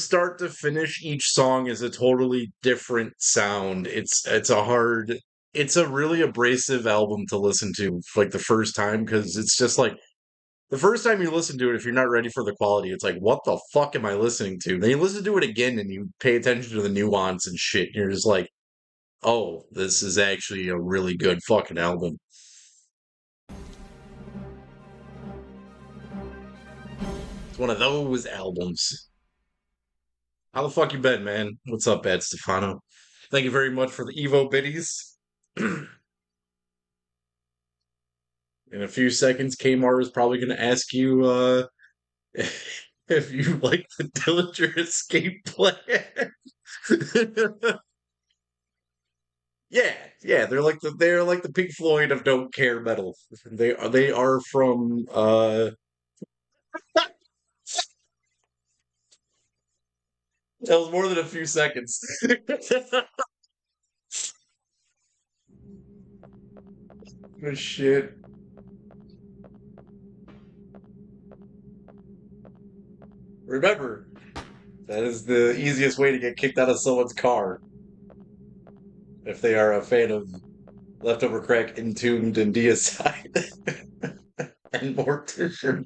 start to finish, each song is a totally different sound. It's a really abrasive album to listen to like the first time because it's just like the first time you listen to it, if you're not ready for the quality, it's like, what the fuck am I listening to? Then you listen to it again and you pay attention to the nuance and shit, and you're just like, oh, this is actually a really good fucking album. It's one of those albums. How the fuck you been, man? What's up, Ed Stefano? Thank you very much for the Evo biddies. In a few seconds, Kmart is probably going to ask you if you like the Dillinger Escape plan. Yeah, yeah, they're like the Pink Floyd of don't care metal. They are from that was more than a few seconds. Oh, shit. Remember, that is the easiest way to get kicked out of someone's car if they are a fan of Leftover Crack, Entombed, and Deicide and Mortician.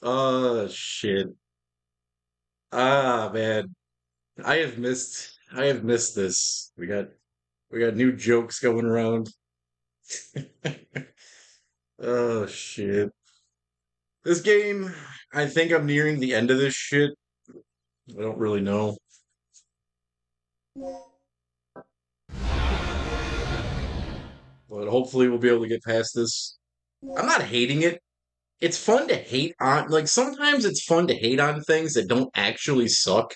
Oh shit. Ah man. I have missed this. We got new jokes going around. Oh shit. This game, I think I'm nearing the end of this shit. I don't really know. But hopefully we'll be able to get past this. I'm not hating it. It's fun to hate on, like sometimes it's fun to hate on things that don't actually suck.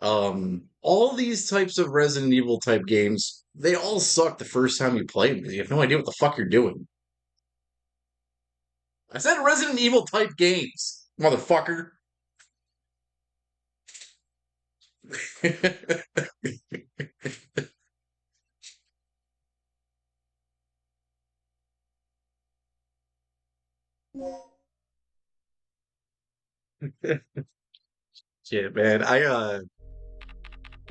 All these types of Resident Evil type games, they all suck the first time you play them because you have no idea what the fuck you're doing. I said Resident Evil type games, motherfucker. Shit, man.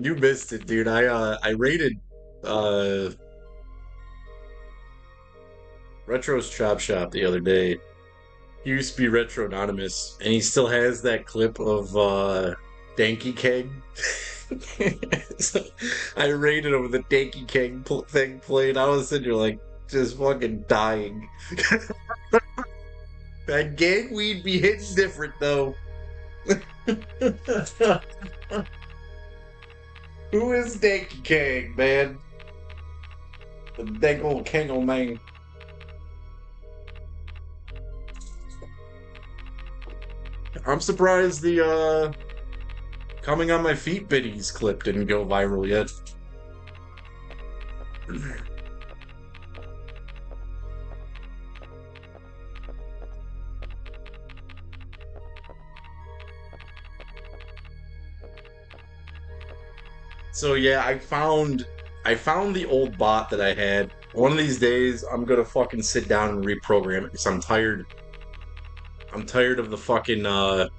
You missed it, dude. I rated uh Retro's Chop Shop the other day. He used to be Retro Anonymous, and he still has that clip of Danky Keg. So I rated him with the Danky Keg thing played. I was sitting there like just fucking dying. That gang weed be hitting different though. Who is Danky Keg, man? The dank old Kangle man. I'm surprised the coming on my feet biddies clip didn't go viral yet. So yeah, I found the old bot that I had. One of these days I'm gonna fucking sit down and reprogram it because I'm tired. I'm tired of the fucking the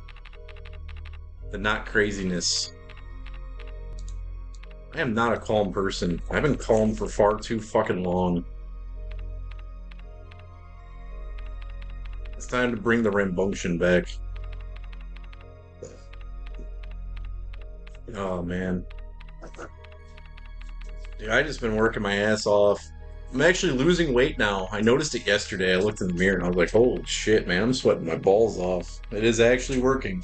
not craziness. I am not a calm person. I've been calm for far too fucking long. It's time to bring the rambunctious back. Oh man. Dude, I just been working my ass off. I'm actually losing weight now. I noticed it yesterday. I looked in the mirror and I was like, holy shit, man, I'm sweating my balls off. It is actually working.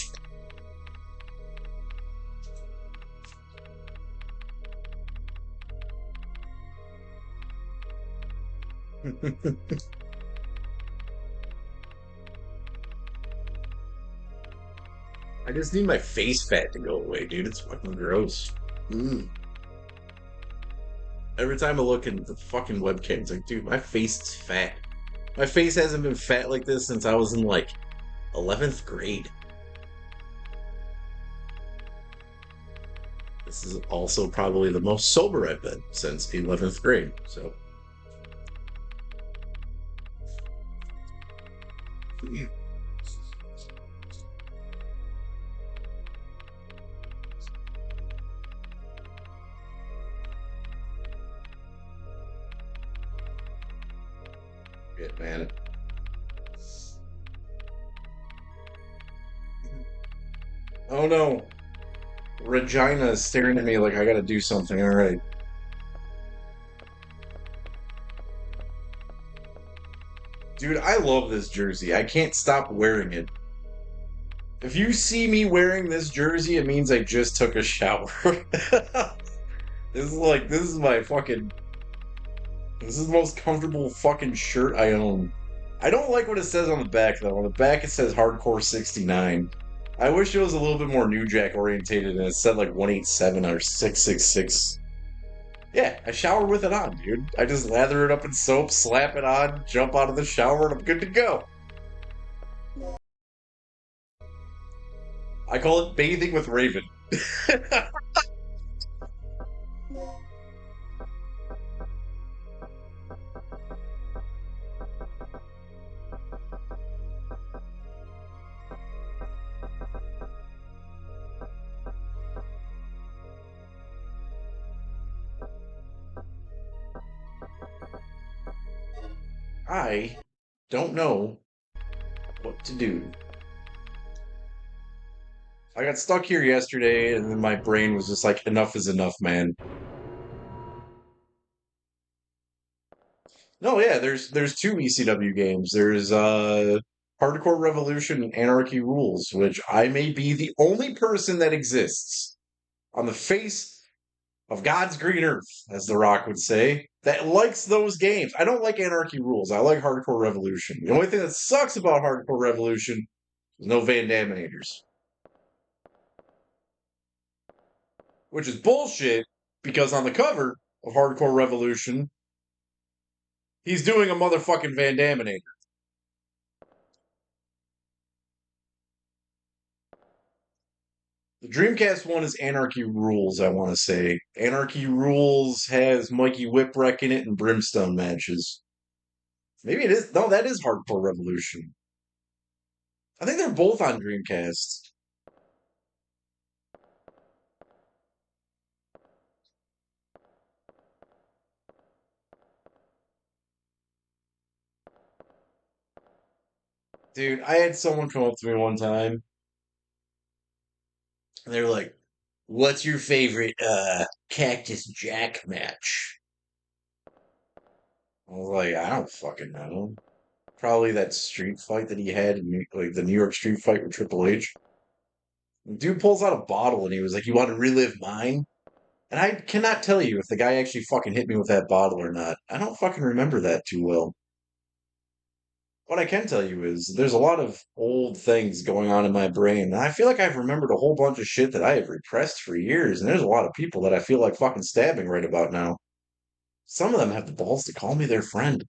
I just need my face fat to go away, dude. It's fucking gross. Mm. Every time I look in the fucking webcam, it's like, dude, my face is fat. My face hasn't been fat like this since I was in like 11th grade. This is also probably the most sober I've been since 11th grade. So Shit, man. Oh no. Regina is staring at me like I gotta do something. All right. Dude, I love this jersey. I can't stop wearing it. If you see me wearing this jersey, it means I just took a shower. This is my fucking this is the most comfortable fucking shirt I own. I don't like what it says on the back though. On the back it says Hardcore 69. I wish it was a little bit more New Jack orientated and it said like 187 or 666. Yeah, I shower with it on, dude. I just lather it up in soap, slap it on, jump out of the shower, and I'm good to go. I call it bathing with Raven. I don't know what to do. I got stuck here yesterday, and then my brain was just like, enough is enough, man. No, yeah, there's two ECW games. There's Hardcore Revolution and Anarchy Rules, which I may be the only person that exists on the face of God's green earth, as The Rock would say, that likes those games. I don't like Anarchy Rules. I like Hardcore Revolution. The only thing that sucks about Hardcore Revolution is no Van Daminators, which is bullshit because on the cover of Hardcore Revolution, he's doing a motherfucking Van Daminator. The Dreamcast one is Anarchy Rules, I want to say. Anarchy Rules has Mikey Whipwreck in it and Brimstone matches. Maybe it is. No, that is Hardcore Revolution. I think they're both on Dreamcast. Dude, I had someone come up to me one time and they were like, "What's your favorite Cactus Jack match?" I was like, "I don't fucking know. Probably that street fight that he had, like the New York street fight with Triple H." The dude pulls out a bottle and he was like, "You want to relive mine?" And I cannot tell you if the guy actually fucking hit me with that bottle or not. I don't fucking remember that too well. What I can tell you is there's a lot of old things going on in my brain. And I feel like I've remembered a whole bunch of shit that I have repressed for years. And there's a lot of people that I feel like fucking stabbing right about now. Some of them have the balls to call me their friend.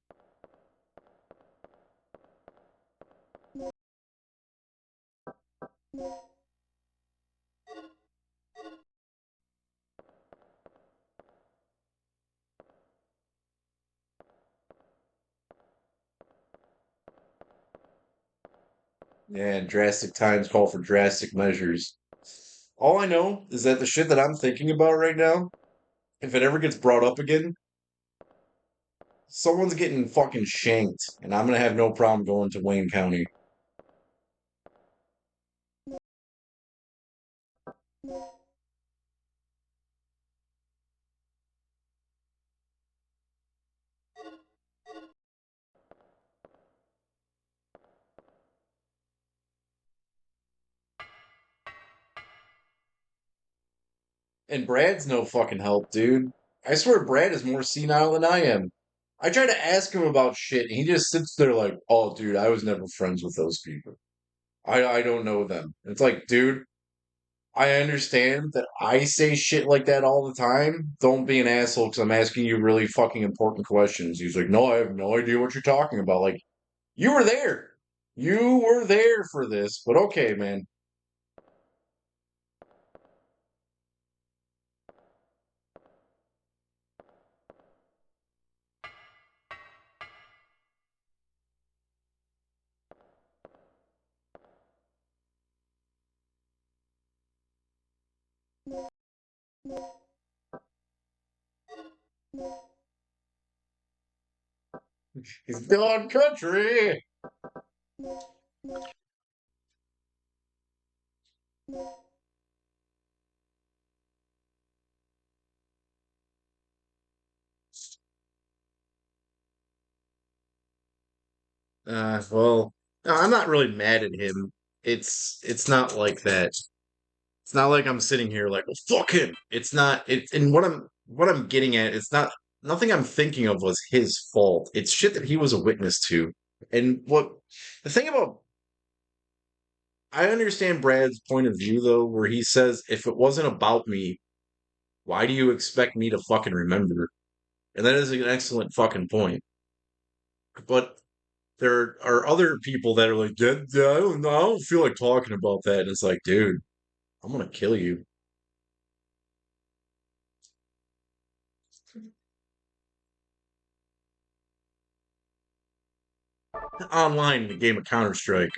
Yeah, drastic times call for drastic measures. All I know is that the shit that I'm thinking about right now, if it ever gets brought up again, someone's getting fucking shanked, and I'm gonna have no problem going to Wayne County. And Brad's no fucking help, dude. I swear Brad is more senile than I am. I try to ask him about shit, and he just sits there like, "Oh, dude, I was never friends with those people. I don't know them." It's like, dude, I understand that I say shit like that all the time. Don't be an asshole because I'm asking you really fucking important questions. He's like, "No, I have no idea what you're talking about." Like, you were there. You were there for this, but okay, man. He's gone country. Well, no, I'm not really mad at him. It's not like that. It's not like I'm sitting here like, well, fuck him. It's not. And what I'm getting at, it's not nothing I'm thinking of was his fault. It's shit that he was a witness to. And what the thing about I understand Brad's point of view though, where he says, if it wasn't about me, why do you expect me to fucking remember? And that is an excellent fucking point. But there are other people that are like, yeah, yeah, I don't feel like talking about that. And it's like, dude, I'm gonna kill you online in the game of Counter Strike.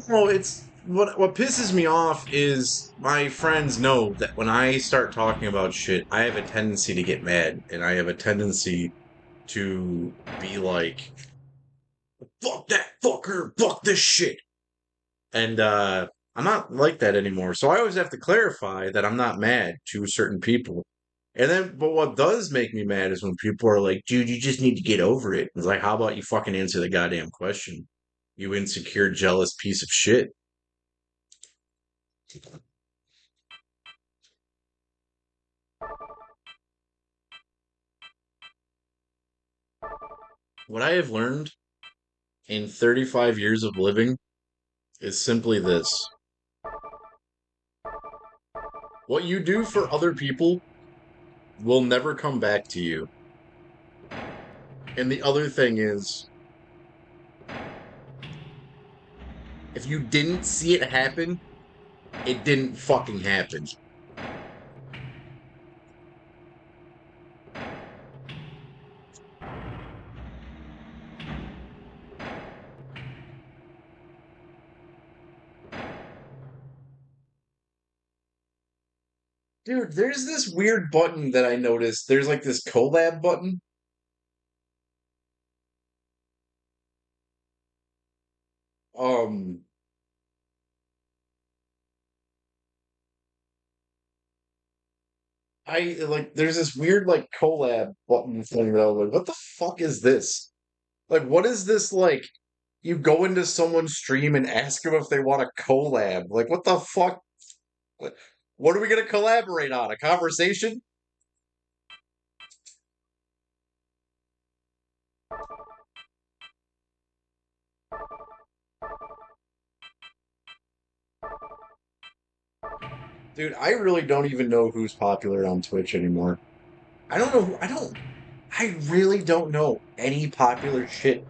Well, it's what pisses me off is my friends know that when I start talking about shit, I have a tendency to get mad, and I have a tendency to be like, "Fuck that fucker, fuck this shit," and I'm not like that anymore. So I always have to clarify that I'm not mad to certain people. And then, but what does make me mad is when people are like, "Dude, you just need to get over it." It's like, how about you fucking answer the goddamn question, you insecure, jealous piece of shit. What I have learned in 35 years of living is simply this. What you do for other people will never come back to you. And the other thing is, if you didn't see it happen, it didn't fucking happen. Dude, there's this weird button that I noticed. There's like this collab button. Um, I like there's this weird like collab button thing that I was like, what the fuck is this? Like, what is this like? You go into someone's stream and ask them if they want to collab. Like, what the fuck? What are we gonna collaborate on? A conversation? Dude, I really don't even know who's popular on Twitch anymore. I don't know I really don't know any popular shit.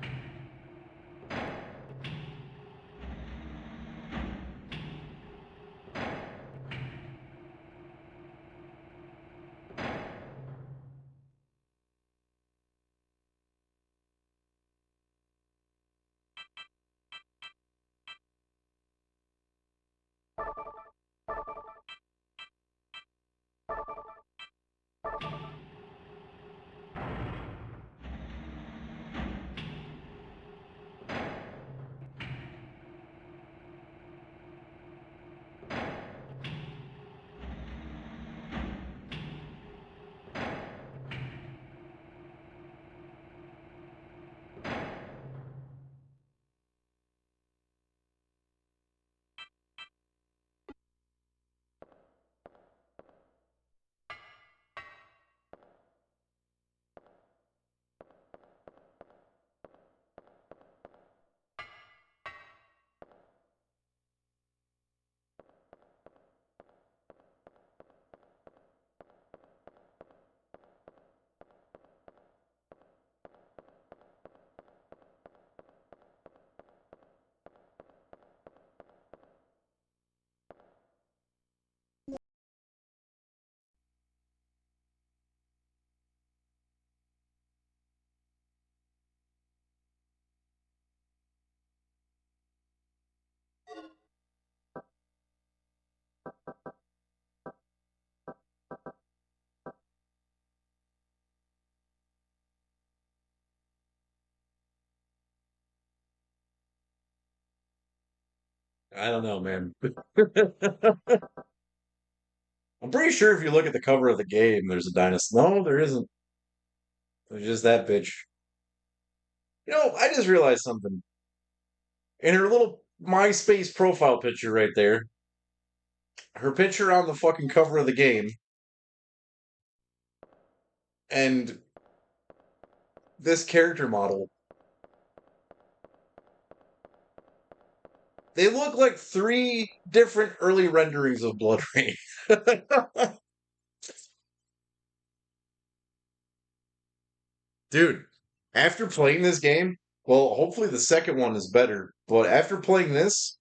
I don't know, man. I'm pretty sure if you look at the cover of the game, there's a dinosaur. No, there isn't. There's just that bitch. I just realized something. In her little MySpace profile picture right there, her picture on the fucking cover of the game, and this character model, they look like three different early renderings of Blood Rain. Dude, after playing this game, well, hopefully the second one is better, but after playing this,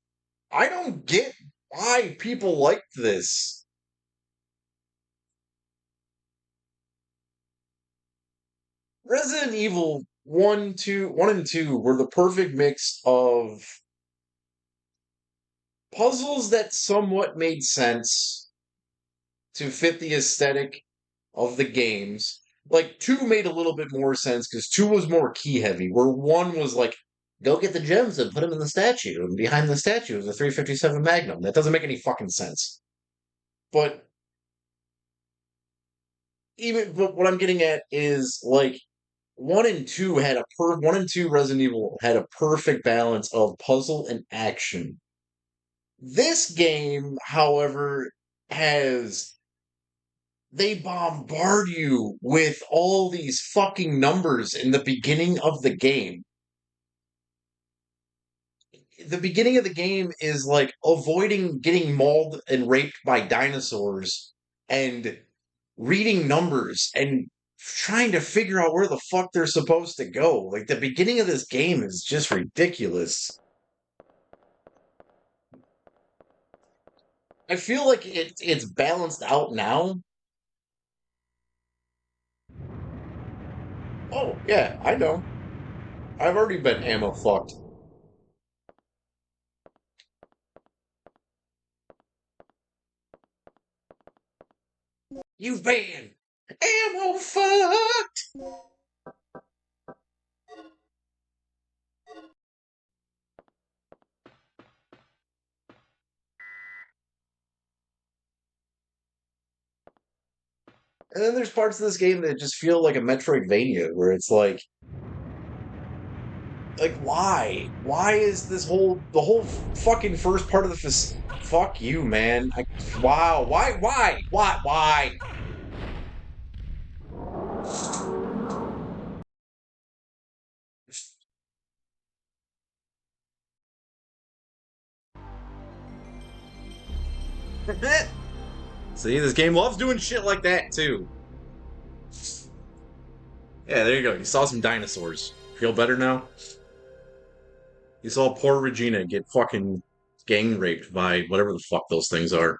I don't get why people like this. Resident Evil 1 and 2 were the perfect mix of puzzles that somewhat made sense to fit the aesthetic of the games. Like 2 made a little bit more sense because 2 was more key heavy, where 1 was like, go get the gems and put them in the statue, and behind the statue is a 357 Magnum. That doesn't make any fucking sense. But but what I'm getting at is like 1 and 2 Resident Evil had a perfect balance of puzzle and action. This game, however, has they bombard you with all these fucking numbers in the beginning of the game. The beginning of the game is like avoiding getting mauled and raped by dinosaurs and reading numbers and trying to figure out where the fuck they're supposed to go. Like the beginning of this game is just ridiculous. I feel like it's balanced out now. Oh, yeah, I know. I've already been ammo fucked. You've been ammo fucked. And then there's parts of this game that just feel like a Metroidvania, where it's like why? Why is the whole fucking first part of the fuck you, man. Wow. Why? See, this game loves doing shit like that too. Yeah, there you go. You saw some dinosaurs. Feel better now? You saw poor Regina get fucking gang raped by whatever the fuck those things are.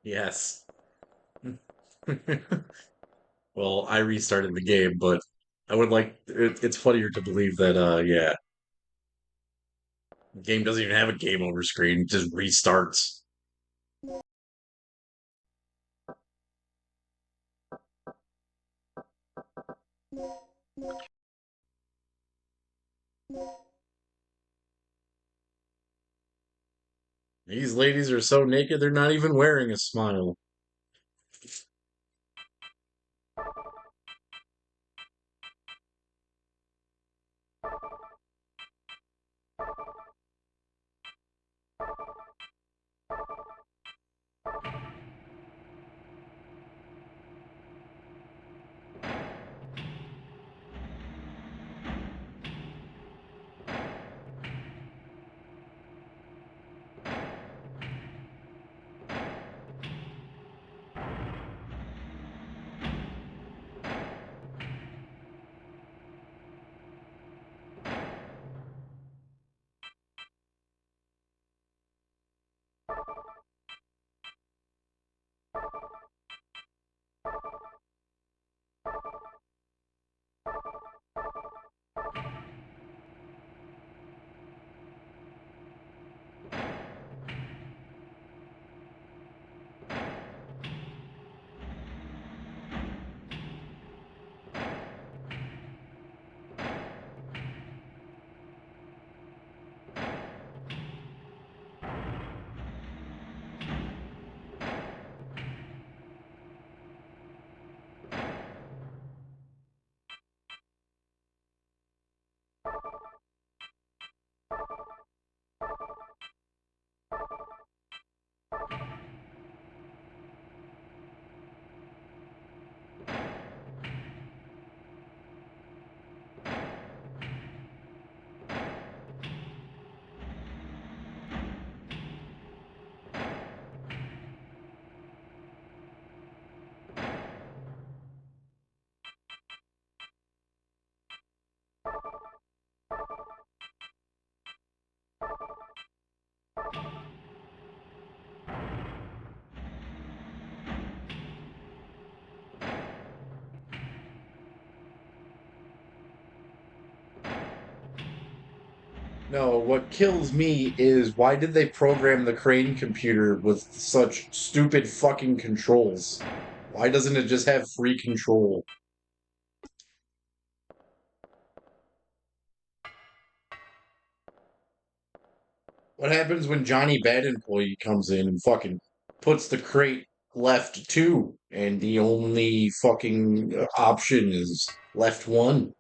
Yes. Well, I restarted the game, but I would it's funnier to believe that yeah, the game doesn't even have a game over screen, it just restarts. These ladies are so naked they're not even wearing a smile. No, what kills me is why did they program the crane computer with such stupid fucking controls? Why doesn't it just have free control? What happens when Johnny Bad Employee comes in and fucking puts the crate left two and the only fucking option is left one?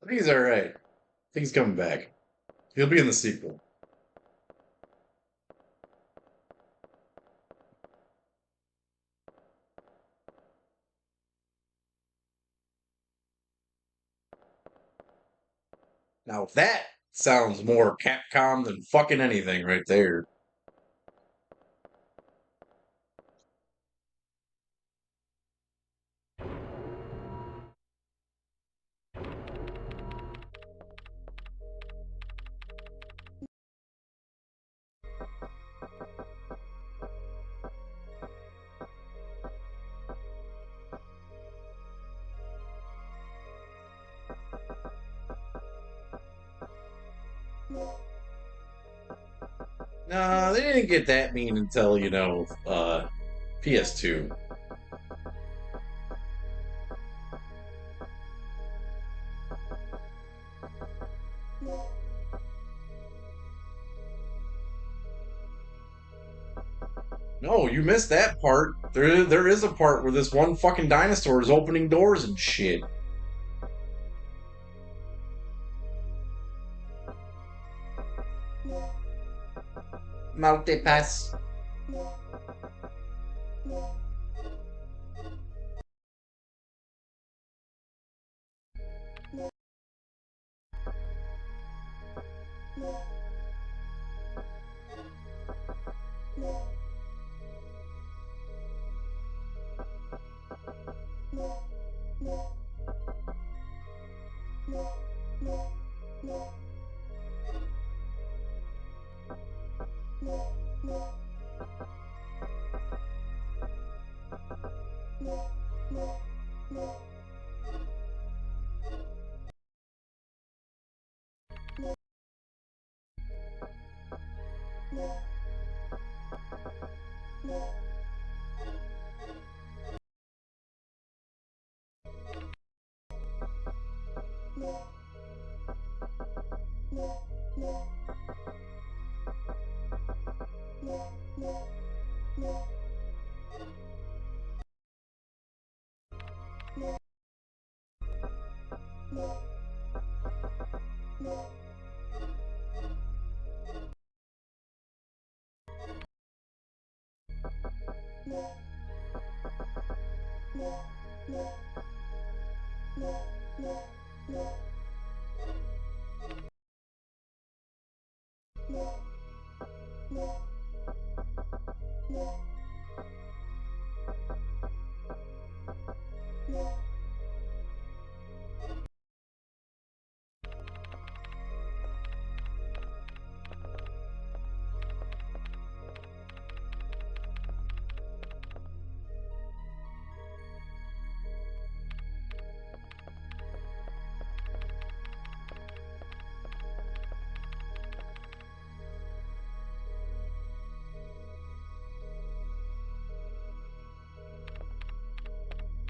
I think he's alright. I think he's coming back. He'll be in the sequel. Now that sounds more Capcom than fucking anything right there. No, they didn't get that mean until, PS2. No, you missed that part. There is a part where this one fucking dinosaur is opening doors and shit. Multipass.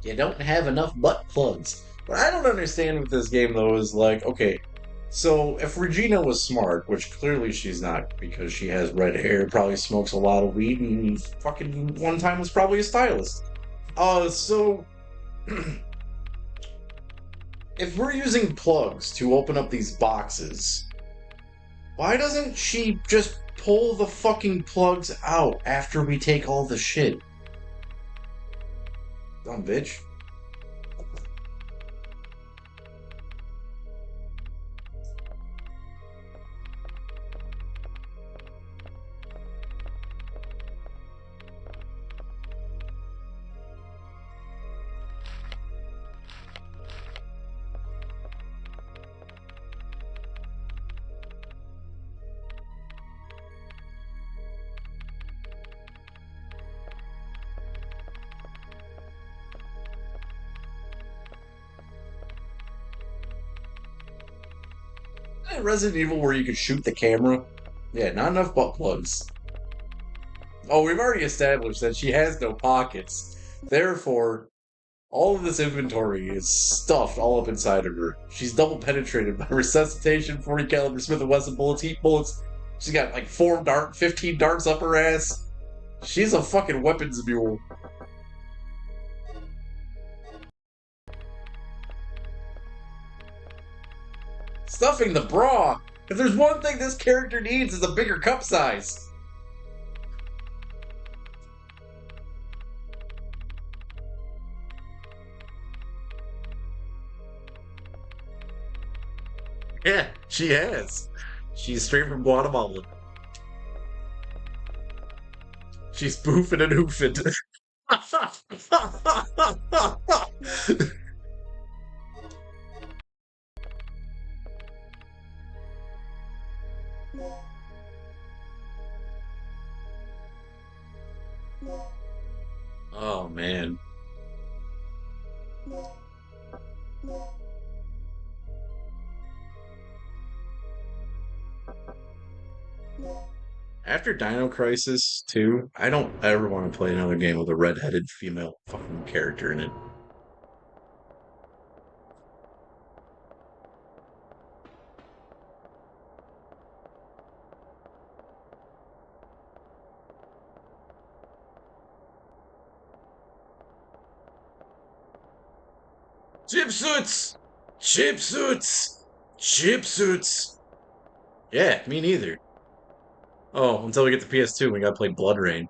You don't have enough butt plugs. What I don't understand with this game though is like, okay, so if Regina was smart, which clearly she's not because she has red hair, probably smokes a lot of weed, and fucking one time was probably a stylist. So if we're using plugs to open up these boxes, why doesn't she just pull the fucking plugs out after we take all the shit? Dumb bitch. Resident Evil where you could shoot the camera? Yeah, not enough butt plugs. Oh, we've already established that she has no pockets. Therefore, all of this inventory is stuffed all up inside of her. She's double penetrated by resuscitation, 40 caliber Smith & Wesson bullets, heat bullets. She's got like 15 darts up her ass. She's a fucking weapons mule. Stuffing the bra. If there's one thing this character needs is a bigger cup size. Yeah, she has. She's straight from Guatemala. She's boofing and hoofing. Oh man. After Dino Crisis 2, I don't ever want to play another game with a redheaded female fucking character in it. Chipsuits! Chipsuits! Chipsuits! Yeah, me neither. Oh, until we get to PS2, we gotta play Blood Rain.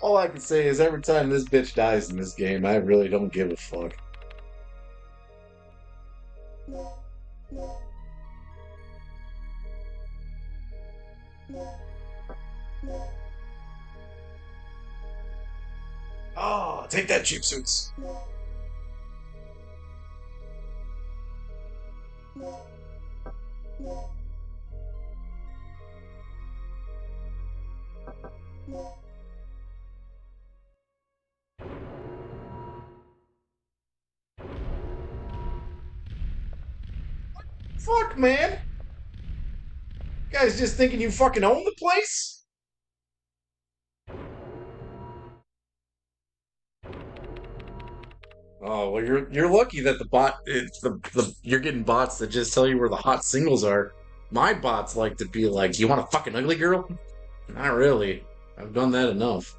All I can say is every time this bitch dies in this game, I really don't give a fuck. take that, cheap suits. Fuck, man. You guys just thinking you fucking own the place? Oh well, you're lucky that the bot it's the you're getting bots that just tell you where the hot singles are. My bots like to be like, "You want a fucking ugly girl?" Not really. I've done that enough.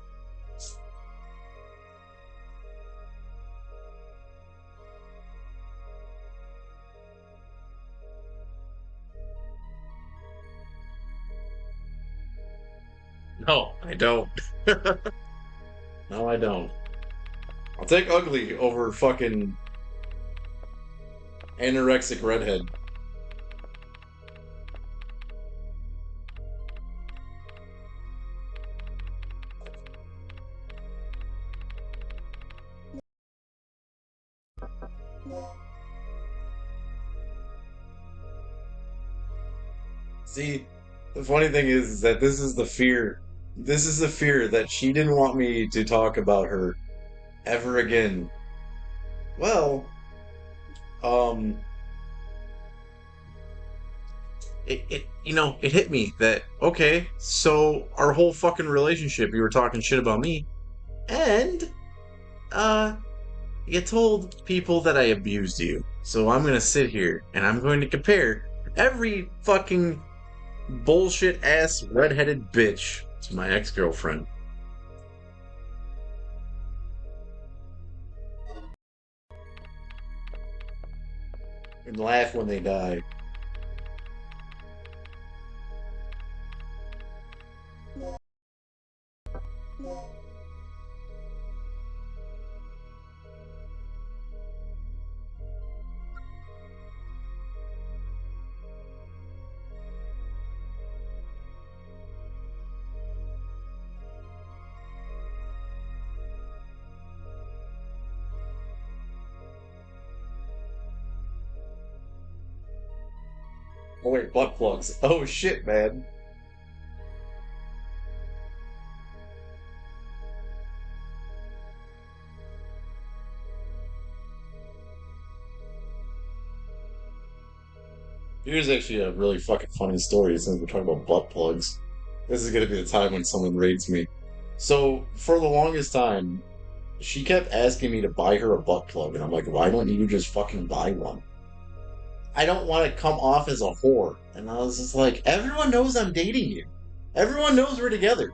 No, I don't. No, I don't. I'll take ugly over fucking anorexic redhead. See, the funny thing is that this is the fear. This is the fear that she didn't want me to talk about her ever again. Well, um, it hit me that, okay, so our whole fucking relationship, you were talking shit about me, and, uh, you told people that I abused you. So I'm gonna sit here and I'm going to compare every fucking bullshit ass redheaded bitch to my ex girlfriend. And laugh when they die. Oh wait, butt plugs. Oh shit, man. Here's actually a really fucking funny story since we're talking about butt plugs. This is gonna be the time when someone rates me. So, for the longest time, she kept asking me to buy her a butt plug, and I'm like, why don't you just fucking buy one? I don't want to come off as a whore. And I was just like, everyone knows I'm dating you. Everyone knows we're together.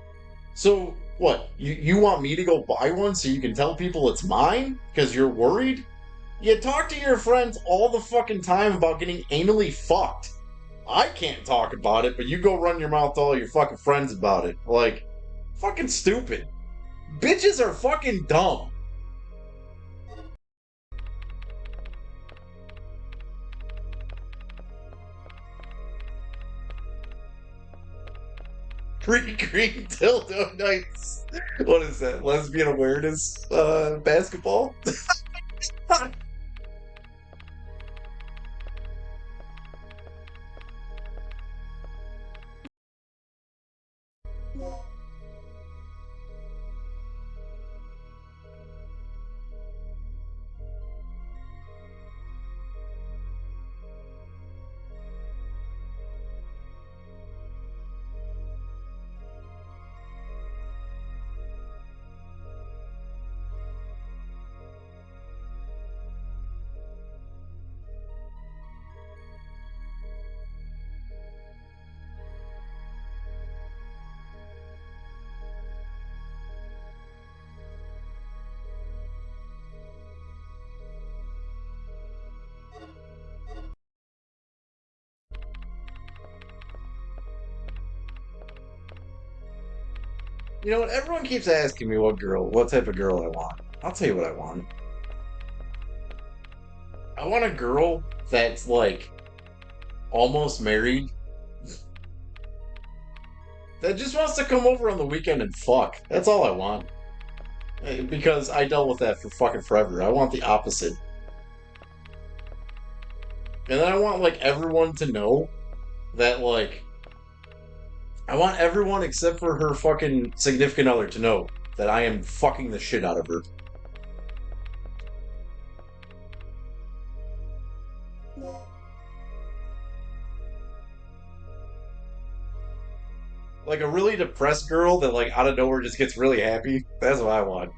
So, what? You want me to go buy one so you can tell people it's mine? Because you're worried? You talk to your friends all the fucking time about getting anally fucked. I can't talk about it, but you go run your mouth to all your fucking friends about it. Like, fucking stupid. Bitches are fucking dumb. Green dildo nights. What is that? Lesbian awareness basketball? You know what? Everyone keeps asking me what type of girl I want. I'll tell you what I want. I want a girl that's like almost married that just wants to come over on the weekend and fuck. That's all I want. Because I dealt with that for fucking forever. I want the opposite. And then I want, like, everyone to know that, like, I want everyone except for her fucking significant other to know that I am fucking the shit out of her. Like a really depressed girl that, like, out of nowhere just gets really happy. That's what I want.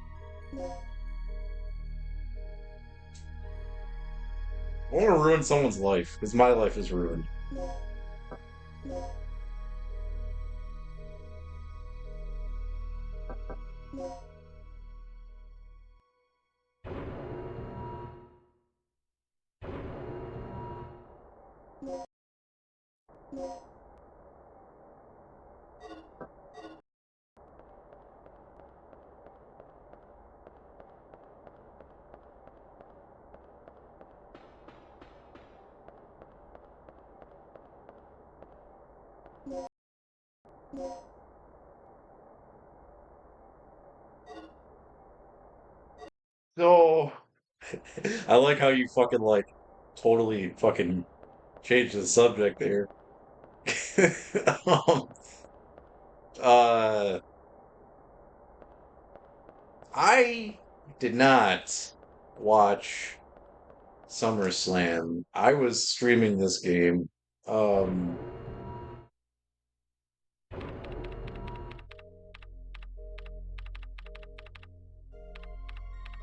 I want to ruin someone's life because my life is ruined. So I like how you fucking like totally fucking changed the subject there. um, uh, I did not watch SummerSlam. I was streaming this game. Um,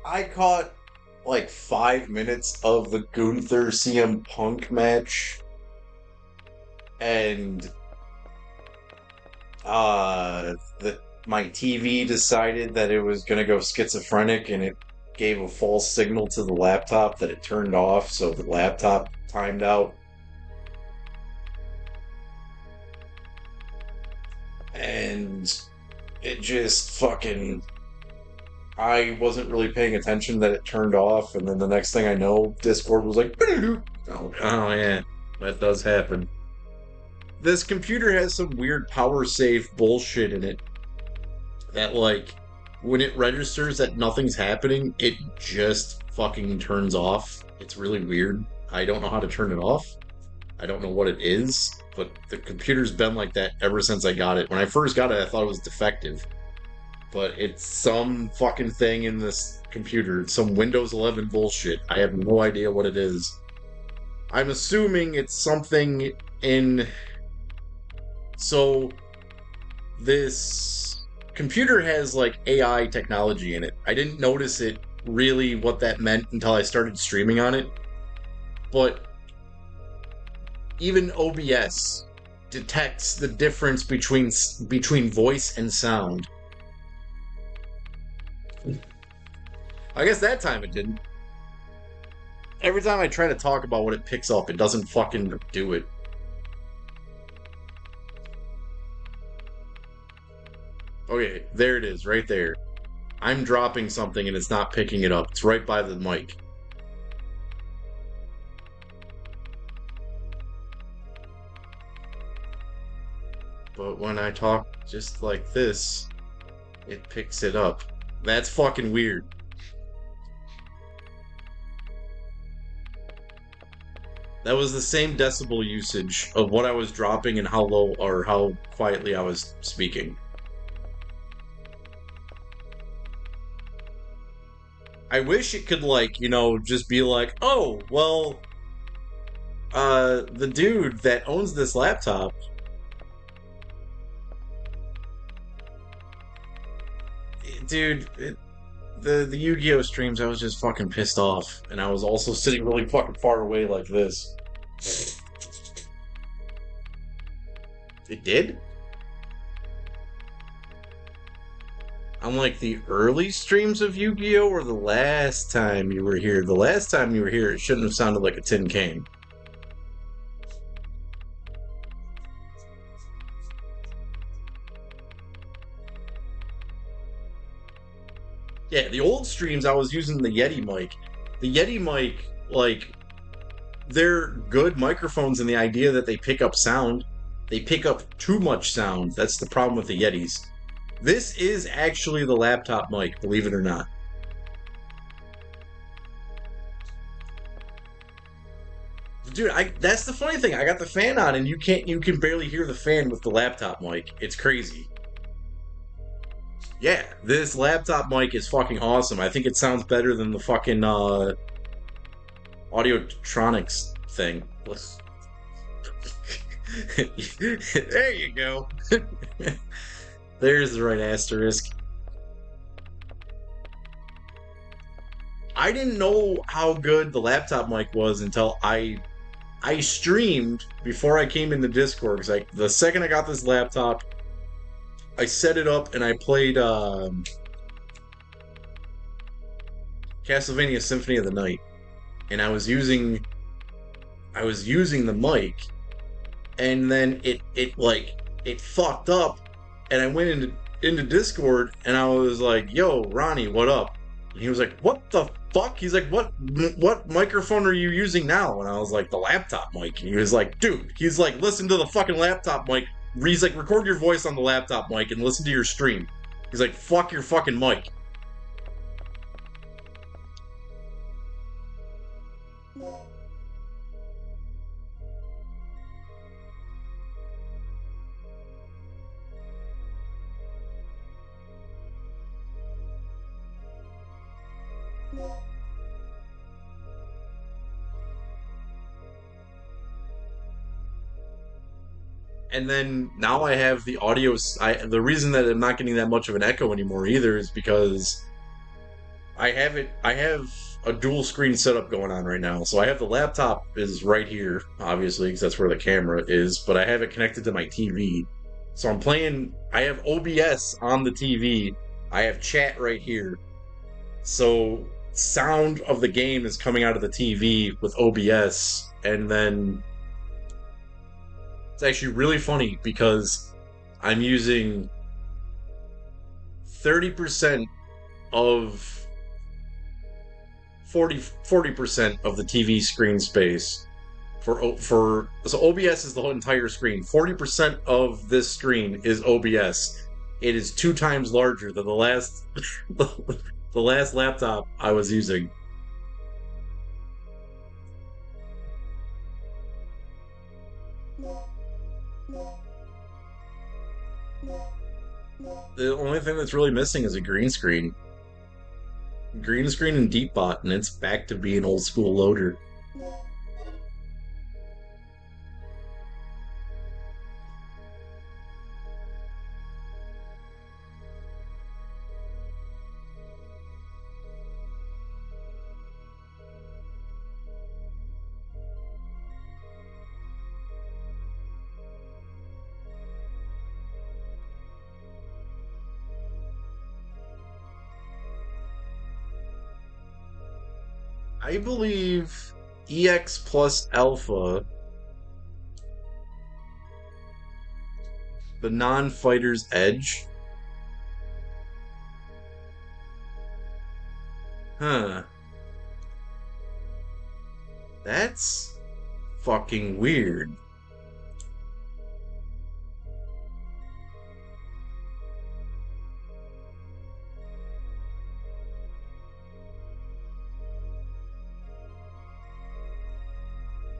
I caught like 5 minutes of the Gunther CM Punk match, and the my TV decided that it was gonna go schizophrenic, and it gave a false signal to the laptop that it turned off, so the laptop timed out, and it just fucking. I wasn't really paying attention that it turned off, and then the next thing I know, Discord was like, oh yeah, that does happen. This computer has some weird power save bullshit in it that, like, when it registers that nothing's happening, it just fucking turns off. It's really weird. I don't know how to turn it off. I don't know what it is, but the computer's been like that ever since I got it. When I first got it, I thought it was defective, but it's some fucking thing in this computer. It's some Windows 11 bullshit. I have no idea what it is. I'm assuming it's something in. So, this computer has like AI technology in it. I didn't notice it really what that meant until I started streaming on it. But even OBS detects the difference between voice and sound. I guess that time it didn't. Every time I try to talk about what it picks up, it doesn't fucking do it. Okay, there it is, right there. I'm dropping something and it's not picking it up. It's right by the mic. But when I talk just like this, it picks it up. That's fucking weird. That was the same decibel usage of what I was dropping and how low or how quietly I was speaking. I wish it could, like, just be like, oh, well, the dude that owns this laptop, dude, the Yu-Gi-Oh streams, I was just fucking pissed off, and I was also sitting really fucking far away like this. It did? On like the early streams of Yu-Gi-Oh, or the last time you were here? The last time you were here, it shouldn't have sounded like a tin cane. Yeah, the old streams I was using the Yeti mic. The Yeti mic, like, they're good microphones in the idea that they pick up sound. They pick up too much sound. That's the problem with the Yetis. This is actually the laptop mic, believe it or not. Dude, that's the funny thing. I got the fan on and you can barely hear the fan with the laptop mic. It's crazy. Yeah, this laptop mic is fucking awesome. I think it sounds better than the fucking Audiotronics thing. There you go. There's the right asterisk. I didn't know how good the laptop mic was until I streamed before I came into Discord because the second I got this laptop, I set it up and I played Castlevania Symphony of the Night, and I was using the mic, and then it fucked up, and I went into Discord and I was like, "Yo, Ronnie, what up?" And he was like, "What the fuck?" He's like, "What microphone are you using now?" And I was like, "The laptop mic." And he was like, "Dude," he's like, "Listen to the fucking laptop mic." He's like, "Record your voice on the laptop mic and listen to your stream." He's like, "Fuck your fucking mic." And then now I have the audio. The reason that I'm not getting that much of an echo anymore either is because I have a dual screen setup going on right now. So I have the laptop is right here, obviously, because that's where the camera is. But I have it connected to my TV. So I'm playing. I have OBS on the TV. I have chat right here. So sound of the game is coming out of the TV with OBS, and then it's actually really funny because I'm using 30% of 40% of the TV screen space for so OBS is the whole entire screen. 40% of this screen is OBS. It is 2 times larger than the last the last laptop I was using. The only thing that's really missing is a green screen. Green screen and Deepbot, and it's back to being old school loader. I believe EX plus Alpha, the non-fighter's edge. Huh. That's fucking weird.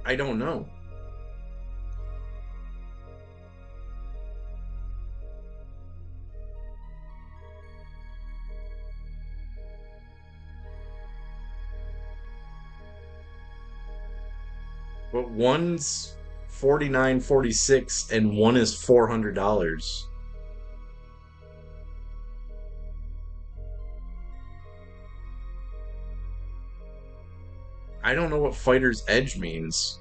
I don't know. But one's 49.46 and one is $400. I don't know what fighter's edge means.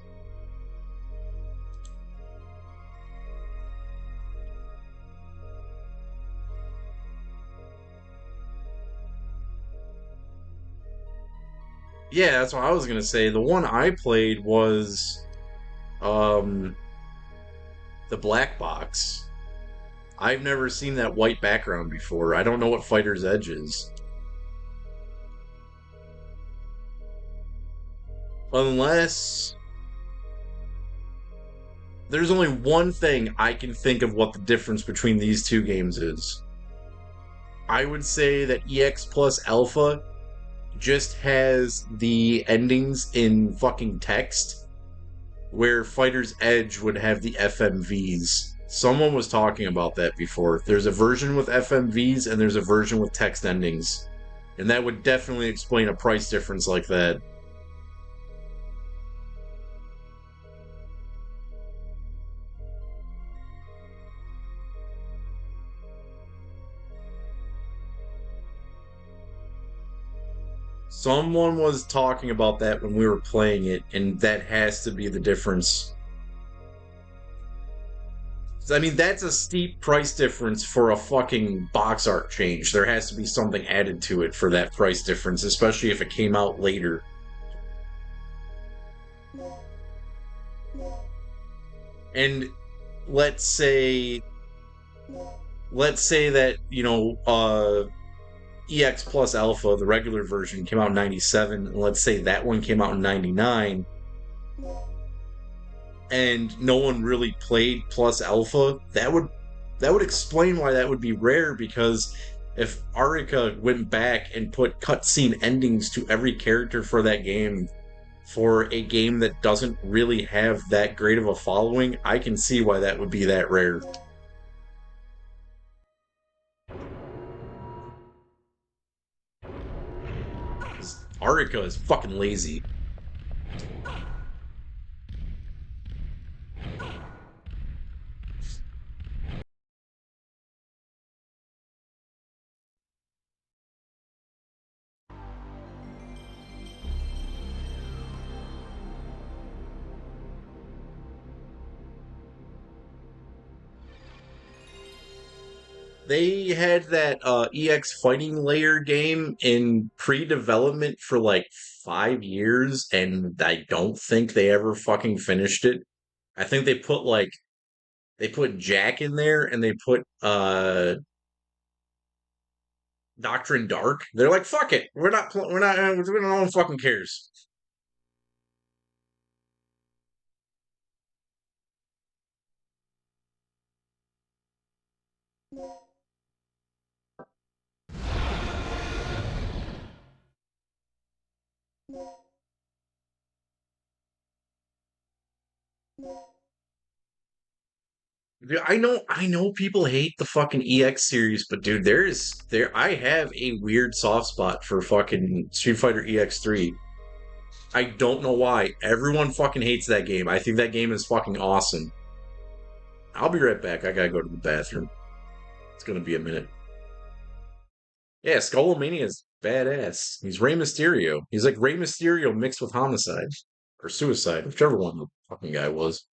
Yeah, that's what I was gonna say. The one I played was um the black box. I've never seen that white background before. I don't know what fighter's edge is. Unless there's only one thing I can think of what the difference between these two games is. I would say that EX plus alpha just has the endings in fucking text, where Fighter's Edge would have the FMVs. Someone was talking about that before. There's a version with FMVs and there's a version with text endings. And that would definitely explain a price difference like that. Someone was talking about that when we were playing it, and that has to be the difference. I mean, that's a steep price difference for a fucking box art change. There has to be something added to it for that price difference, especially if it came out later. And let's say let's say that, EX plus alpha, the regular version, came out in 97, and let's say that one came out in 99, and no one really played plus alpha, that would explain why that would be rare, because if Arika went back and put cutscene endings to every character for that game, for a game that doesn't really have that great of a following, I can see why that would be that rare. Arika is fucking lazy. They had that EX Fighting Layer game in pre-development for like 5 years, and I don't think they ever fucking finished it. I think they put Jack in there, and they put Doctrine Dark. They're like, fuck it, we're not, no one fucking cares. Dude, I know people hate the fucking EX series, but dude, I have a weird soft spot for fucking Street Fighter EX3. I don't know why. Everyone fucking hates that game. I think that game is fucking awesome. I'll be right back. I gotta go to the bathroom. It's gonna be a minute. Yeah, Skullomania is badass. He's Rey Mysterio. He's like Rey Mysterio mixed with homicide or suicide, whichever one the fucking guy was.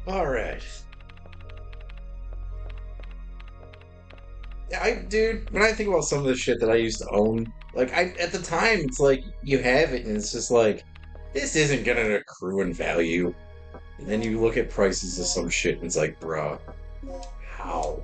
All right. Dude, when I think about some of the shit that I used to own, like, at the time, it's like you have it, and it's just like, this isn't gonna accrue in value. And then you look at prices of some shit, and it's like, bruh, how?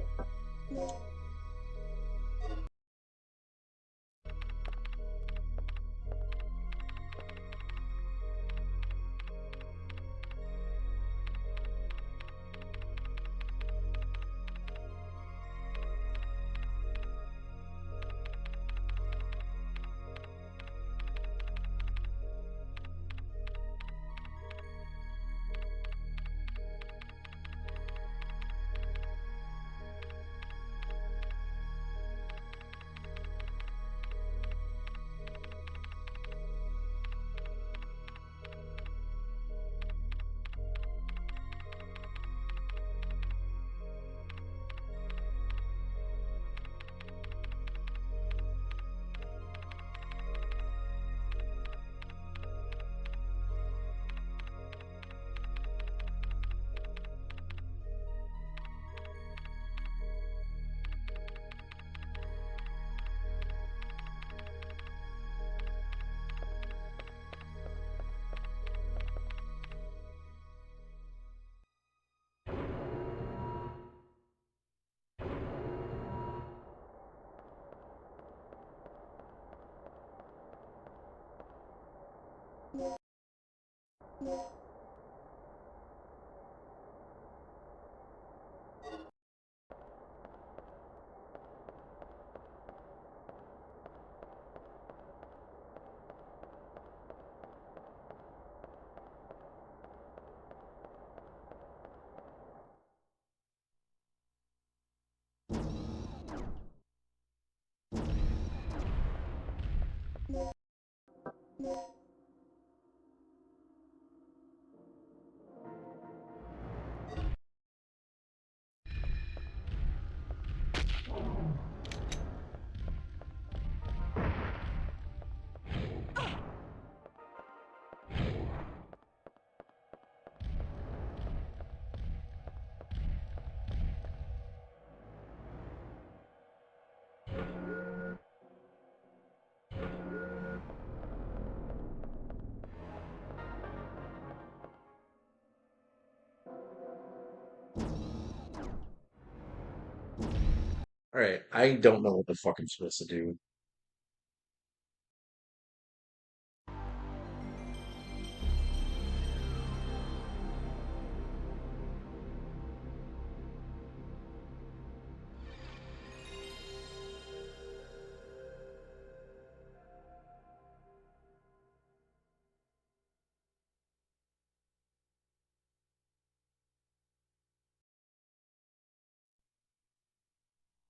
All right, I don't know what the fuck I'm supposed to do.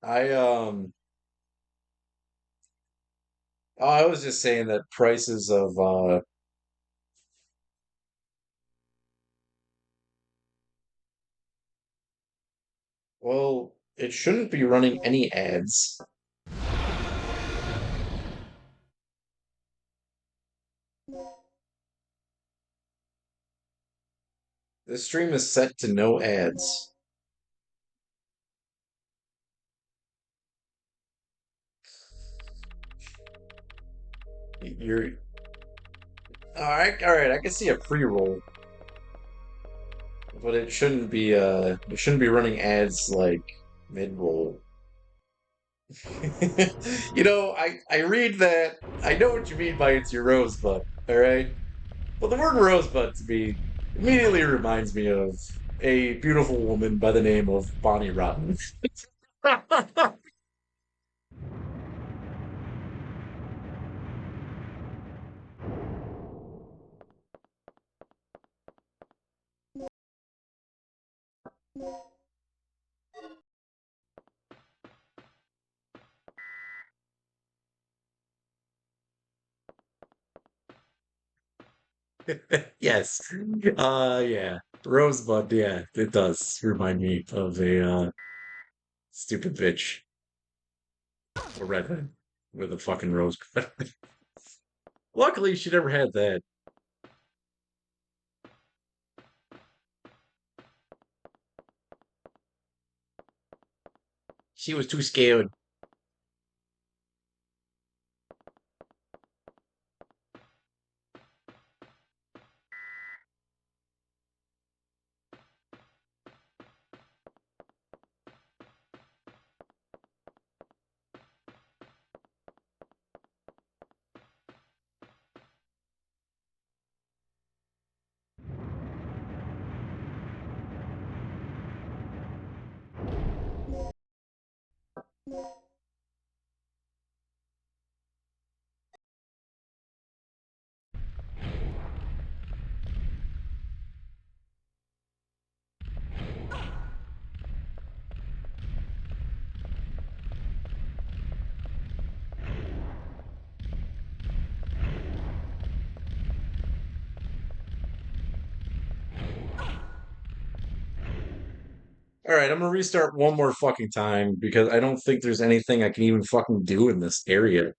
I oh, I was just saying that prices of well, it shouldn't be running any ads. This stream is set to no ads. You're all right, I can see a pre-roll, but it shouldn't be running ads like mid-roll. You know, I read that. I know what you mean by it's your rosebud, all right? But the word rosebud to me immediately reminds me of a beautiful woman by the name of Bonnie Rotten. Yes. Yeah. Rosebud, yeah, it does remind me of a stupid bitch, a redhead with a fucking rosebud. Luckily, she never had that. She was too scared. All right, I'm gonna restart one more fucking time because I don't think there's anything I can even fucking do in this area.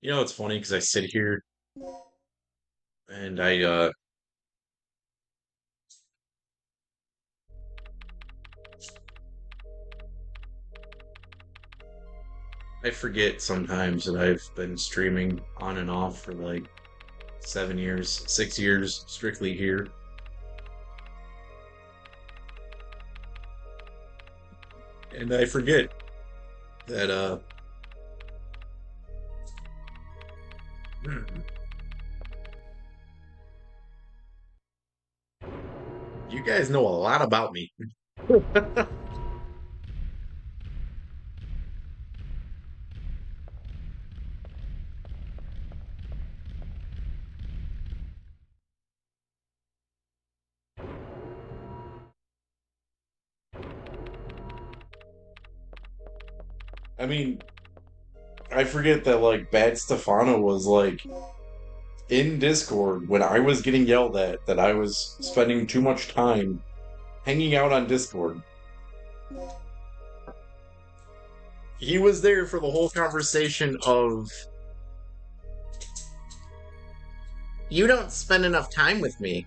You know, it's funny because I sit here and I forget sometimes that I've been streaming on and off for like 7 years, 6 years strictly here. And I forget that you guys know a lot about me. I mean, I forget that like Bad Stefano was like in Discord when I was getting yelled at that I was spending too much time hanging out on Discord. He was there for the whole conversation of, you don't spend enough time with me.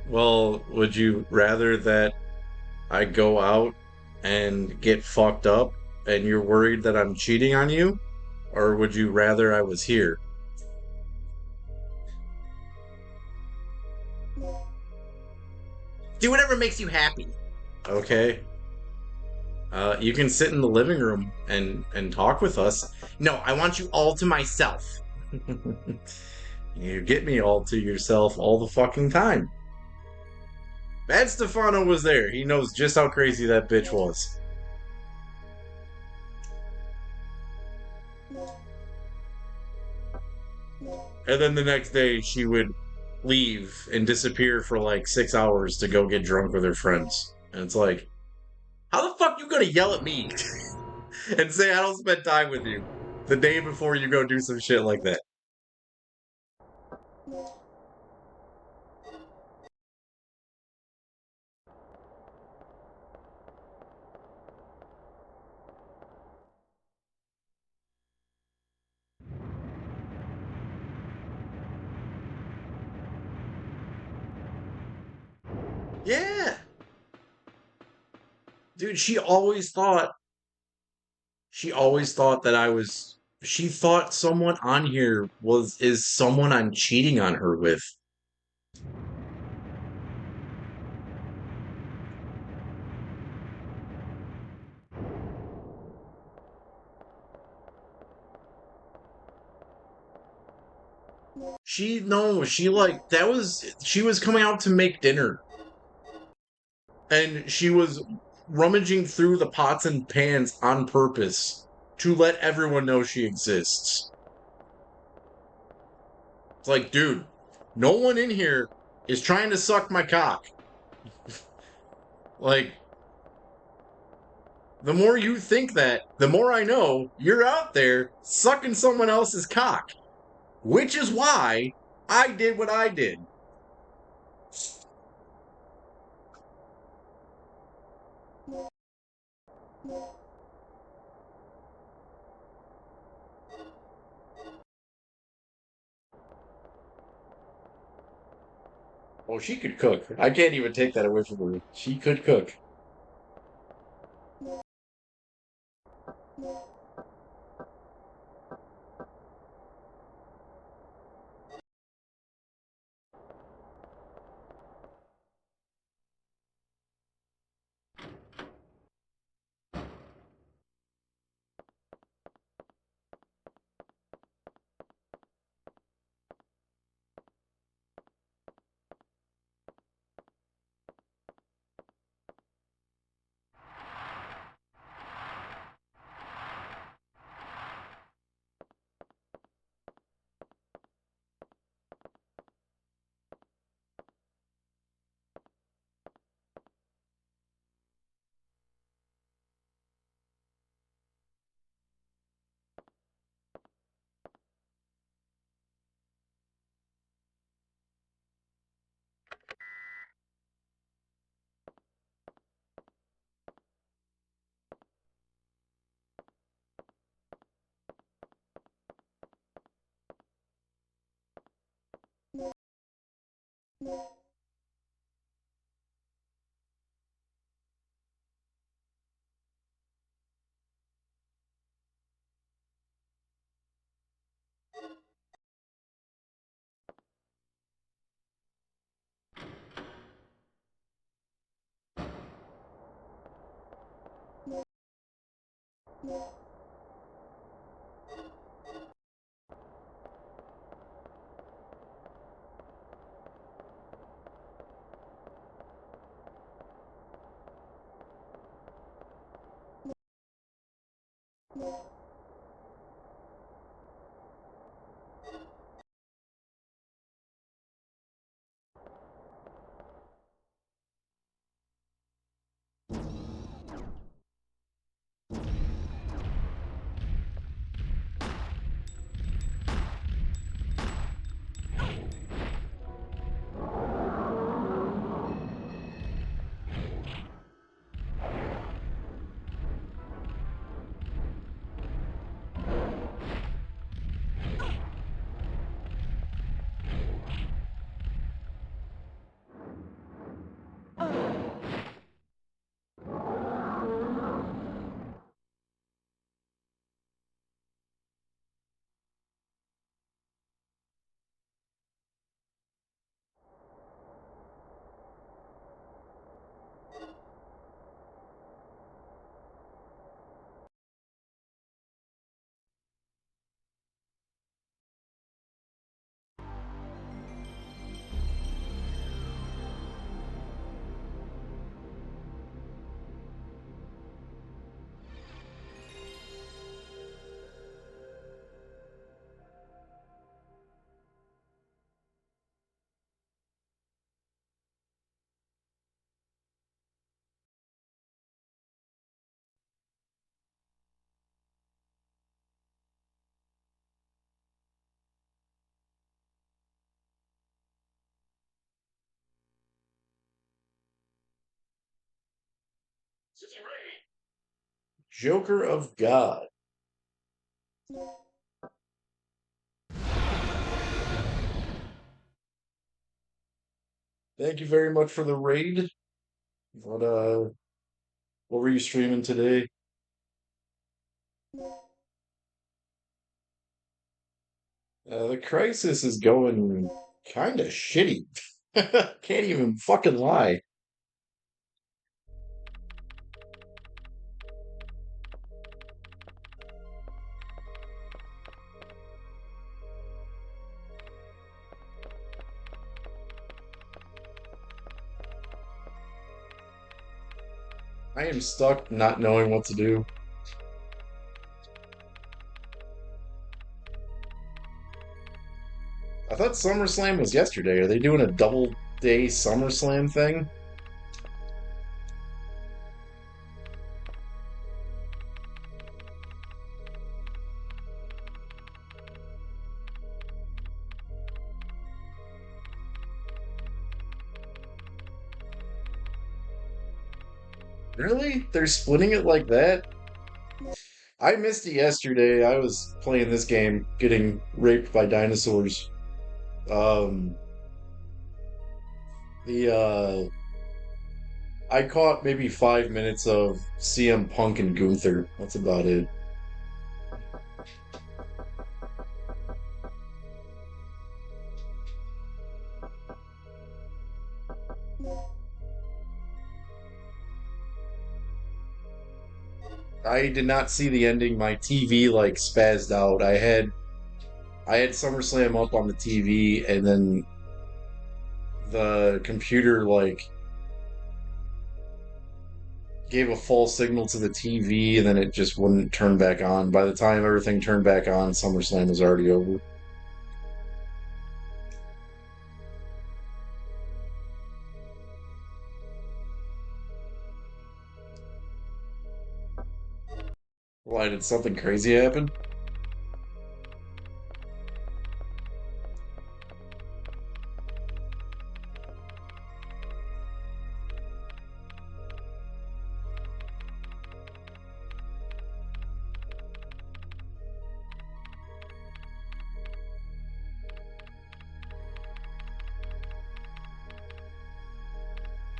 Well, would you rather that I go out and get fucked up and you're worried that I'm cheating on you? Or would you rather I was here? Do whatever makes you happy. Okay. You can sit in the living room and talk with us. No, I want you all to myself. You get me all to yourself all the fucking time. Bad Stefano was there. He knows just how crazy that bitch was. And then the next day, she would leave and disappear for like 6 hours to go get drunk with her friends. And it's like, how the fuck you gonna yell at me and say I don't spend time with you the day before you go do some shit like that? Yeah. Dude, she always thought that I was she thought someone on here was is someone I'm cheating on her with. No, she like she was coming out to make dinner and she was rummaging through the pots and pans on purpose to let everyone know she exists. It's like, dude, no one in here is trying to suck my cock. Like, the more you think that, the more I know you're out there sucking someone else's cock. Which is why I did what I did. Oh, she could cook. I can't even take that away from her. She could cook. Joker of God. Thank you very much for the raid. What were you streaming today? The crisis is going kind of shitty. Can't even fucking lie. I am stuck not knowing what to do. I thought SummerSlam was yesterday. Are they doing a double day SummerSlam thing? Really? They're splitting it like that? I missed it yesterday. I was playing this game, getting raped by dinosaurs. Um, the I caught maybe 5 minutes of CM Punk and Gunther. That's about it. I did not see the ending. My TV like spazzed out. I had SummerSlam up on the TV, and then the computer like gave a false signal to the TV, and then it just wouldn't turn back on. By the time everything turned back on, SummerSlam was already over. Why did something crazy happen?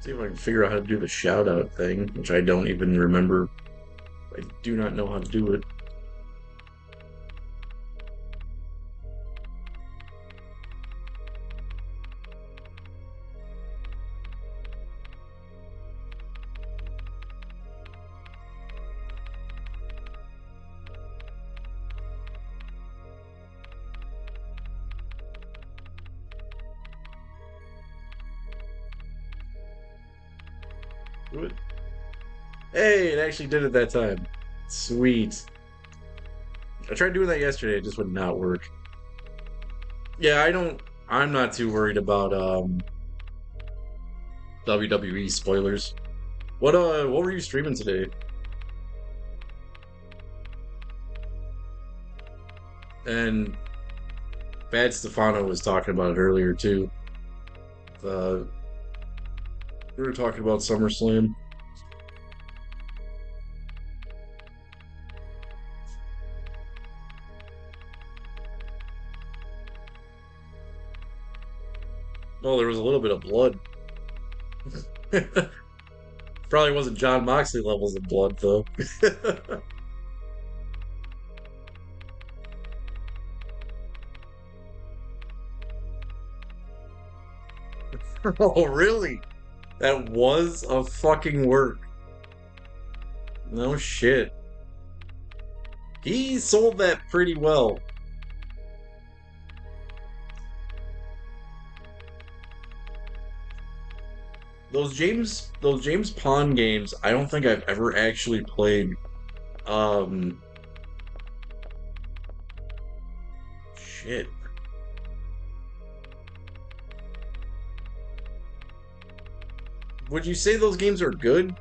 See if I can figure out how to do the shout out thing, which I don't even remember. I do not know how to do it. Do it. Hey, it actually did it that time. Sweet. I tried doing that yesterday, it just would not work. Yeah, I'm not too worried about WWE spoilers. What were you streaming today? And Bad Stefano was talking about it earlier too. Uh, we were talking about SummerSlam. Oh, there was a little bit of blood. Probably wasn't John Moxley levels of blood though. Oh, really? That was a fucking work. No shit. He sold that pretty well. Those James Pond games, I don't think I've ever actually played. Um, shit. Would you say those games are good?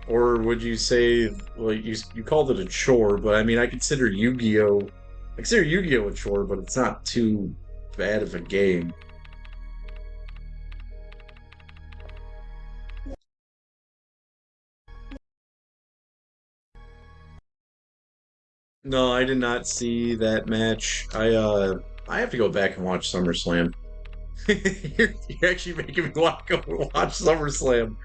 Or would you say, well, you called it a chore, but I mean, I consider Yu-Gi-Oh a chore, but it's not too bad of a game. No, I did not see that match. I have to go back and watch SummerSlam. You're actually making me want to go watch SummerSlam.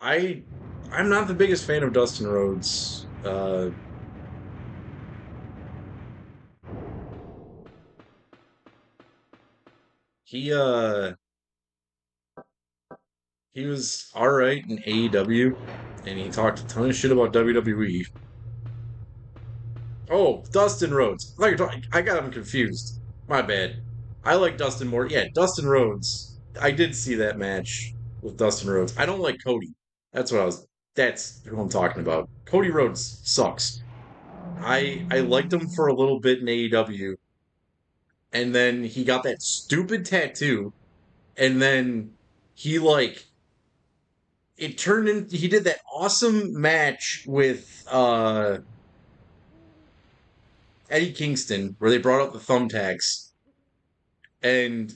I I'm not the biggest fan of Dustin Rhodes. He uh He was all right in AEW, and he talked a ton of shit about WWE. Oh, Dustin Rhodes. I thought you were talking. I got him confused. My bad. I like Dustin more. Yeah, Dustin Rhodes. I did see that match with Dustin Rhodes. I don't like Cody. That's what I was. That's who I'm talking about. Cody Rhodes sucks. I liked him for a little bit in AEW, and then he got that stupid tattoo, and then he like it turned in. He did that awesome match with Eddie Kingston where they brought up the thumbtacks, and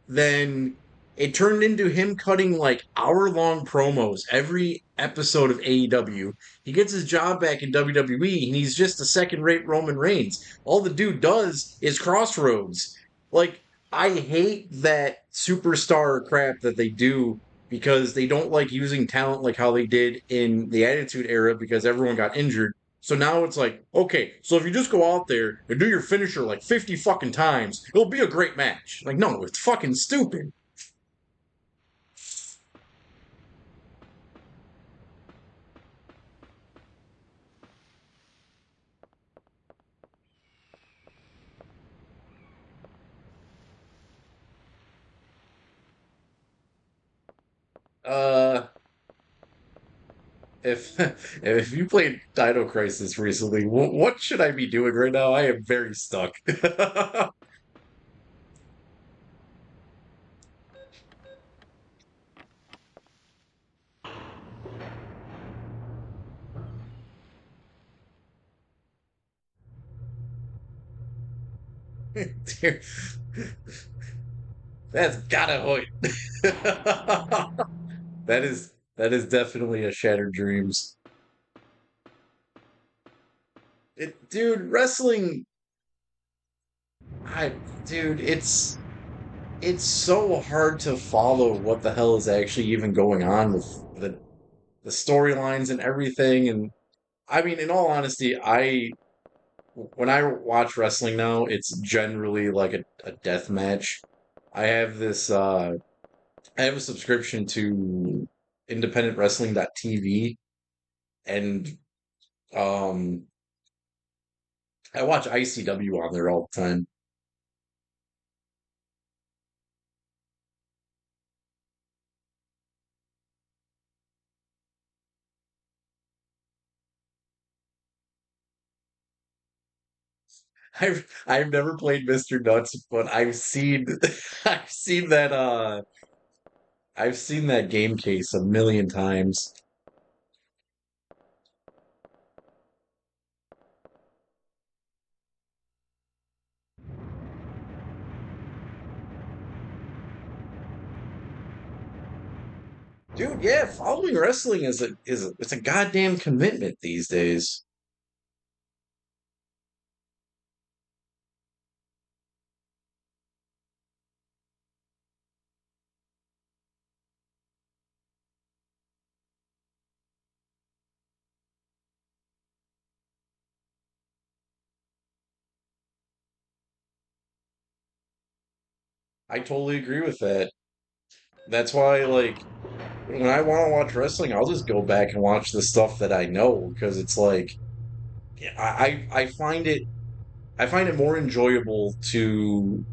then it turned into him cutting like hour-long promos every episode of AEW. He gets his job back in WWE and he's just a second-rate Roman Reigns. All the dude does is crossroads. Like, I hate that superstar crap that they do because they don't like using talent like how they did in the Attitude Era because everyone got injured. So now it's like, okay, so if you just go out there and do your finisher like 50 fucking times, it'll be a great match. Like, no, it's fucking stupid. Uh, if if you played Dino Crisis recently, what should I be doing right now? I am very stuck. That's gotta hurt. That is definitely a Shattered Dreams. Dude, wrestling. I dude, it's so hard to follow what the hell is actually even going on with the storylines and everything. And I mean, in all honesty, I when I watch wrestling now, it's generally like a death match. I have this I have a subscription to independentwrestling.tv, and um I watch ICW on there all the time. I've never played Mr. Nuts, but I've seen I've seen that I've seen that game case a million times. Dude, yeah, following wrestling it's a goddamn commitment these days. I totally agree with that. That's why, like, when I want to watch wrestling, I'll just go back and watch the stuff that I know because it's like yeah, I find it more enjoyable to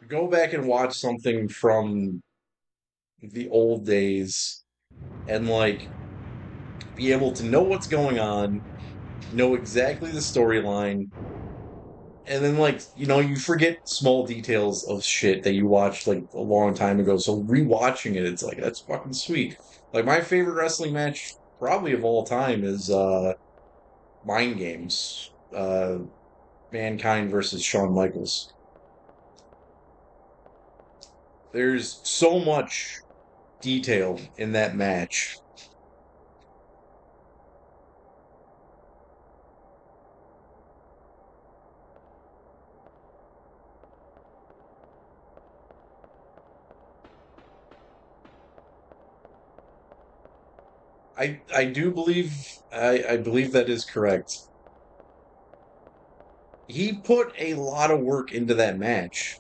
go back and watch something from the old days and like be able to know what's going on, know exactly the storyline, and then like you forget small details of shit that you watched like a long time ago. So rewatching it, it's like that's fucking sweet. Like my favorite wrestling match probably of all time is Mind Games, Mankind versus Shawn Michaels. There's so much detail in that match. I do believe I believe that is correct. He put a lot of work into that match.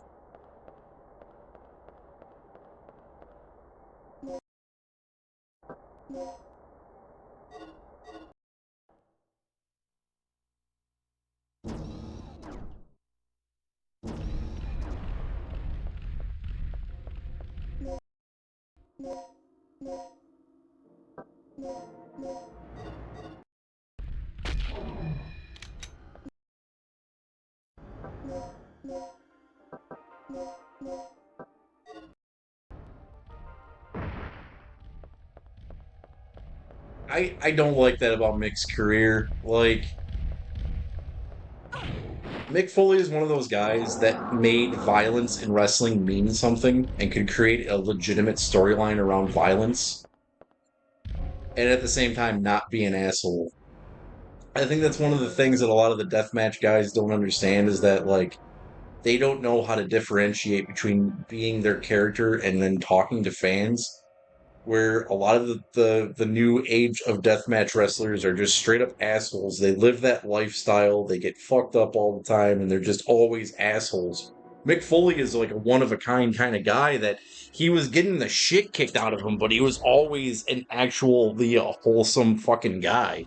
I don't like that about Mick's career. Like, Mick Foley is one of those guys that made violence in wrestling mean something and could create a legitimate storyline around violence and at the same time not be an asshole. I think that's one of the things that a lot of the deathmatch guys don't understand is that, like, they don't know how to differentiate between being their character and then talking to fans. Where a lot of the new age of deathmatch wrestlers are just straight up assholes. They live that lifestyle, they get fucked up all the time, and they're just always assholes. Mick Foley is like a one of a kind kind of guy that he was getting the shit kicked out of him, but he was always an actually wholesome fucking guy.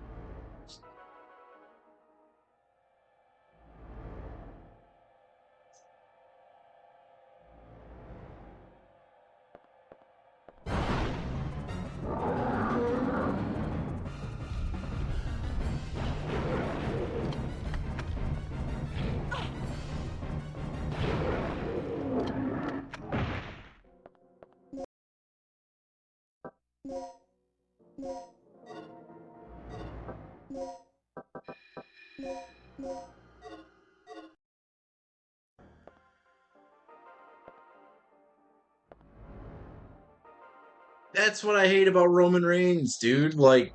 That's what I hate about Roman Reigns, dude. Like,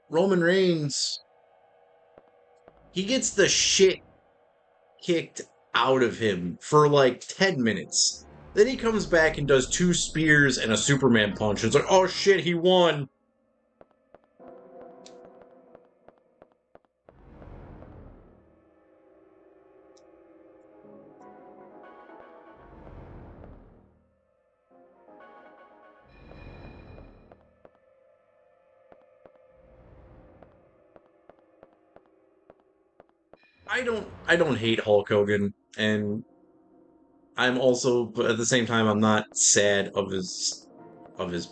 Roman Reigns, he gets the shit kicked out of him for like 10 minutes. Then he comes back and does two spears and a Superman punch. It's like, oh shit, he won. I don't hate Hulk Hogan, and I'm also, but at the same time, I'm not sad of his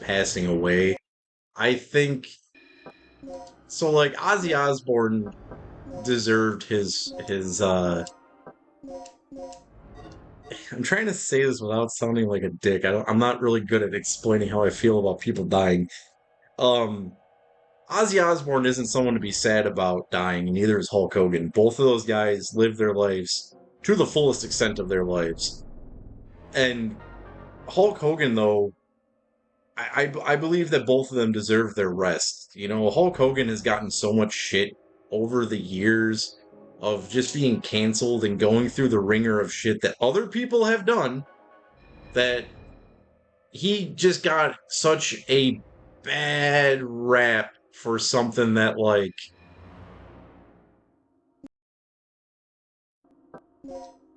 passing away. I think so. Like Ozzy Osbourne deserved his. I'm trying to say this without sounding like a dick. I'm not really good at explaining how I feel about people dying. Um, Ozzy Osbourne isn't someone to be sad about dying, and neither is Hulk Hogan. Both of those guys live their lives to the fullest extent of their lives. And Hulk Hogan, though, I believe that both of them deserve their rest. You know, Hulk Hogan has gotten so much shit over the years of just being canceled and going through the ringer of shit that other people have done that he just got such a bad rap for something that, like,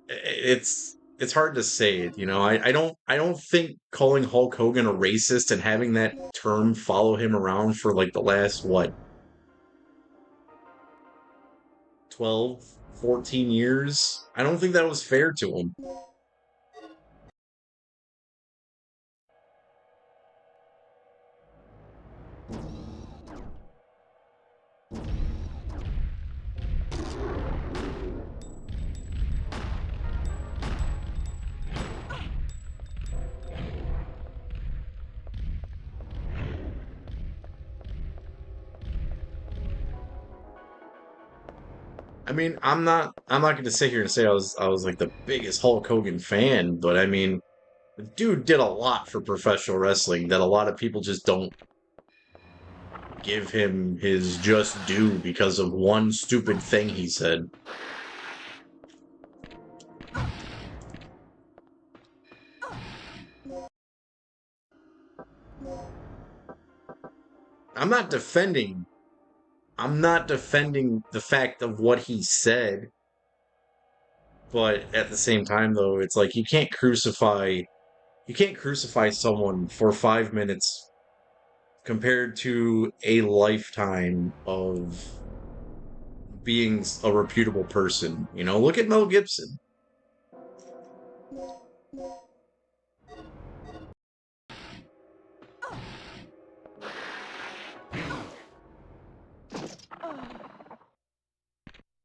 it's hard to say it, you know. I don't think calling Hulk Hogan a racist and having that term follow him around for like the last what 12, 14 years. I don't think that was fair to him. I mean, I'm not going to sit here and say I was like the biggest Hulk Hogan fan, but I mean, the dude did a lot for professional wrestling that a lot of people just don't give him his just due because of one stupid thing he said. I'm not defending I'm not defending the fact of what he said. But at the same time, though, it's like you can't crucify someone for 5 minutes compared to a lifetime of being a reputable person. Look at Mel Gibson.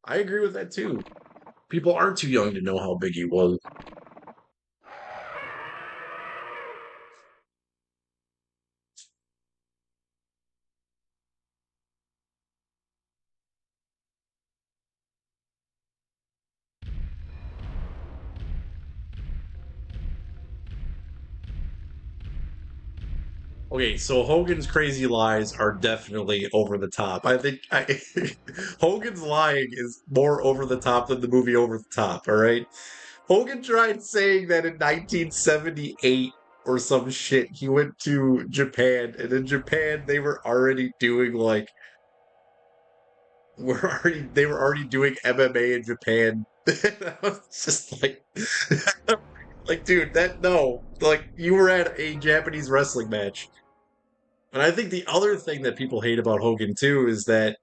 I agree with that too. People are too young to know how big he was. Okay, so Hogan's crazy lies are definitely over the top. I think Hogan's lying is more over the top than the movie Over the Top, all right? Hogan tried saying that in 1978 or some shit, he went to Japan, and in Japan they were already doing like they were already doing MMA in Japan. I was just like like dude, that no. Like you were at a Japanese wrestling match. And I think the other thing that people hate about Hogan too is that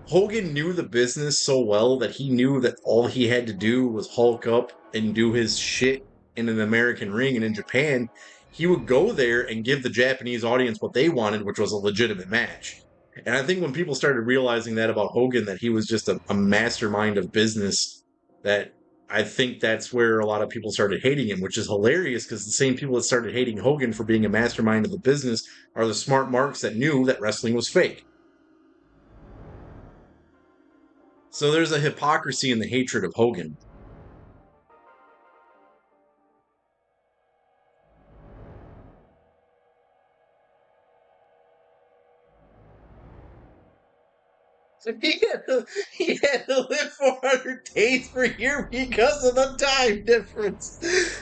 Hogan knew the business so well that he knew that all he had to do was hulk up and do his shit in an American ring. And in Japan, he would go there and give the Japanese audience what they wanted, which was a legitimate match. And I think when people started realizing that about Hogan, that he was just a mastermind of business, that I think that's where a lot of people started hating him, which is hilarious because the same people that started hating Hogan for being a mastermind of the business are the smart marks that knew that wrestling was fake. So there's a hypocrisy in the hatred of Hogan. So he had to live 400 days per year because of the time difference.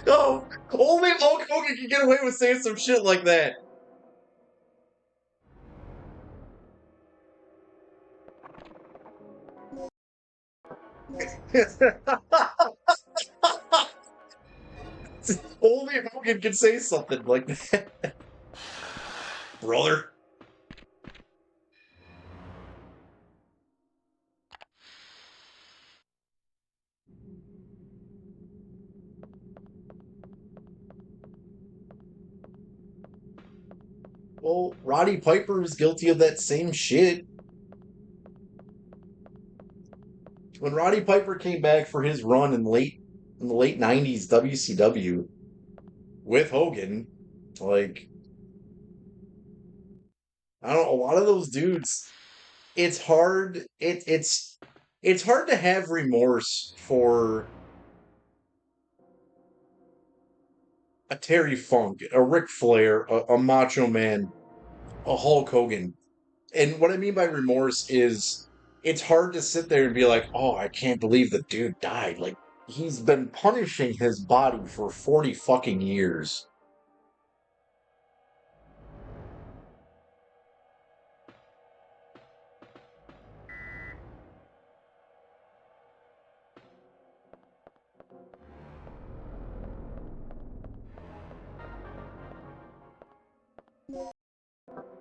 Oh, only Hulk Hogan can get away with saying some shit like that. Only Hogan can say something like that, brother. Well, Roddy Piper was guilty of that same shit. When Roddy Piper came back for his run in the late '90s WCW with Hogan, like I don't know, a lot of those dudes, it's hard. It's hard to have remorse for a Terry Funk, a Ric Flair, a Macho Man, a Hulk Hogan. And what I mean by remorse is it's hard to sit there and be like, oh, I can't believe the dude died. Like he's been punishing his body for 40 fucking years.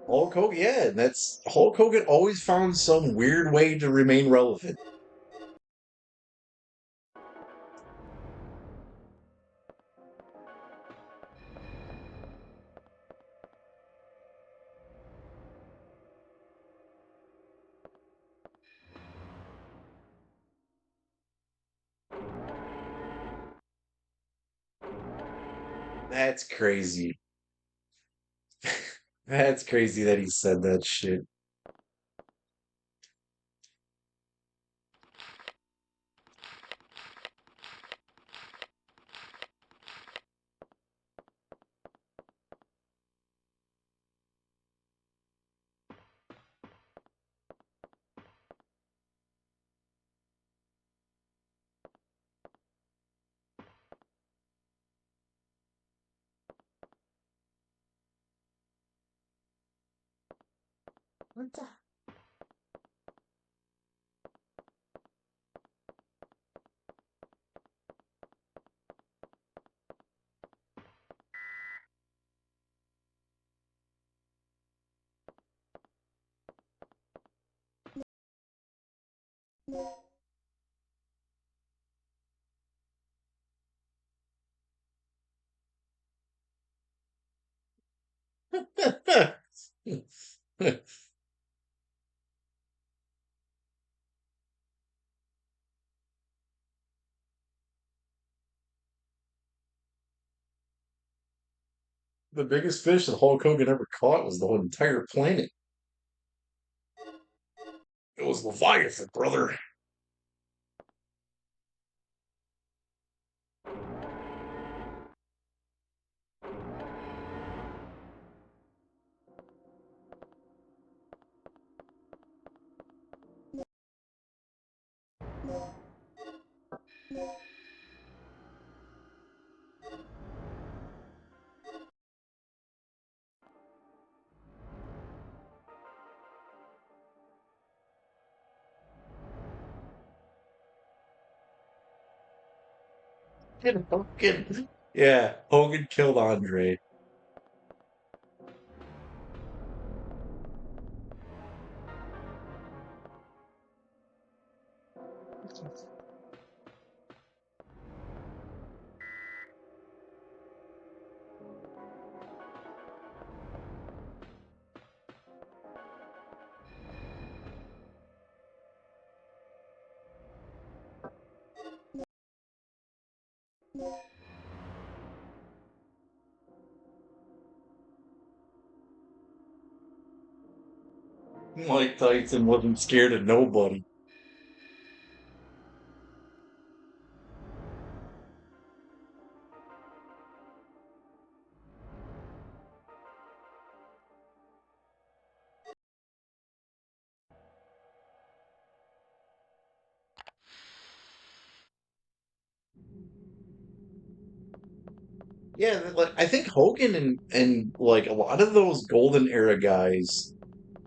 Hulk Hogan, yeah, that's Hulk Hogan always found some weird way to remain relevant. That's crazy. That's crazy that he said that shit. What the? The biggest fish that Hulk Hogan ever caught was the whole entire planet. It was Leviathan, brother. Hogan. Yeah, Hogan killed Andre. Mike Tyson wasn't scared of nobody. Yeah, like I think Hogan and like a lot of those golden era guys,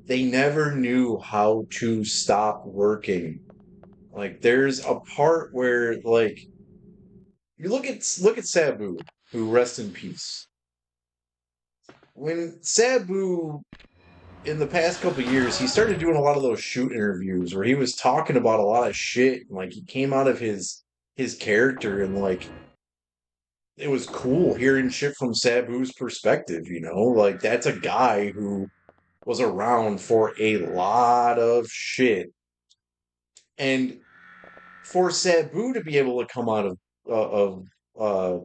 they never knew how to stop working. Like there's a part where like you look at Sabu, who rest in peace. When Sabu in the past couple years, he started doing a lot of those shoot interviews where he was talking about a lot of shit and like he came out of his character and like it was cool hearing shit from Sabu's perspective, like that's a guy who was around for a lot of shit. And for Sabu to be able to come out of uh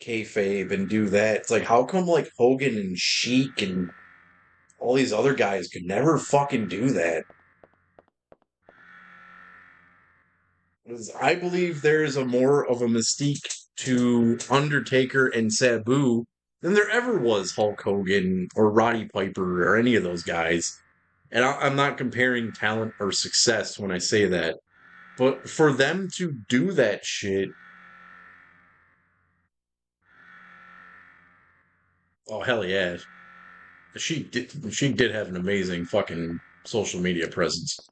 kayfabe and do that, it's like how come like Hogan and Sheik and all these other guys could never fucking do that? 'Cause I believe there is a more of a mystique to Undertaker and Sabu than there ever was Hulk Hogan or Roddy Piper or any of those guys. And I'm not comparing talent or success when I say that, but for them to do that shit, oh hell yeah, she did have an amazing fucking social media presence.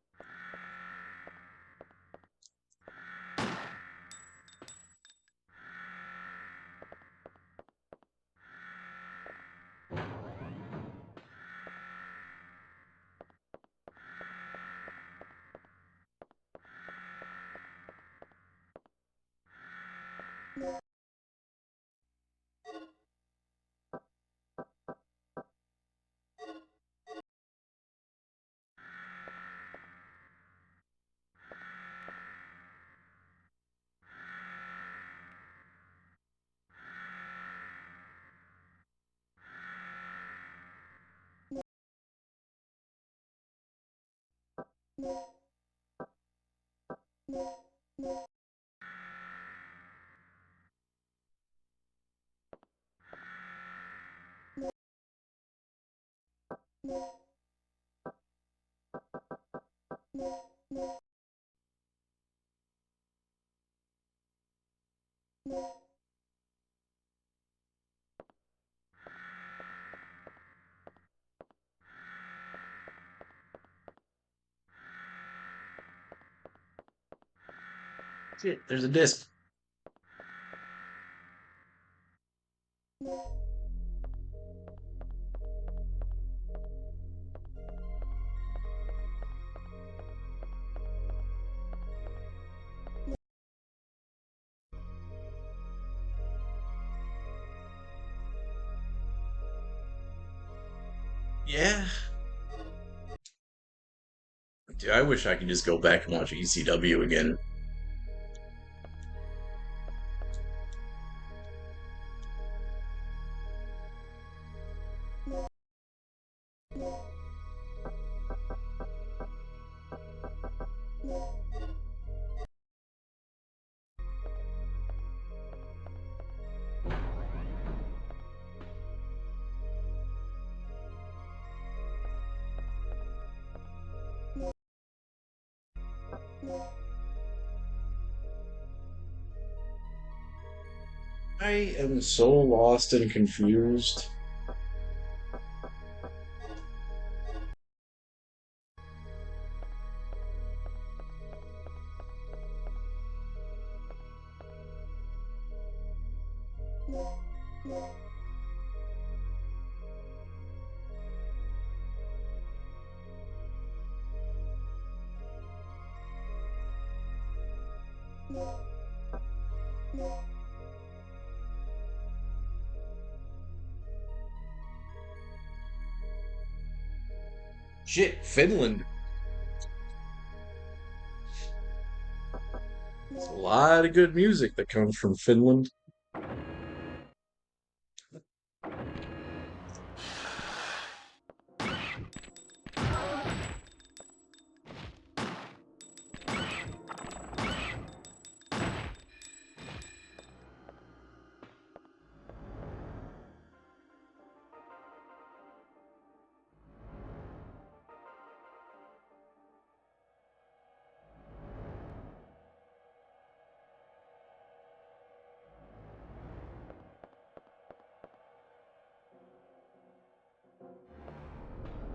Shit, there's a disc. Yeah, dude, I wish I could just go back and watch ECW again. I am so lost and confused. Shit, Finland. There's a lot of good music that comes from Finland.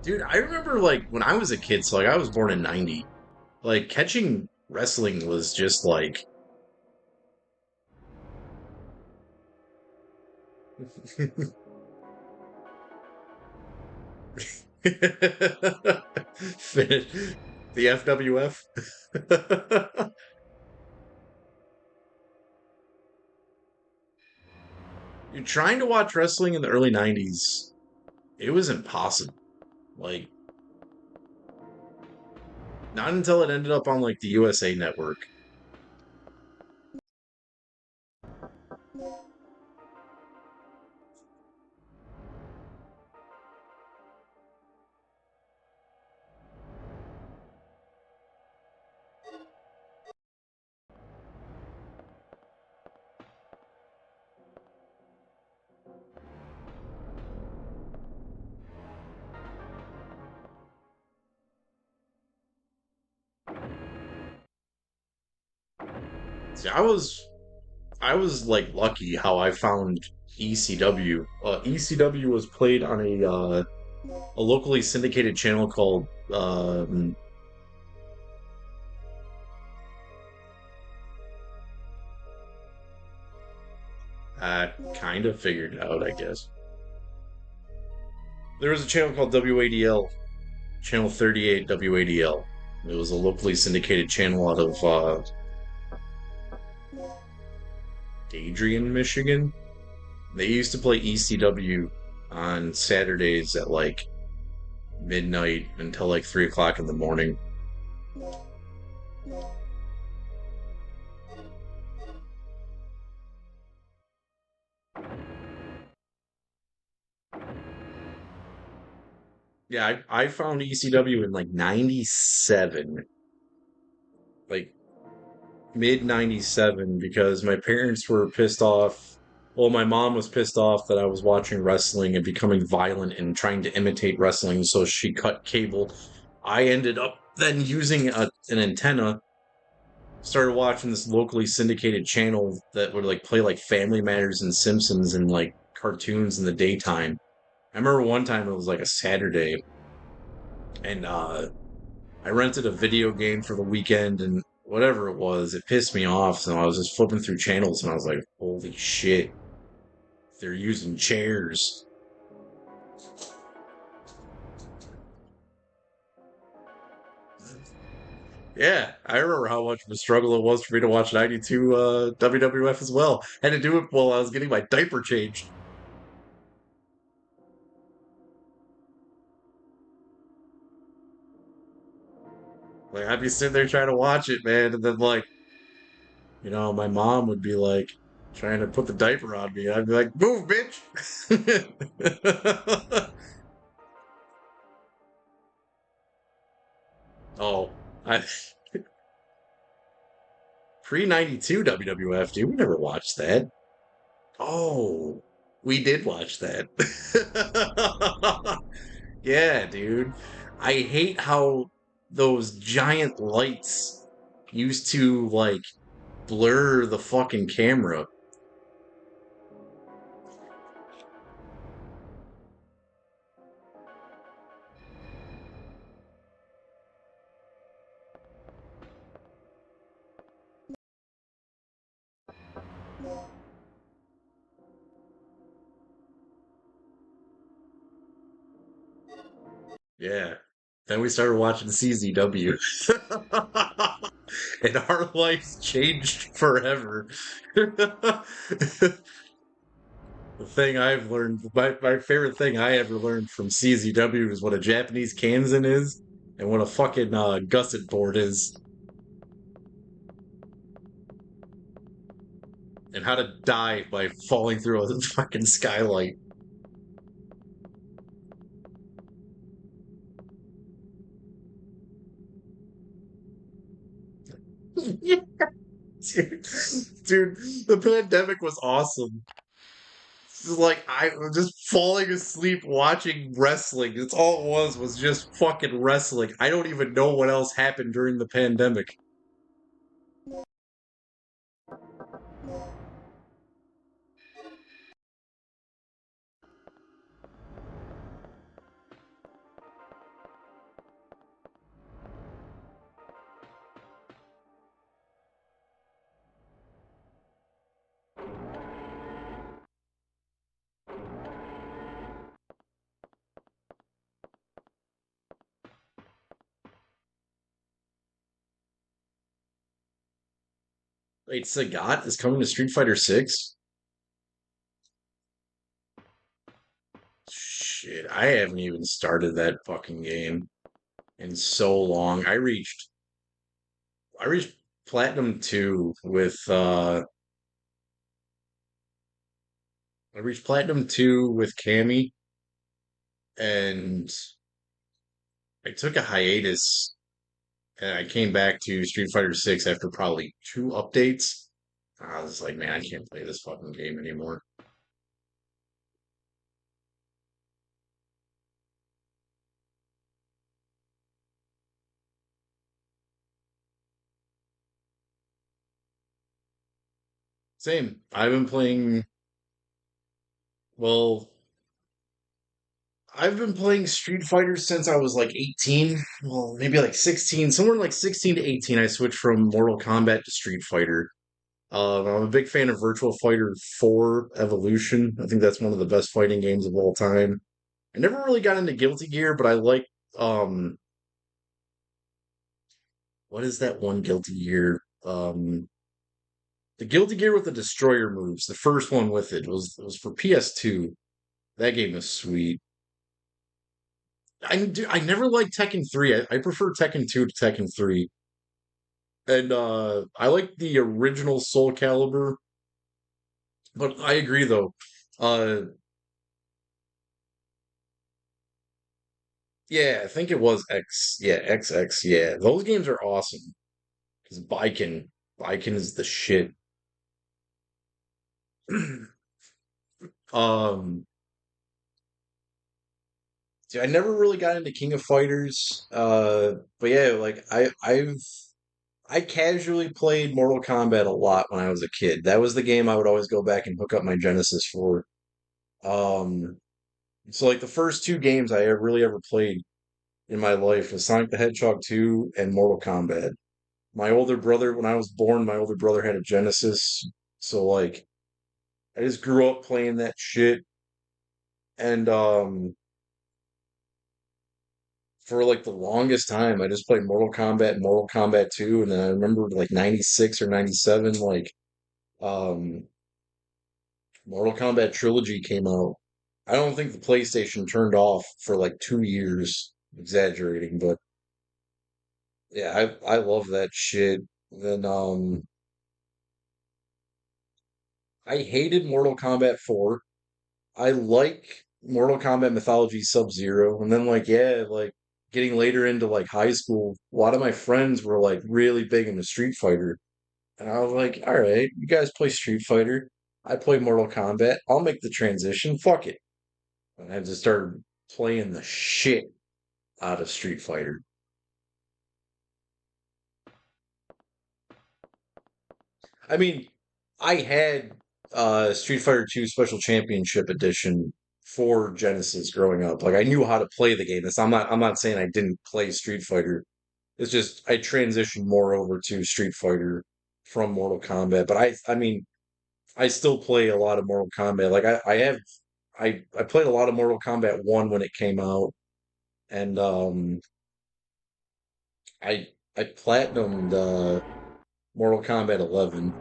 Dude, I remember like when I was a kid, so like I was born in 90. Like catching wrestling was just like finish the FWF. You're trying to watch wrestling in the early 90s. It was impossible. Like not until it ended up on like the USA network. See, I was like lucky how I found ECW. ECW was played on a locally syndicated channel called I kind of figured it out, I guess. There was a channel called WADL, channel 38 WADL. It was a locally syndicated channel out of Adrian, Michigan. They used to play ECW on Saturdays at like midnight until like 3 o'clock in the morning. Yeah, I found ECW in like 97, like mid 97, because my parents were pissed off. Well, my mom was pissed off that I was watching wrestling and becoming violent and trying to imitate wrestling, so she cut cable. I ended up then using an antenna, started watching this locally syndicated channel that would like play like Family Matters and Simpsons and like cartoons in the daytime. I remember one time it was like a Saturday, and I rented a video game for the weekend, and whatever it was, it pissed me off. So I was just flipping through channels and I was like, holy shit, they're using chairs. Yeah, I remember how much of a struggle it was for me to watch 92 WWF as well. Had to do it while I was getting my diaper changed. Like I'd be sitting there trying to watch it, man, and then like, my mom would be like trying to put the diaper on me. I'd be like, "Move, bitch!" Oh, I pre '92 WWF, dude. We never watched that. Oh, we did watch that. Yeah, dude. I hate how those giant lights used to like blur the fucking camera. Yeah. Then we started watching CZW. And our lives changed forever. The thing I've learned, my favorite thing I ever learned from CZW is what a Japanese Kanzen is and what a fucking gusset board is and how to die by falling through a fucking skylight. Dude, dude, the pandemic was awesome. It's like I was just falling asleep watching wrestling. That's all it was just fucking wrestling. I don't even know what else happened during the pandemic. Wait, Sagat is coming to Street Fighter 6? Shit, I haven't even started that fucking game in so long. I reached Platinum 2 with I reached Platinum 2 with Cammy and I took a hiatus and I came back to Street Fighter 6 after probably two updates. I was like, man, I can't play this fucking game anymore. Same. Well, I've been playing Street Fighter since I was like 18. Well, maybe like 16. Somewhere like 16 to 18, I switched from Mortal Kombat to Street Fighter. I'm a big fan of Virtual Fighter 4 Evolution. I think that's one of the best fighting games of all time. I never really got into Guilty Gear, but I like um what is that one Guilty Gear? The Guilty Gear with the Destroyer moves. The first one with it was for PS2. That game was sweet. I never liked Tekken 3. I prefer Tekken 2 to Tekken 3. And I like the original Soul Calibur, but I agree though. Uh yeah, I think it was X. Yeah, XX. Yeah. Those games are awesome. Because Biken is the shit. um See, I never really got into King of Fighters. But yeah, like I casually played Mortal Kombat a lot when I was a kid. That was the game I would always go back and hook up my Genesis for. Um, so like the first two games I ever really ever played in my life was Sonic the Hedgehog 2 and Mortal Kombat. My older brother, when I was born, my older brother had a Genesis, so like I just grew up playing that shit. And for like the longest time, I just played Mortal Kombat and Mortal Kombat 2, and then I remember like 96 or 97, like um Mortal Kombat Trilogy came out. I don't think the PlayStation turned off for like 2 years, exaggerating, but Yeah, I love that shit. Then I hated Mortal Kombat 4. I like Mortal Kombat Mythology Sub-Zero. And then like yeah, like getting later into like high school, a lot of my friends were like really big into Street Fighter. And I was like, all right, you guys play Street Fighter. I play Mortal Kombat. I'll make the transition. Fuck it. And I just started playing the shit out of Street Fighter. I mean, I had Street Fighter 2 Special Championship Edition for Genesis growing up. Like I knew how to play the game. I'm not saying I didn't play Street Fighter. It's just I transitioned more over to Street Fighter from Mortal Kombat. But I mean, I still play a lot of Mortal Kombat. Like I played a lot of Mortal Kombat 1 when it came out, and I platinumed Mortal Kombat 11.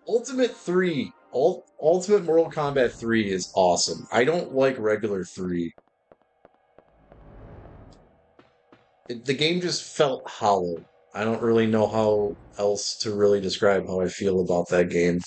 Ultimate 3, Ultimate Mortal Kombat 3 is awesome. I don't like regular 3. The game just felt hollow. I don't really know how else to really describe how I feel about that game.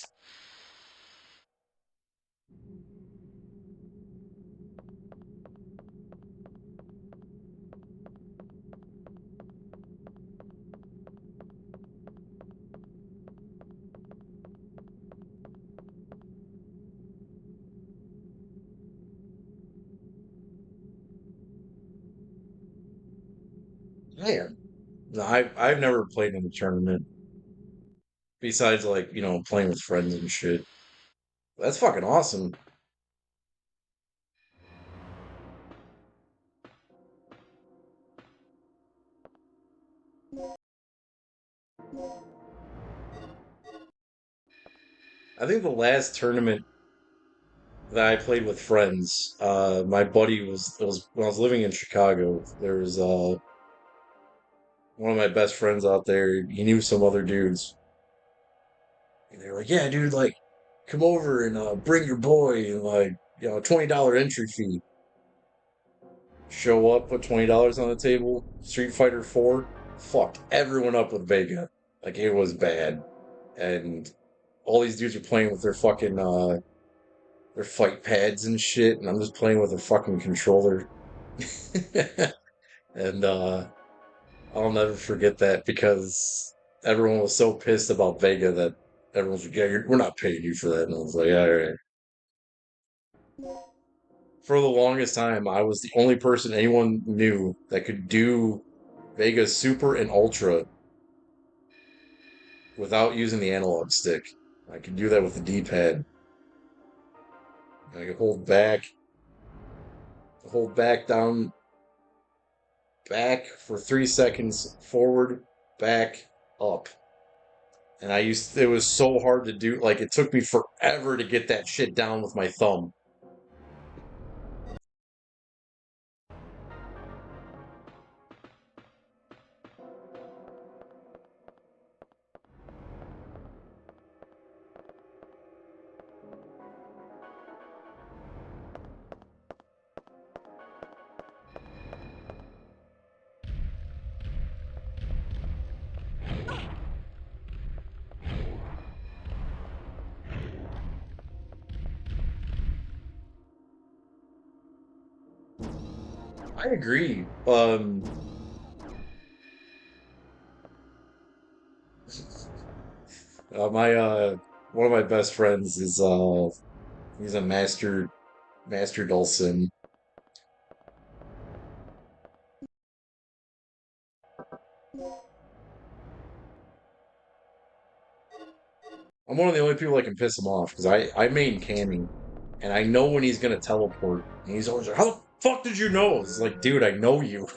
Man, no, I've never played in a tournament besides like, playing with friends and shit. That's fucking awesome. I think the last tournament that I played with friends, my buddy was it was when I was living in Chicago. There was one of my best friends out there. He knew some other dudes, and they were like, "Yeah, dude, like, come over and bring your boy, and like, $20 entry fee." Show up, put $20 on the table. Street Fighter 4 fucked everyone up with Vega. Like it was bad, and all these dudes are playing with their fucking their fight pads and shit, and I'm just playing with a fucking controller. And I'll never forget that because everyone was so pissed about Vega that everyone's like, "Yeah, we're not paying you for that." And I was like, "Yeah, all right." For the longest time, I was the only person anyone knew that could do Vega Super and Ultra without using the analog stick. I could do that with the D-pad. I could hold back, down, back for 3 seconds, forward, back, up. And it was so hard to do. Like, it took me forever to get that shit down with my thumb. I agree. My one of my best friends is he's a master Dulcin. I'm one of the only people that can piss him off because I main Cammy, and I know when he's gonna teleport, and he's always like, "How the fuck did you know?" It's like, dude, I know you.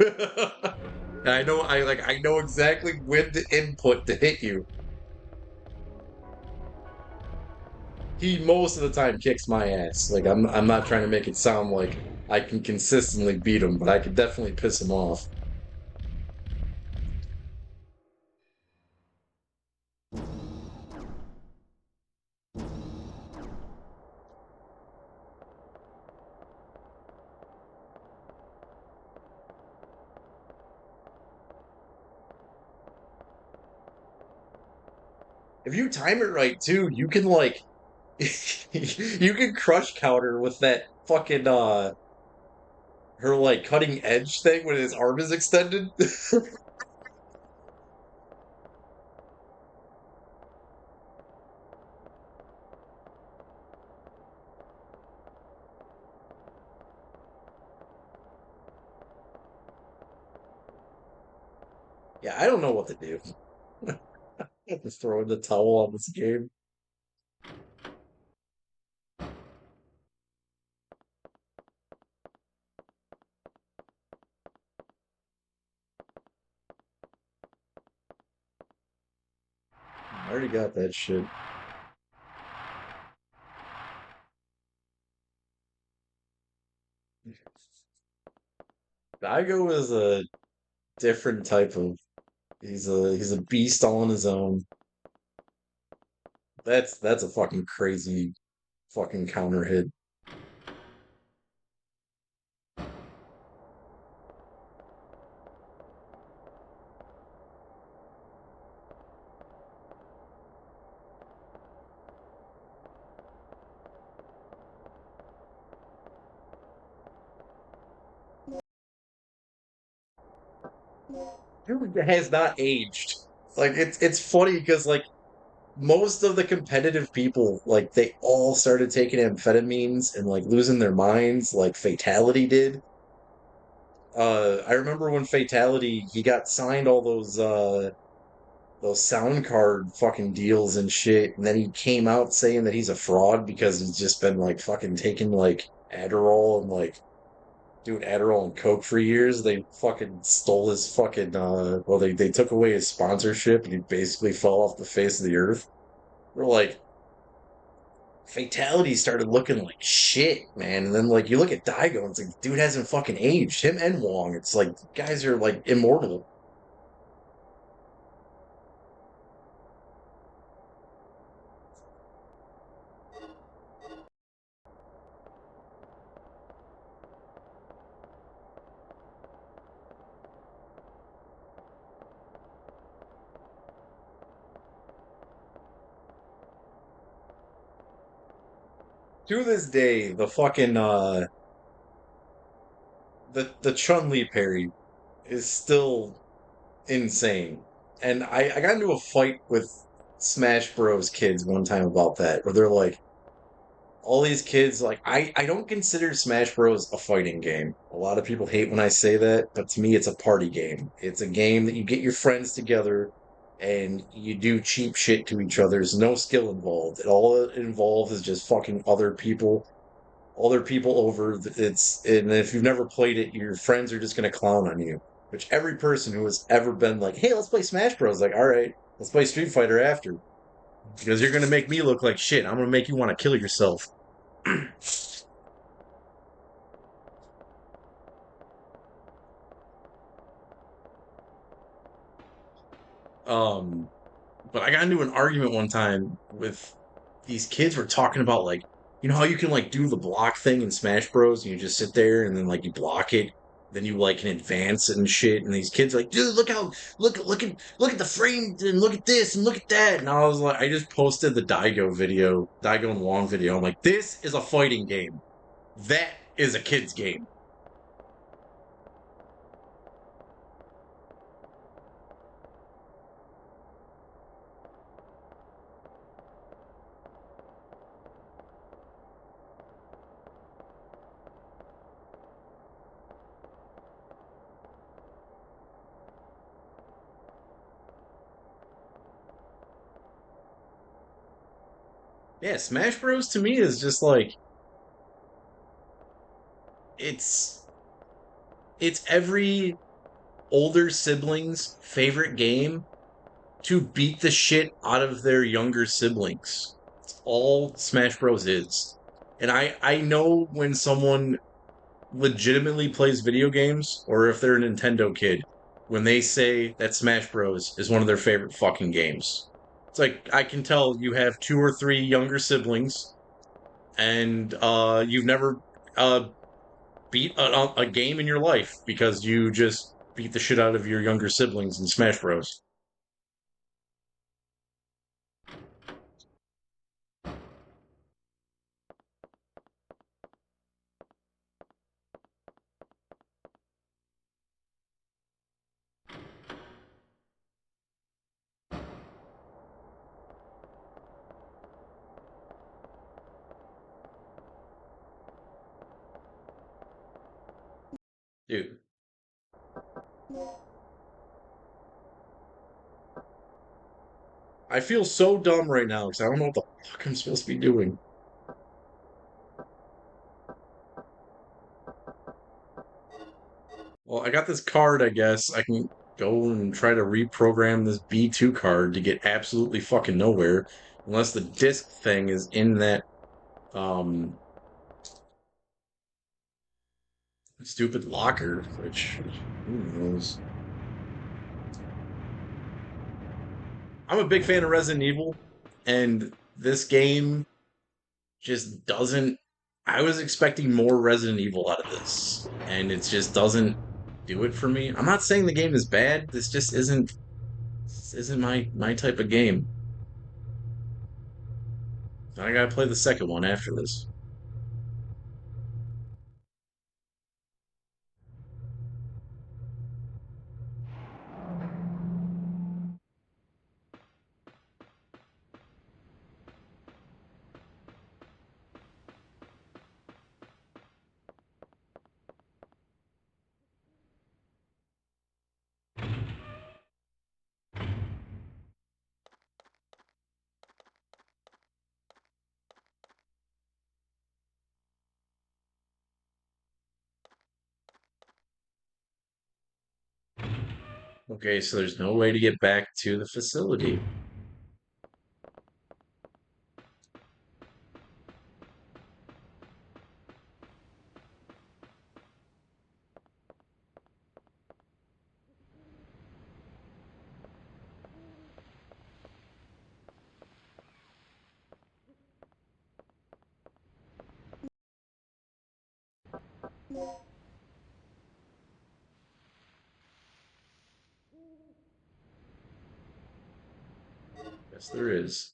And I know exactly when to input to hit you. He most of the time kicks my ass. Like I'm not trying to make it sound like I can consistently beat him, but I could definitely piss him off. if you time it right too, you can like you can crush counter with that fucking her like cutting edge thing when his arm is extended. Yeah, I don't know what to do. Just throwing the towel on this game. I already got that shit. Daigo is a different type of he's a beast all on his own. That's a fucking crazy fucking counter hit. Dude has not aged. Like it's funny because like most of the competitive people, like they all started taking amphetamines and like losing their minds, like Fatality did. I remember when Fatality he got signed all those sound card fucking deals and shit, and then he came out saying that he's a fraud because he's just been like fucking taking like Adderall and like doing Adderall and Coke for years. They fucking stole his fucking well they took away his sponsorship and he basically fell off the face of the earth. We're like Fatality started looking like shit, man. And then like you look at Daigo and it's like dude hasn't fucking aged. Him and Wong, it's like guys are like immortal. To this day, the fucking the Chun-Li parry is still insane. And I got into a fight with Smash Bros. Kids one time about that, where they're like, all these kids, like, I don't consider Smash Bros. A fighting game. A lot of people hate when I say that, but to me, it's a party game. It's a game that you get your friends together and you do cheap shit to each other. There's no skill involved. All it involves is just fucking other people over. It's and if you've never played it, your friends are just gonna clown on you. Which every person who has ever been like, "Hey, let's play Smash Bros." Like, all right, let's play Street Fighter after because you're gonna make me look like shit. I'm gonna make you want to kill yourself. um, but I got into an argument one time with these kids were talking about like, you know how you can like do the block thing in Smash Bros. And you just sit there and then like you block it, then you like can advance it and shit. And these kids are like, dude, look at the frame and look at this and look at that. And I was like, I just posted the Daigo and Wong video. I'm like, this is a fighting game. That is a kid's game. Yeah, Smash Bros. To me is just like it's it's every older sibling's favorite game to beat the shit out of their younger siblings. It's all Smash Bros. Is. And I know when someone legitimately plays video games, or if they're a Nintendo kid, when they say that Smash Bros. Is one of their favorite fucking games. It's like I can tell you have two or three younger siblings, and you've never uh, beat a game in your life because you just beat the shit out of your younger siblings in Smash Bros. Dude, I feel so dumb right now because I don't know what the fuck I'm supposed to be doing. Well, I got this card, I guess. I can go and try to reprogram this B2 card to get absolutely fucking nowhere. Unless the disc thing is in that um stupid locker, which who knows. I'm a big fan of Resident Evil, and this game just doesn't. I was expecting more Resident Evil out of this, and it just doesn't do it for me. I'm not saying the game is bad. This just isn't my type of game. I gotta play the second one after this. Okay, so there's no way to get back to the facility. Yes, there is.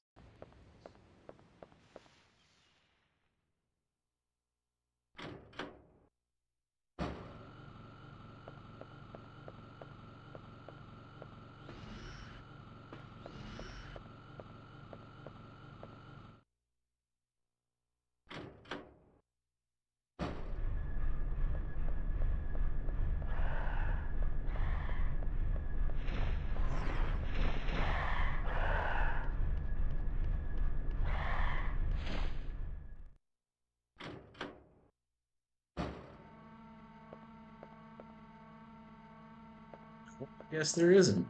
Yes, there isn't.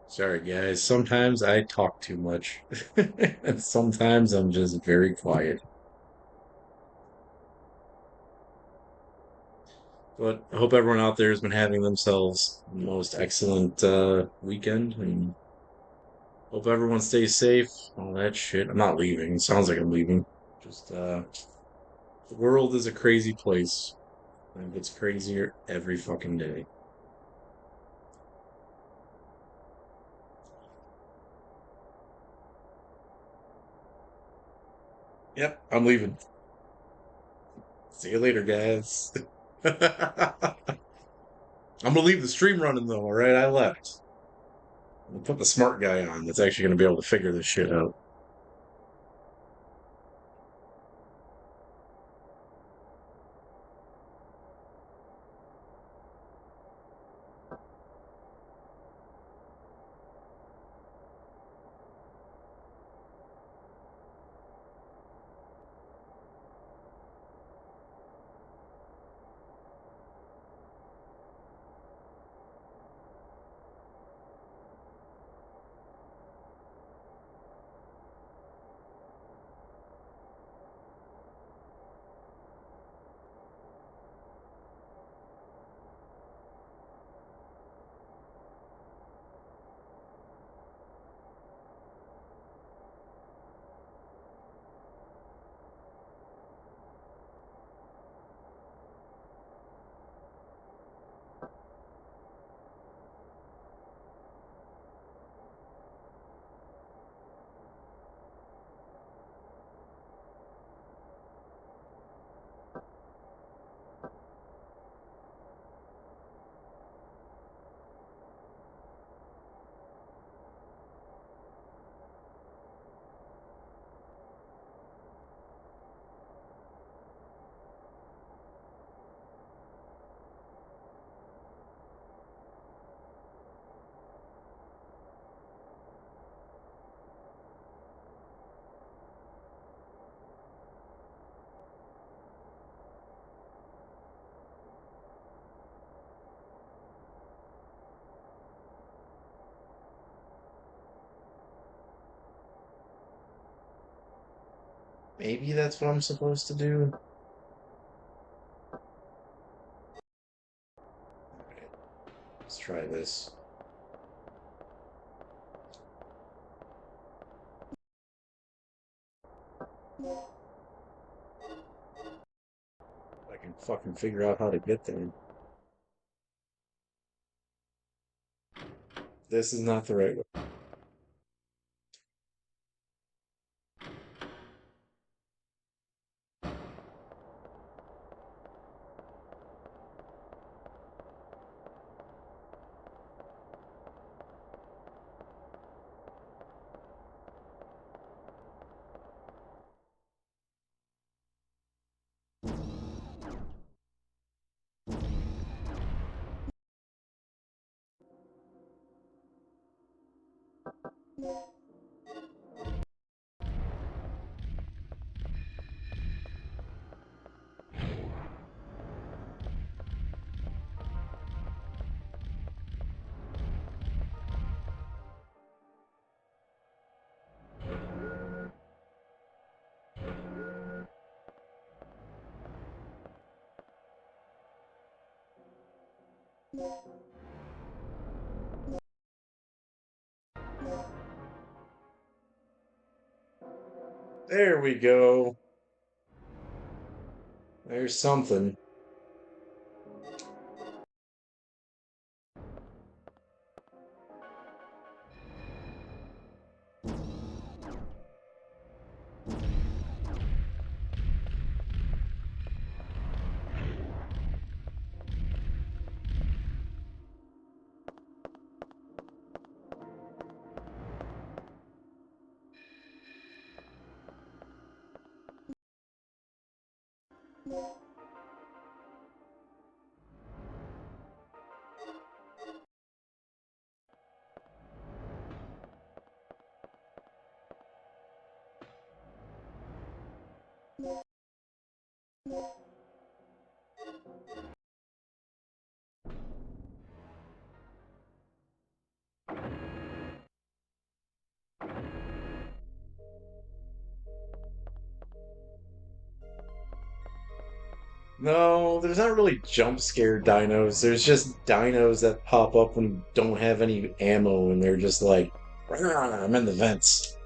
Sorry, guys. Sometimes I talk too much. And sometimes I'm just very quiet. But I hope everyone out there has been having themselves the most excellent weekend, and hope everyone stays safe. All that shit. I'm not leaving. Sounds like I'm leaving. Just the world is a crazy place, and it gets crazier every fucking day. Yep, I'm leaving. See you later, guys. I'm gonna leave the stream running though. All right, I left. I'll put the smart guy on that's actually gonna be able to figure this shit out. Maybe that's what I'm supposed to do. Alright, let's try this. I can fucking figure out how to get there. This is not the right way. There we go. There's something. No, there's not really jump scare dinos. There's just dinos that pop up and don't have any ammo, and they're just like, "Rah, I'm in the vents."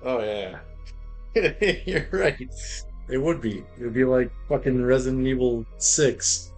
Oh yeah, you're right. It would be. It would be like fucking Resident Evil 6.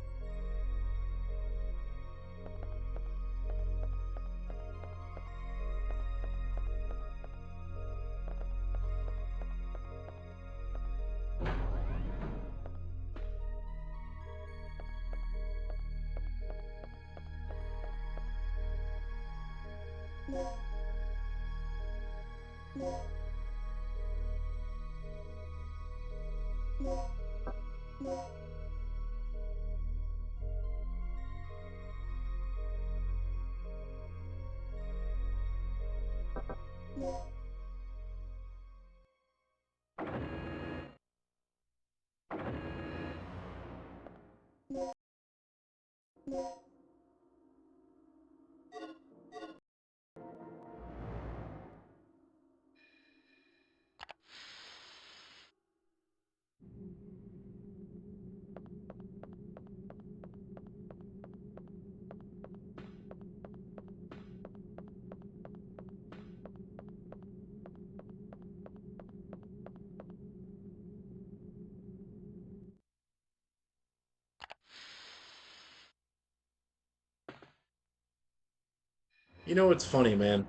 You know what's funny, man?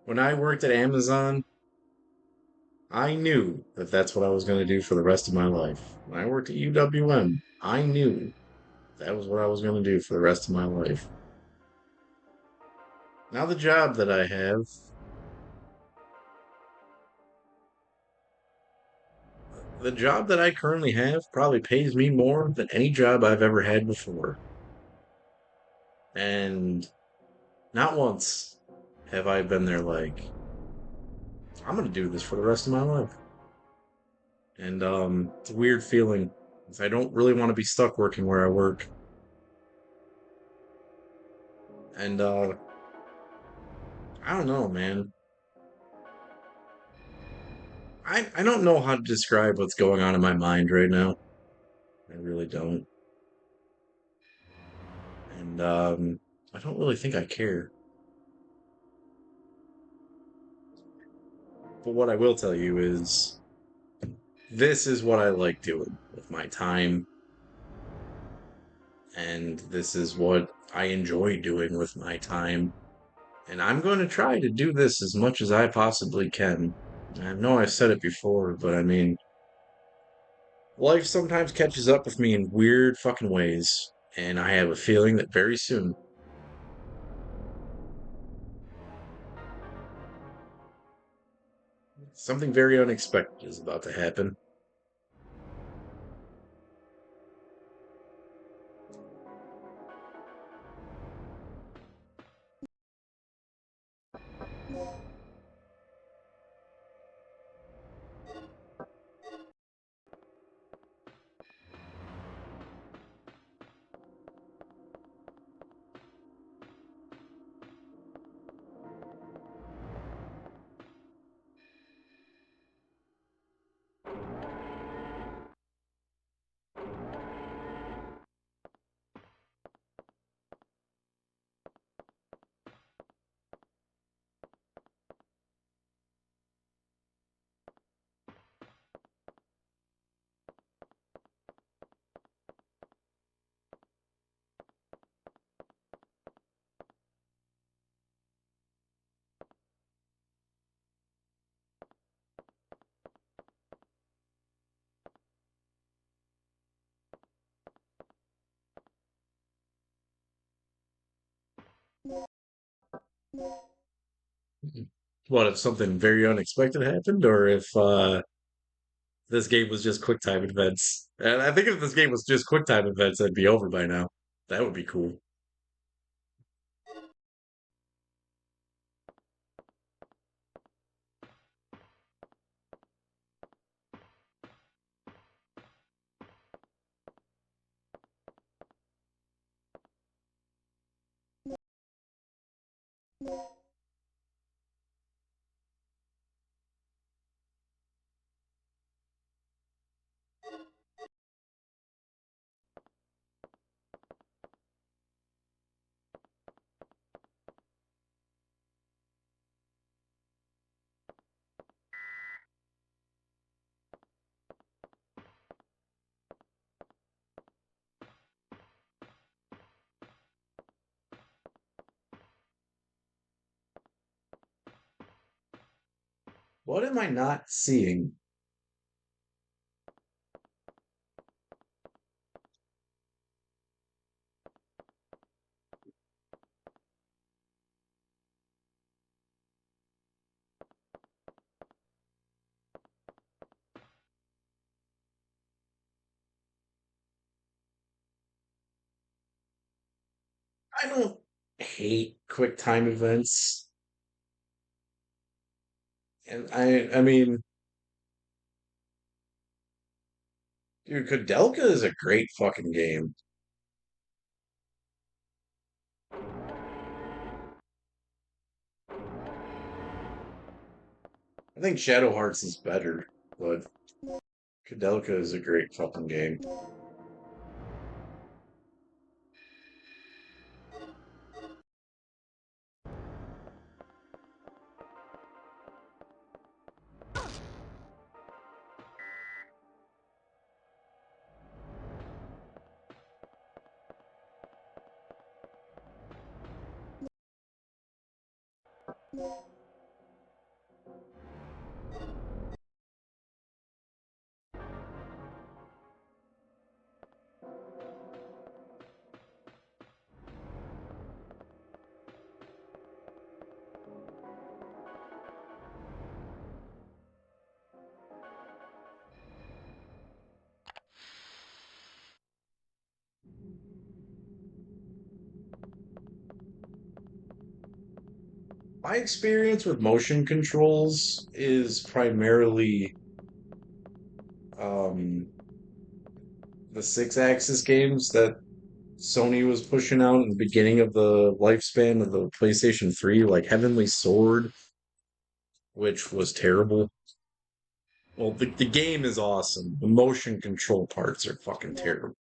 When I worked at Amazon, I knew that that's what I was going to do for the rest of my life. When I worked at UWM, I knew that was what I was going to do for the rest of my life. Now, the job that I currently have probably pays me more than any job I've ever had before. And not once have I been there like, I'm going to do this for the rest of my life. And it's a weird feeling. 'Cause I don't really want to be stuck working where I work. And I don't know, man. I don't know how to describe what's going on in my mind right now. I really don't. And I don't really think I care. But what I will tell you is this is what I like doing with my time, and this is what I enjoy doing with my time. And I'm going to try to do this as much as I possibly can. I know I've said it before, but I mean, life sometimes catches up with me in weird fucking ways. And I have a feeling that very soon, something very unexpected is about to happen. What if something very unexpected happened, or if this game was just quick time events? And I think if this game was just quick time events, it'd be over by now. That would be cool. What am I not seeing? I don't hate quick time events. And I mean, dude, Kudelka is a great fucking game. I think Shadow Hearts is better, but Kudelka is a great fucking game. My experience with motion controls is primarily um, the six axis games that Sony was pushing out in the beginning of the lifespan of the PlayStation 3, like Heavenly Sword, which was terrible. Well, the game is awesome. The motion control parts are fucking terrible.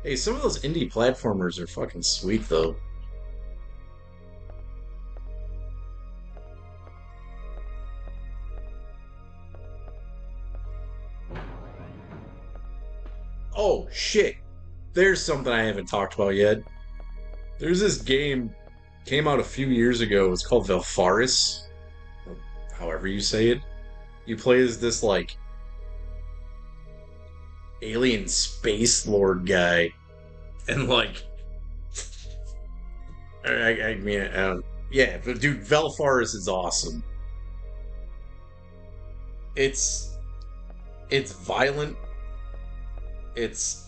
Hey, some of those indie platformers are fucking sweet though. Oh shit. There's something I haven't talked about yet. There's this game came out a few years ago. It's called Velfaris, however you say it. You play as this like alien space lord guy, and like I mean, yeah, but dude, Velfaris is awesome. It's it's violent. It's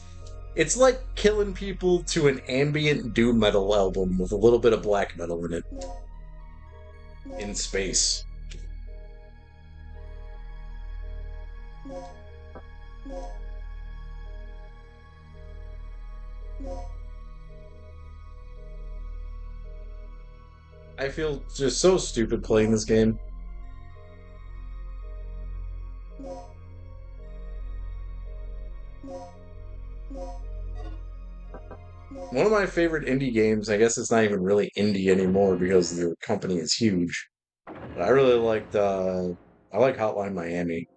it's like killing people to an ambient doom metal album with a little bit of black metal in it in space. I feel just so stupid playing this game. One of my favorite indie games, I guess it's not even really indie anymore because the company is huge. But I really liked I like Hotline Miami.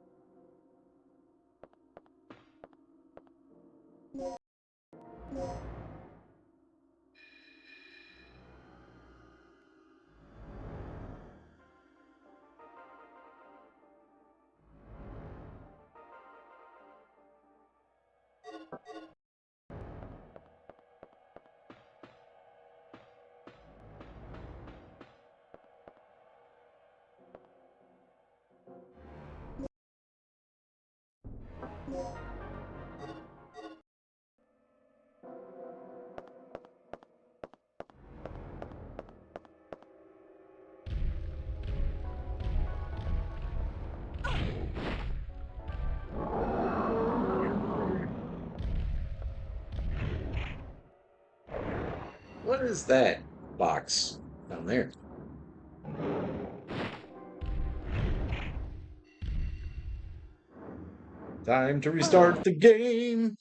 What is that box down there? Time to restart the game.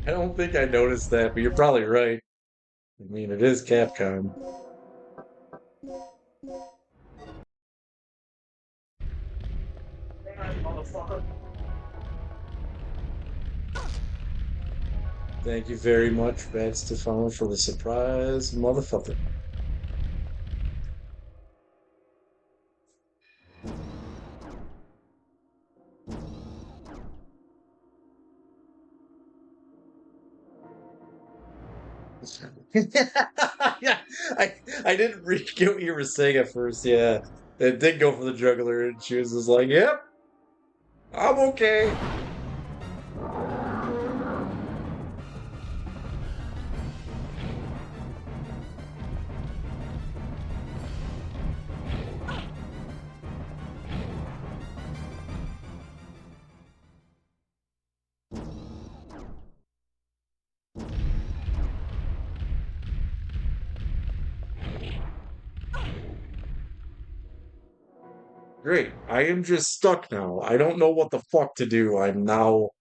I don't think I noticed that, but you're probably right. I mean, it is Capcom. Thank you very much, Bad Stefano, for the surprise, motherfucker. Yeah, I didn't really get what you were saying at first. Yeah, it did go for the juggler, and she was just like, "Yep, I'm okay. Great. I am just stuck now. I don't know what the fuck to do. I'm now.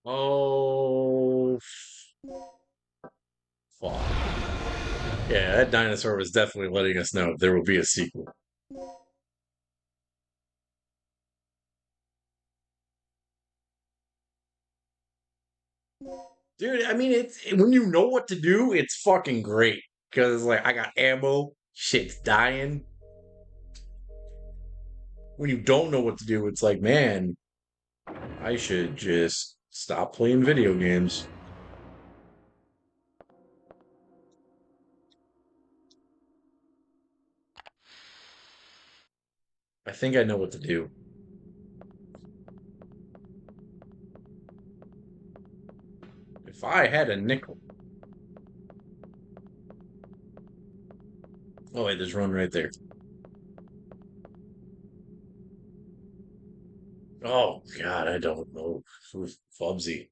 Oh, fuck. Yeah, that dinosaur was definitely letting us know there will be a sequel. Dude, I mean, it's when you know what to do, it's fucking great. Because, like, I got ammo, shit's dying. When you don't know what to do, it's like, man, I should just stop playing video games. I think I know what to do. If I had a nickel. Oh, wait, there's one right there. Oh, God, I don't know. Fubsy.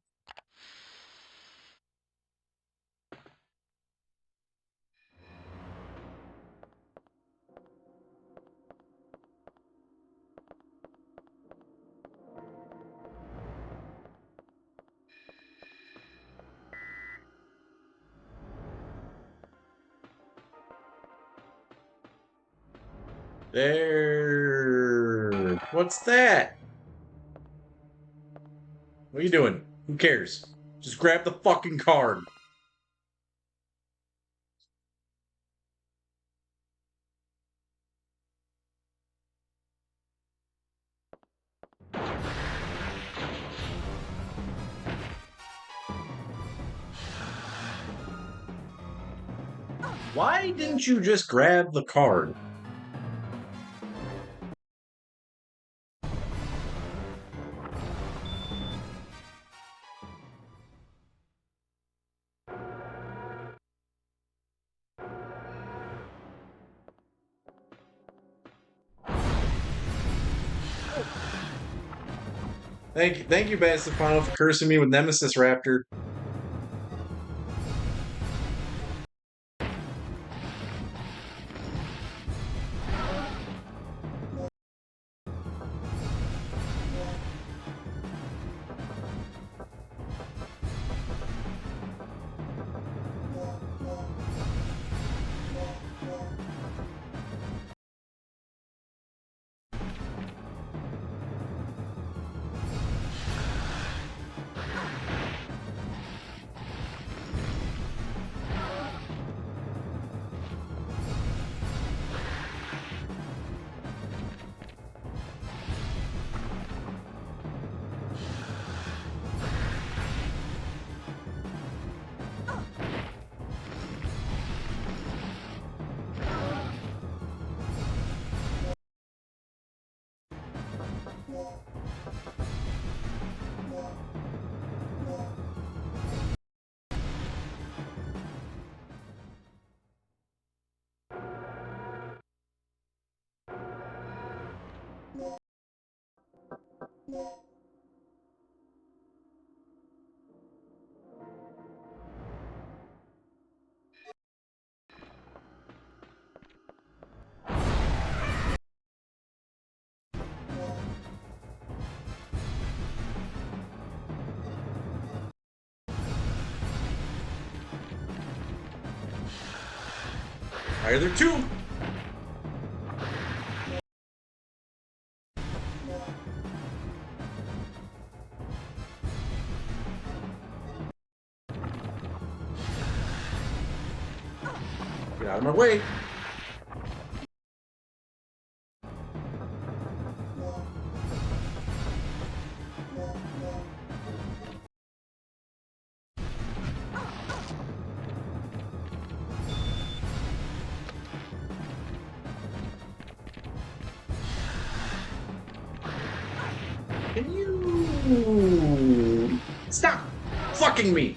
There. What's that? What are you doing? Who cares? Just grab the fucking card. Why didn't you just grab the card? Thank you, Bad Final, for cursing me with Nemesis Raptor. Either two. Get out of my way. Can you stop fucking me?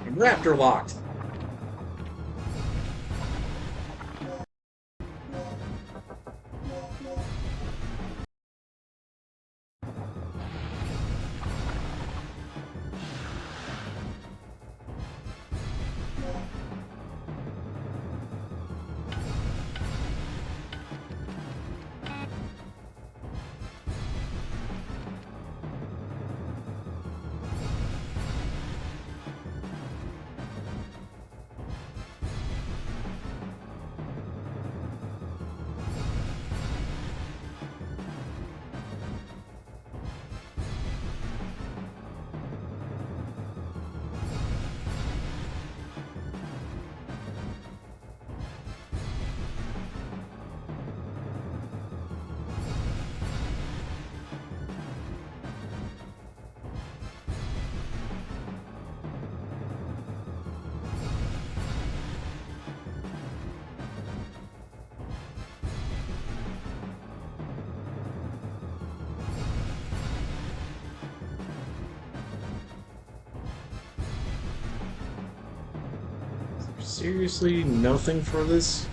I'm raptor locked. Seriously, nothing for this?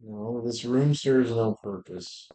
No, this room serves no purpose.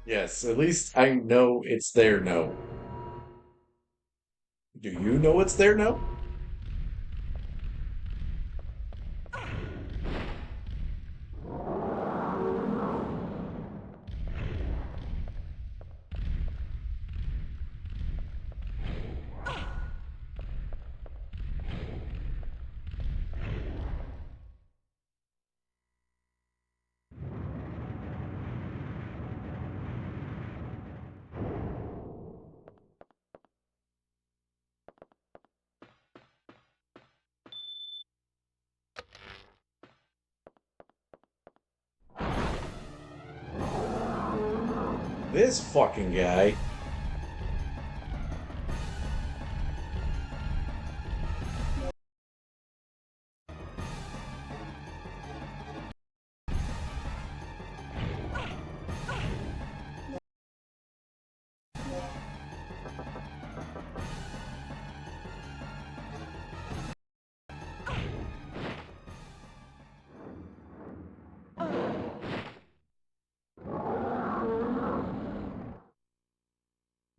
Yes, at least I know it's there now. Do you know it's there now? This fucking guy.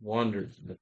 Wonderful.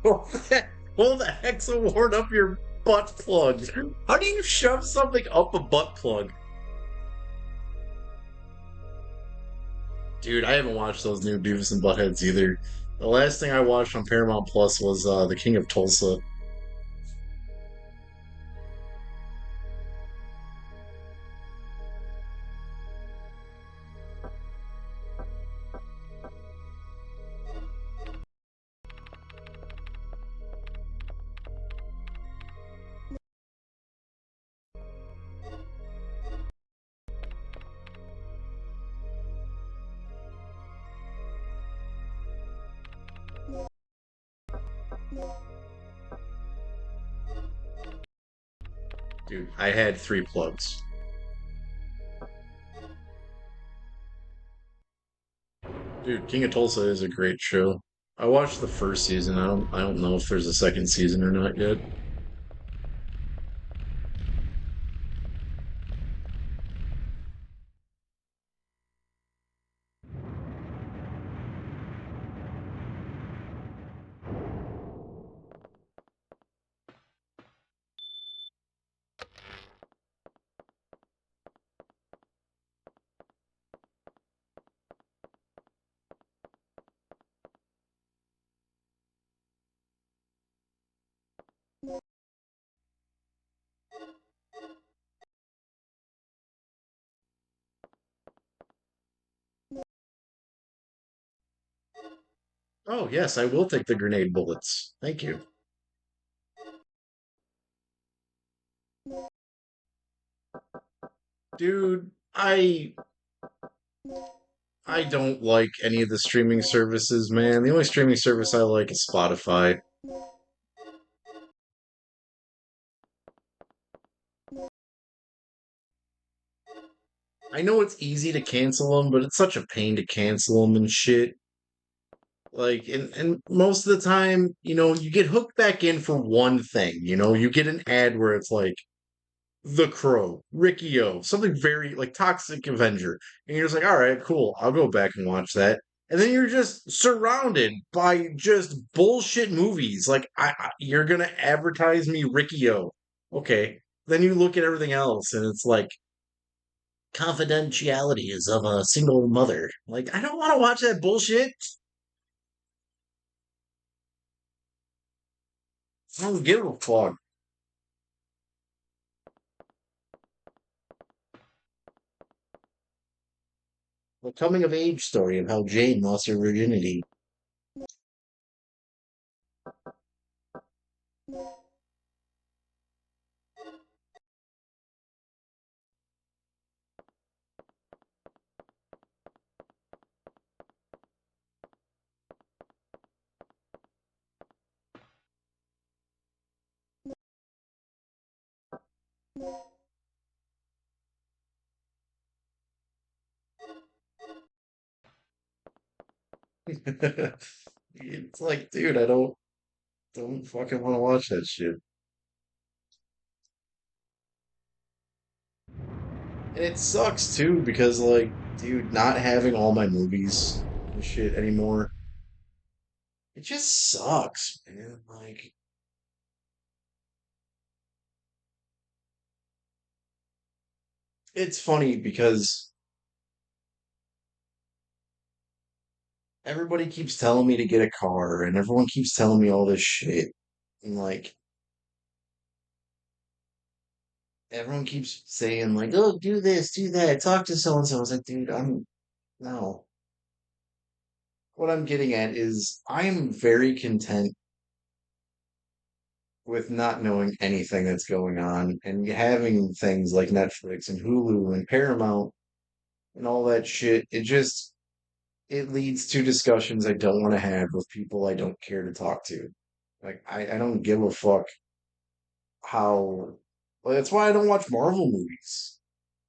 Pull the hexaward up your butt plug. How do you shove something up a butt plug? Dude, I haven't watched those new Beavis and Buttheads either. The last thing I watched on Paramount Plus was The King of Tulsa. Dude, I had three plugs. Dude, King of Tulsa is a great show. I watched the first season. I don't know if there's a second season or not yet. Oh, yes, I will take the grenade bullets. Thank you. Dude, I don't like any of the streaming services, man. The only streaming service I like is Spotify. I know it's easy to cancel them, but it's such a pain to cancel them and shit. Like, and most of the time, you get hooked back in for one thing. You get an ad where it's like The Crow, Ricky O, something very like Toxic Avenger, and you're just like, all right, cool, I'll go back and watch that. And then you're just surrounded by just bullshit movies. Like, you're gonna advertise me Ricky O, okay? Then you look at everything else, and it's like confidentialities of a single mother. Like, I don't want to watch that bullshit. I don't give a fuck. The coming of age story of how Jane lost her virginity. It's like, dude, I don't fucking want to watch that shit. And it sucks too because like, dude, not having all my movies and shit anymore, it just sucks, man. Like, it's funny because everybody keeps telling me to get a car and everyone keeps telling me all this shit. And like, everyone keeps saying like, "Oh, do this, do that, talk to so and so." I was like, dude, I'm no. What I'm getting at is I'm very content with not knowing anything that's going on and having things like Netflix and Hulu and Paramount and all that shit, it leads to discussions I don't want to have with people I don't care to talk to. Like I don't give a fuck how well, that's why I don't watch Marvel movies.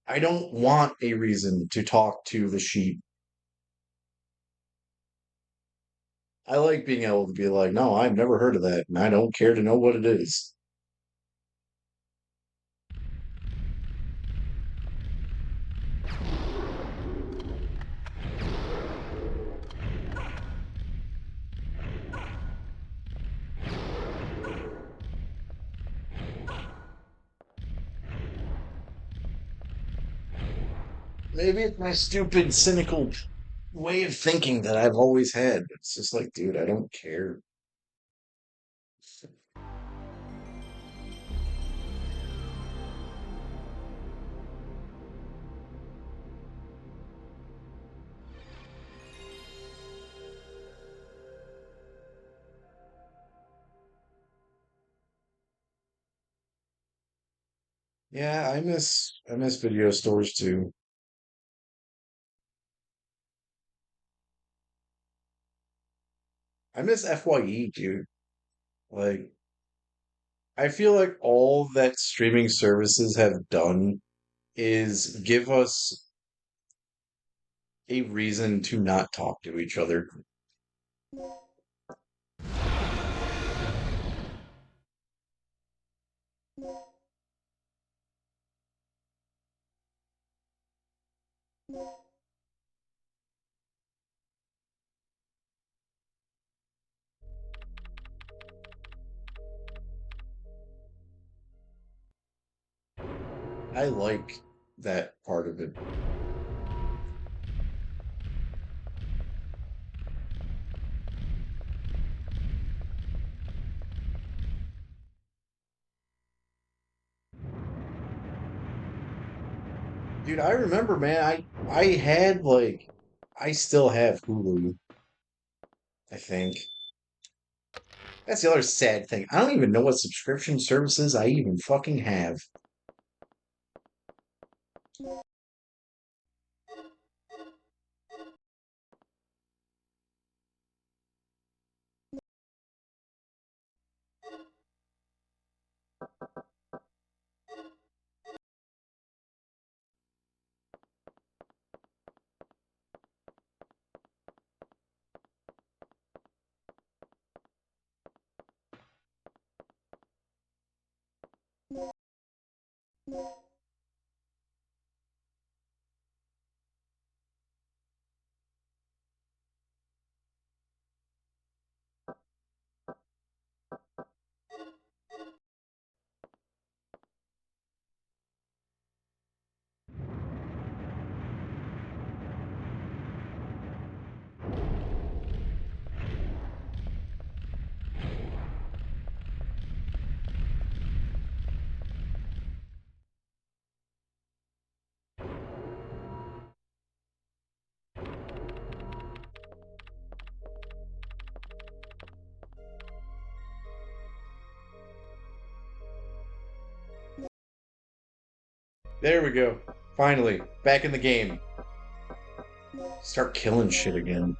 I don't want a reason to talk to the sheep. I like being able to be like, no, I've never heard of that, and I don't care to know what it is. Maybe it's my stupid, cynical way of thinking that I've always had. It's just like, dude, I don't care. Yeah, I miss video stores too. I miss FYE, dude. Like, I feel like all that streaming services have done is give us a reason to not talk to each other. I like that part of it. Dude, I remember, man, I had like I still have Hulu, I think. That's the other sad thing. I don't even know what subscription services I even fucking have. There we go. Finally, back in the game. Start killing shit again.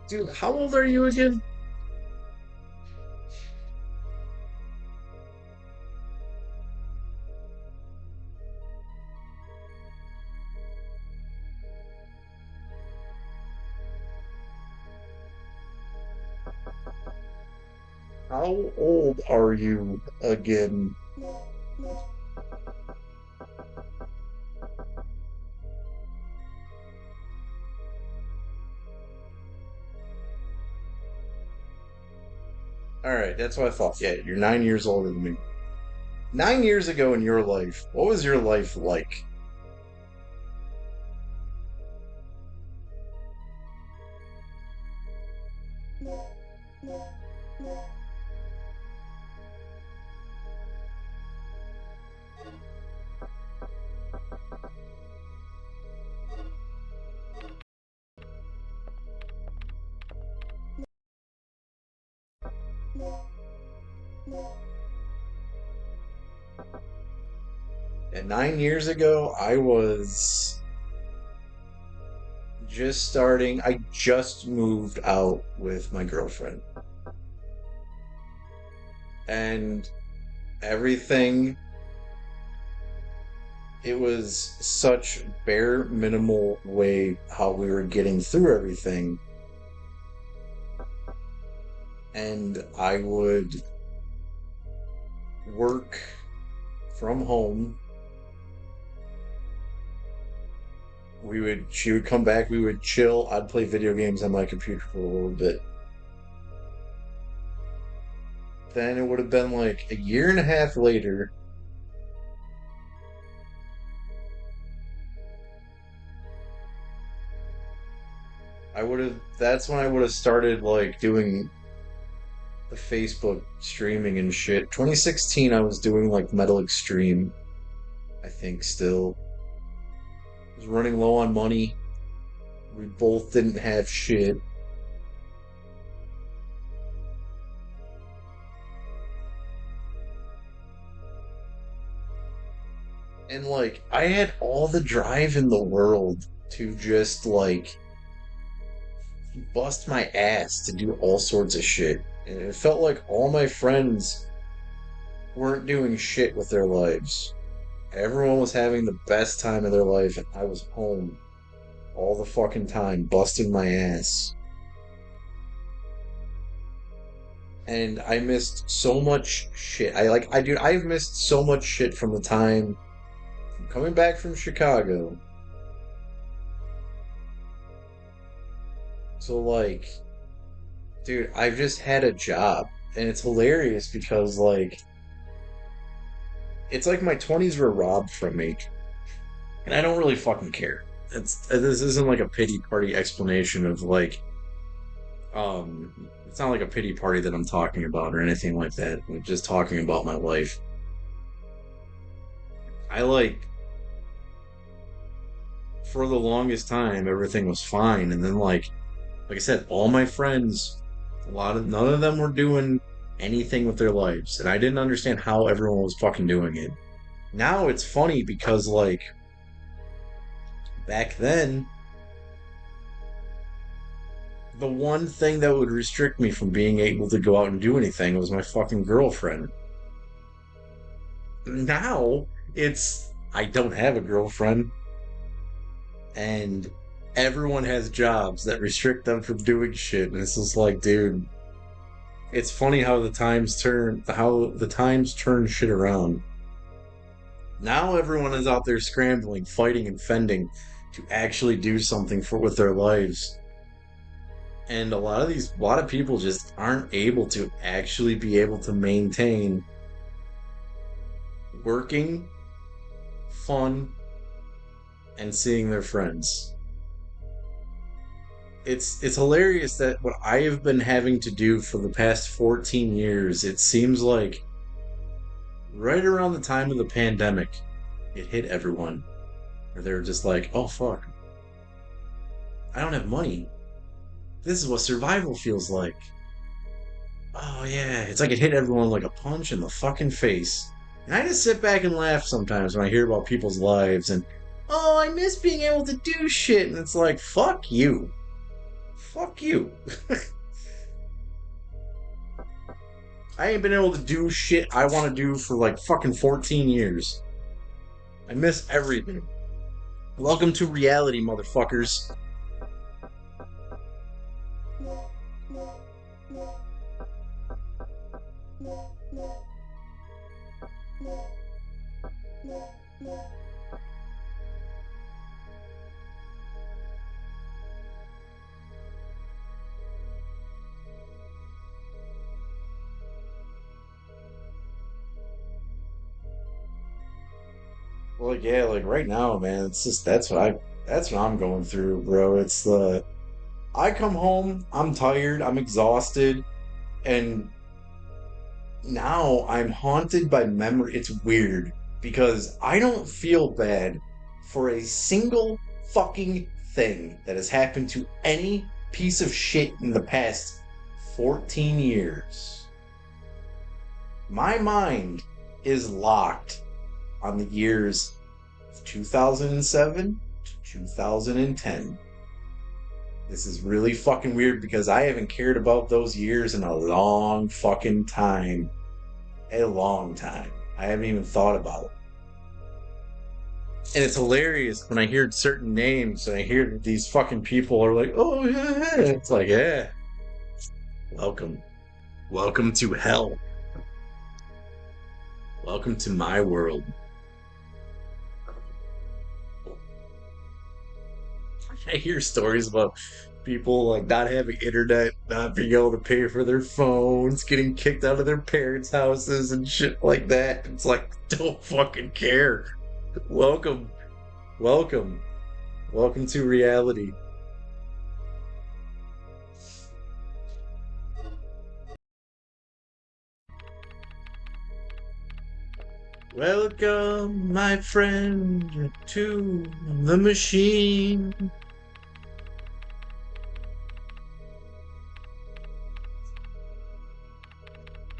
Dude, how old are you again? How old are you again? All right, that's what I thought. Yeah, you're 9 years older than me. 9 years ago in your life, what was your life like? And 9 years ago, I was just starting, I just moved out with my girlfriend. And everything, it was such bare minimal way how we were getting through everything. And I would work from home. She would come back, we would chill. I'd play video games on my computer for a little bit. Then it would have been like a year and a half later. That's when I would have started like doing the Facebook streaming and shit. 2016, I was doing like Metal Extreme, I think still. I was running low on money. We both didn't have shit. And like, I had all the drive in the world to just like bust my ass to do all sorts of shit. And it felt like all my friends weren't doing shit with their lives. Everyone was having the best time of their life, and I was home all the fucking time, busting my ass. And I missed so much shit. Dude, I've missed so much shit from the time coming back from Chicago. So, like, dude, I've just had a job. And it's hilarious because, like, it's like my 20s were robbed from me. And I don't really fucking care. This isn't like a pity party explanation of, like, it's not like a pity party that I'm talking about or anything like that. I'm just talking about my life. I like for the longest time everything was fine, and then like I said, all my friends, none of them were doing anything with their lives, and I didn't understand how everyone was fucking doing it. Now it's funny because like back then, the one thing that would restrict me from being able to go out and do anything was my fucking girlfriend. Now it's I don't have a girlfriend, and everyone has jobs that restrict them from doing shit, and it's just like, dude, it's funny how the times turn shit around. Now everyone is out there scrambling, fighting and fending to actually do something for with their lives. And a lot of people just aren't able to actually be able to maintain working, fun, and seeing their friends. It's hilarious that what I have been having to do for the past 14 years, it seems like right around the time of the pandemic, it hit everyone. Or they were just like, oh fuck, I don't have money. This is what survival feels like. Oh yeah, it's like it hit everyone like a punch in the fucking face. And I just sit back and laugh sometimes when I hear about people's lives and, oh, I miss being able to do shit. And it's like, fuck you. Fuck you. I ain't been able to do shit I want to do for like fucking 14 years. I miss everything. Welcome to reality, motherfuckers. Well, yeah, like right now, man, it's just that's what I'm going through, bro. It's the I come home, I'm tired, I'm exhausted, and now I'm haunted by memory. It's weird because I don't feel bad for a single fucking thing that has happened to any piece of shit in the past 14 years. My mind is locked on the years 2007 to 2010. This is really fucking weird because I haven't cared about those years in a long fucking time. A long time. I haven't even thought about it. And it's hilarious when I hear certain names and I hear that these fucking people are like, oh yeah. It's like, yeah. Welcome. Welcome to hell. Welcome to my world. I hear stories about people like not having internet, not being able to pay for their phones, getting kicked out of their parents' houses and shit like that. It's like, don't fucking care. Welcome, welcome, welcome to reality. Welcome, my friend, to the machine.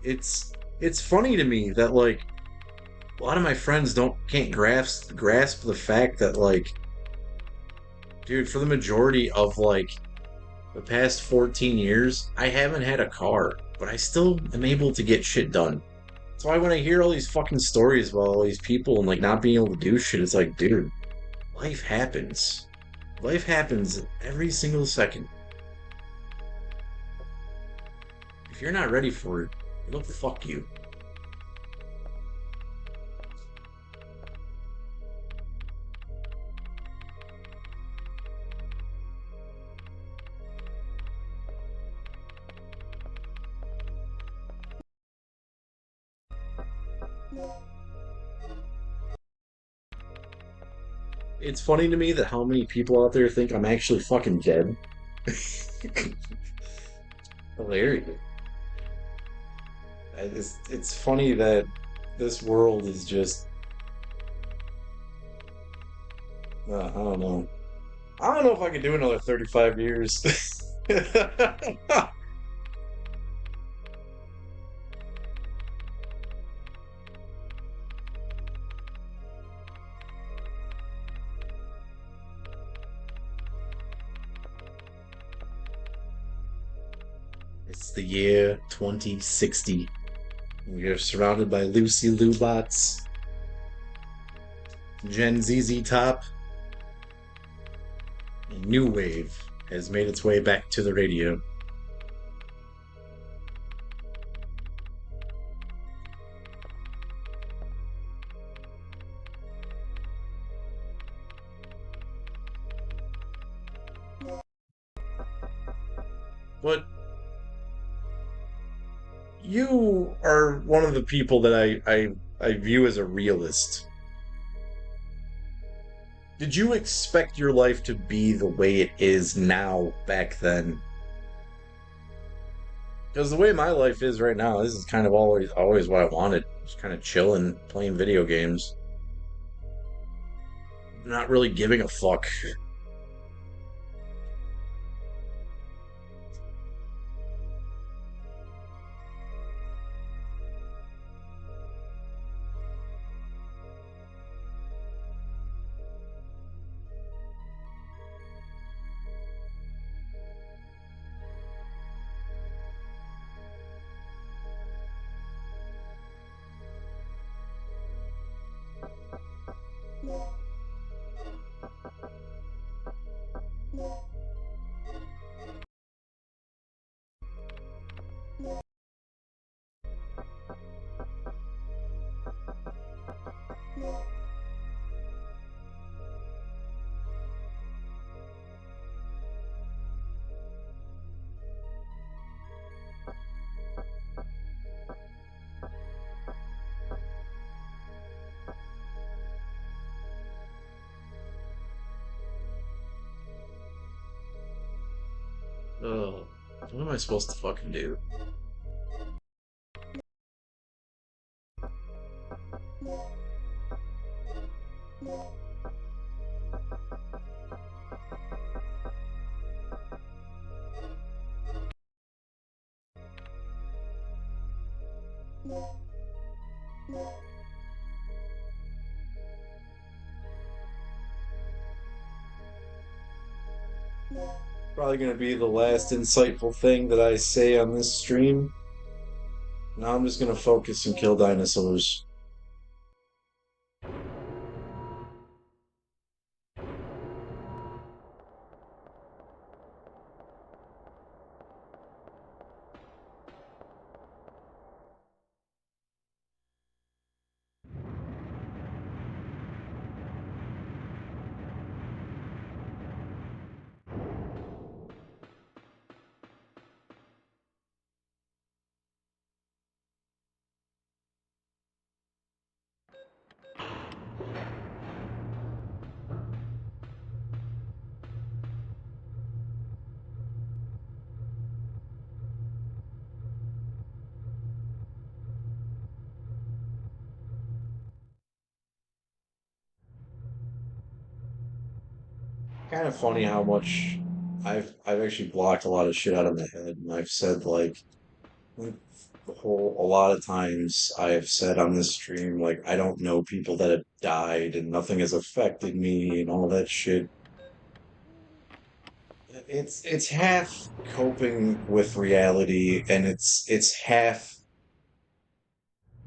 It's funny to me that like a lot of my friends don't can't grasp the fact that like, dude, for the majority of like the past 14 years, I haven't had a car, but I still am able to get shit done. That's why when I hear all these fucking stories about all these people and like not being able to do shit, it's like, dude, life happens. Life happens every single second. If you're not ready for it, it'll fuck you. It's funny to me that how many people out there think I'm actually fucking dead. Hilarious. It's funny that this world is just I don't know. I don't know if I could do another 35 years. It's the year 2060. We are surrounded by Lucy Lubots, Gen ZZ Top, and New Wave has made its way back to the radio. But you are one of the people that I view as a realist. Did you expect your life to be the way it is now back then? Because the way my life is right now, this is kind of always what I wanted. Just kind of chilling, playing video games, not really giving a fuck. Oh, what am I supposed to fucking do? Probably gonna be the last insightful thing that I say on this stream. Now I'm just gonna focus and kill dinosaurs. Kind of funny how much I've actually blocked a lot of shit out of my head, and I've said like a lot of times I have said on this stream like I don't know people that have died and nothing has affected me and all that shit. It's half coping with reality and it's half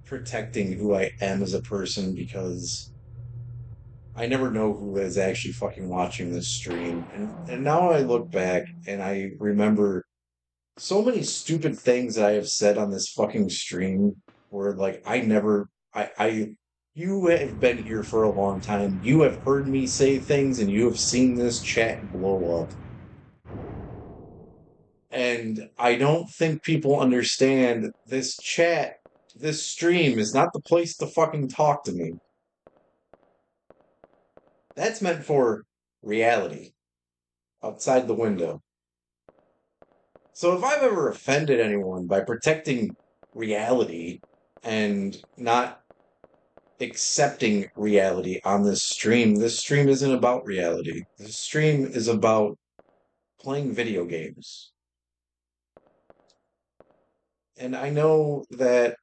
protecting who I am as a person because I never know who is actually fucking watching this stream. And now I look back and I remember so many stupid things that I have said on this fucking stream where like I you have been here for a long time. You have heard me say things and you have seen this chat blow up. And I don't think people understand this stream is not the place to fucking talk to me. That's meant for reality outside the window. So if I've ever offended anyone by protecting reality and not accepting reality on this stream isn't about reality. This stream is about playing video games. And I know that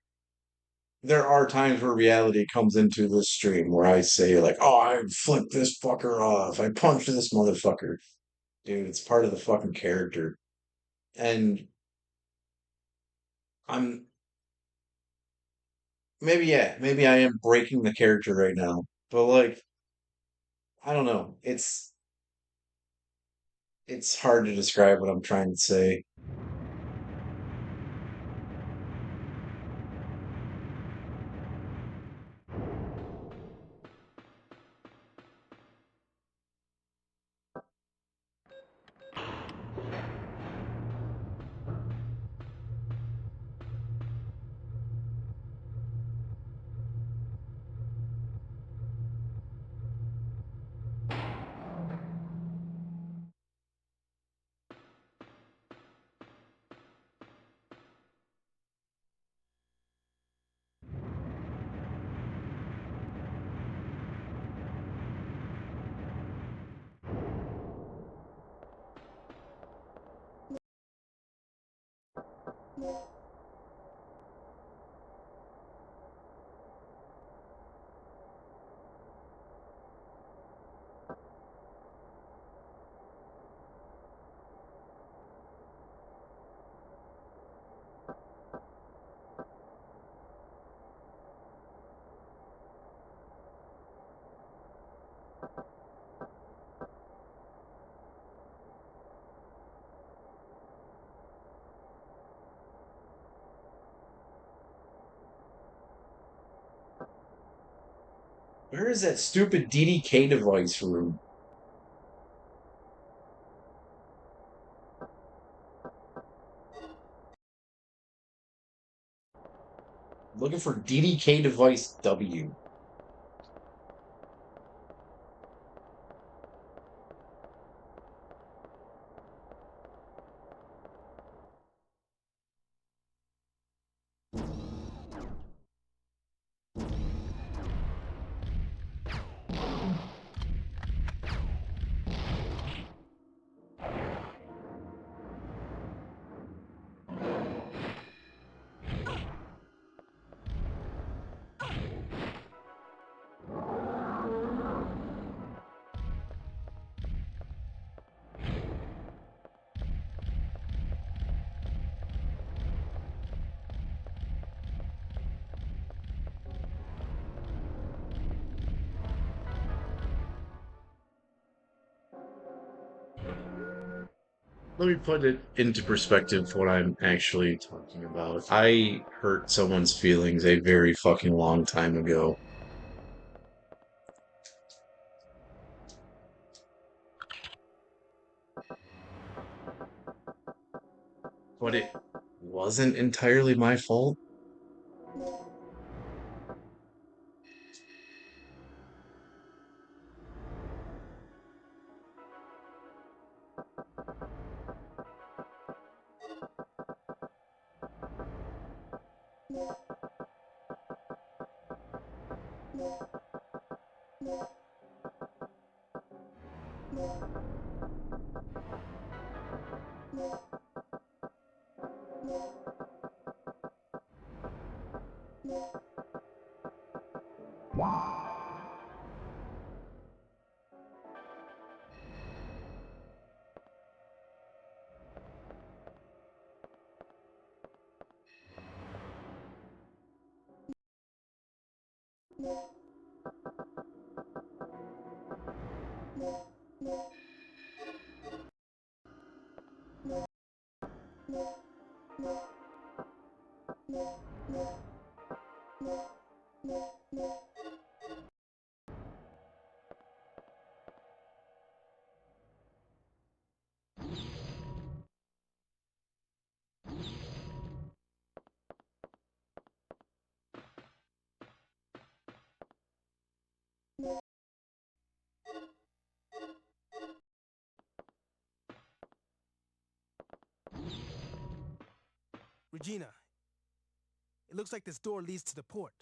there are times where reality comes into this stream where I say like, "Oh, I flipped this fucker off. I punched this motherfucker." Dude, it's part of the fucking character. And I'm maybe yeah, maybe I am breaking the character right now. But like, I don't know. It's hard to describe what I'm trying to say. Where is that stupid DDK device room? Looking for DDK device W. Let me put it into perspective what I'm actually talking about. I hurt someone's feelings a very fucking long time ago, but it wasn't entirely my fault. Regina, it looks like this door leads to the port.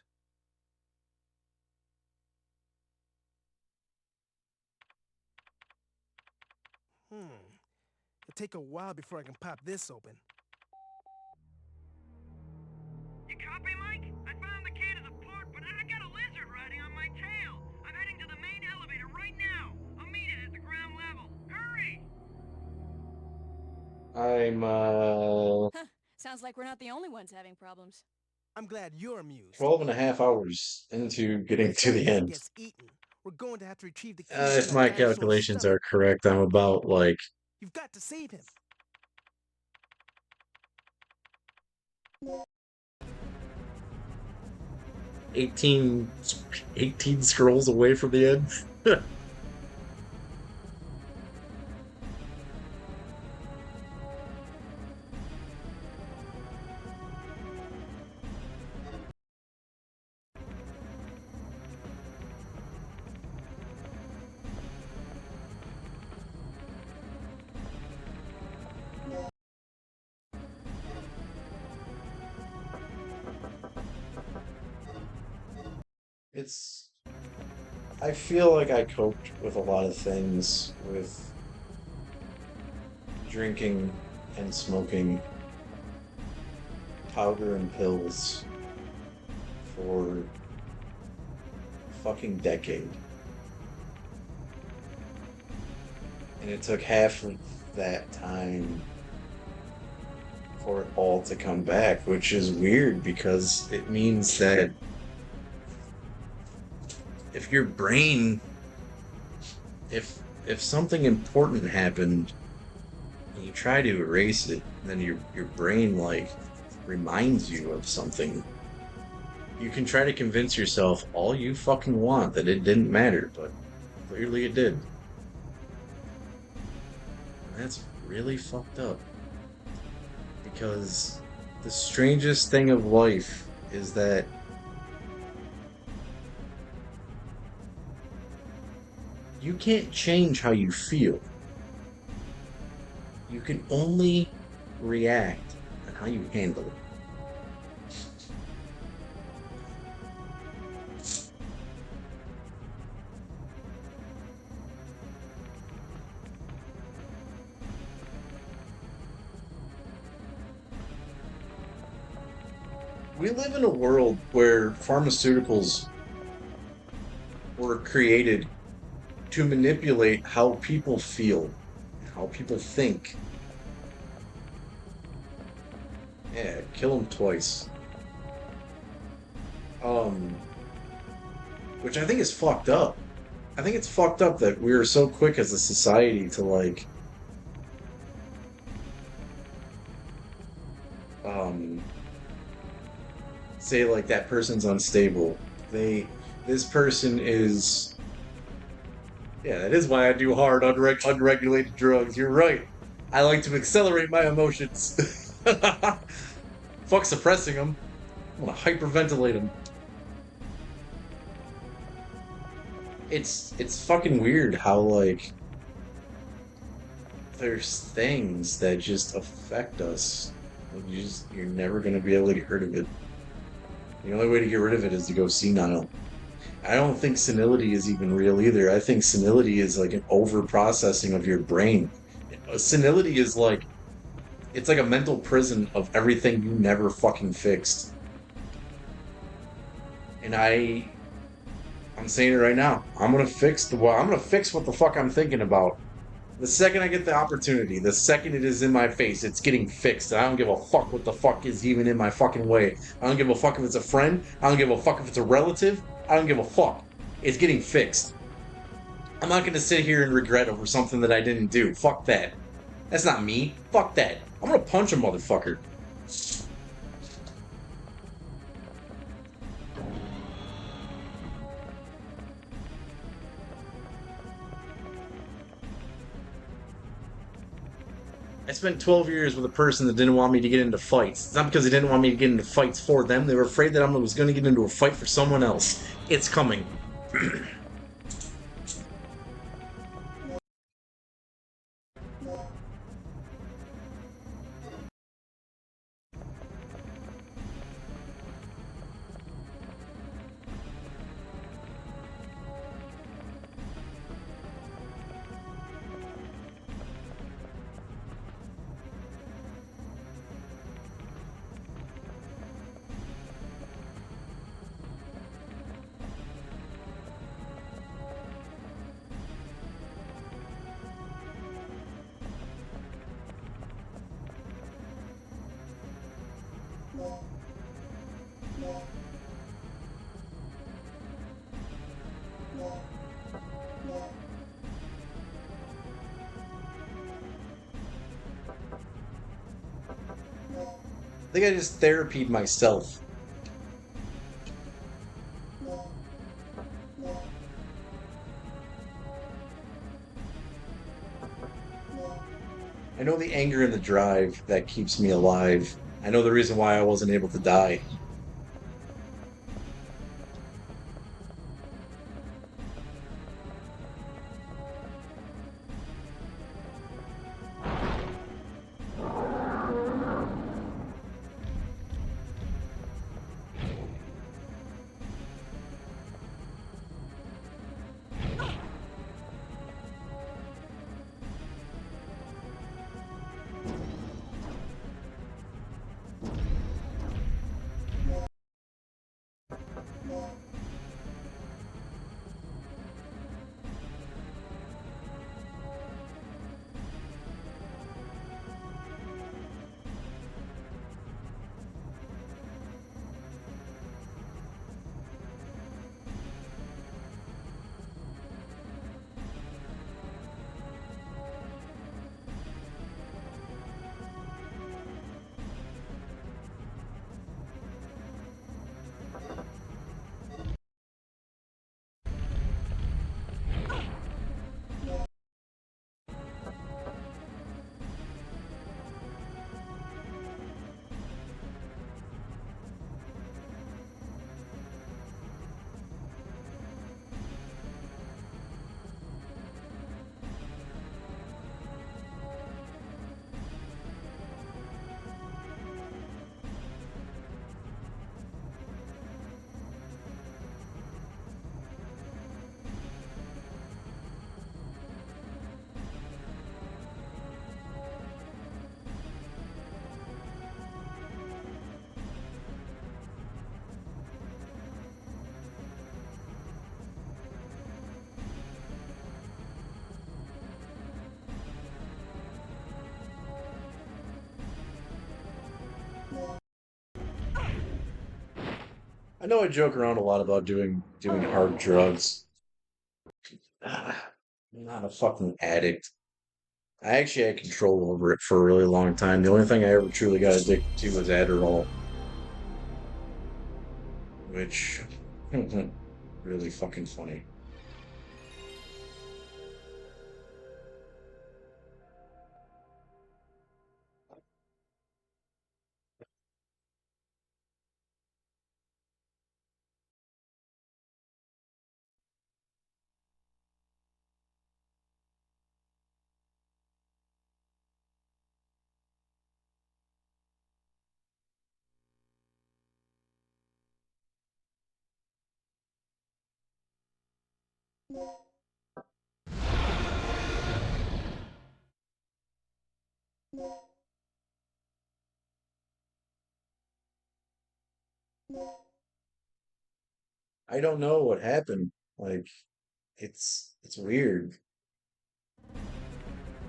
It'll take a while before I can pop this open. You copy, Mike? I found the key to the port, but I got a lizard riding on my tail. I'm heading to the main elevator right now. I'll meet it at the ground level. Hurry! I'm Huh. Sounds like we're not the only ones having problems. I'm glad you're amused. 12 and a half hours into getting If to that the thing end. gets eaten, we're going to have to retrieve the key from If that my dinosaur's calculations stomach. are correct, I'm about like You've got to save him. 18, 18 scrolls away from the end. It's I feel like I coped with a lot of things with drinking and smoking powder and pills for a fucking decade. And it took half of that time for it all to come back, which is weird because it means that if your brain if something important happened and you try to erase it, then your brain like reminds you of something. You can try to convince yourself all you fucking want that it didn't matter, but clearly it did. And that's really fucked up. Because the strangest thing of life is that you can't change how you feel. You can only react on how you handle it. We live in a world where pharmaceuticals were created to manipulate how people feel, how people think. Yeah, kill them twice. Um, which I think is fucked up. I think it's fucked up that we're so quick as a society to like and say like that person's unstable. This person is, yeah, that is why I do hard unregulated drugs. You're right. I like to accelerate my emotions. Fuck suppressing them. I want to hyperventilate them. It's fucking weird how like there's things that just affect us. Like, you're never gonna be able to get rid of it. The only way to get rid of it is to go senile. I don't think senility is even real either. I think senility is like an over processing of your brain. Senility is like it's like a mental prison of everything you never fucking fixed. And I'm saying it right now. I'm gonna fix what the fuck I'm thinking about. The second I get the opportunity, the second it is in my face, it's getting fixed. I don't give a fuck what the fuck is even in my fucking way. I don't give a fuck if it's a friend. I don't give a fuck if it's a relative. I don't give a fuck. It's getting fixed. I'm not gonna sit here and regret over something that I didn't do. Fuck that. That's not me. Fuck that. I'm gonna punch a motherfucker. I spent 12 years with a person that didn't want me to get into fights. It's not because they didn't want me to get into fights for them. They were afraid that I was going to get into a fight for someone else. It's coming. I think I just therapied myself. I know the anger and the drive that keeps me alive. I know the reason why I wasn't able to die. I know I joke around a lot about doing hard drugs. I'm not a fucking addict. I actually had control over it for a really long time. The only thing I ever truly got addicted to was Adderall, which really fucking funny. I don't know what happened. Like it's weird.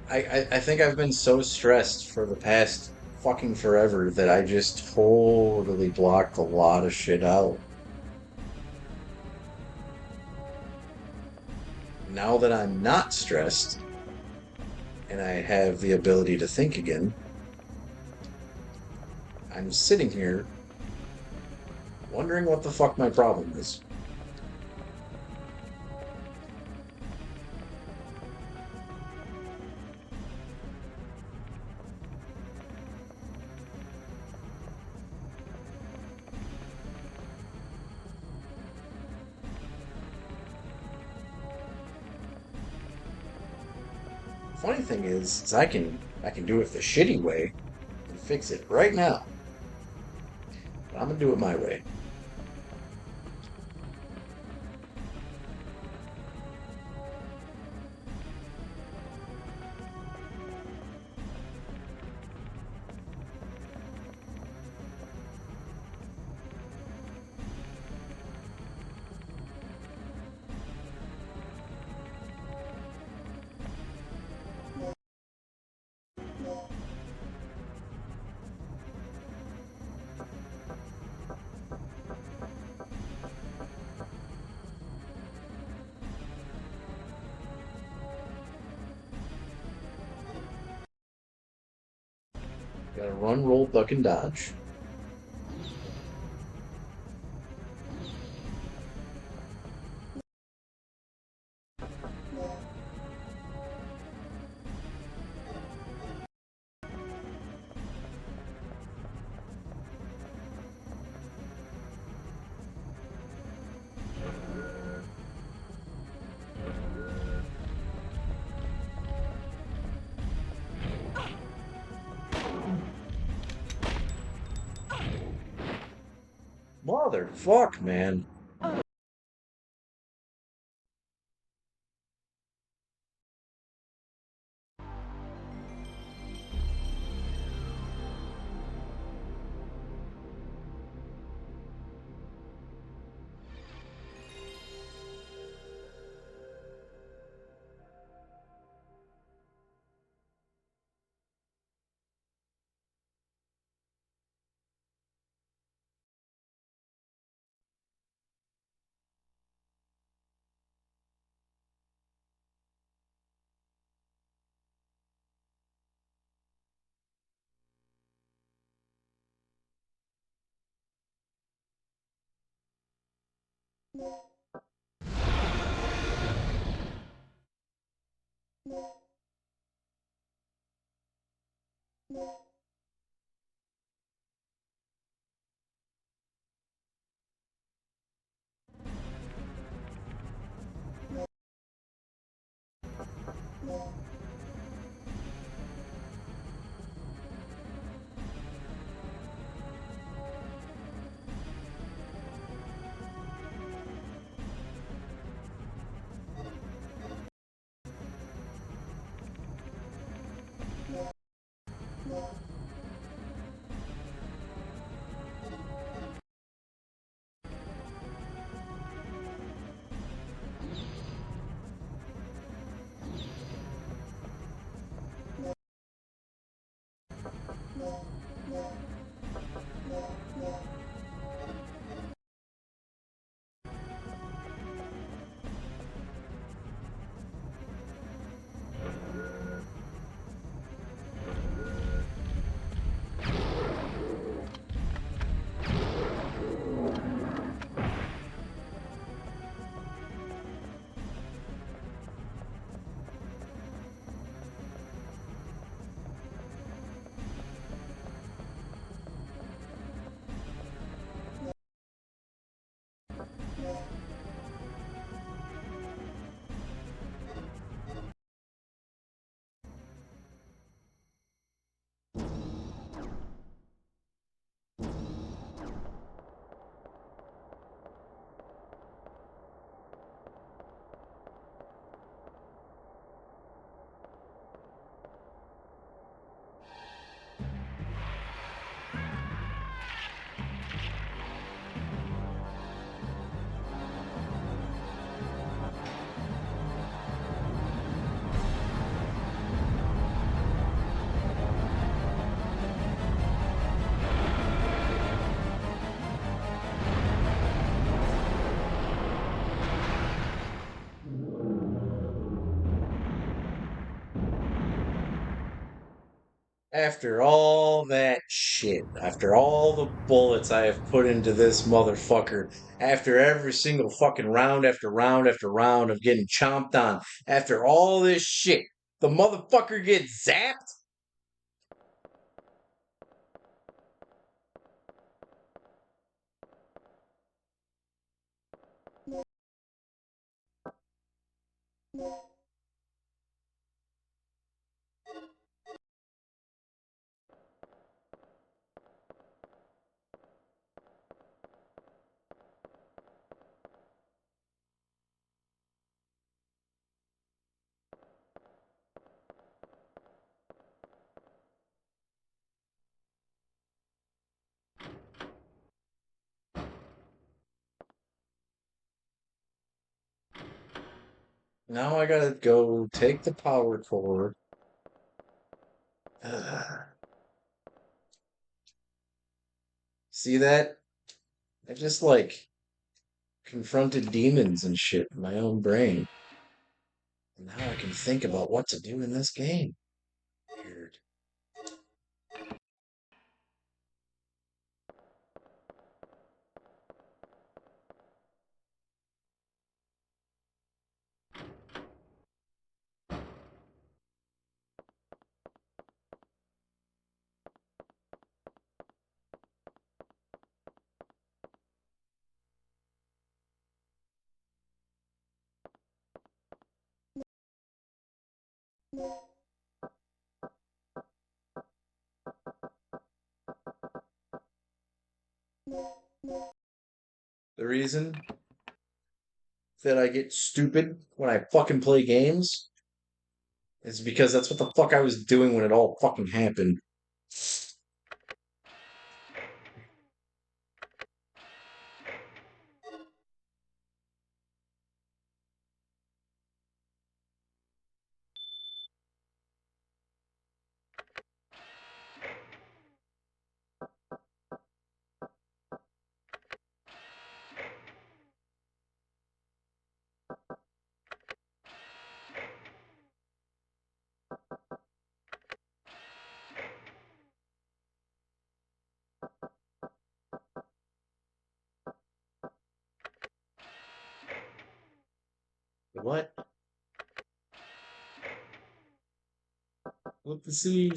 I think I've been so stressed for the past fucking forever that I just totally blocked a lot of shit out. Now that I'm not stressed and I have the ability to think again, I'm sitting here wondering what the fuck my problem is. Funny thing is I can do it the shitty way and fix it right now. But I'm gonna do it my way. Gotta run, roll, duck, and dodge. Motherfuck, man. After all that shit, after all the bullets I have put into this motherfucker, after every single fucking round after round after round of getting chomped on, after all this shit, the motherfucker gets zapped? Now I gotta go take the power cord. See that? I just like confronted demons and shit in my own brain. And now I can think about what to do in this game. Weird. The reason that I get stupid when I fucking play games is because that's what the fuck I was doing when it all fucking happened. What? What the see?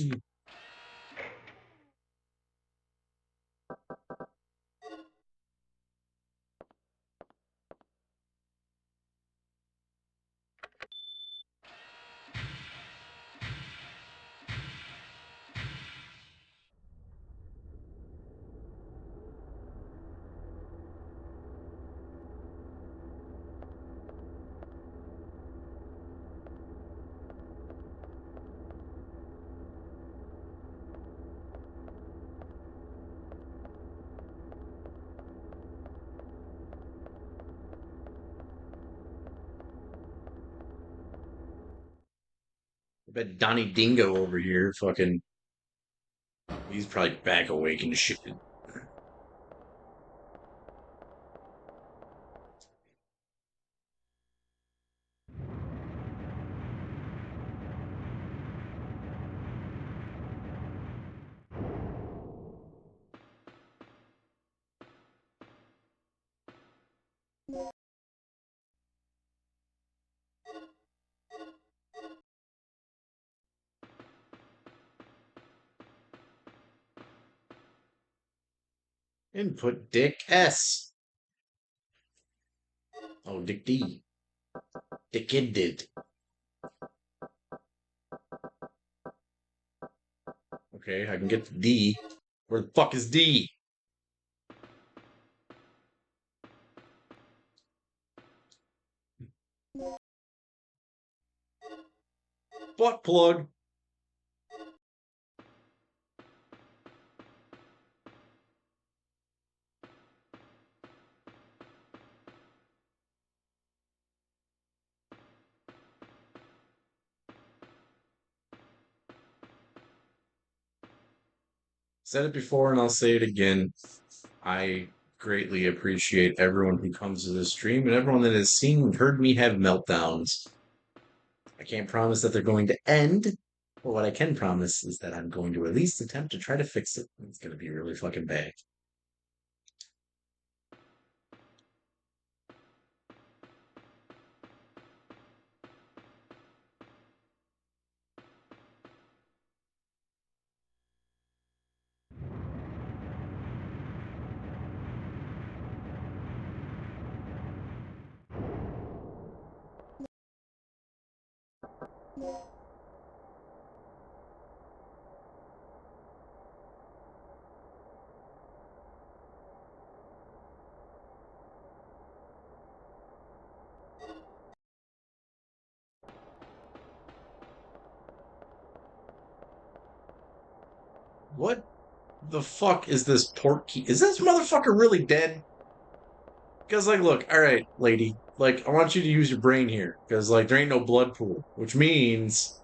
I bet Donnie Dingo over here fucking. He's probably back awake and shit. Input Dick S. Oh, Dick D. Dick Kid did. Okay, I can get to D. Where the fuck is D? Butt plug. Said it before and I'll say it again. I greatly appreciate everyone who comes to this stream and everyone that has seen and heard me have meltdowns. I can't promise that they're going to end But what I can promise is that I'm going to at least attempt to try to fix it. It's going to be really fucking bad. What the fuck is this port key? Is this motherfucker really dead? Because, like, look, all right, lady, like, I want you to use your brain here, because, like, there ain't no blood pool, which means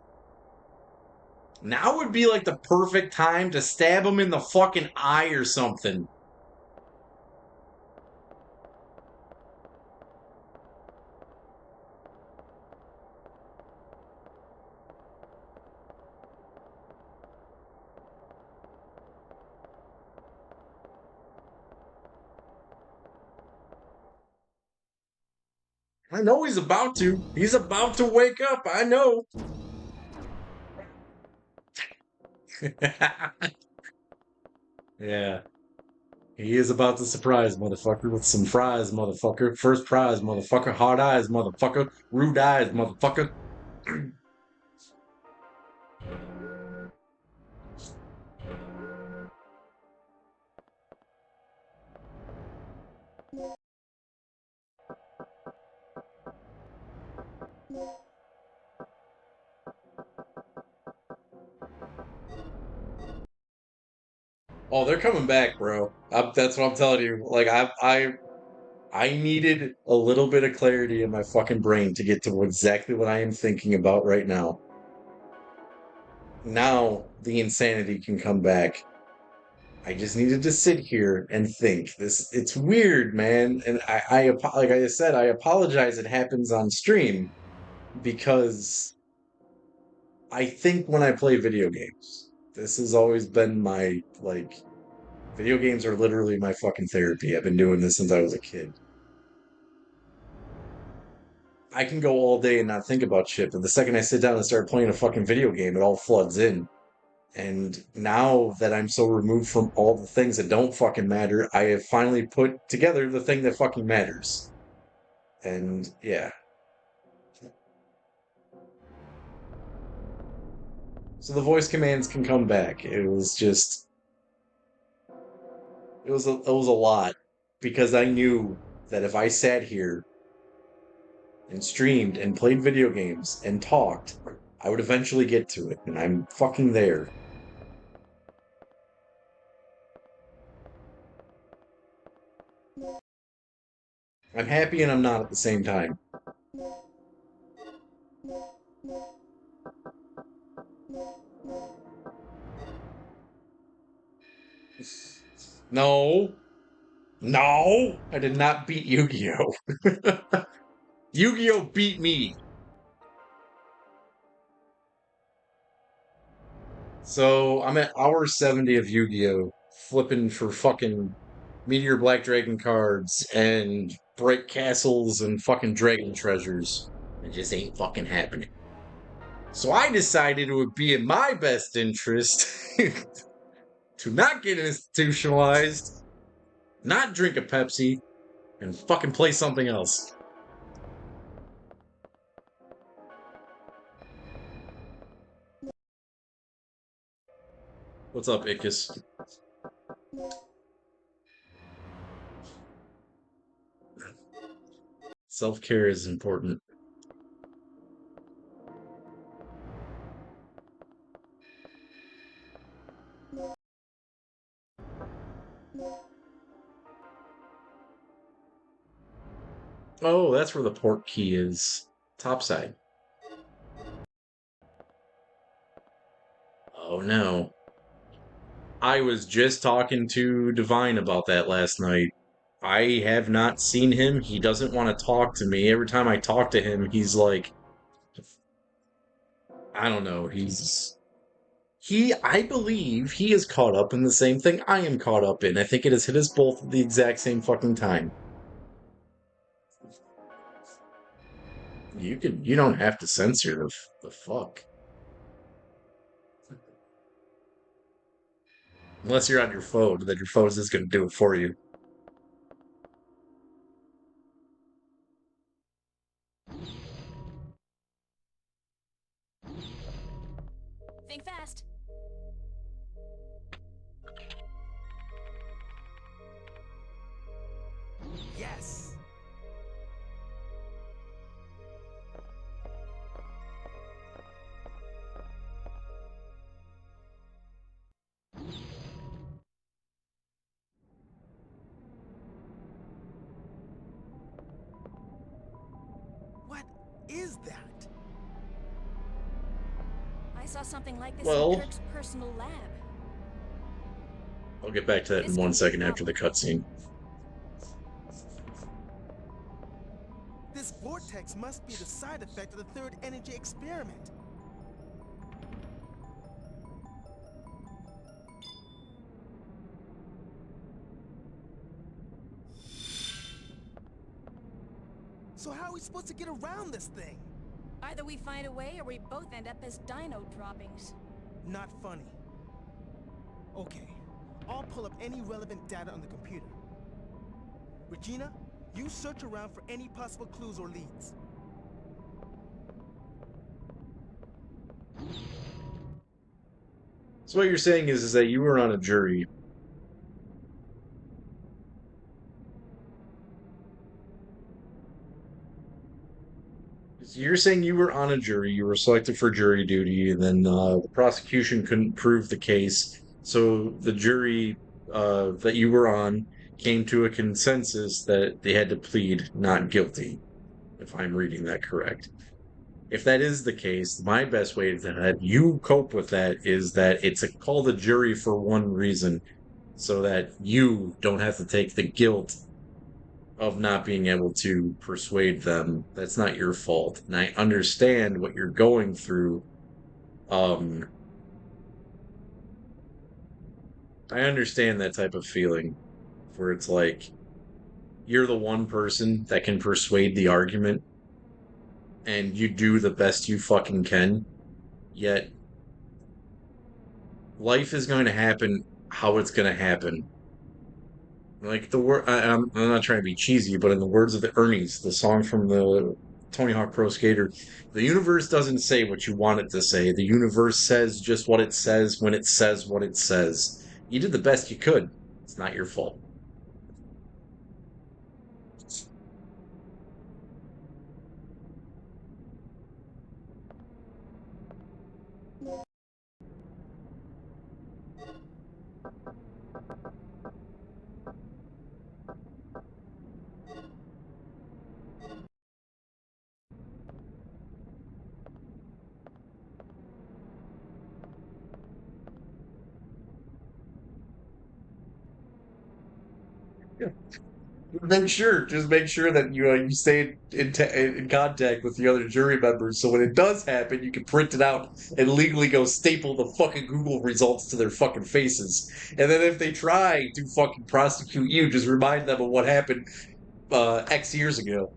now would be, like, the perfect time to stab him in the fucking eye or something. I know he's about to. He's about to wake up. I know. Yeah. He is about to surprise motherfucker with some fries, motherfucker. First prize, motherfucker. Hard eyes, motherfucker. Rude eyes, motherfucker. Oh, they're coming back, bro. That's what I'm telling you. Like I needed a little bit of clarity in my fucking brain to get to exactly what I am thinking about right now. Now the insanity can come back. I just needed to sit here and think. It's weird, man. And like I said, I apologize it happens on stream because I think when I play video games, this has always been my, like, video games are literally my fucking therapy. I've been doing this since I was a kid. I can go all day and not think about shit, but the second I sit down and start playing a fucking video game, it all floods in. And now that I'm so removed from all the things that don't fucking matter, I have finally put together the thing that fucking matters. And yeah. So the voice commands can come back. It was just it was a lot because I knew that if I sat here and streamed and played video games and talked, I would eventually get to it, and I'm fucking there. I'm happy and I'm not at the same time. No. No! I did not beat Yu-Gi-Oh! Yu-Gi-Oh! Beat me! So, I'm at hour 70 of Yu-Gi-Oh! Flipping for fucking Meteor Black Dragon cards and Bright Castles and fucking Dragon Treasures. It just ain't fucking happening. So I decided it would be in my best interest to not get institutionalized, not drink a Pepsi, and fucking play something else. What's up, Ickis? Self-care is important. Oh, that's where the port key is. Topside. Oh no. I was just talking to Divine about that last night. I have not seen him. He doesn't want to talk to me. Every time I talk to him, he's like, I don't know. He's I believe he is caught up in the same thing I am caught up in. I think it has hit us both at the exact same fucking time. You don't have to censor the fuck. Unless you're on your phone, then your phone is just gonna do it for you. Think fast. Yes. What is that? I saw something like this in Well, Kirk's personal lab. I'll get back to that in This one could be a second after the problem. cutscene. This vortex must be the side effect of the third energy experiment. So how are we supposed to get around this thing? Either we find a way or we both end up as dino droppings. Not funny. Okay, I'll pull up any relevant data on the computer. Regina, you search around for any possible clues or leads. So what you're saying is that you were on a jury. You're saying you were on a jury, you were selected for jury duty, and then the prosecution couldn't prove the case, so the jury that you were on came to a consensus that they had to plead not guilty, if I'm reading that correct. If that is the case, my best way to have you cope with that is that it's a call the jury for one reason, so that you don't have to take the guilt of not being able to persuade them. That's not your fault. And I understand what you're going through. Um, I understand that type of feeling where it's like you're the one person that can persuade the argument and you do the best you fucking can, yet life is going to happen how it's going to happen. Like the word, I'm not trying to be cheesy, but in the words of the Ernie's, the song from the Tony Hawk Pro Skater, the universe doesn't say what you want it to say. The universe says just what it says when it says what it says. You did the best you could. It's not your fault. Yeah. Just make sure that you stay in contact with the other jury members, so when it does happen, you can print it out and legally go staple the fucking Google results to their fucking faces. And then if they try to fucking prosecute you, just remind them of what happened X years ago.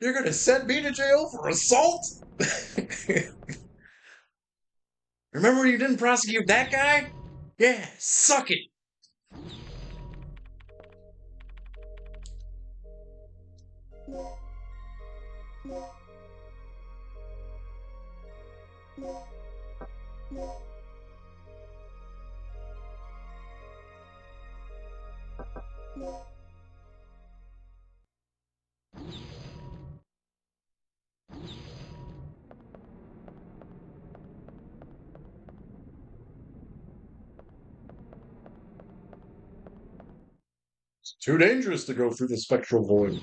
You're gonna send me to jail for assault? Remember you didn't prosecute that guy? Yeah, suck it. It's too dangerous to go through the spectral void.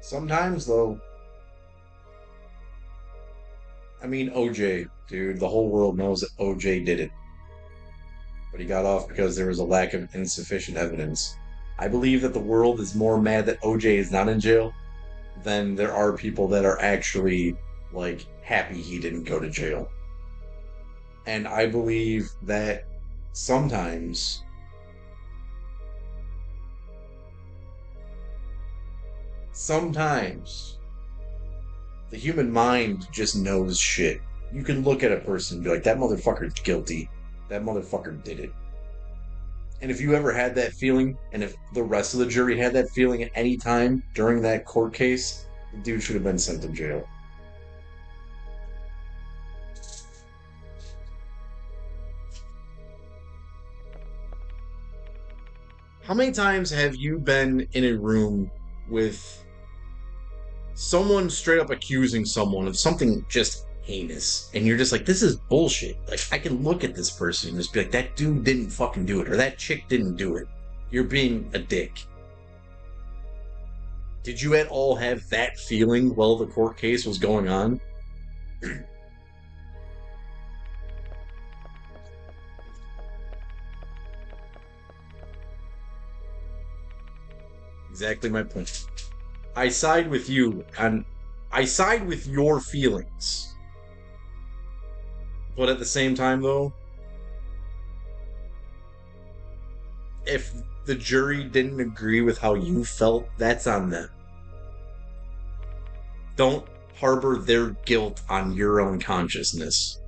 Sometimes, though, I mean, OJ, dude, the whole world knows that OJ did it, but he got off because there was a lack of insufficient evidence. I believe that the world is more mad that OJ is not in jail than there are people that are actually, like, happy he didn't go to jail. And I believe that sometimes, sometimes, the human mind just knows shit. You can look at a person and be like, that motherfucker's guilty. That motherfucker did it. And if you ever had that feeling, and if the rest of the jury had that feeling at any time during that court case, the dude should have been sent to jail. How many times have you been in a room with someone straight up accusing someone of something just heinous, and you're just like, this is bullshit? Like, I can look at this person and just be like, that dude didn't fucking do it, or that chick didn't do it. You're being a dick. Did you at all have that feeling while the court case was going on? Exactly my point. I side with you on I side with your feelings. But at the same time though, if the jury didn't agree with how you felt, that's on them. Don't harbor their guilt on your own consciousness.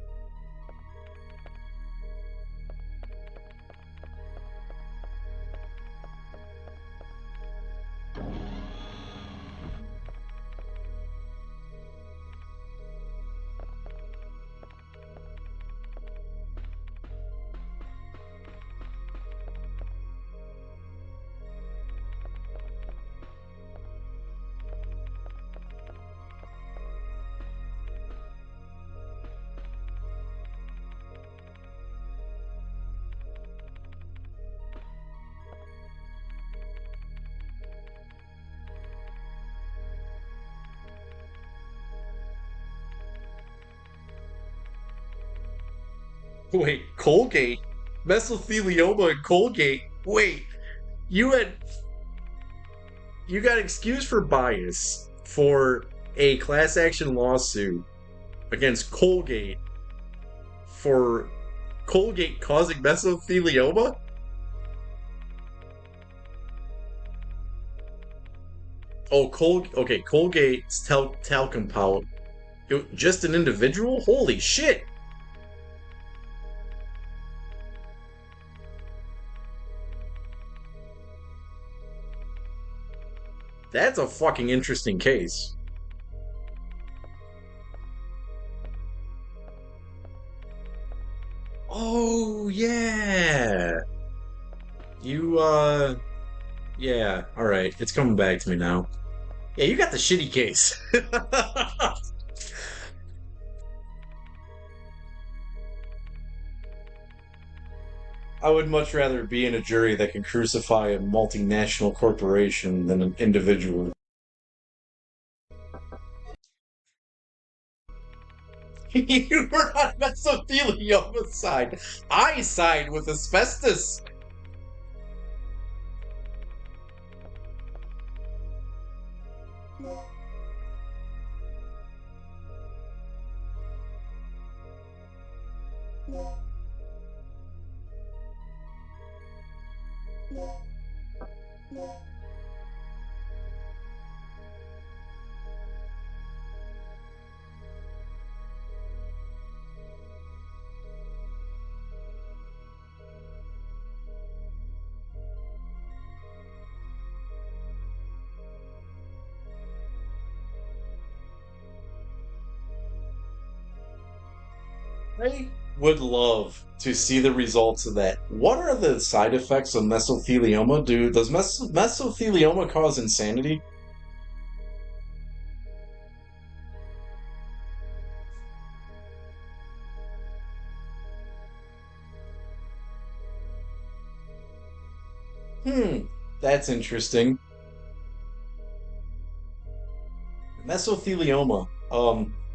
Wait, Colgate? Mesothelioma and Colgate? Wait, you had you got excused for bias for a class action lawsuit against Colgate for Colgate causing mesothelioma? Oh, Colgate's talcum powder. Just an individual? Holy shit! That's a fucking interesting case. Oh, yeah. You, yeah, alright. It's coming back to me now. Yeah, you got the shitty case. I would much rather be in a jury that can crucify a multinational corporation than an individual. You were on mesothelioma's side. I side with asbestos. I would love to see the results of that. What are the side effects of mesothelioma? Does mesothelioma cause insanity? Hmm, that's interesting. Mesothelioma.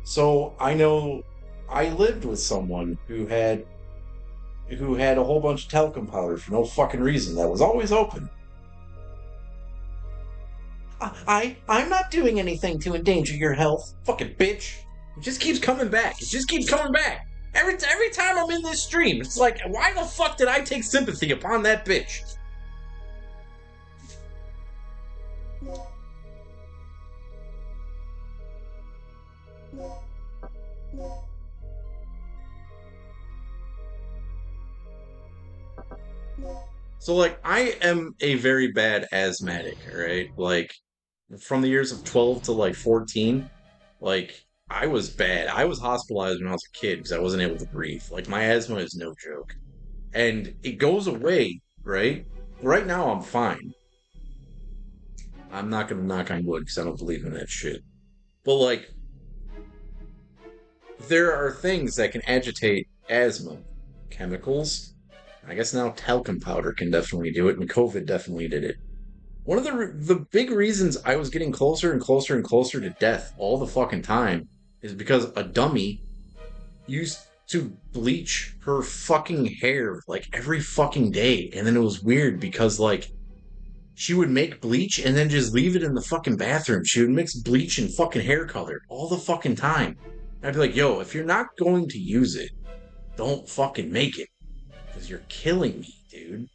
So I know I lived with someone who had a whole bunch of talcum powder for no fucking reason that was always open. I'm not doing anything to endanger your health. Fucking bitch. It just keeps coming back. It just keeps coming back. Every time I'm in this stream, it's like, why the fuck did I take sympathy upon that bitch? So like I am a very bad asthmatic, right? Like from the years of 12 to like 14, like I was bad. I was hospitalized when I was a kid because I wasn't able to breathe. Like my asthma is no joke. And it goes away, right? Right now I'm fine. I'm not gonna knock on wood because I don't believe in that shit. But like there are things that can agitate asthma. Chemicals. I guess now talcum powder can definitely do it, and COVID definitely did it. One of the big reasons I was getting closer and closer and closer to death all the fucking time is because a dummy used to bleach her fucking hair like every fucking day, and then it was weird because like she would make bleach and then just leave it in the fucking bathroom. She would mix bleach and fucking hair color all the fucking time. I'd be like, yo, if you're not going to use it, don't fucking make it because you're killing me, dude.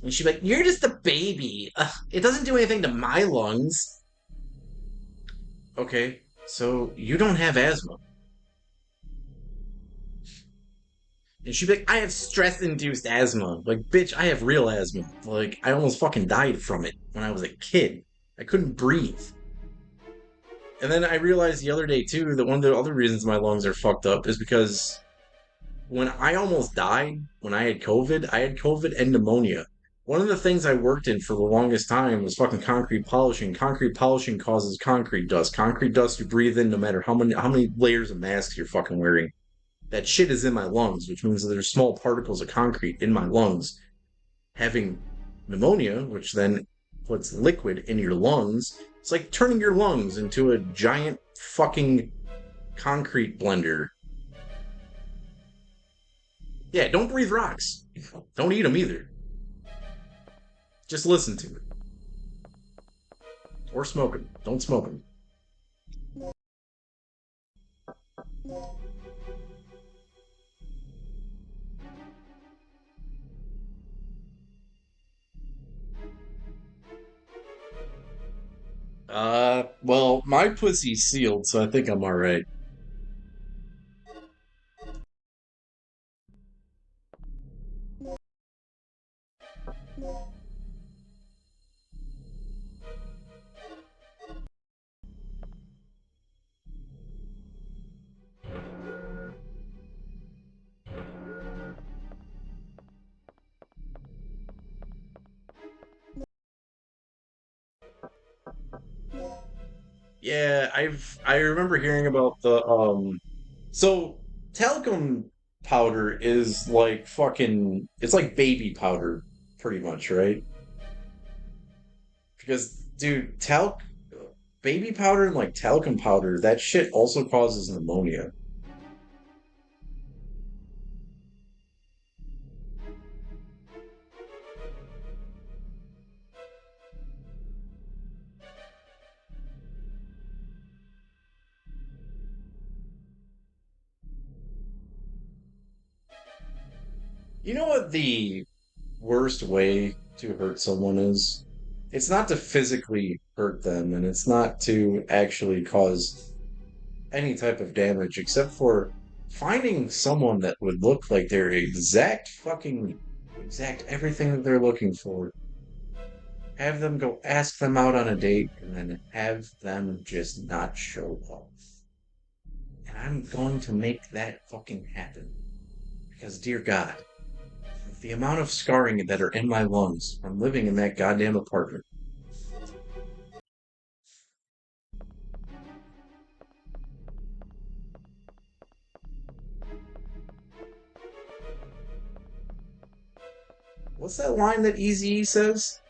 And she'd be like, you're just a baby. It doesn't do anything to my lungs. Okay, so you don't have asthma. And she'd be like, I have stress induced asthma. Like, bitch, I have real asthma. Like, I almost fucking died from it when I was a kid. I couldn't breathe. And then I realized the other day, too, that one of the other reasons my lungs are fucked up is because when I almost died, when I had COVID and pneumonia. One of the things I worked in for the longest time was fucking concrete polishing. Concrete polishing causes concrete dust. Concrete dust you breathe in no matter how many layers of masks you're fucking wearing. That shit is in my lungs, which means that there's small particles of concrete in my lungs. Having pneumonia, which then puts liquid in your lungs, it's like turning your lungs into a giant fucking concrete blender. Yeah, don't breathe rocks. Don't eat them either. Just listen to it. Or smoke them. Don't smoke them. Well, my pussy's sealed, so I think I'm alright. Yeah, I remember hearing about the so talcum powder is like fucking it's like baby powder pretty much, right? Because dude, talc baby powder and like talcum powder, that shit also causes pneumonia. You know what the worst way to hurt someone is? It's not to physically hurt them, and it's not to actually cause any type of damage, except for finding someone that would look like they're exact everything that they're looking for. Have them go ask them out on a date, and then have them just not show up. And I'm going to make that fucking happen. Because, dear God, the amount of scarring that are in my lungs from living in that goddamn apartment. What's that line that Eazy says?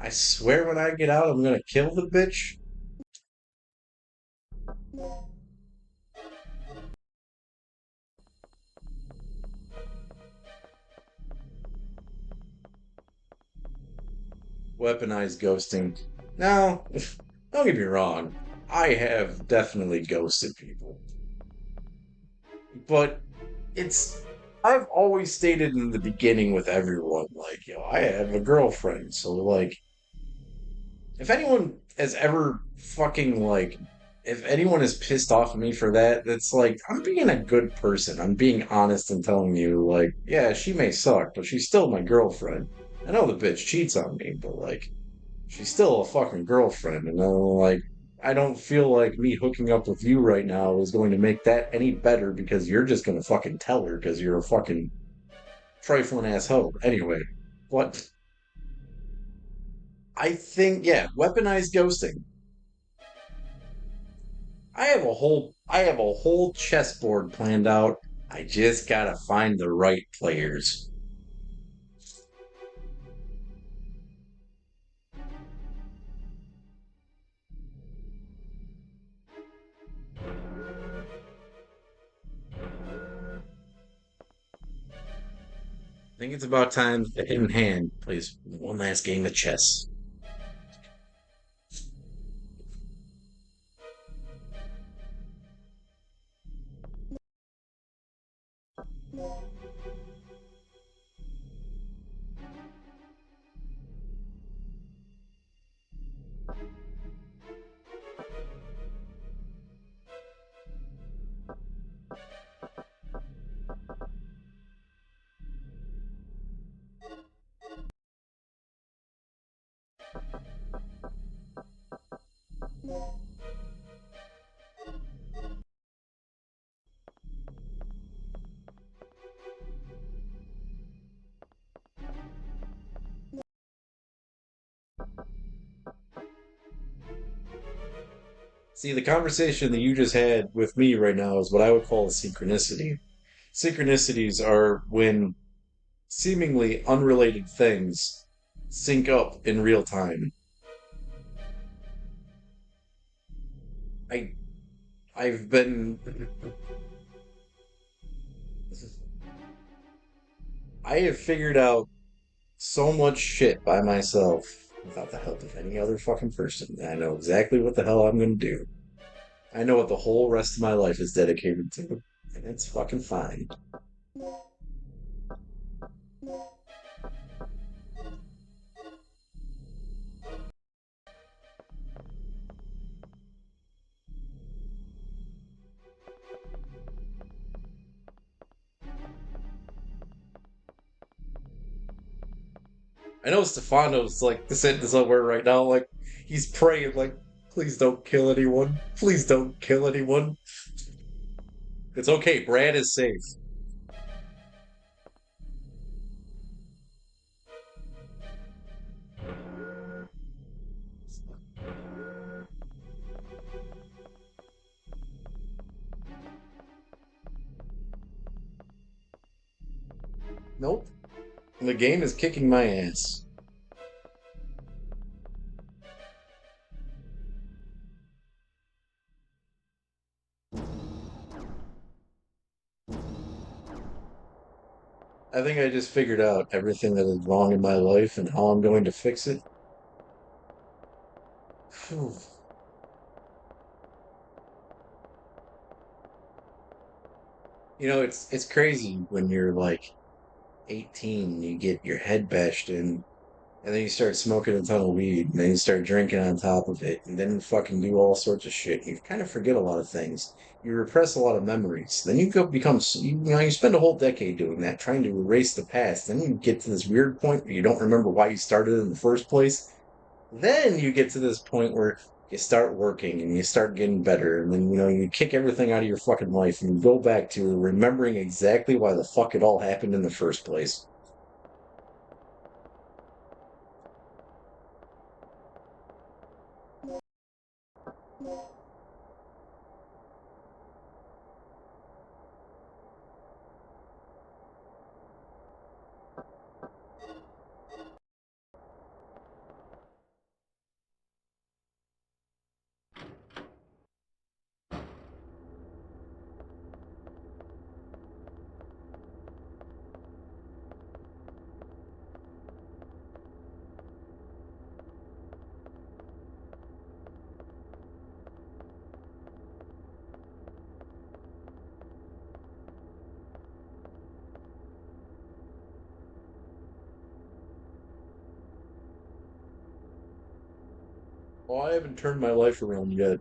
I swear when I get out, I'm gonna kill the bitch. Weaponized ghosting. Now, don't get me wrong. I have definitely ghosted people. But it's I've always stated in the beginning with everyone, like, yo, I have a girlfriend, so like if anyone has ever fucking like if anyone is pissed off at me for that, that's like I'm being a good person. I'm being honest and telling you, like, yeah, she may suck, but she's still my girlfriend. I know the bitch cheats on me, but like she's still a fucking girlfriend, and like I don't feel like me hooking up with you right now is going to make that any better because you're just gonna fucking tell her because you're a fucking trifling asshole. Anyway, what I think, yeah, weaponized ghosting. I have a whole chessboard planned out. I just gotta find the right players. I think it's about time the hidden hand plays one last game of chess. See, the conversation that you just had with me right now is what I would call a synchronicity. Synchronicities are when seemingly unrelated things sync up in real time. I I've been I have figured out so much shit by myself without the help of any other fucking person. I know exactly what the hell I'm gonna do. I know what the whole rest of my life is dedicated to, and it's fucking fine. I know Stefano's like sitting somewhere right now, like he's praying, like, please don't kill anyone. Please don't kill anyone. It's okay, Brad is safe. Nope. The game is kicking my ass. I think I just figured out everything that is wrong in my life and how I'm going to fix it. Phew. You know, it's crazy when you're like 18, you get your head bashed in, and then you start smoking a ton of weed, and then you start drinking on top of it, and then you fucking do all sorts of shit. You kind of forget a lot of things. You repress a lot of memories. Then you go become, you spend a whole decade doing that, trying to erase the past. Then you get to this weird point where you don't remember why you started in the first place. Then you get to this point where you start working and you start getting better, and then you kick everything out of your fucking life and you go back to remembering exactly why the fuck it all happened in the first place. Oh, I haven't turned my life around yet,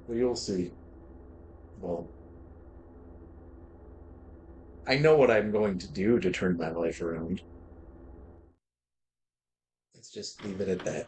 but you'll see. Well, I know what I'm going to do to turn my life around. Let's just leave it at that.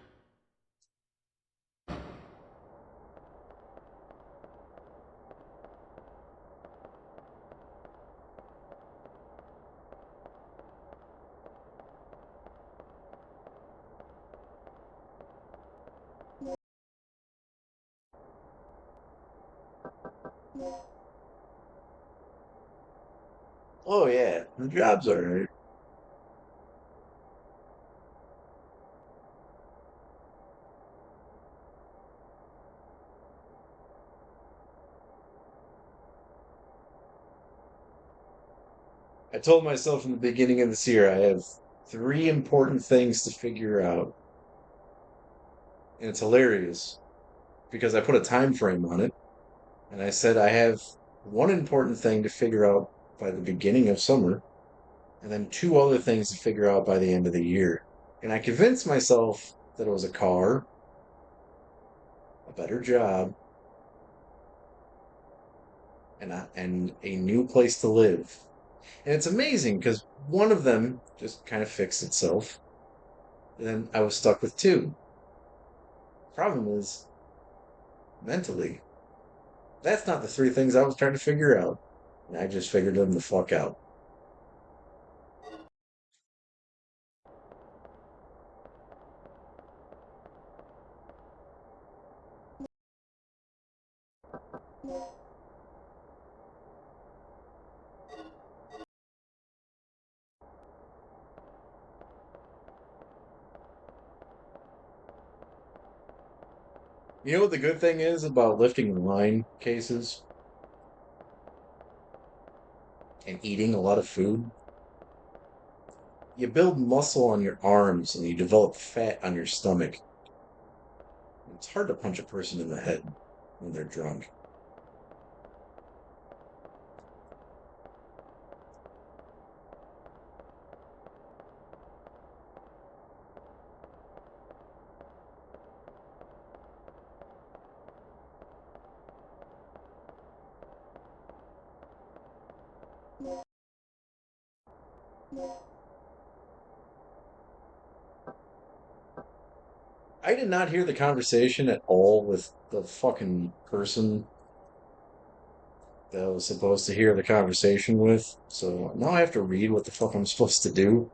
Oh yeah, the job's alright. I told myself in the beginning of this year I have three important things to figure out, and it's hilarious because I put a time frame on it, and I said I have one important thing to figure out by the beginning of summer, and then two other things to figure out by the end of the year. And I convinced myself that it was a car, a better job, and a new place to live. And it's amazing because one of them just kind of fixed itself. And then I was stuck with two. Problem is, mentally, that's not the three things I was trying to figure out. And I just figured them the fuck out. You know what the good thing is about lifting line cases and eating a lot of food? You build muscle on your arms and you develop fat on your stomach. It's hard to punch a person in the head when they're drunk. I did not hear the conversation at all with the fucking person that I was supposed to hear the conversation with. So now I have to read what the fuck I'm supposed to do.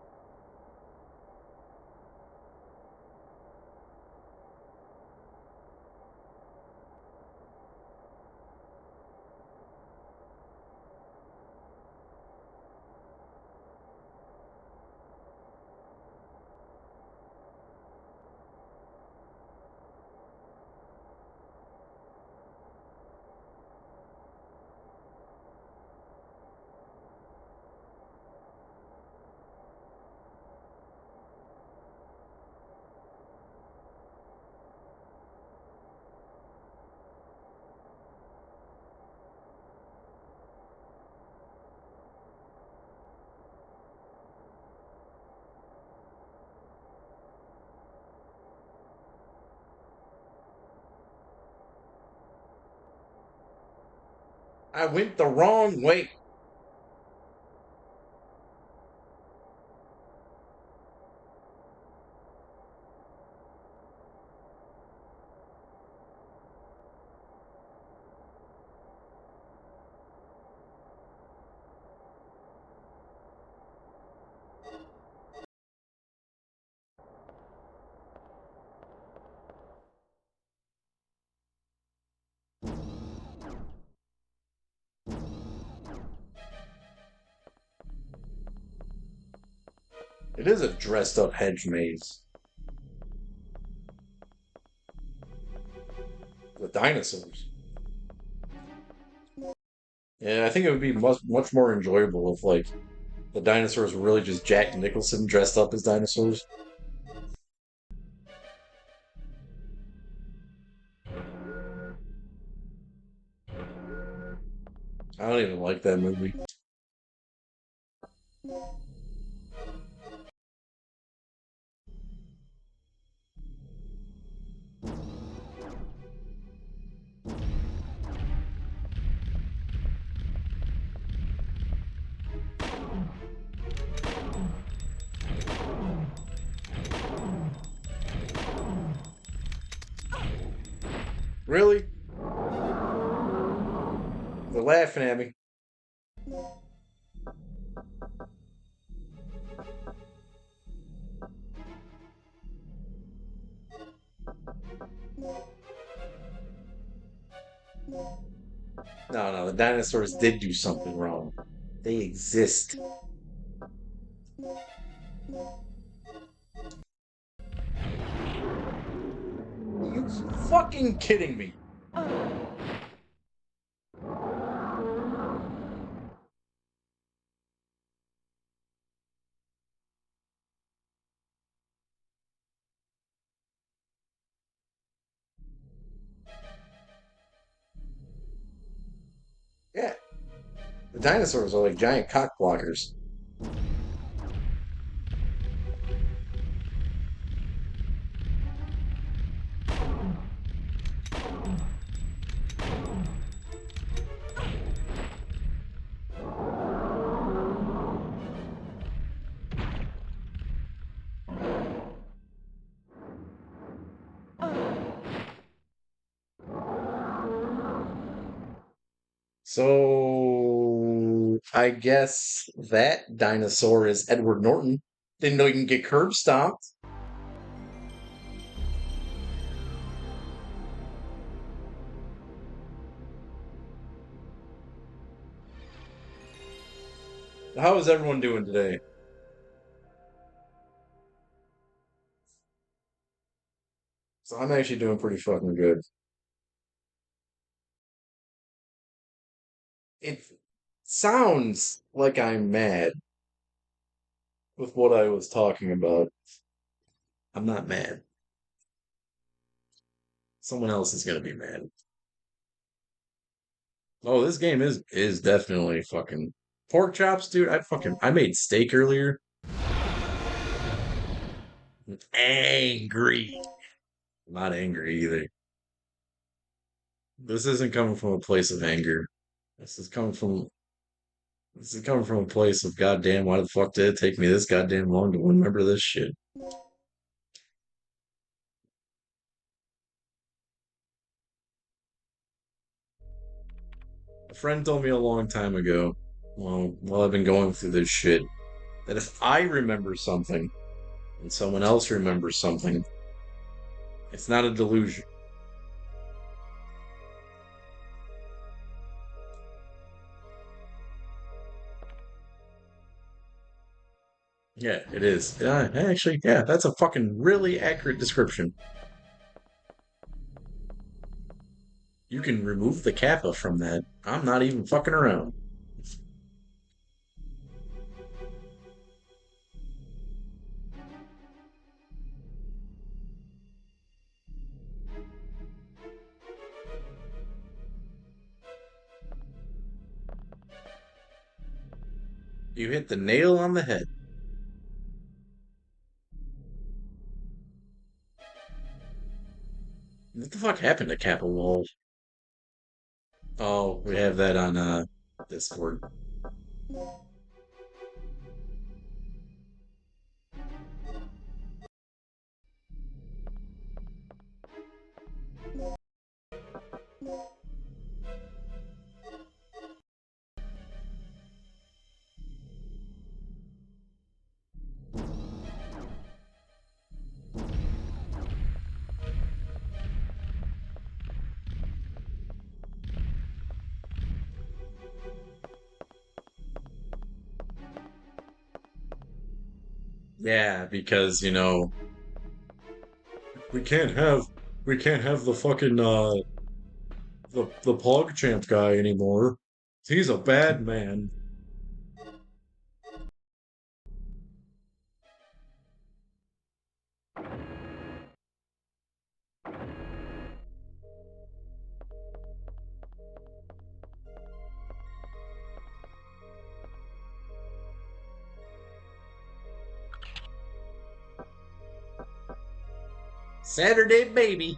I went the wrong way. It is a dressed up hedge maze with dinosaurs. Yeah, I think it would be much more enjoyable if like the dinosaurs were really just Jack Nicholson dressed up as dinosaurs. I don't even like that movie. Really? They're laughing at me. No, no, the dinosaurs did do something wrong. They exist. You fucking kidding me? Yeah, the dinosaurs are like giant cock blockers. So I guess that dinosaur is Edward Norton. Didn't know you can get curb stomped. How is everyone doing today? So I'm actually doing pretty fucking good. It sounds like I'm mad with what I was talking about. I'm not mad. Someone else is gonna be mad. Oh, this game is definitely fucking pork chops, dude. I made steak earlier. I'm angry. I'm not angry either. This isn't coming from a place of anger. This is coming from this is coming from a place of goddamn, why the fuck did it take me this goddamn long to remember this shit? A friend told me a long time ago, well, while I've been going through this shit, that if I remember something and someone else remembers something, it's not a delusion. Yeah, it is. Actually, yeah, that's a fucking really accurate description. You can remove the kappa from that. I'm not even fucking around. You hit the nail on the head. What the fuck happened to Kappa Wall? Oh, we have that on Discord. Yeah, because we can't have we can't have the fucking the PogChamp guy anymore. He's a bad man. Saturday baby.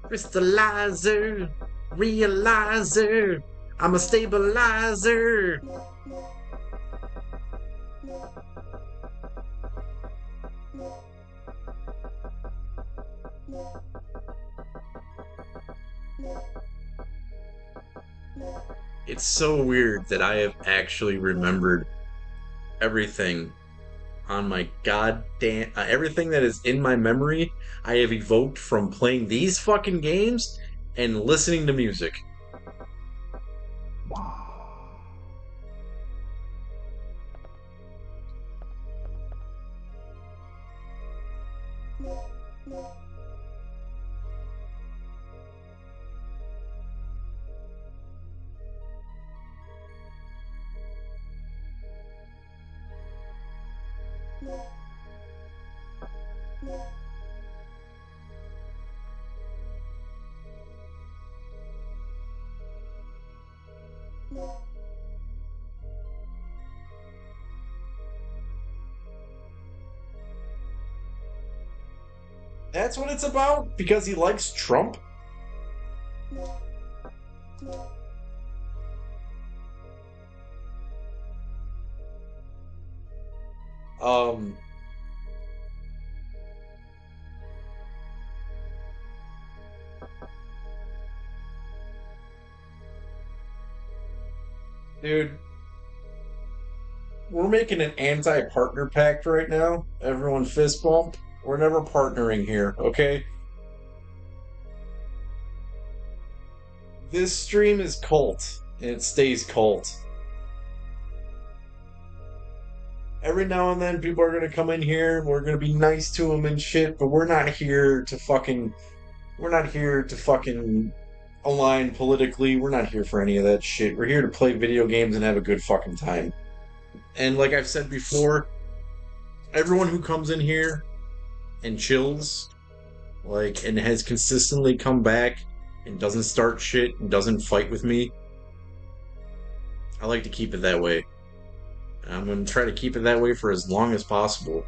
Crystallizer, realizer, I'm a stabilizer. It's so weird that I have actually remembered everything on my goddamn everything that is in my memory. I have evoked from playing these fucking games and listening to music. That's what it's about because he likes Trump. Um, dude, we're making an anti-partner pact right now. Everyone fist bump. We're never partnering here, okay? This stream is cult, and it stays cult. Every now and then, people are gonna come in here, and we're gonna be nice to them and shit, but we're not here to fucking. We're not here to fucking align politically. We're not here for any of that shit. We're here to play video games and have a good fucking time. And like I've said before, everyone who comes in here and chills, like, and has consistently come back and doesn't start shit and doesn't fight with me, I like to keep it that way. I'm going to try to keep it that way for as long as possible.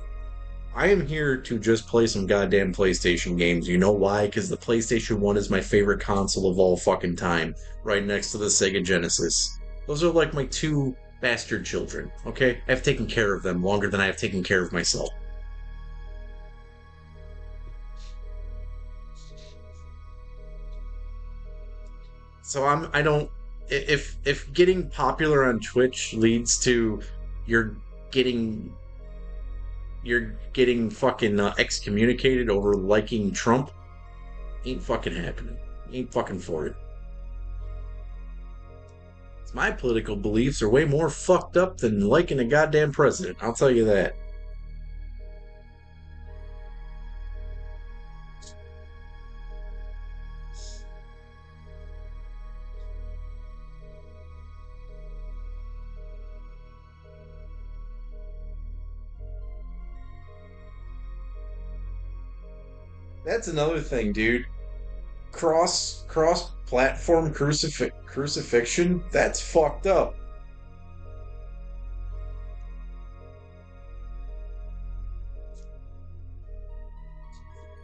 I am here to just play some goddamn PlayStation games. You know why? Because the PlayStation 1 is my favorite console of all fucking time, right next to the Sega Genesis. Those are like my two bastard children, okay? I've taken care of them longer than I have taken care of myself. So I don't if getting popular on Twitch leads to you're getting you're getting fucking excommunicated over liking Trump, ain't fucking happening. Ain't fucking for it. My political beliefs are way more fucked up than liking a goddamn president, I'll tell you that. That's another thing, dude. Cross platform crucifixion, that's fucked up.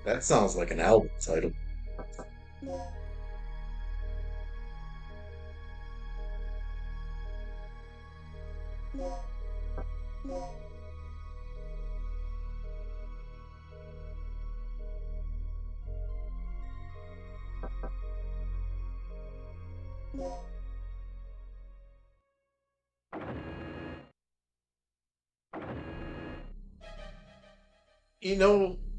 That sounds like an album title.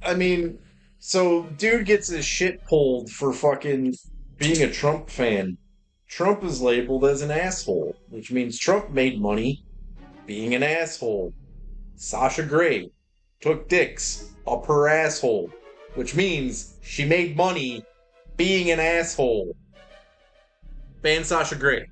I mean, so dude gets his shit pulled for fucking being a Trump fan. Trump is labeled as an asshole, which means Trump made money being an asshole. Sasha Grey took dicks up her asshole, which means she made money being an asshole. Ban Sasha Grey.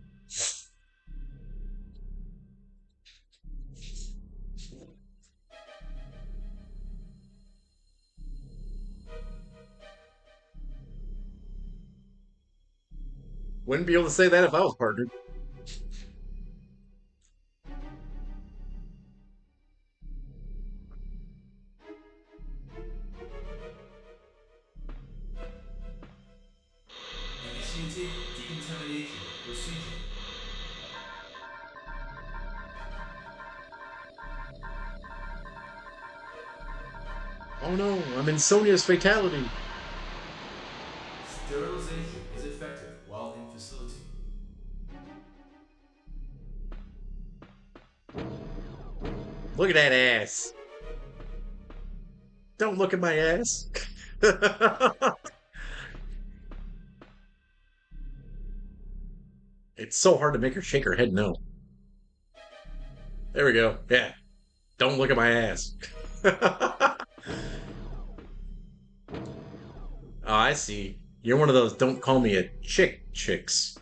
Wouldn't be able to say that if I was partnered. Basic decontamination procedure. Oh no, I'm in Sonia's fatality. Sterilization is effective while in facility. Look at that ass. Don't look at my ass. It's so hard to make her shake her head no. There we go. Yeah. Don't look at my ass. Oh, I see. You're one of those don't call me a chick chicks.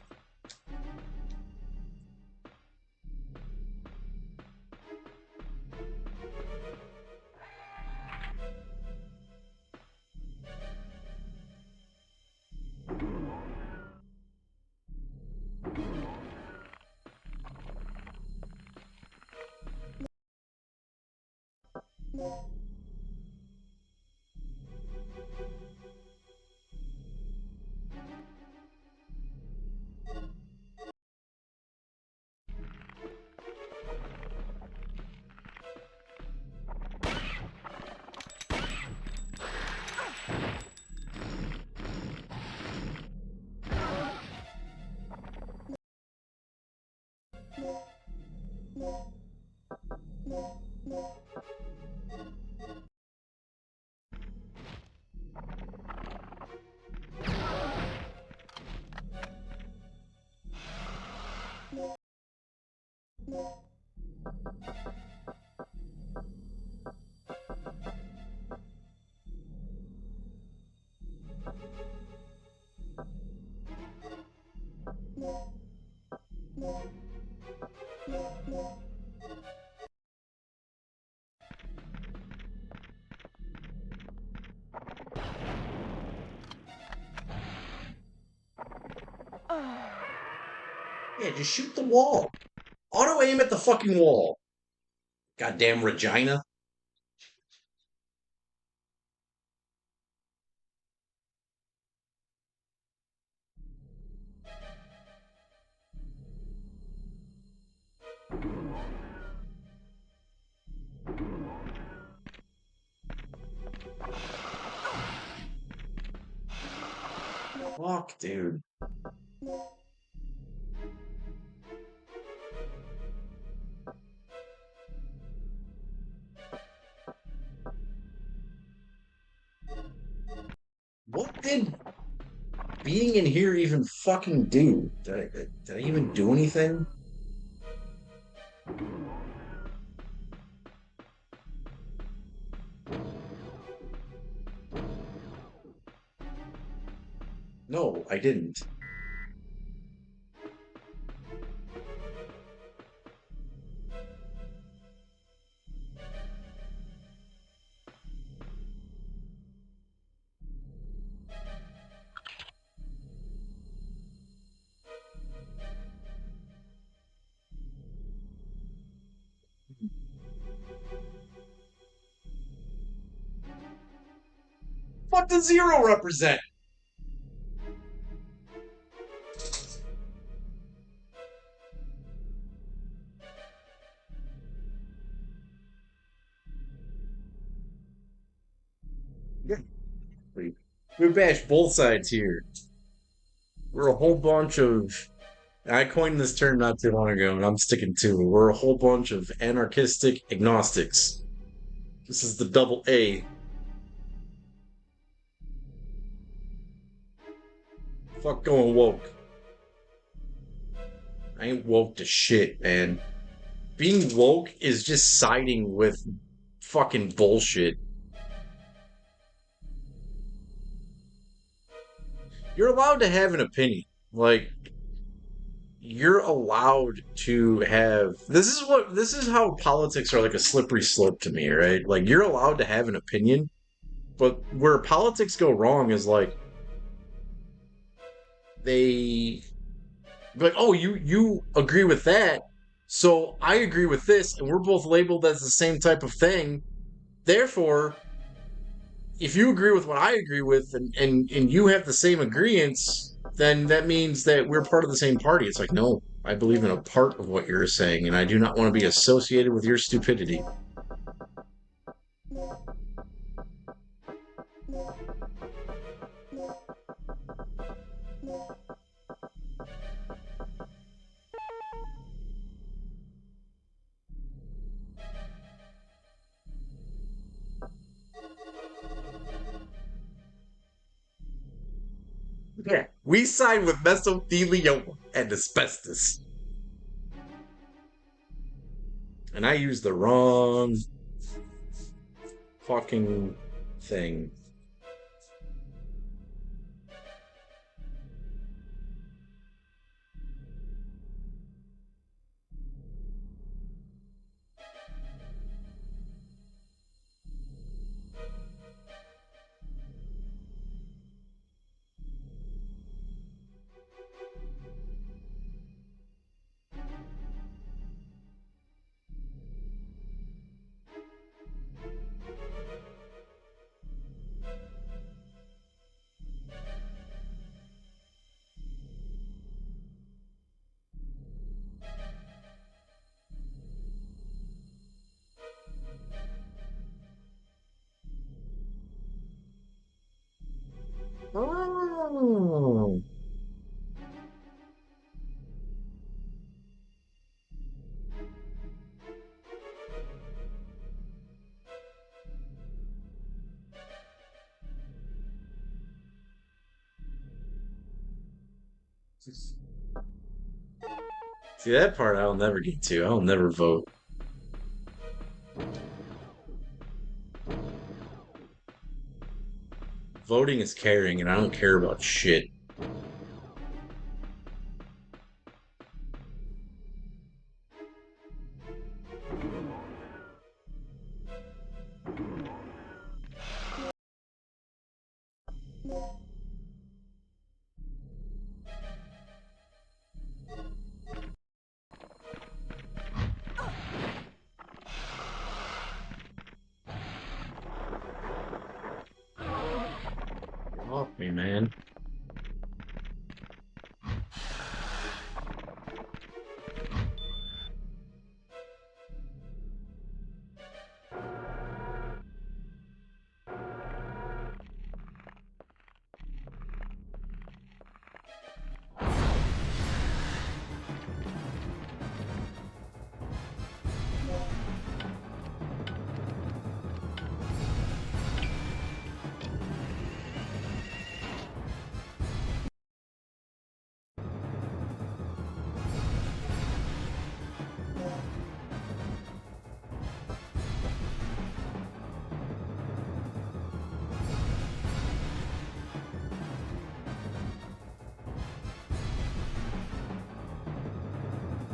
Yeah, just shoot the wall. Auto aim at the fucking wall. Goddamn Regina. Fuck, dude. What did being in here even fucking do? Did I even do anything? No, I didn't. What does zero represent? Yeah, we bash both sides here. We're a whole bunch of. I coined this term not too long ago, and I'm sticking to it. We're a whole bunch of anarchistic agnostics. This is the double A. Fuck going woke. I ain't woke to shit, man. Being woke is just siding with fucking bullshit. You're allowed to have an opinion. Like, you're allowed to have this is how politics are like a slippery slope to me, right? Like you're allowed to have an opinion, but where politics go wrong is like they like, oh, you agree with that, so I agree with this, and we're both labeled as the same type of thing. Therefore, if you agree with what I agree with and you have the same agreements, then that means that we're part of the same party. It's like, no, I believe in a part of what you're saying, and I do not want to be associated with your stupidity. Yeah. We side with mesothelioma and asbestos. And I used the wrong fucking thing. Oh. See, that part I'll never get to. I'll never vote. Voting is caring, and I don't care about shit. Off me, man.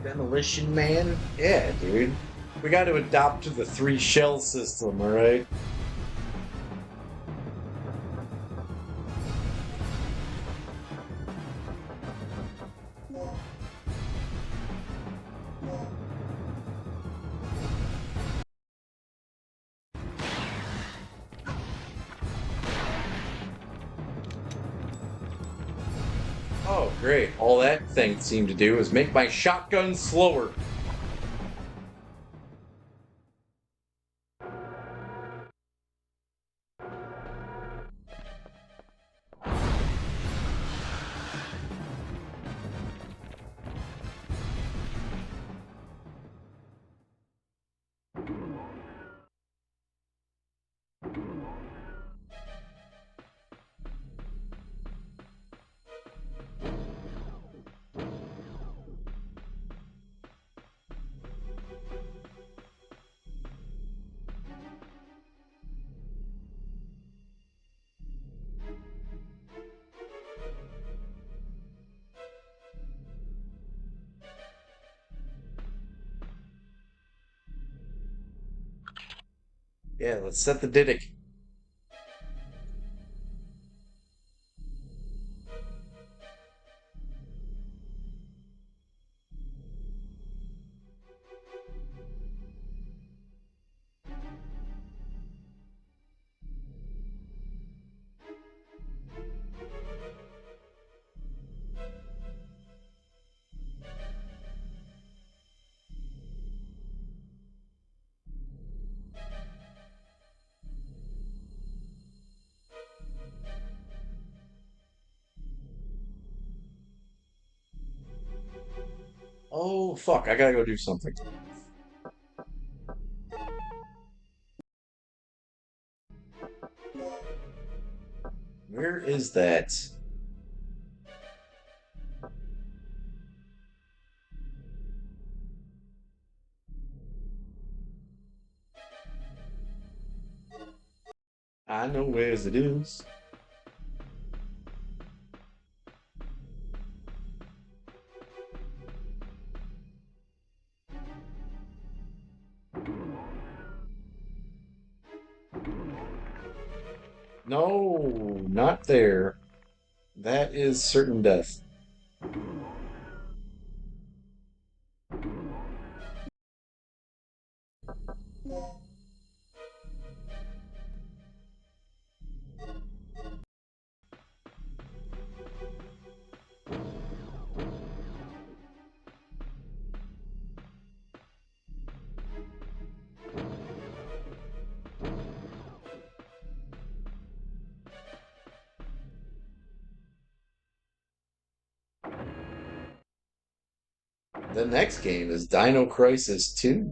Demolition Man? Yeah, dude. We got to adopt to the three shell system, alright? Oh, great. All that thing seemed to do is make my shotgun slower. Yeah, let's set the Didic. Oh, fuck, I gotta go do something. Where is that? I know where it is. No, not there. That is certain death. The next game is Dino Crisis 2,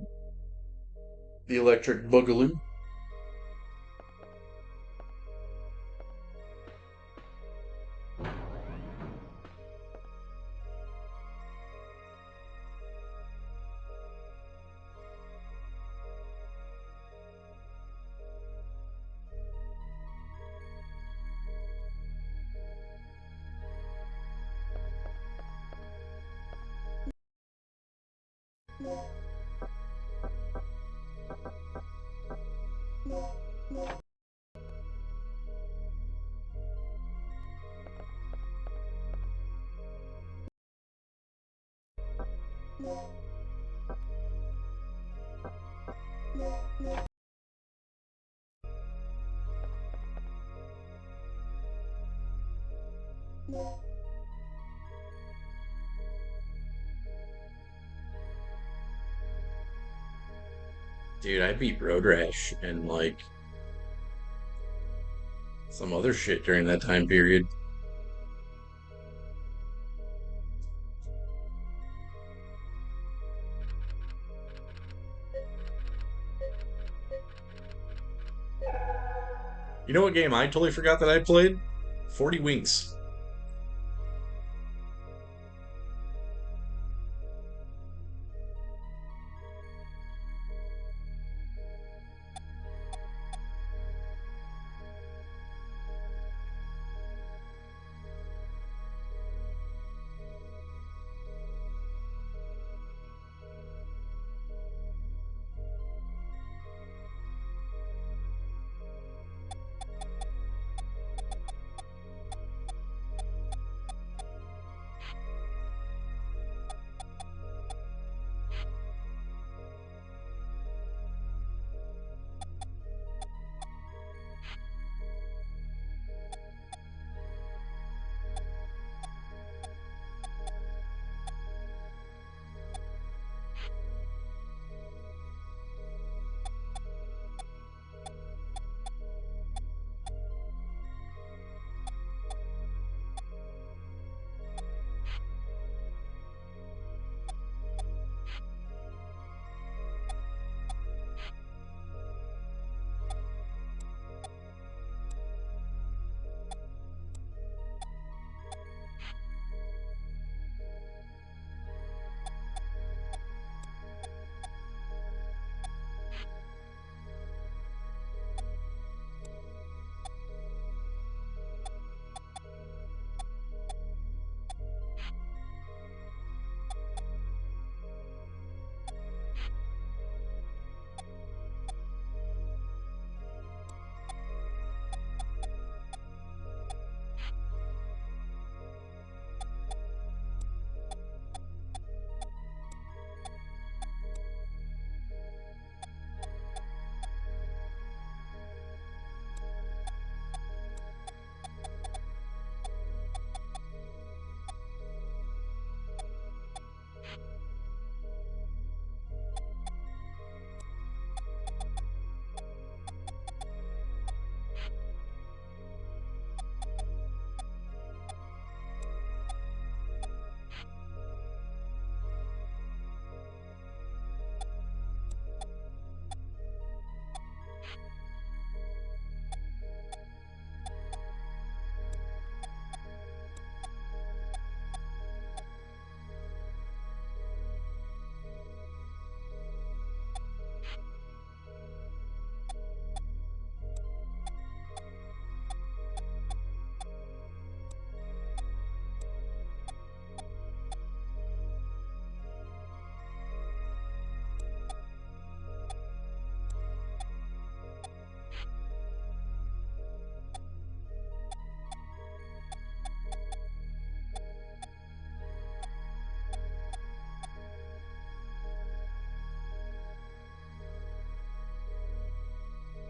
the Electric Boogaloo. Dude, I beat Road Rash and like some other shit during that time period. You know what game I totally forgot that I played? 40 Winks.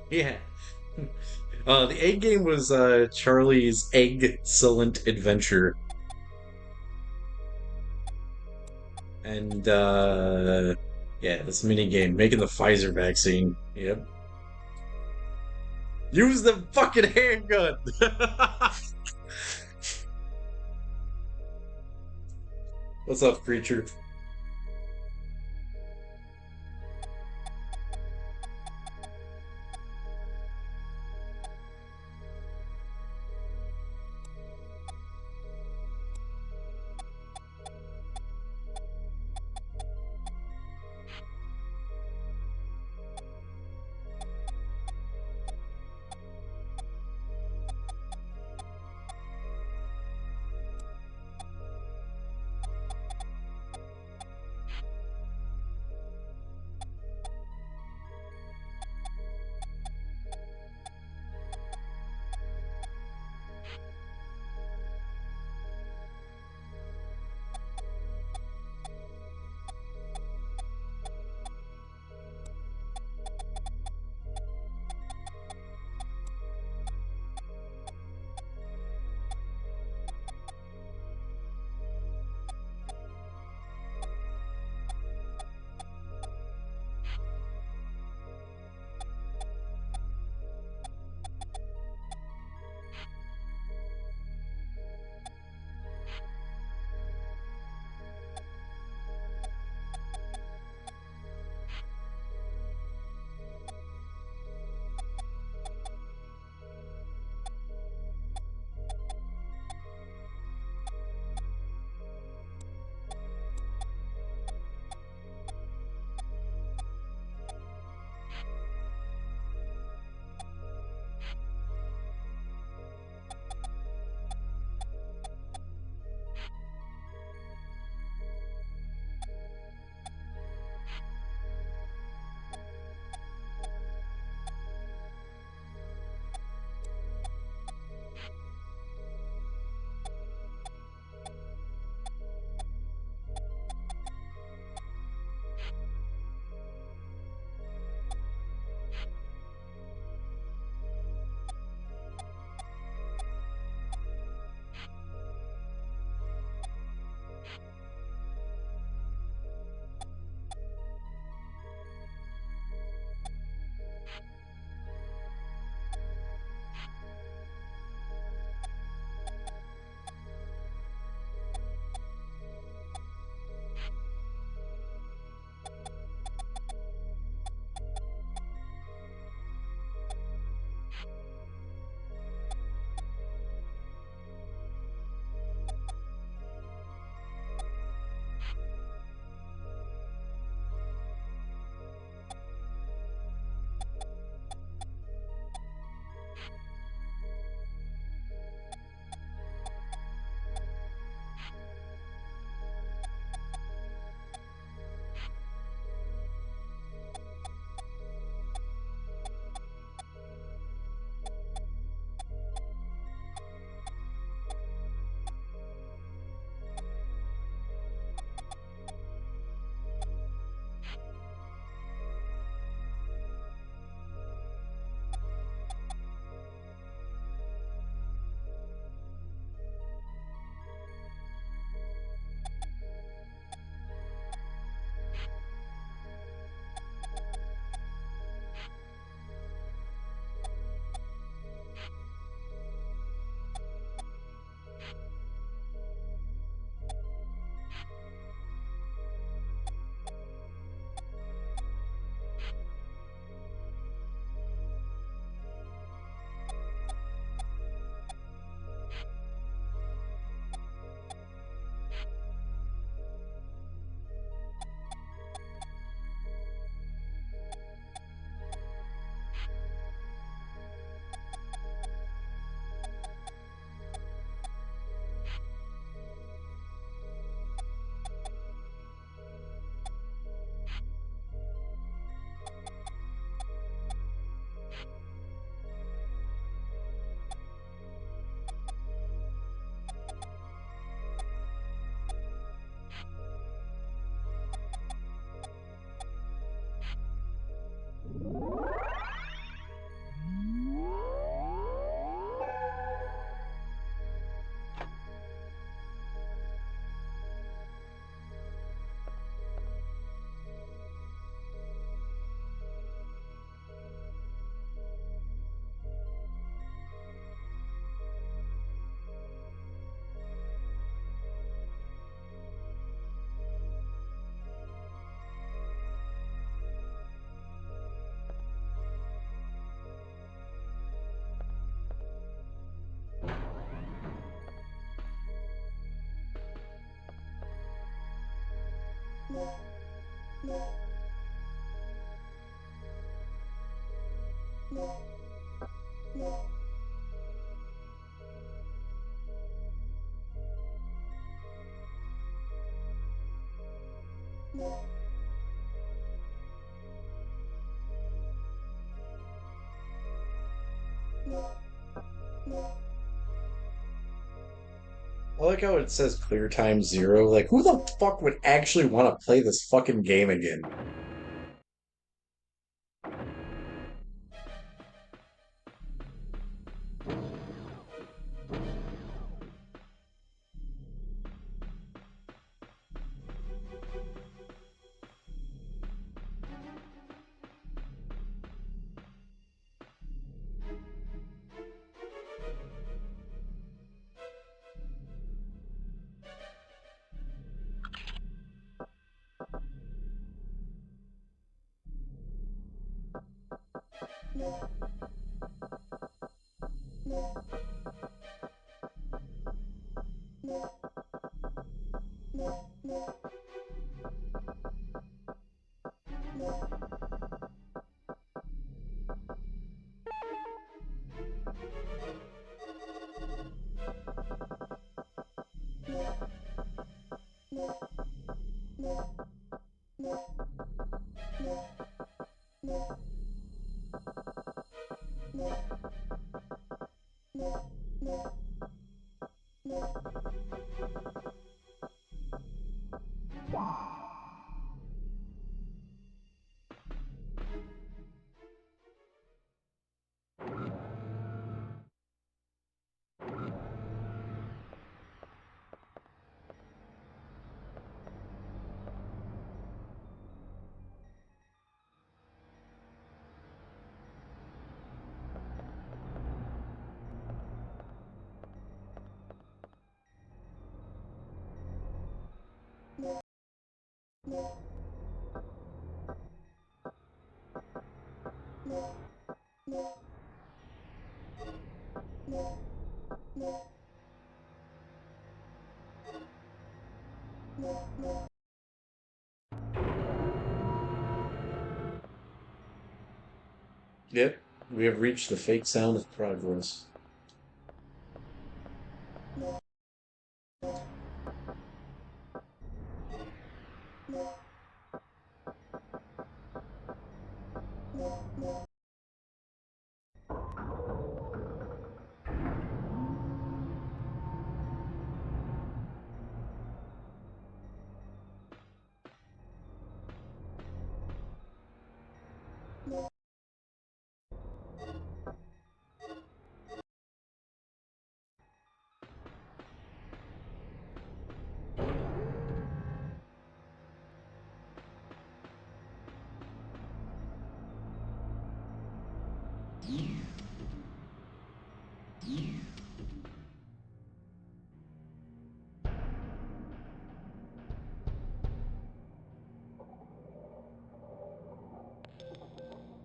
Yeah. The egg game was Charlie's Excellent Adventure. And yeah, this mini game making the Pfizer vaccine. Yep. Use the fucking handgun. What's up, creature? I like how it says clear time 0. Like, who the fuck would actually want to play this fucking game again? Yep, we have reached the fake sound of progress.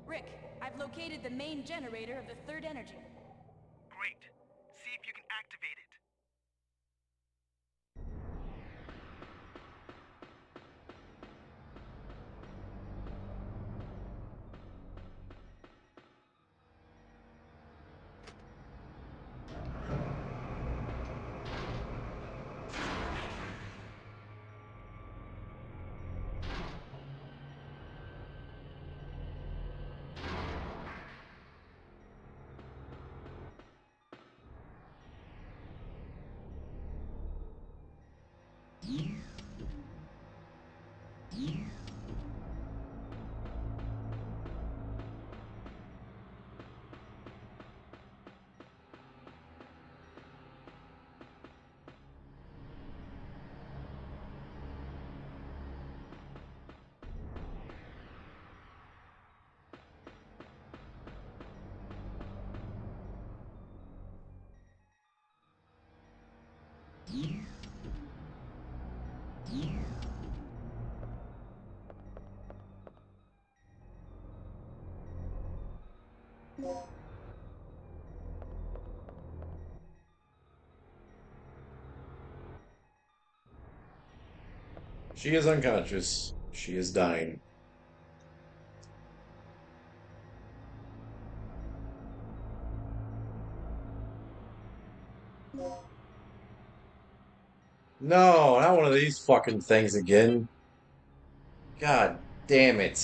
Rick, I've located the main generator of the third energy. Great. See if you can activate it. She is unconscious. She is dying. No, not one of these fucking things again. God damn it.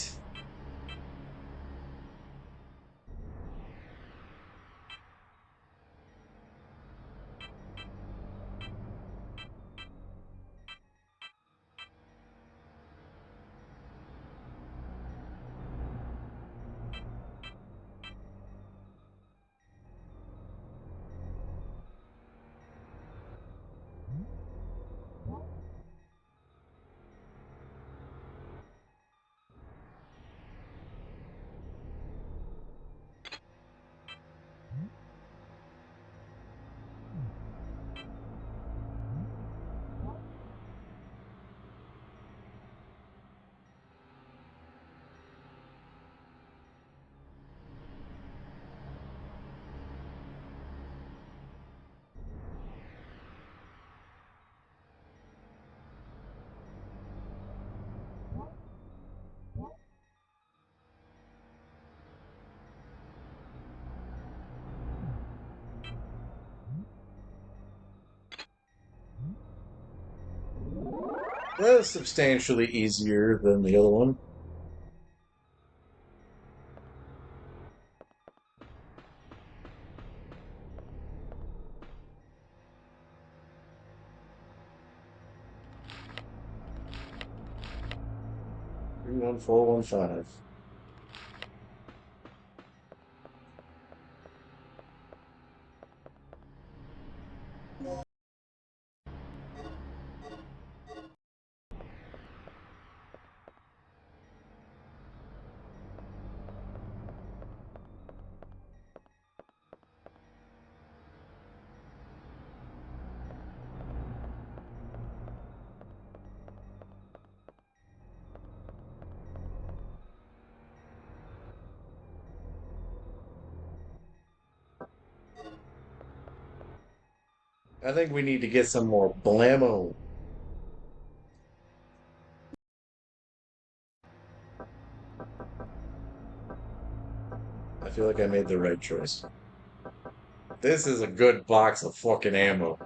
That is substantially easier than the other one. Three one four one five. I think we need to get some more blammo. I feel like I made the right choice. This is a good box of fucking ammo.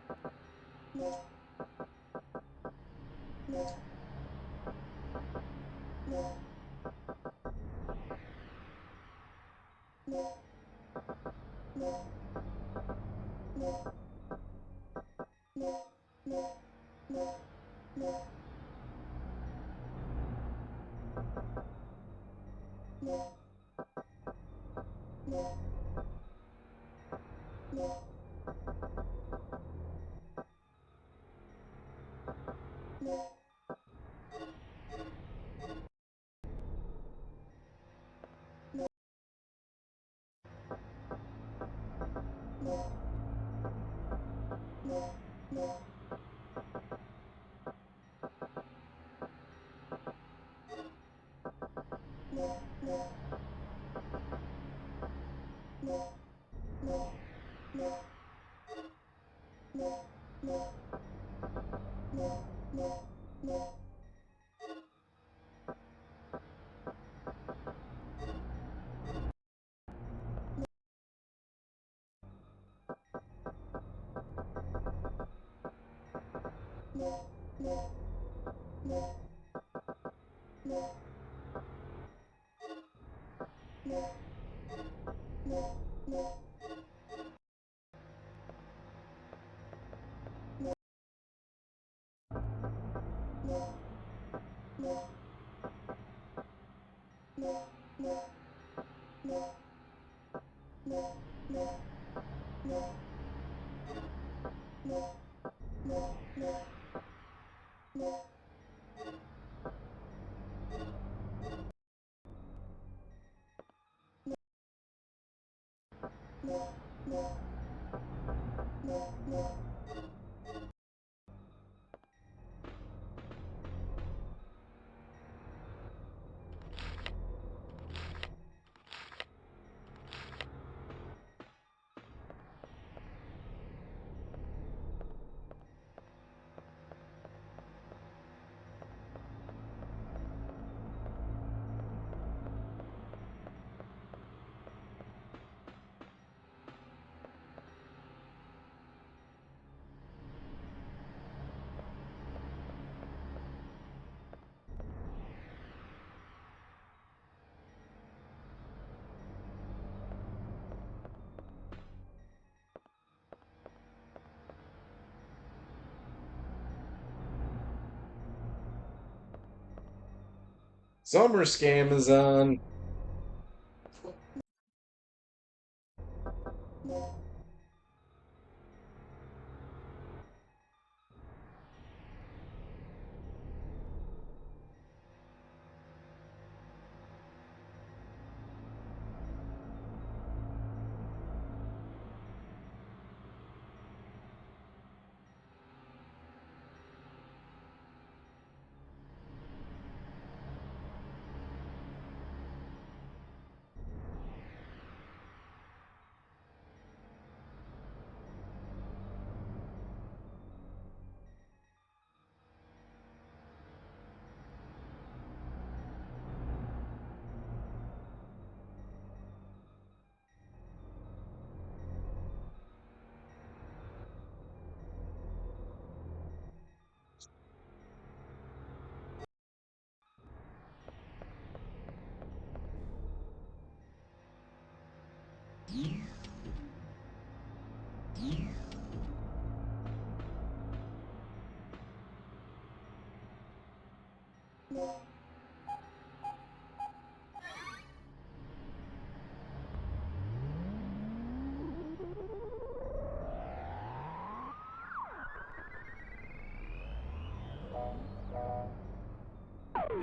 Summer scam is on.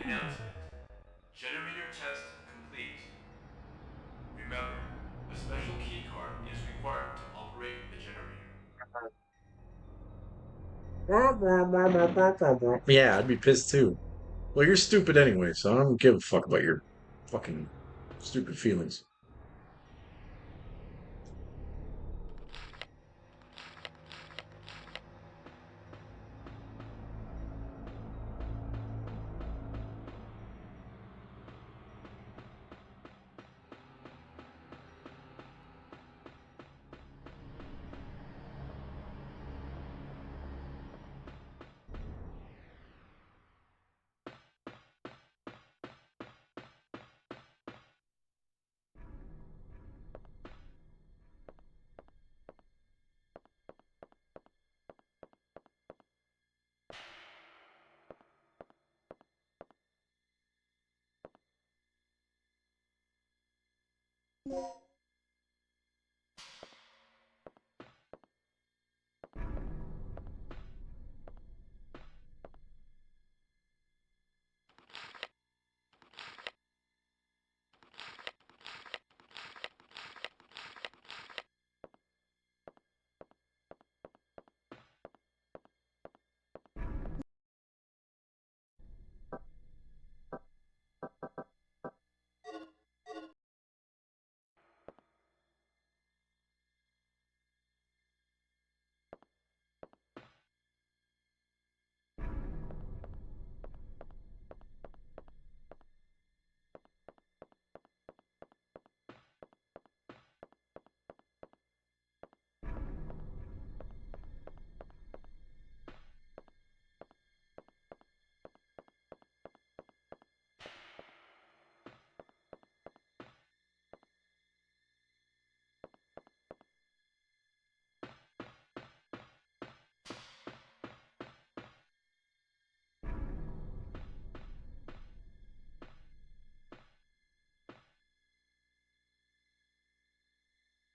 Announcement. Generator test complete. Remember, a special keycard is required to operate the generator. Yeah, I'd be pissed too. Well, you're stupid anyway, so I don't give a fuck about your fucking stupid feelings.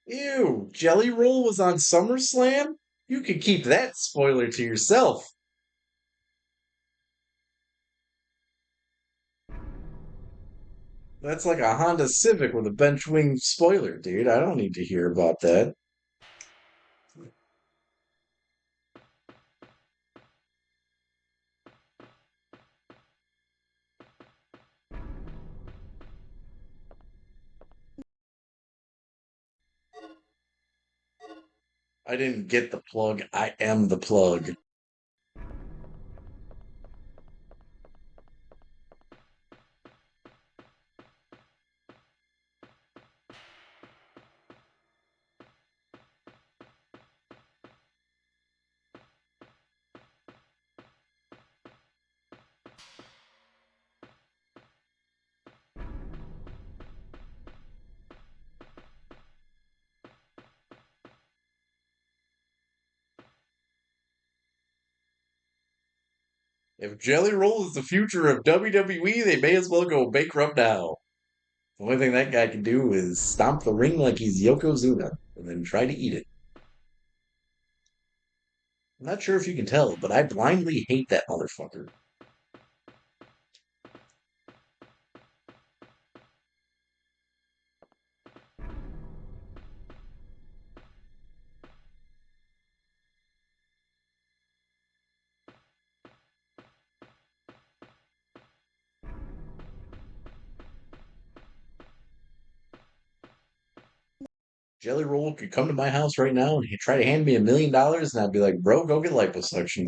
Ew, Jelly Roll was on SummerSlam? You could keep that spoiler to yourself. That's like a Honda Civic with a bench wing spoiler, dude. I don't need to hear about that. I didn't get the plug. I am the plug. If Jelly Roll is the future of WWE, they may as well go bankrupt now. The only thing that guy can do is stomp the ring like he's Yokozuna and then try to eat it. I'm not sure if you can tell, but I blindly hate that motherfucker. Jelly Roll could come to my house right now and he'd try to hand me $1 million, and I'd be like, bro, go get liposuction.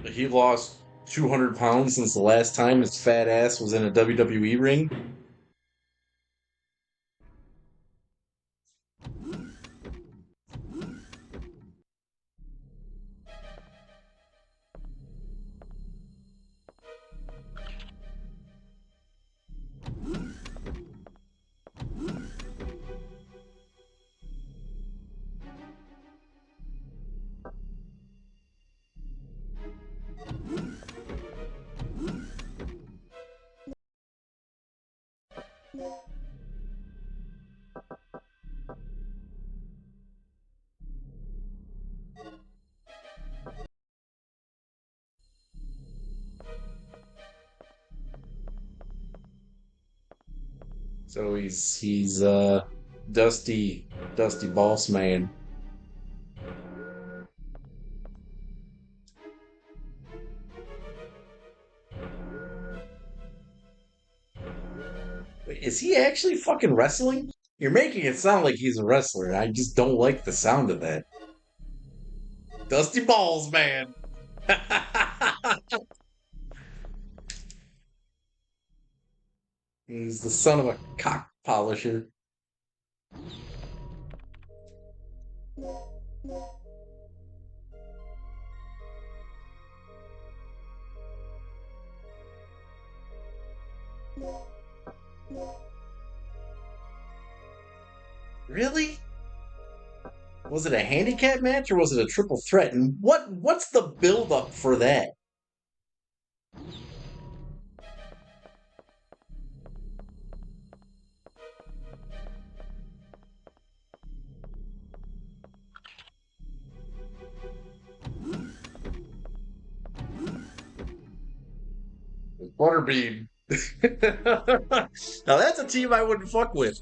He lost 200 pounds since the last time his fat ass was in a WWE ring. So he's Dusty Boss Man. Wait, is he actually fucking wrestling? You're making it sound like he's a wrestler, and I just don't like the sound of that. Dusty Balls Man. He's the son of a cock polisher. Really? Was it a handicap match or was it a triple threat? And what's the build up for that? Butterbean. Now that's a team I wouldn't fuck with.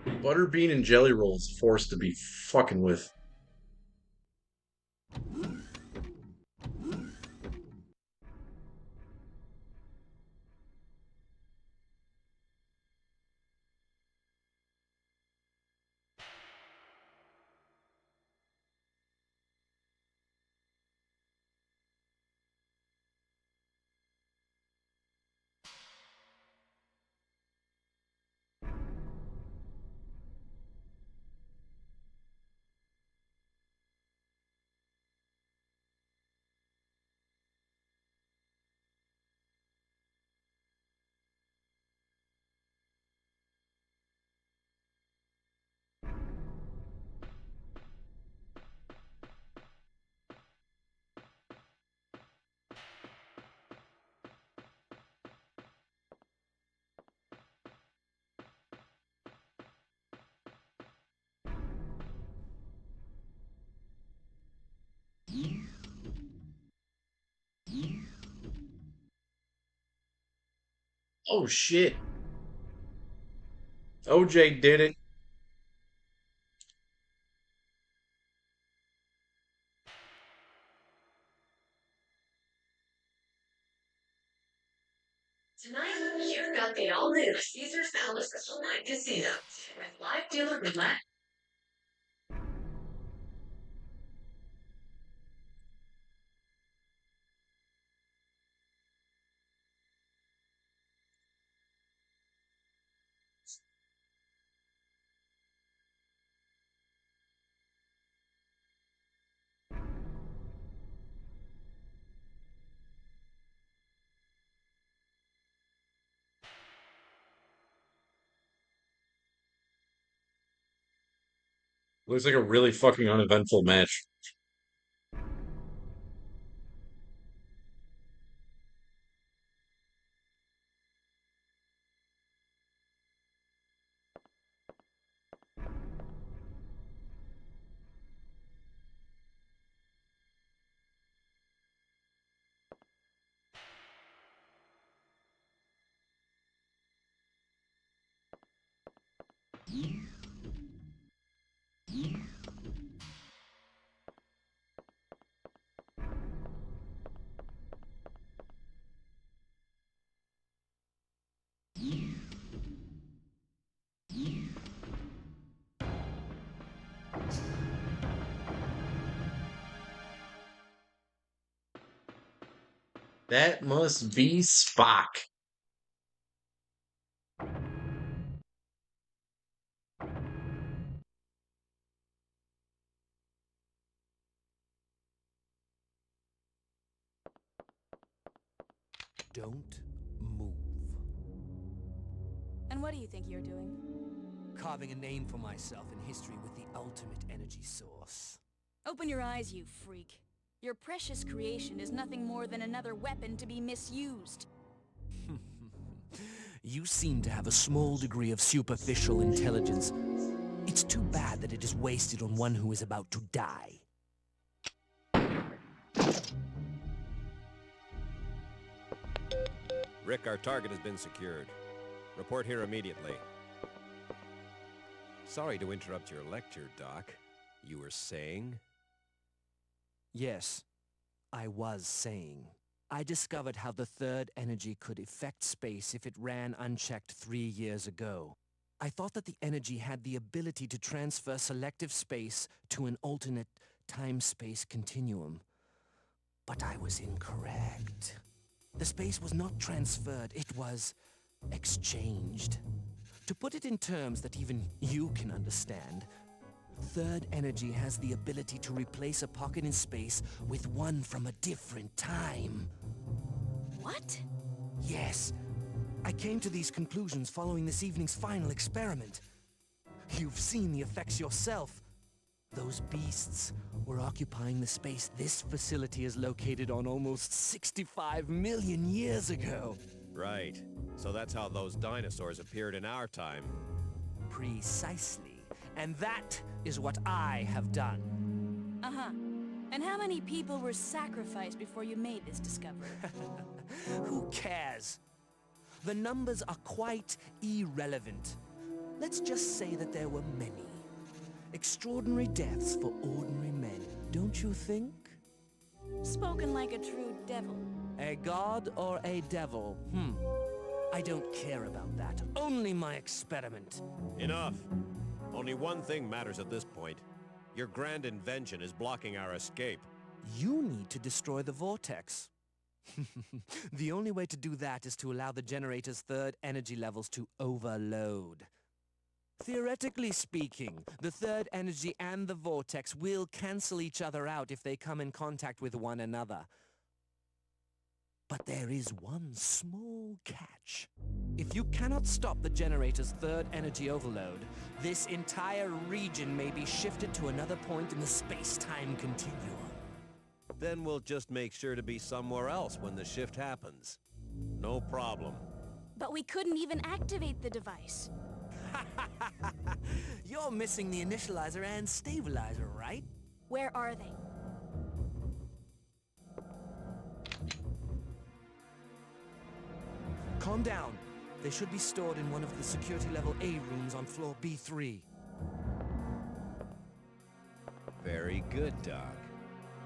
Butterbean and Jelly Rolls forced to be fucking with. Oh shit. OJ did it. Tonight, you've got the all-new Caesar's Palace Online Casino with live dealer roulette. Looks like a really fucking uneventful match. That must be Spock. Don't move. And what do you think you're doing? Carving a name for myself in history with the ultimate energy source. Open your eyes, you freak. Your precious creation is nothing more than another weapon to be misused. You seem to have a small degree of superficial intelligence. It's too bad that it is wasted on one who is about to die. Rick, our target has been secured. Report here immediately. Sorry to interrupt your lecture, Doc. You were saying? Yes, I was saying. I discovered how the third energy could affect space if it ran unchecked 3 years ago. I thought that the energy had the ability to transfer selective space to an alternate time-space continuum. But I was incorrect. The space was not transferred, it was exchanged. To put it in terms that even you can understand, third energy has the ability to replace a pocket in space with one from a different time. What? Yes, I came to these conclusions following this evening's final experiment. You've seen the effects yourself. Those beasts were occupying the space this facility is located on almost 65 million years ago. Right. So that's how those dinosaurs appeared in our time. Precisely. And that is what I have done. Uh-huh. And how many people were sacrificed before you made this discovery? Who cares? The numbers are quite irrelevant. Let's just say that there were many. Extraordinary deaths for ordinary men, don't you think? Spoken like a true devil. A god or a devil? I don't care about that. Only my experiment. Enough. Only one thing matters at this point. Your grand invention is blocking our escape. You need to destroy the vortex. The only way to do that is to allow the generator's third energy levels to overload. Theoretically speaking, the third energy and the vortex will cancel each other out if they come in contact with one another. But there is one small catch. If you cannot stop the generator's third energy overload, this entire region may be shifted to another point in the space-time continuum. Then we'll just make sure to be somewhere else when the shift happens. No problem. But we couldn't even activate the device. You're missing the initializer and stabilizer, right? Where are they? Calm down. They should be stored in one of the security level A rooms on floor B3. Very good, Doc.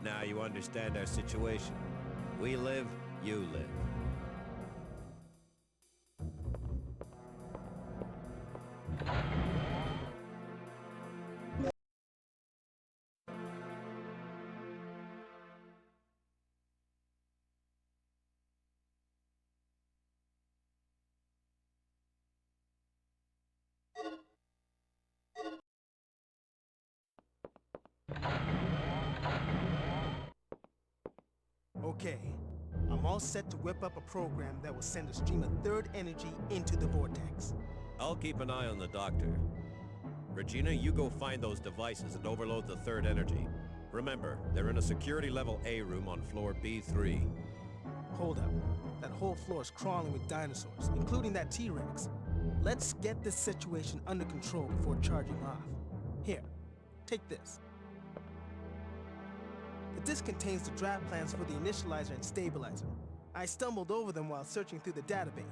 Now you understand our situation. We live, you live. Okay, I'm all set to whip up a program that will send a stream of third energy into the vortex. I'll keep an eye on the doctor. Regina, you go find those devices and overload the third energy. Remember, they're in a security level A room on floor B3. Hold up. That whole floor is crawling with dinosaurs, including that T-Rex. Let's get this situation under control before charging off. Here, take this. The disc contains the draft plans for the initializer and stabilizer. I stumbled over them while searching through the database.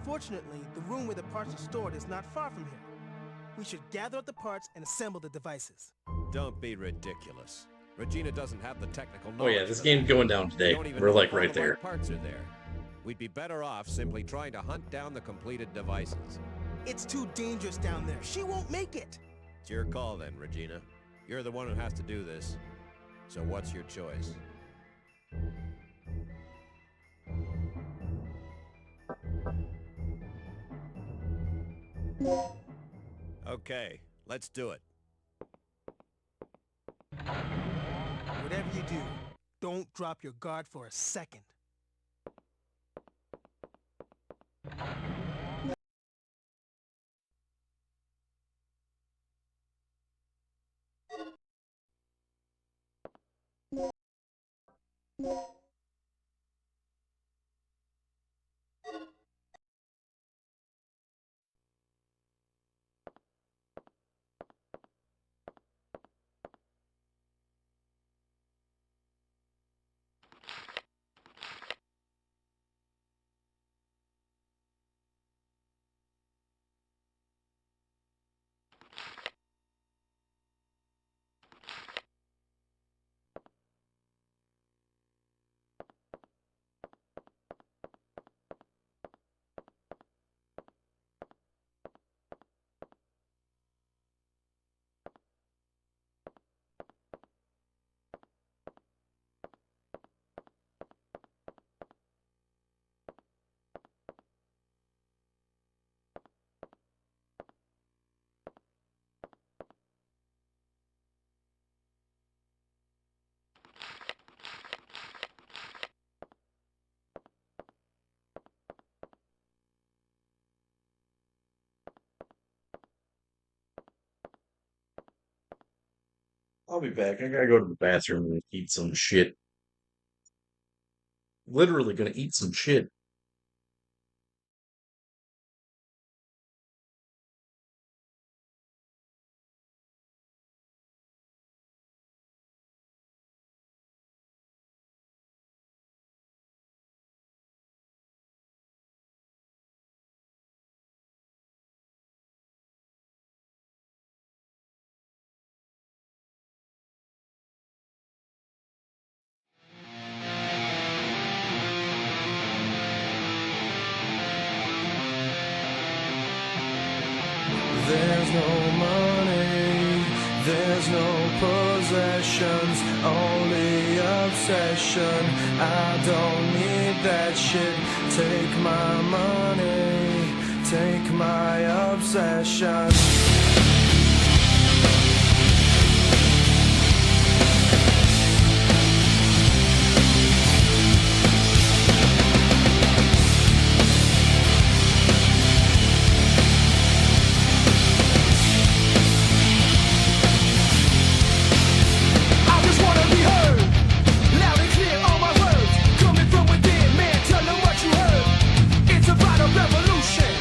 Fortunately, the room where the parts are stored is not far from here. We should gather up the parts and assemble the devices. Don't be ridiculous. Regina doesn't have the technical Oh knowledge. yeah, this for game's that. going down We today. don't even We're know like if all right the right there. parts are there. We'd be better off simply trying to hunt down the completed devices. It's too dangerous down there. She won't make it. It's your call then, Regina. You're the one who has to do this. So what's your choice? Okay, let's do it. Whatever you do, don't drop your guard for a second. I'll be back. I gotta go to the bathroom and eat some shit. Literally gonna eat some shit. There's no money, there's no possessions, only obsession. I don't need that shit. Take my money, take my obsession. Revolution,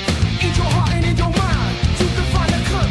in your heart and in your mind, you can find a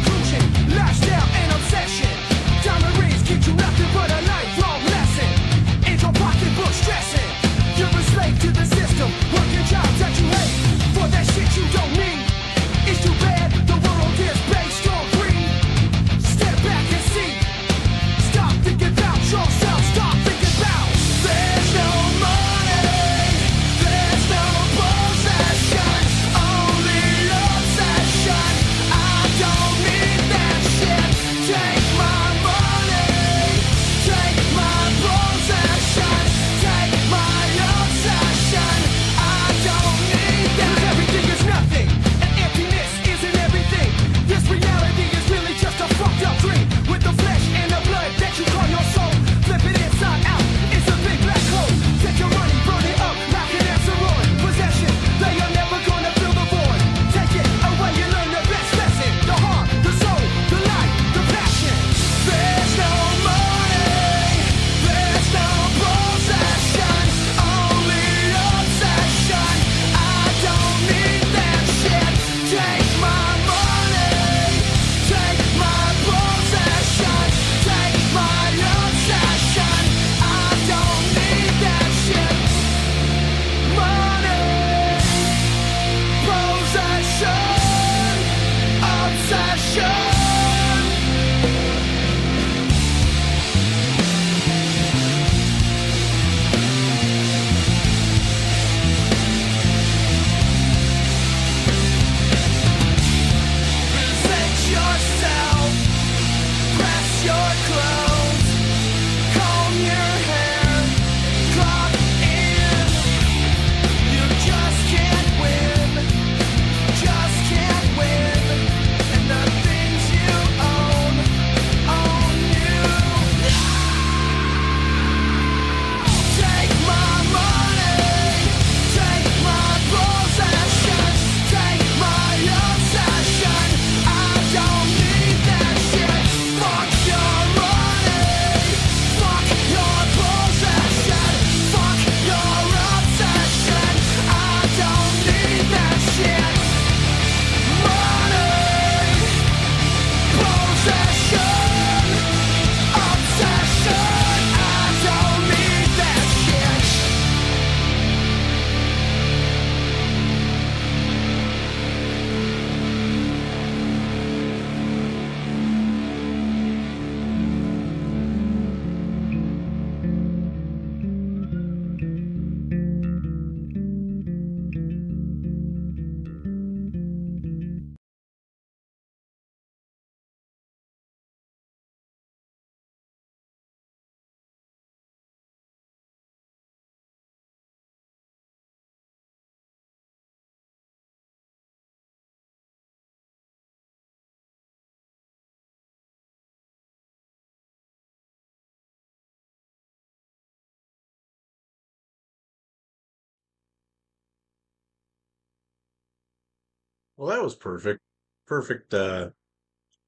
Well, that was perfect. Perfect,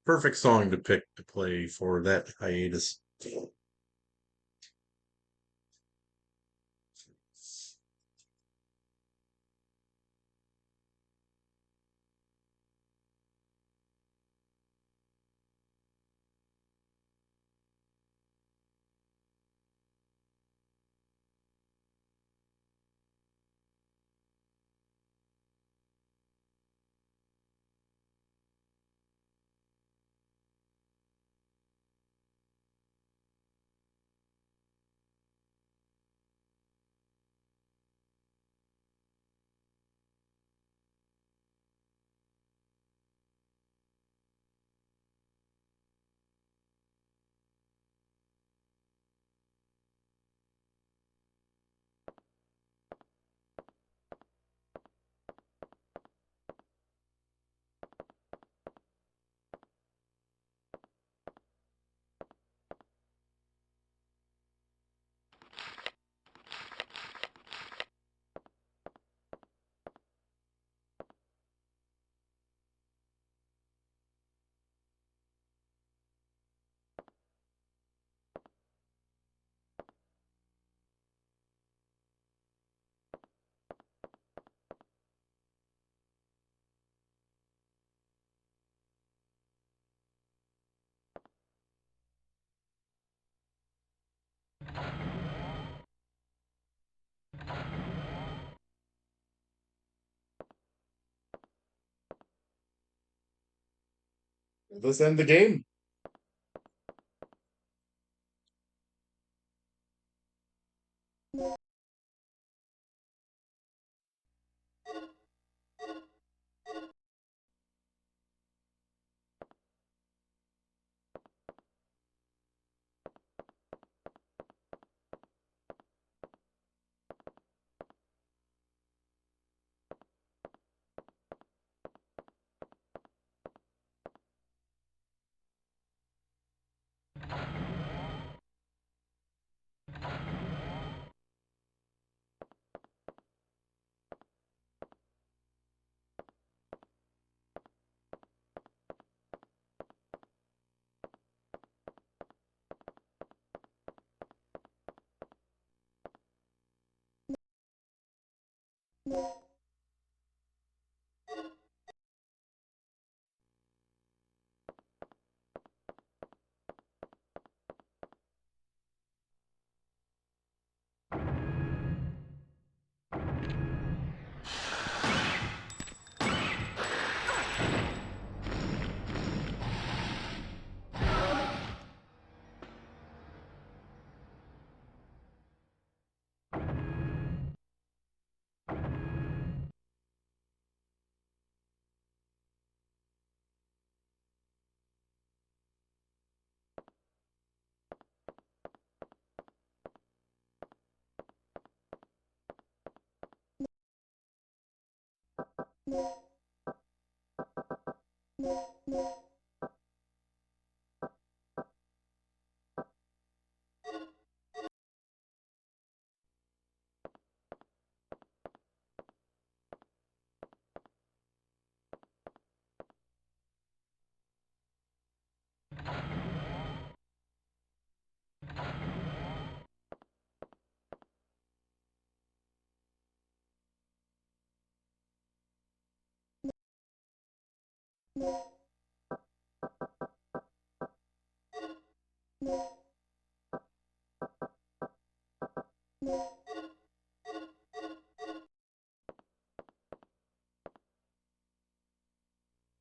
perfect song to pick to play for that hiatus. Let's end the game.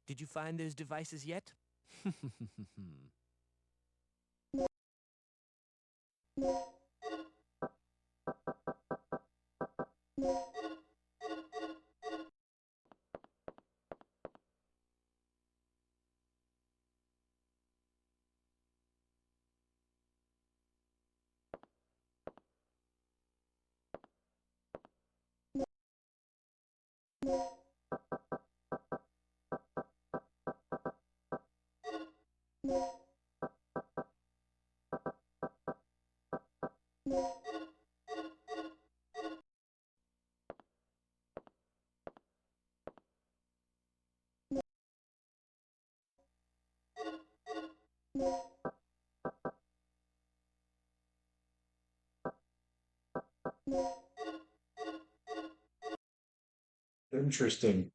Did you find those devices yet? Interesting.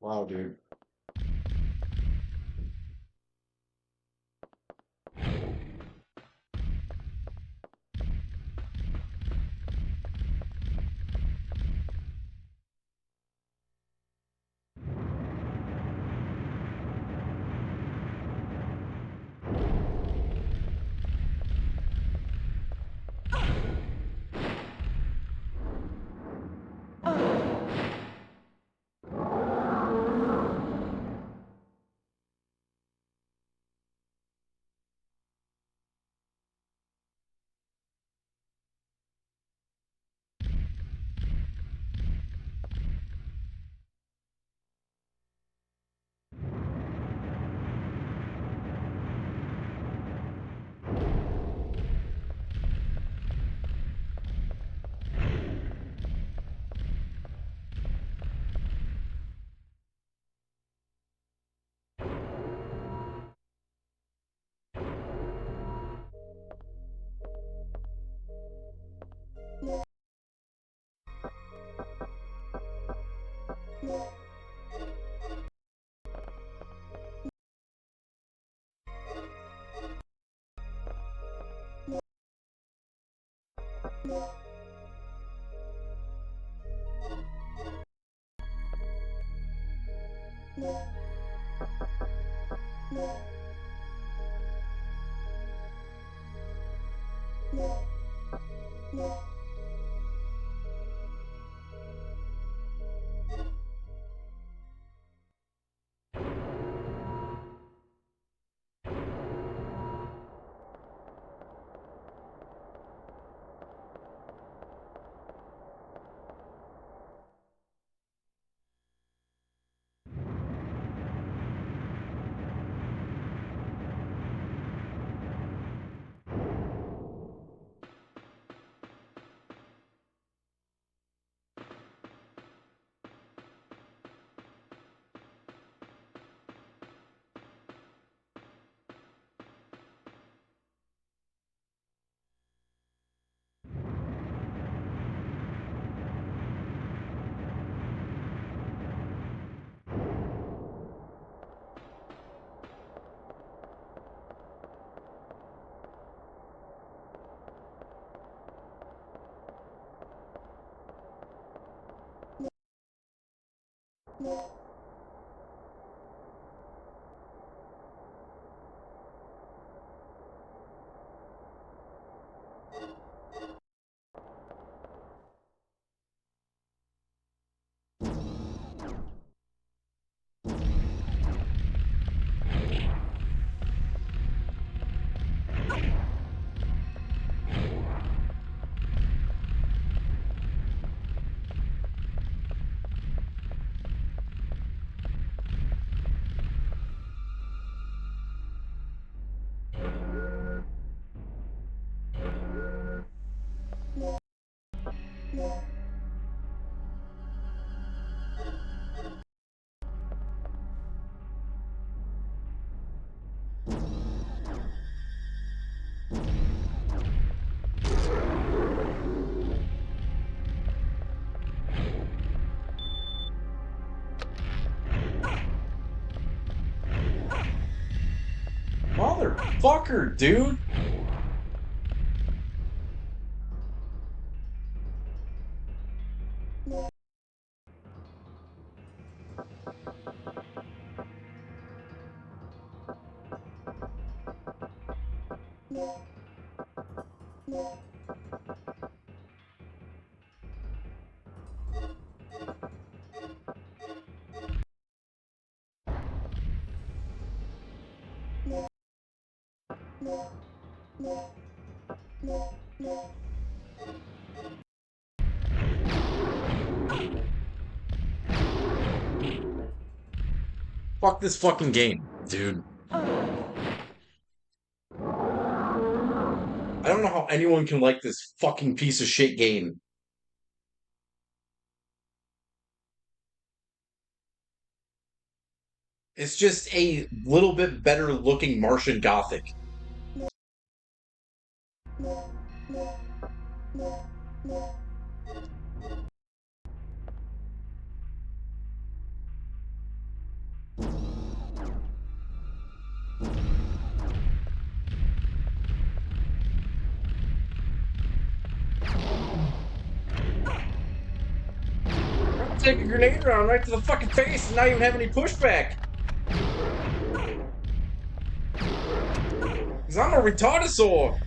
Wow, dude. Motherfucker, dude. Fuck this fucking game, dude. I don't know how anyone can like this fucking piece of shit game. It's just a little bit better looking Martian Gothic. Take a grenade round right to the fucking face and not even have any pushback. Because I'm a retardosaur.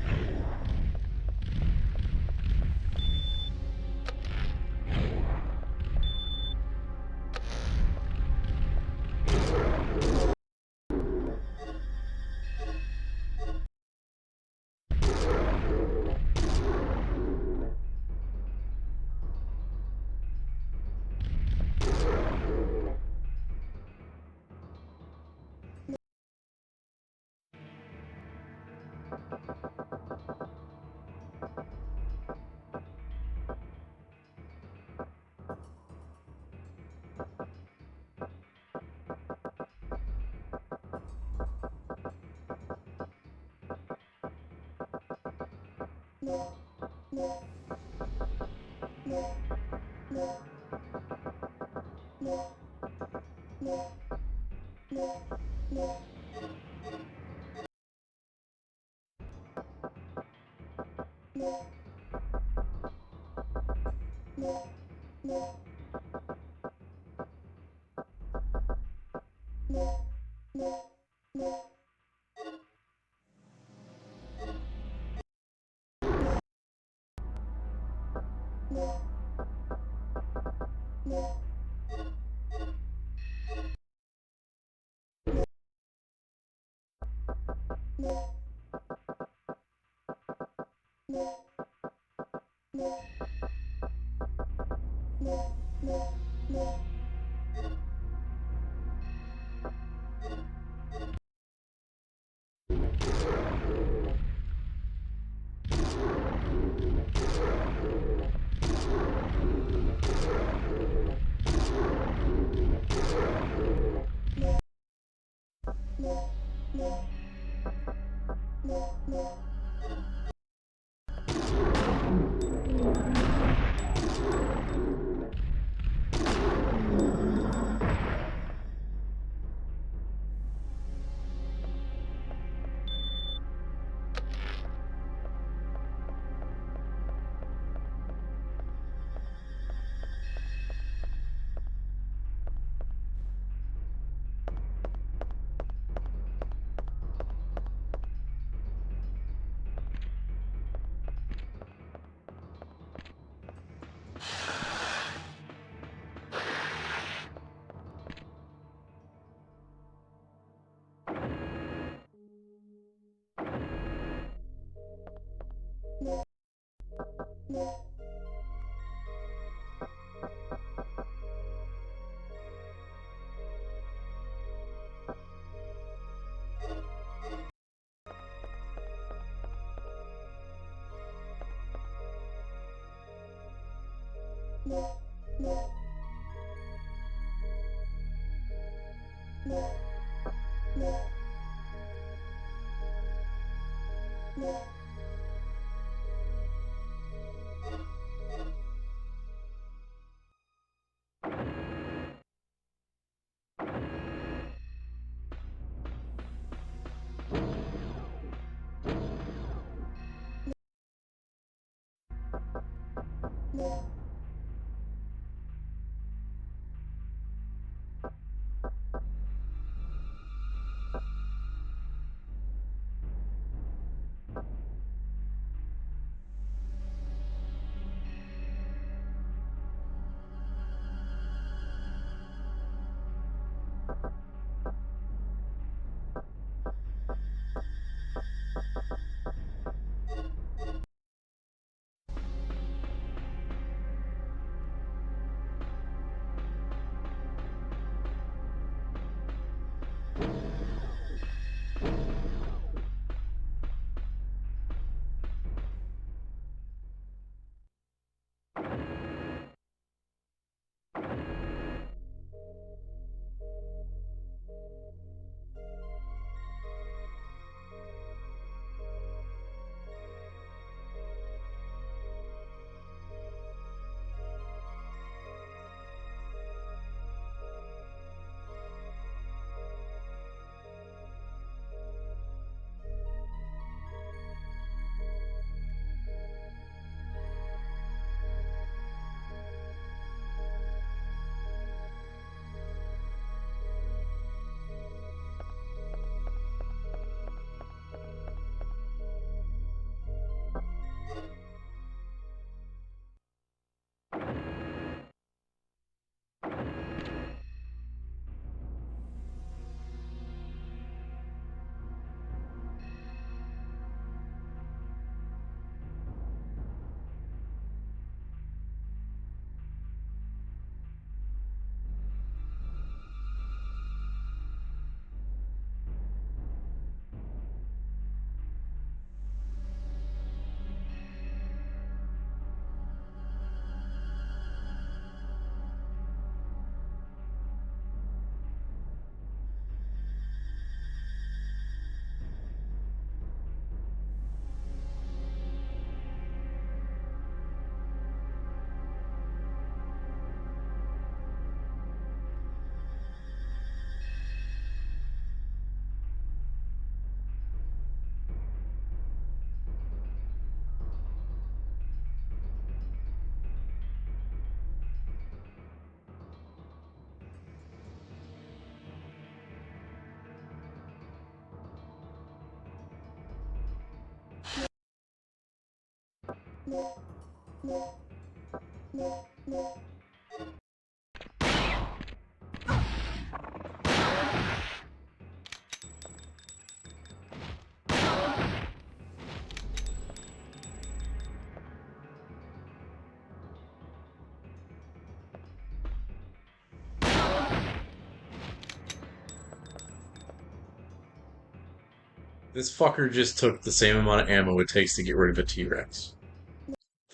This fucker just took the same amount of ammo it takes to get rid of a T-Rex.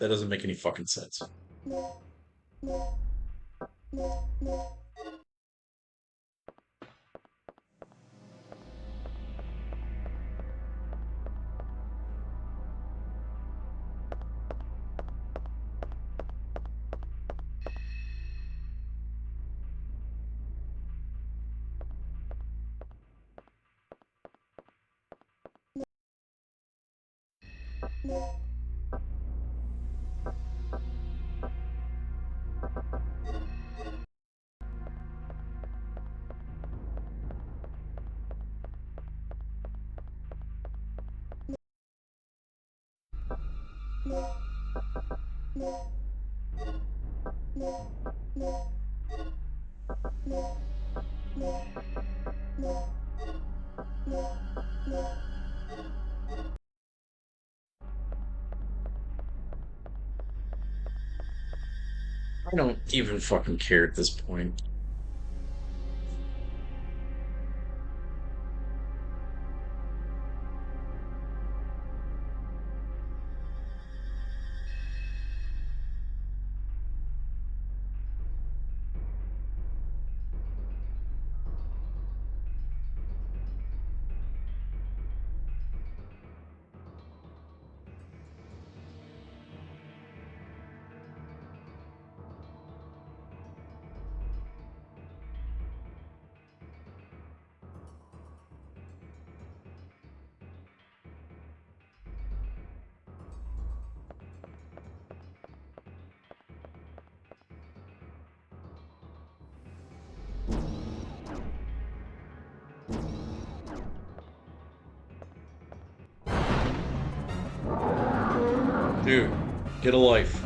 That doesn't make any fucking sense. I don't even fucking care at this point. Dude, get a life.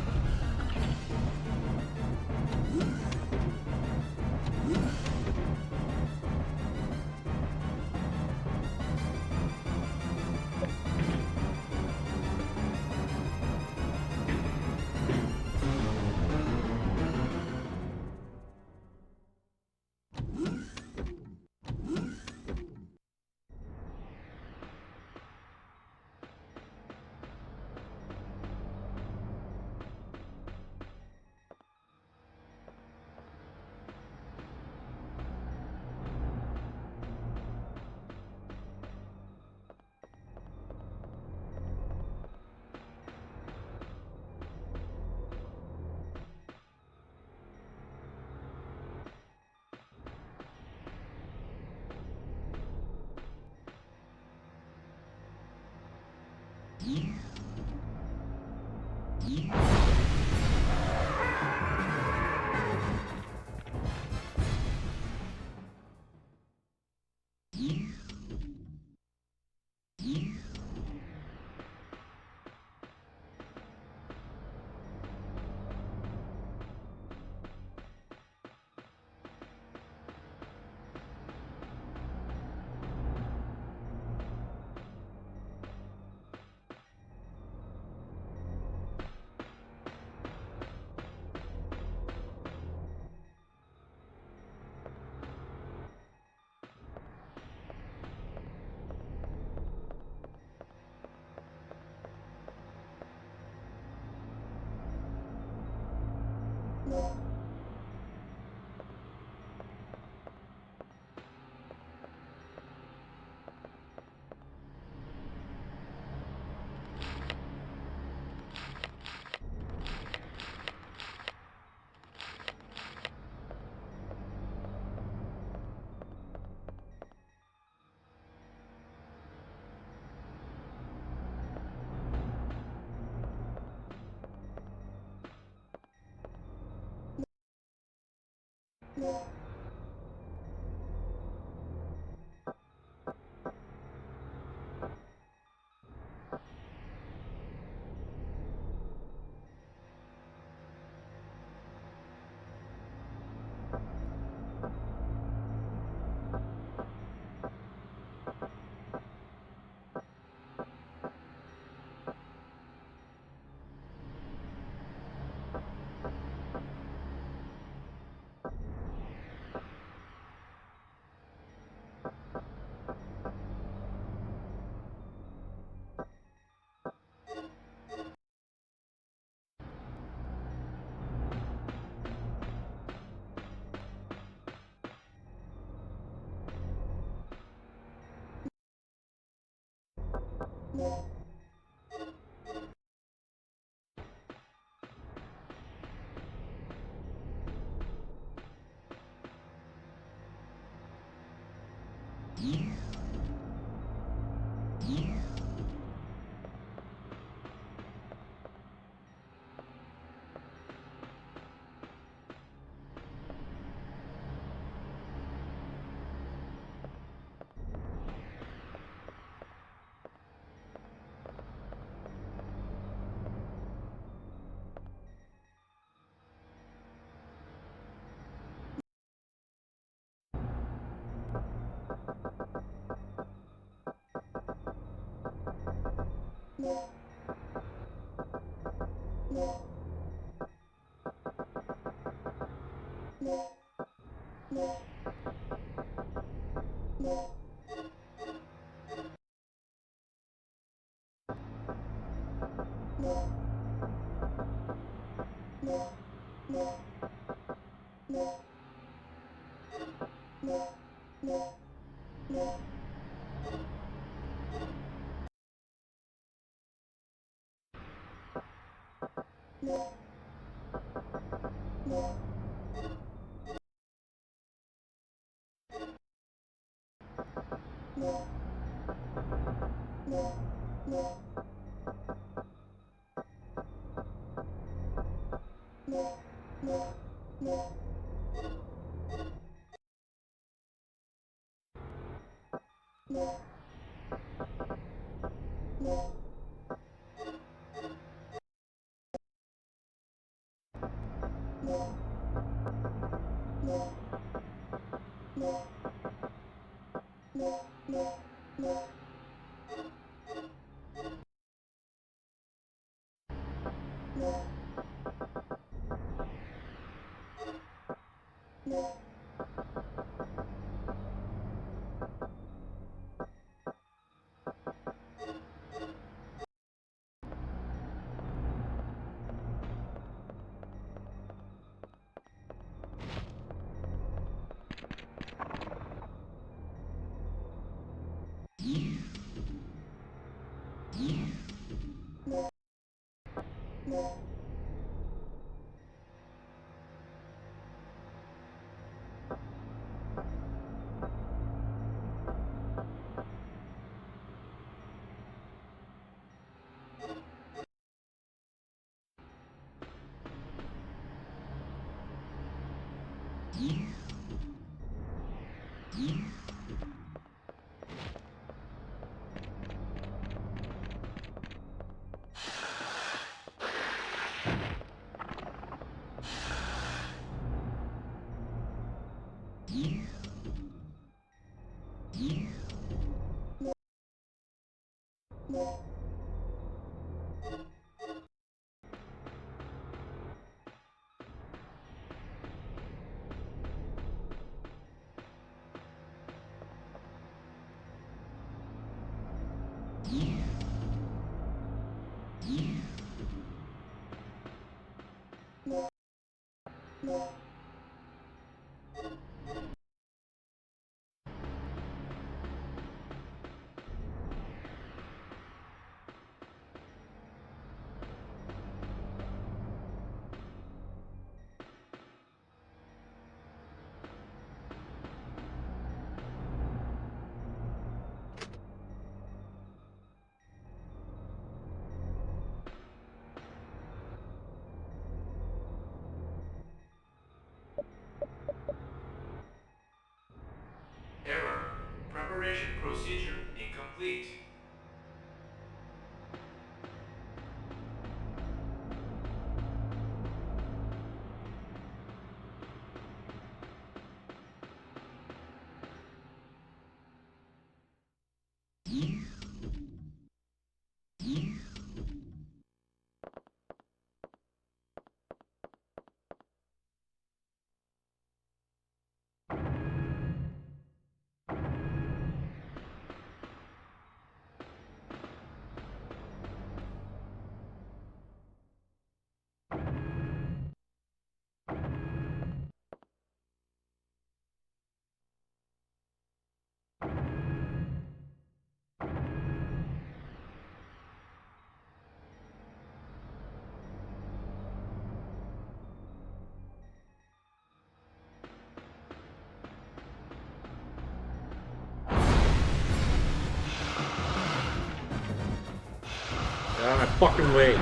Get out of my fucking way.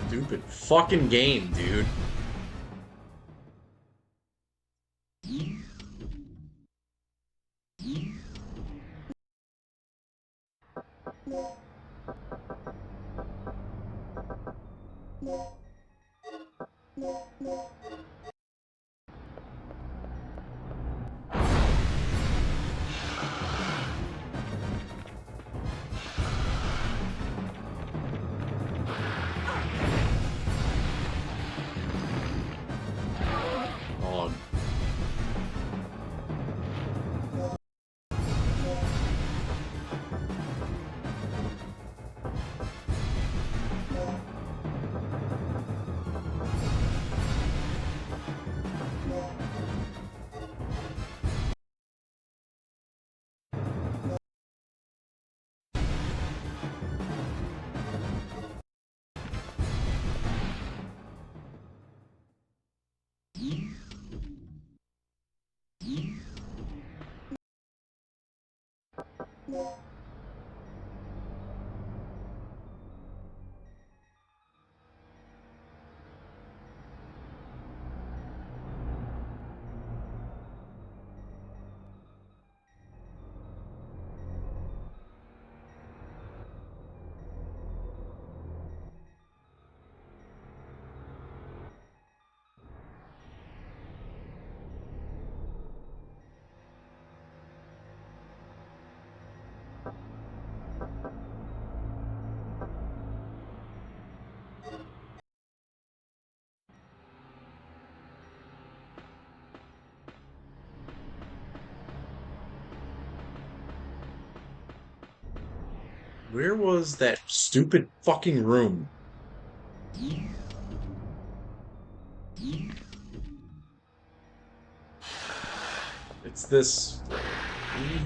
Stupid fucking game, dude. Oh, where was that stupid fucking room? It's this. You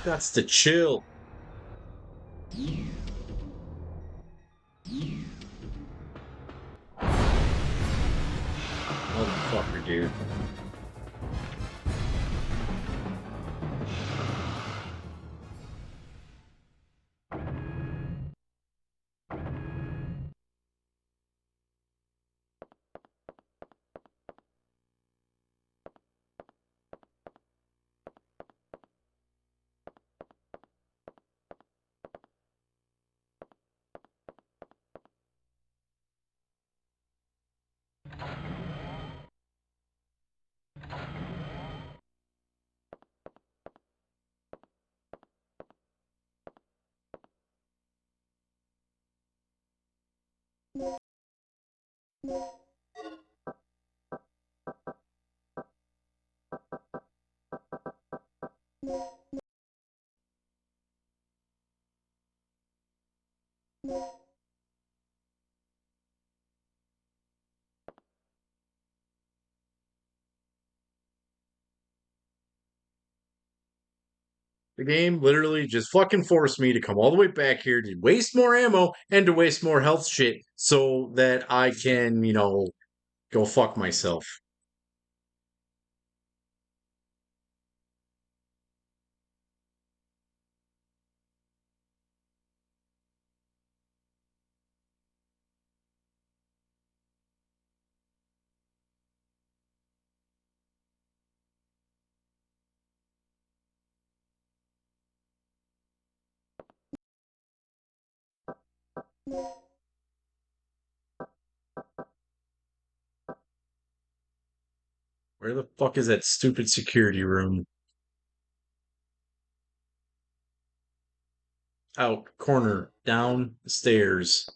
got to chill. Motherfucker, dude. The game literally just fucking forced me to come all the way back here to waste more ammo and to waste more health shit so that I can, go fuck myself. Where the fuck is that stupid security room? Out, corner, down, stairs.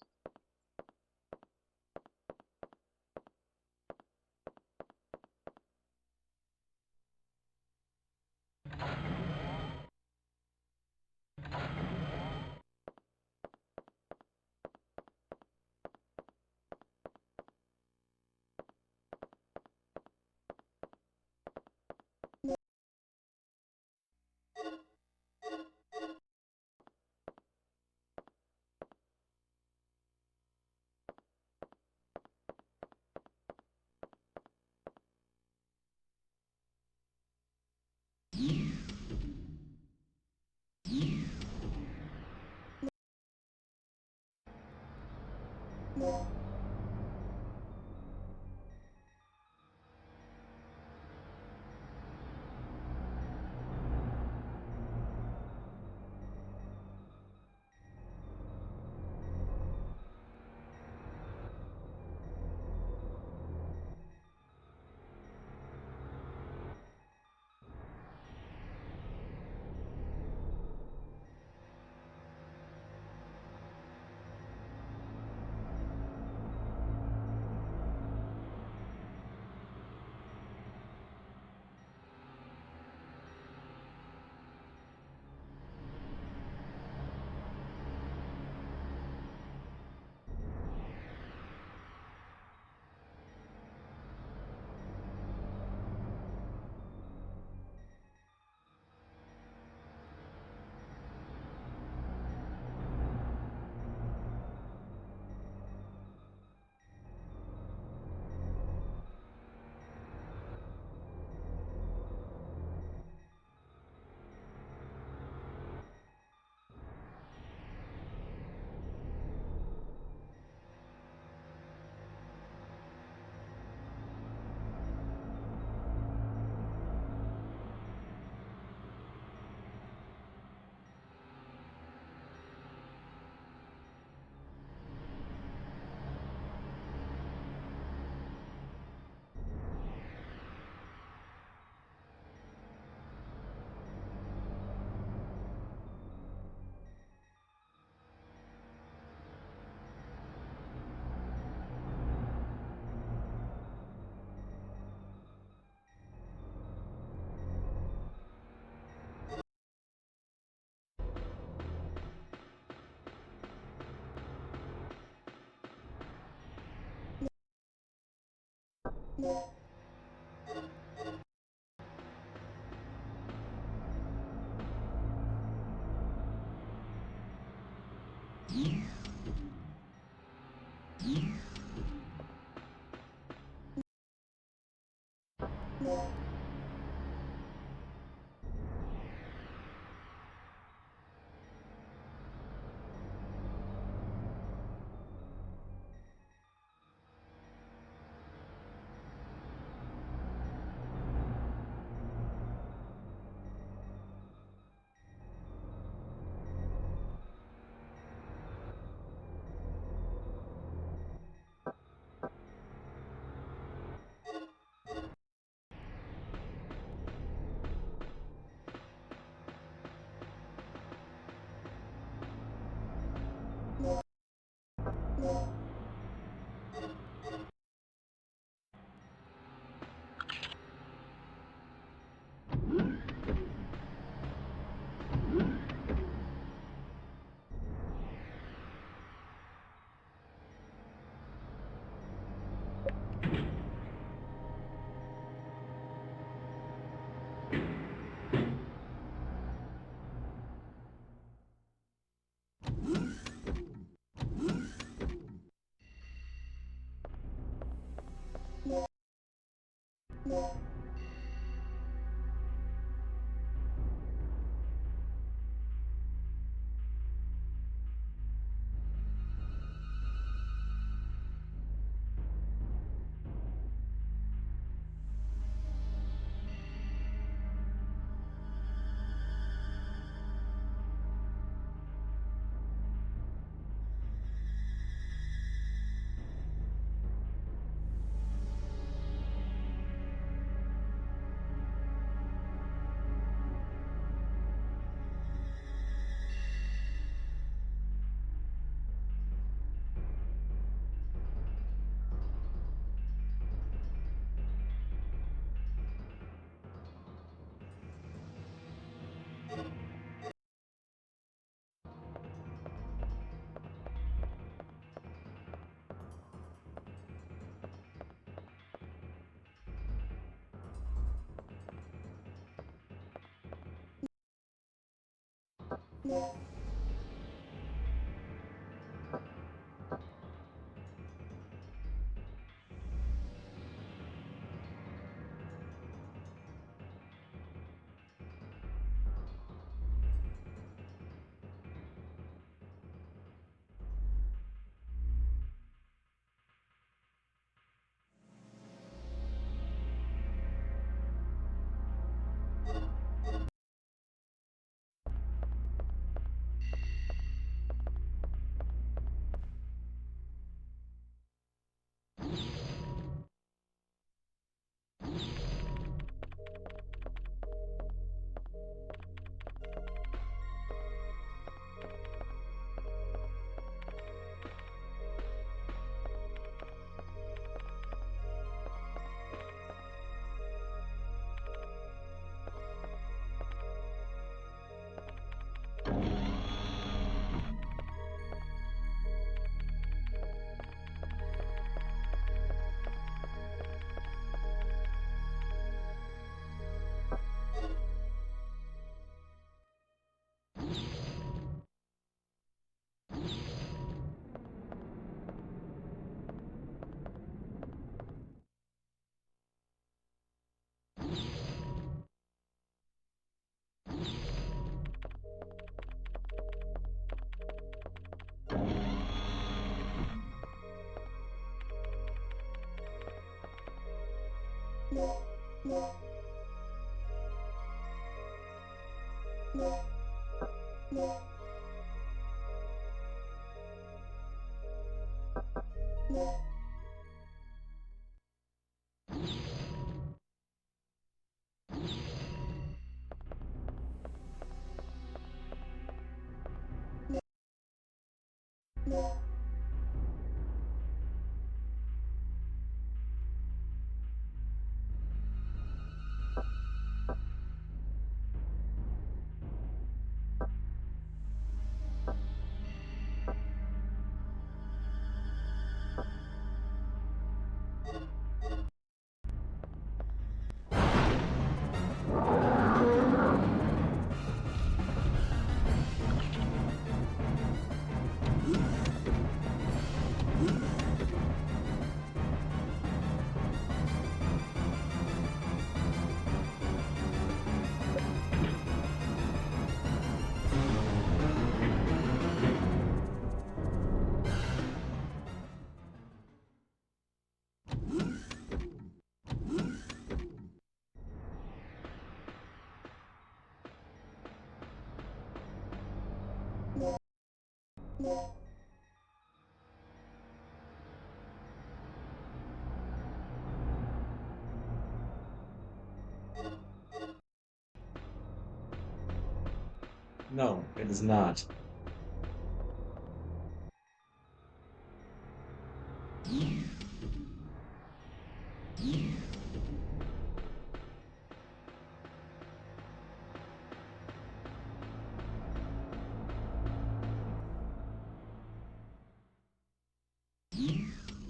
No, it is not.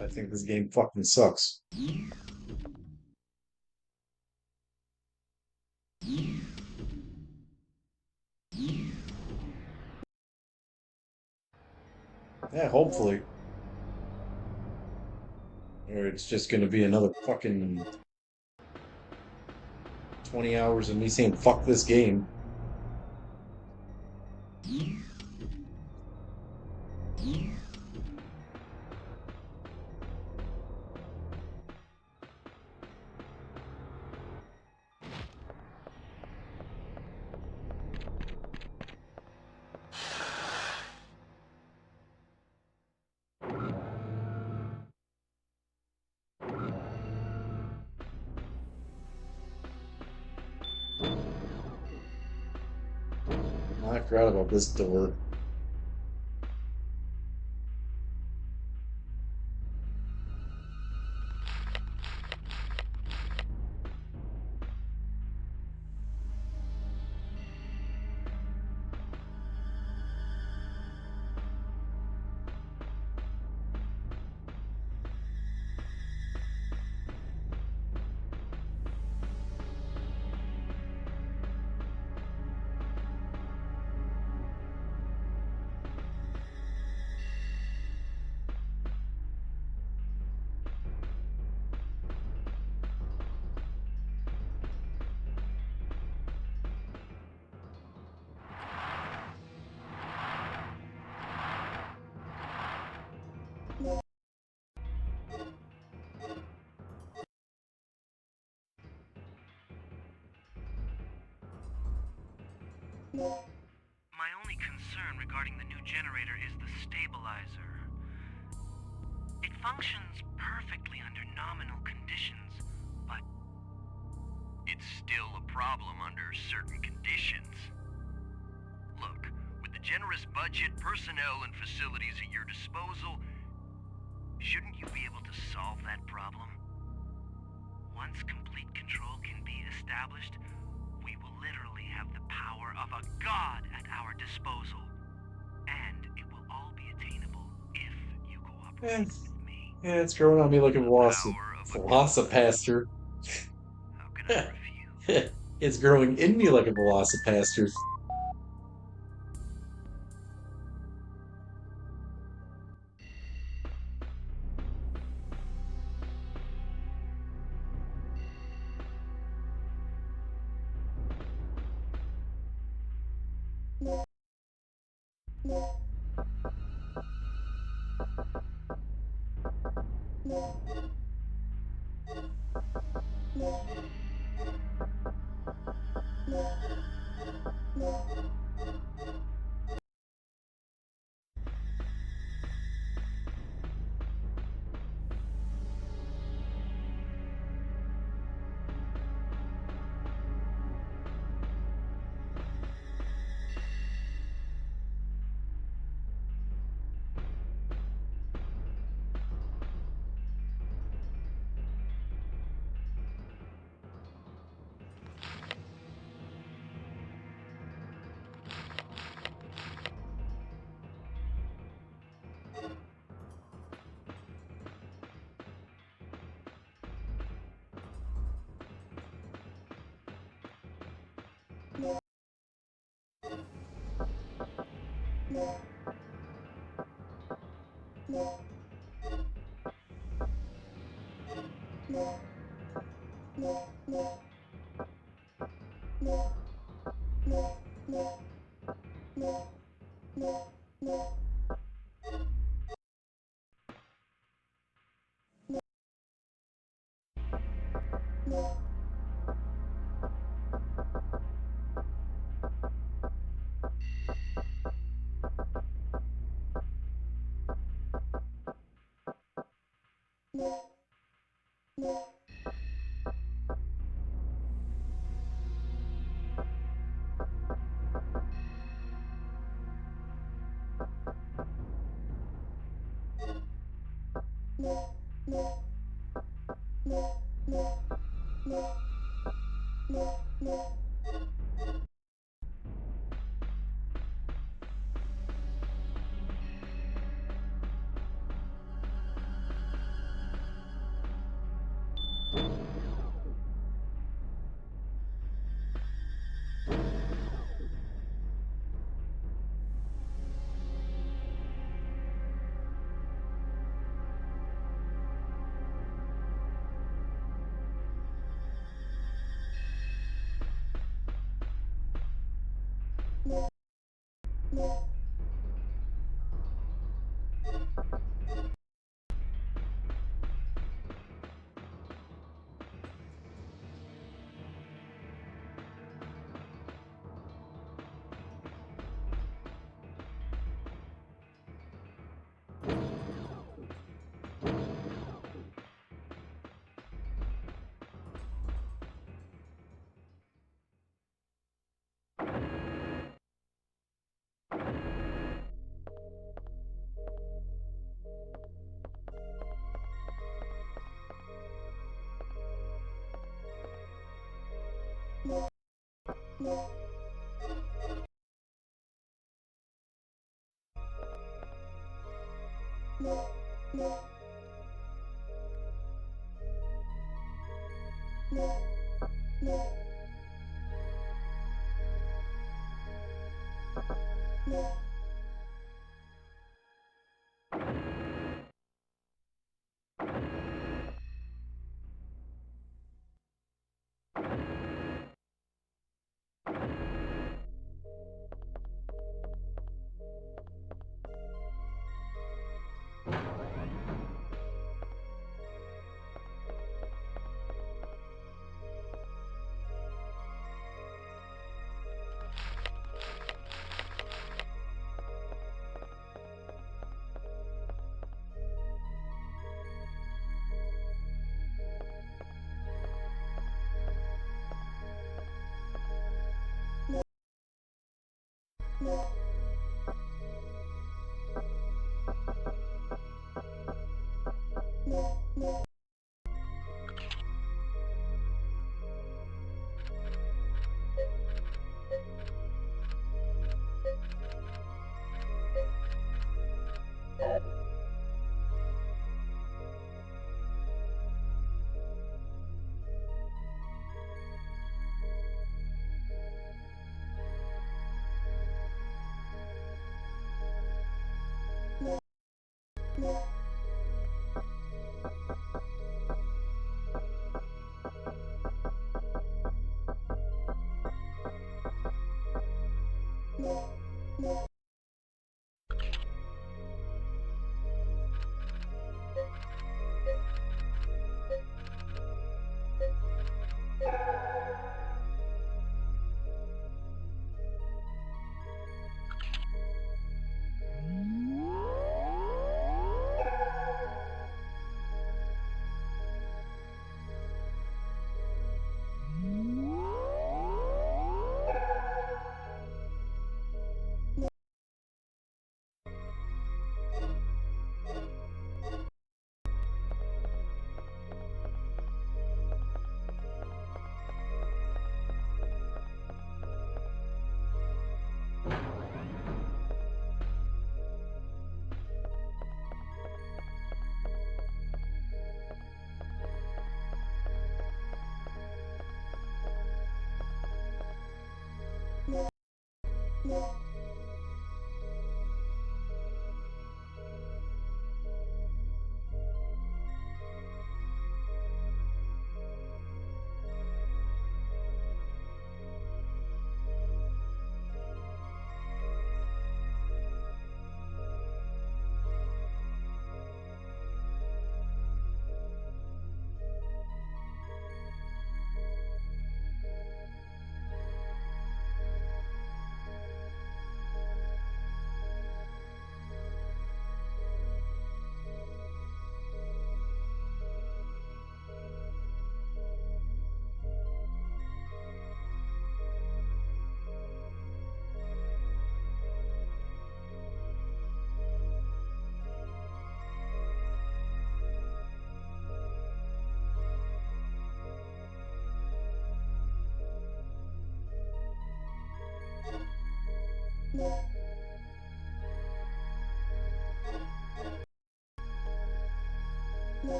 I think this game fucking sucks. Yeah, hopefully. Or it's just gonna be another fucking 20 hours of me saying fuck this game. I forgot about this door. My only concern regarding the new generator is the stabilizer. It functions perfectly under nominal conditions, but it's still a problem under certain conditions. Look, with the generous budget, personnel, and facilities at your disposal, shouldn't you be able to solve that problem? Once complete control can be established, we will literally have the power of a god at our disposal. And it will all be attainable if you cooperate with me. Yeah, it's growing on me like a The power of a god. velocipaster. How can I refuse? It's growing in me like a velocipaster.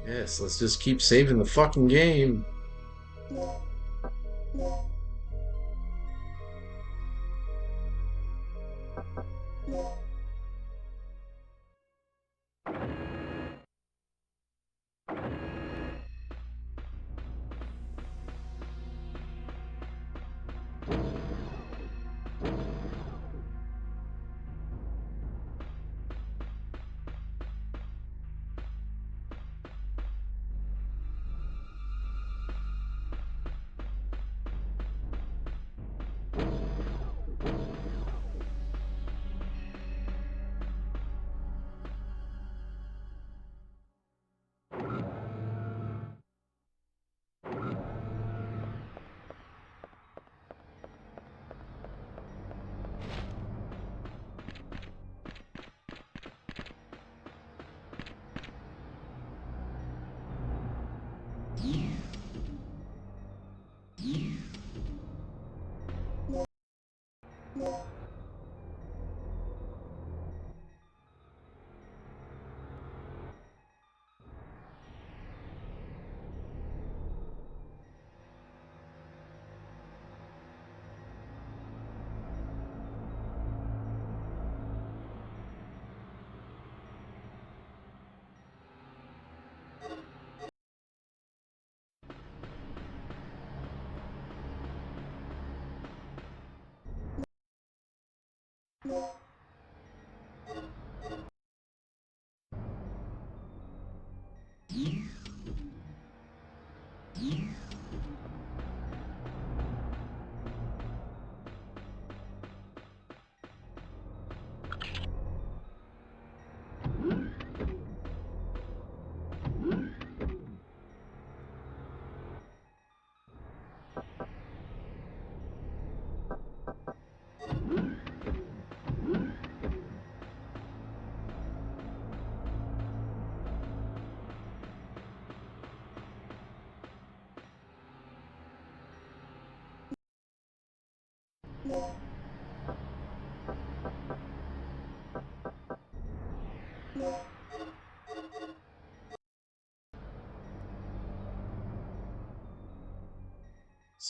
Yes, let's just keep saving the fucking game.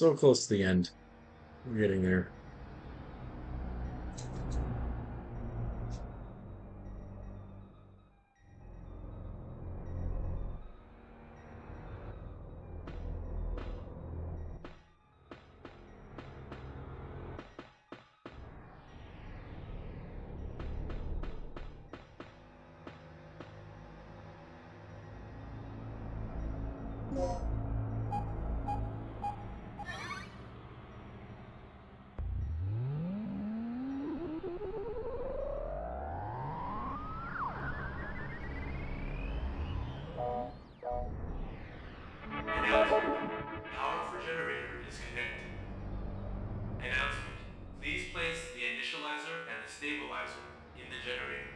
So close to the end. We're getting there. Announcement. Power for generator is connected. Announcement. Please place the initializer and the stabilizer in the generator.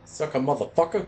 Suck a motherfucker.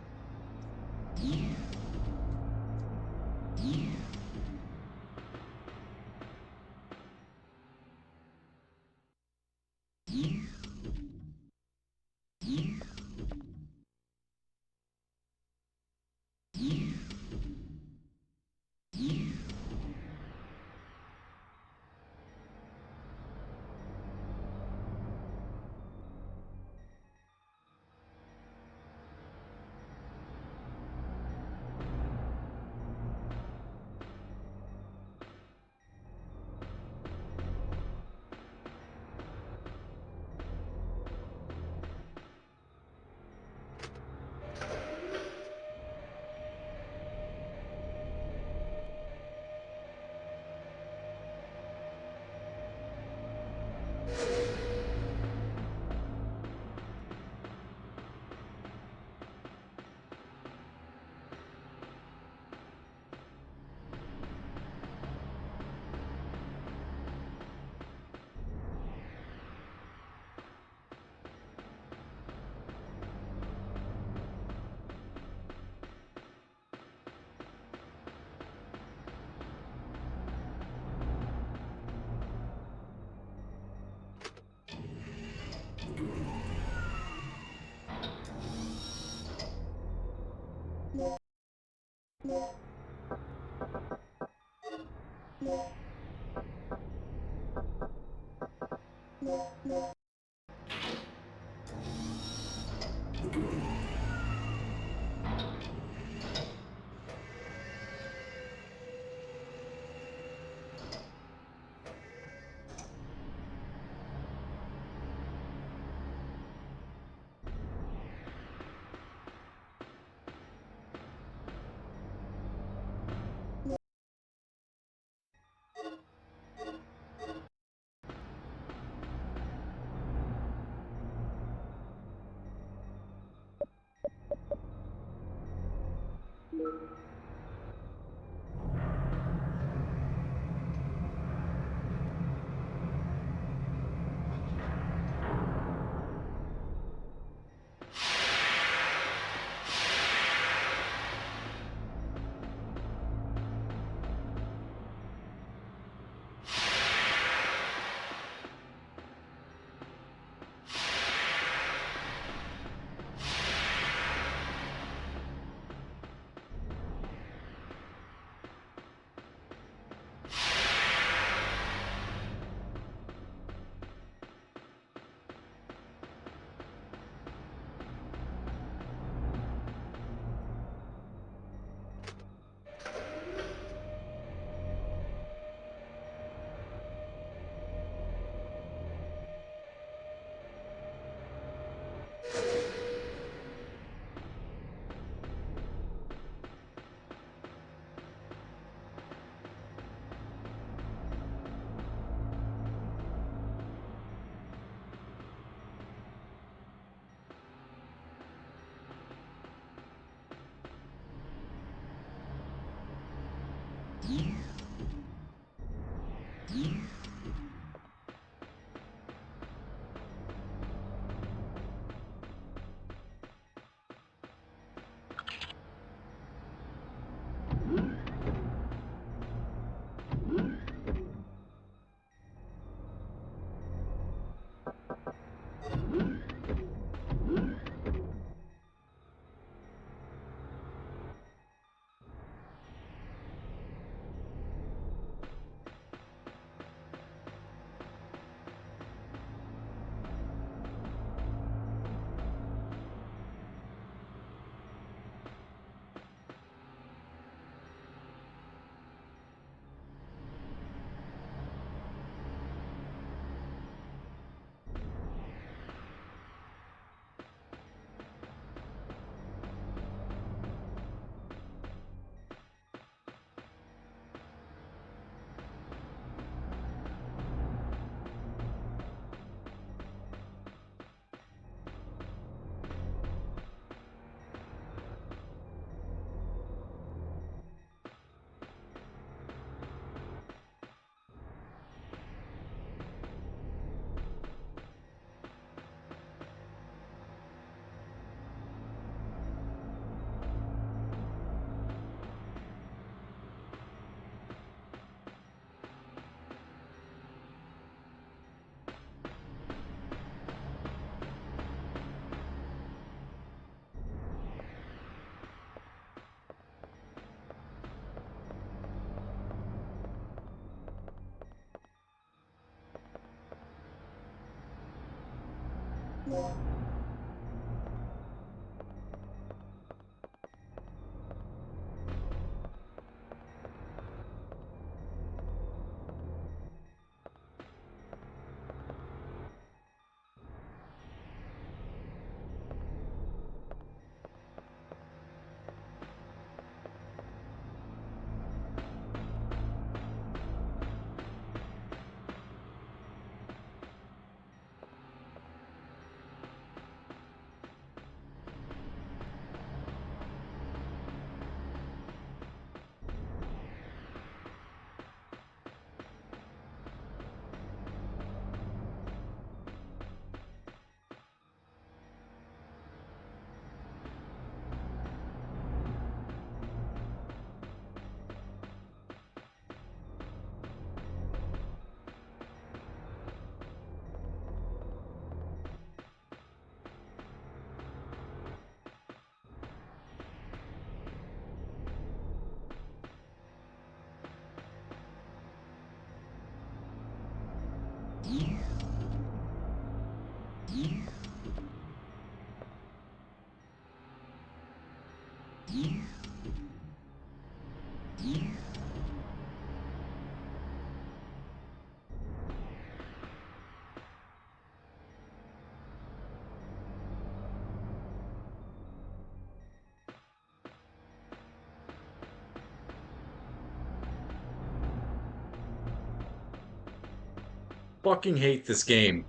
Fucking hate this game.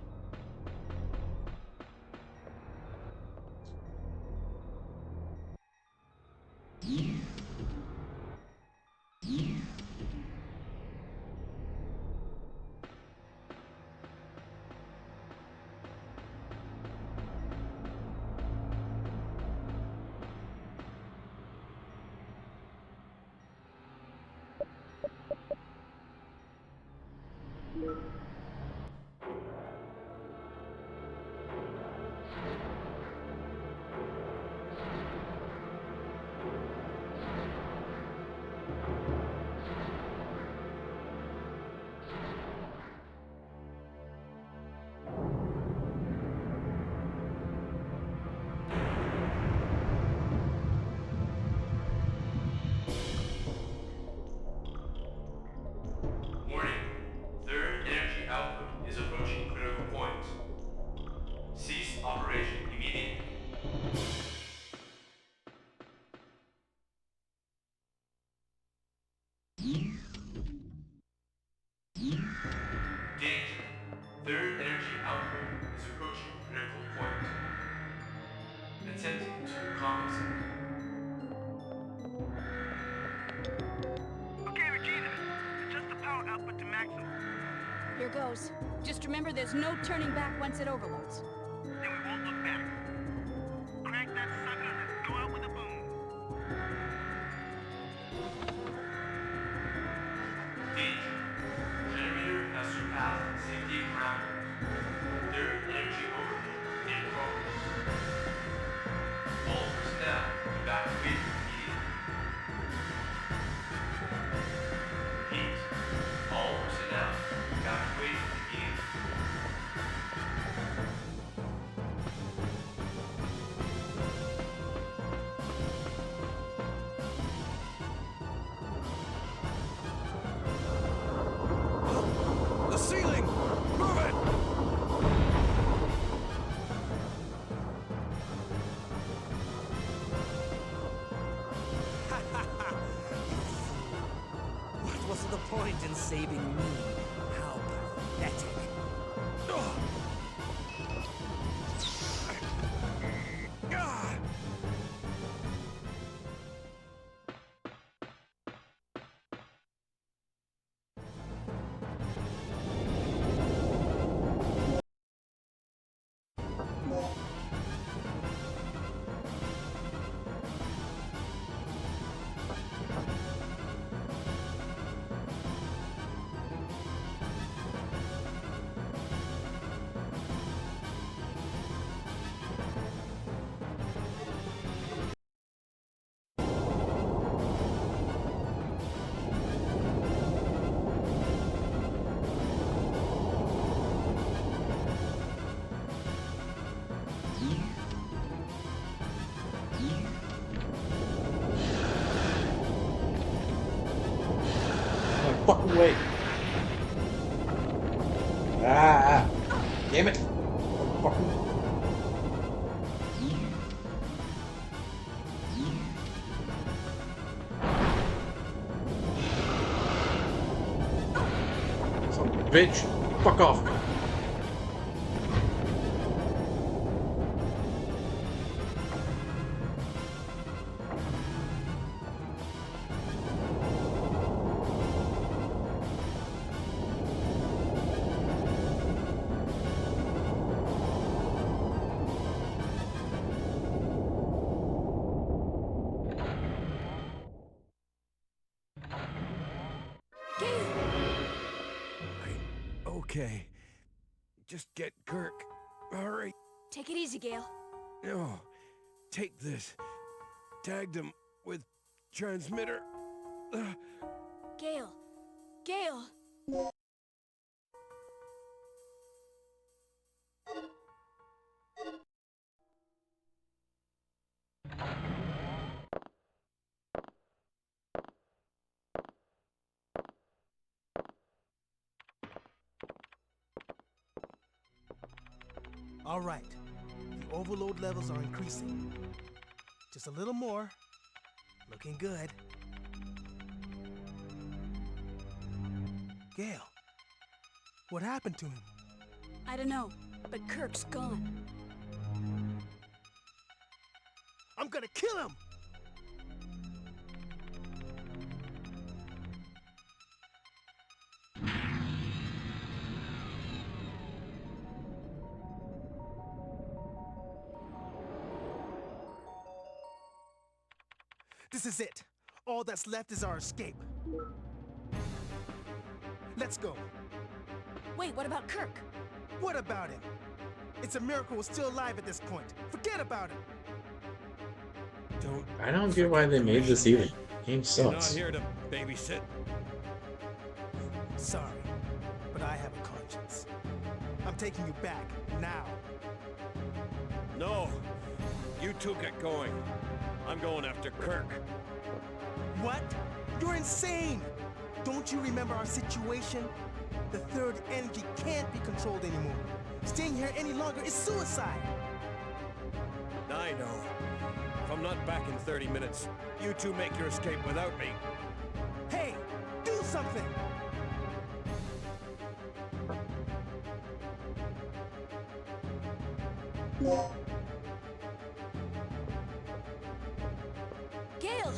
Warning. Third energy output is approaching critical point. Cease operation immediately. Danger. Third energy output is approaching critical point. Attempting to compensate. Okay, Regina, Here goes. Just remember there's no turning back once it overloads. Then we won't look back. Crank that sucker and let's go out with a boom. Danger. Generator has surpassed safety parameters. Third energy overload in progress. All personnel evacuate immediately. Repeat. All personnel evacuate immediately. The ceiling! Move it! What was the point in saving me? How pathetic. Ah! Fucking wait. Ah! Damn it! Fucking. Son of a bitch! Fuck off! Okay. Just get Kirk. All right. Take it easy, Gale. No. Take this. Tagged him with transmitter. Gale. Gale. All right. The overload levels are increasing. Just a little more. Looking good. Gale, what happened to him? I don't know, but Kirk's gone. I'm gonna kill him! This is it. All that's left is our escape. Let's go. Wait, what about Kirk? What about him? It's a miracle we're still alive at this point. Forget about him. I don't get why they made this either. Game You're not sucks. here to babysit. Sorry, but I have a conscience. I'm taking you back, now. No. You two get going. I'm going after Kirk. What? You're insane! Don't you remember our situation? The third energy can't be controlled anymore. Staying here any longer is suicide! I know. If I'm not back in 30 minutes, you two make your escape without me. Hey, do something! Gale!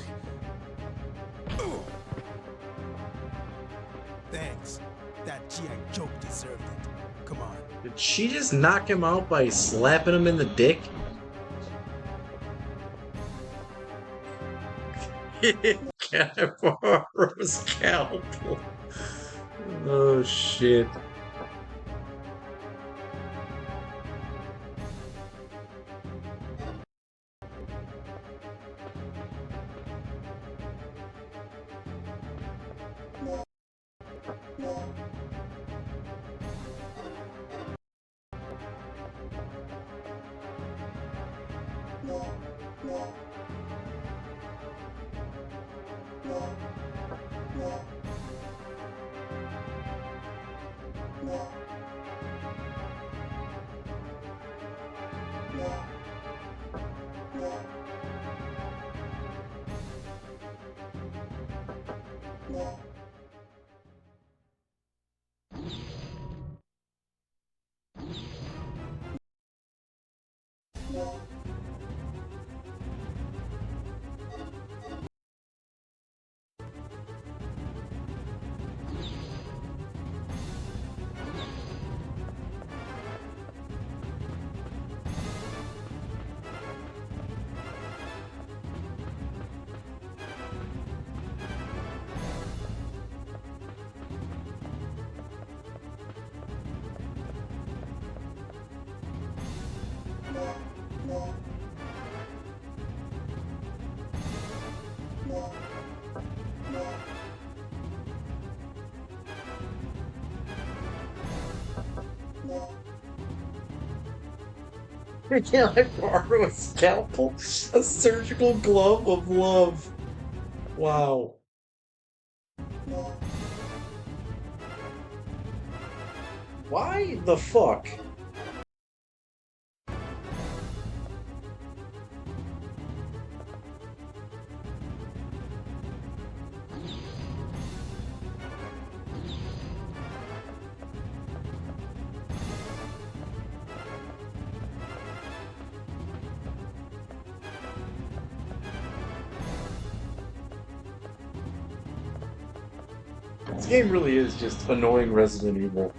Thanks. That GI joke deserved it. Come on. Did she just knock him out by slapping him in the dick? Can I borrow a scalpel? Oh shit. Can I borrow a scalpel? A surgical glove of love. Wow. Why the fuck? This game really is just annoying Resident Evil.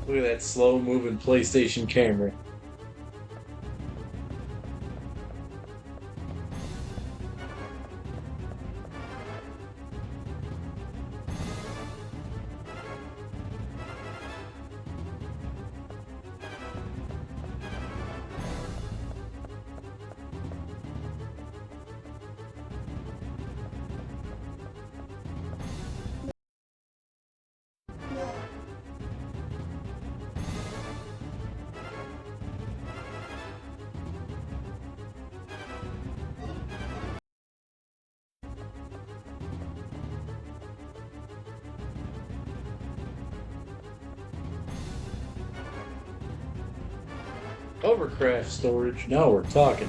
Look at that slow moving PlayStation camera. Overcraft storage. Now we're talking.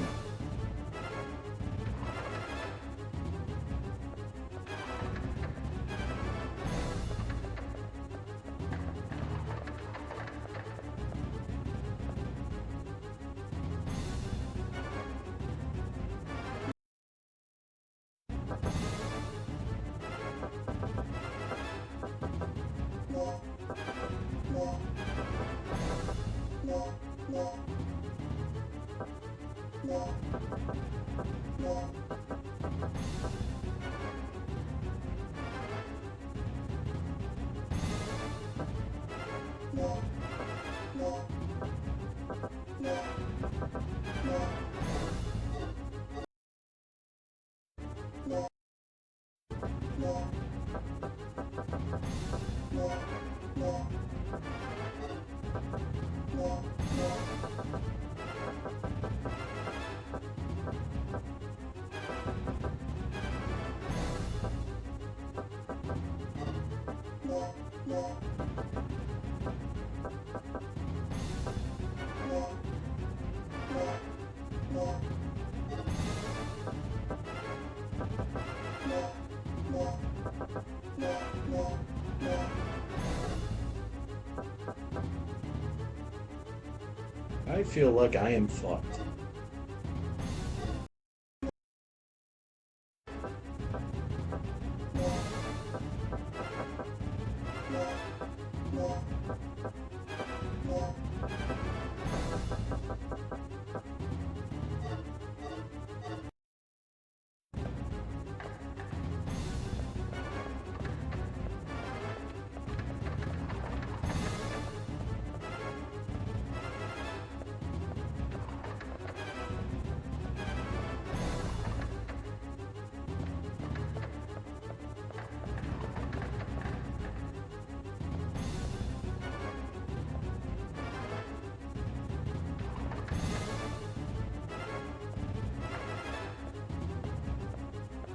I feel like I am fucked.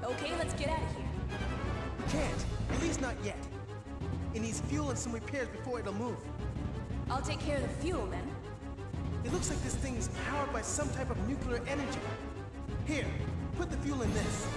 Okay, let's get out of here. We can't. At least not yet. It needs fuel and some repairs before it'll move. I'll take care of the fuel then. It looks like this thing is powered by some type of nuclear energy. Here, put the fuel in this.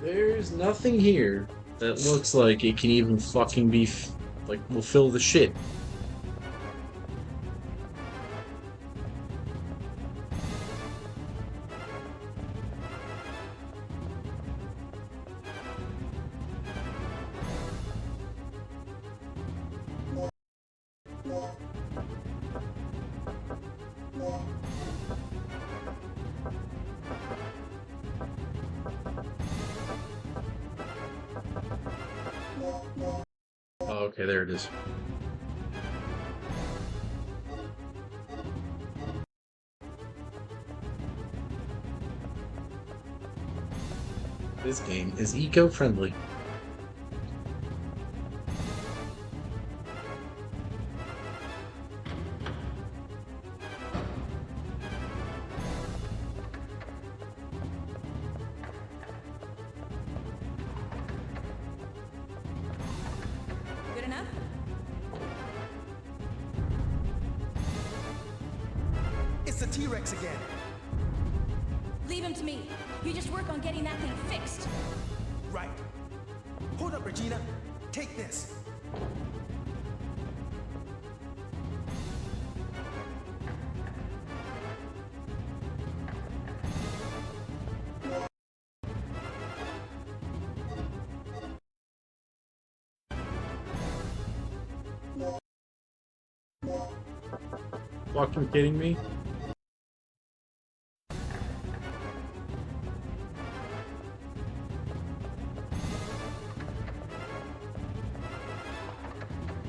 There's nothing here that looks like it can even fucking be like will fill the shit. Oh, okay, there it is. This game is eco-friendly. Good enough? It's the T-Rex again. Leave him to me. You just work on getting that thing fixed. Right. Hold up, Regina. Take this. fucking kidding me?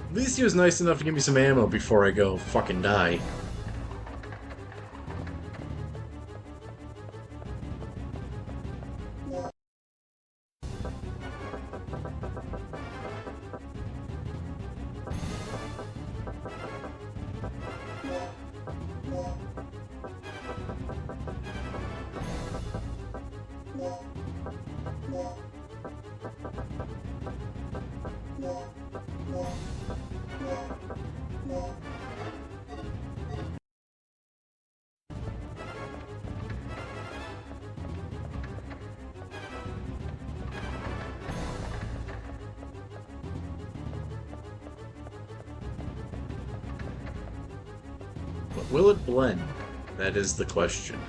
At least he was nice enough to give me some ammo before I go fucking die. But will it blend? That is the question.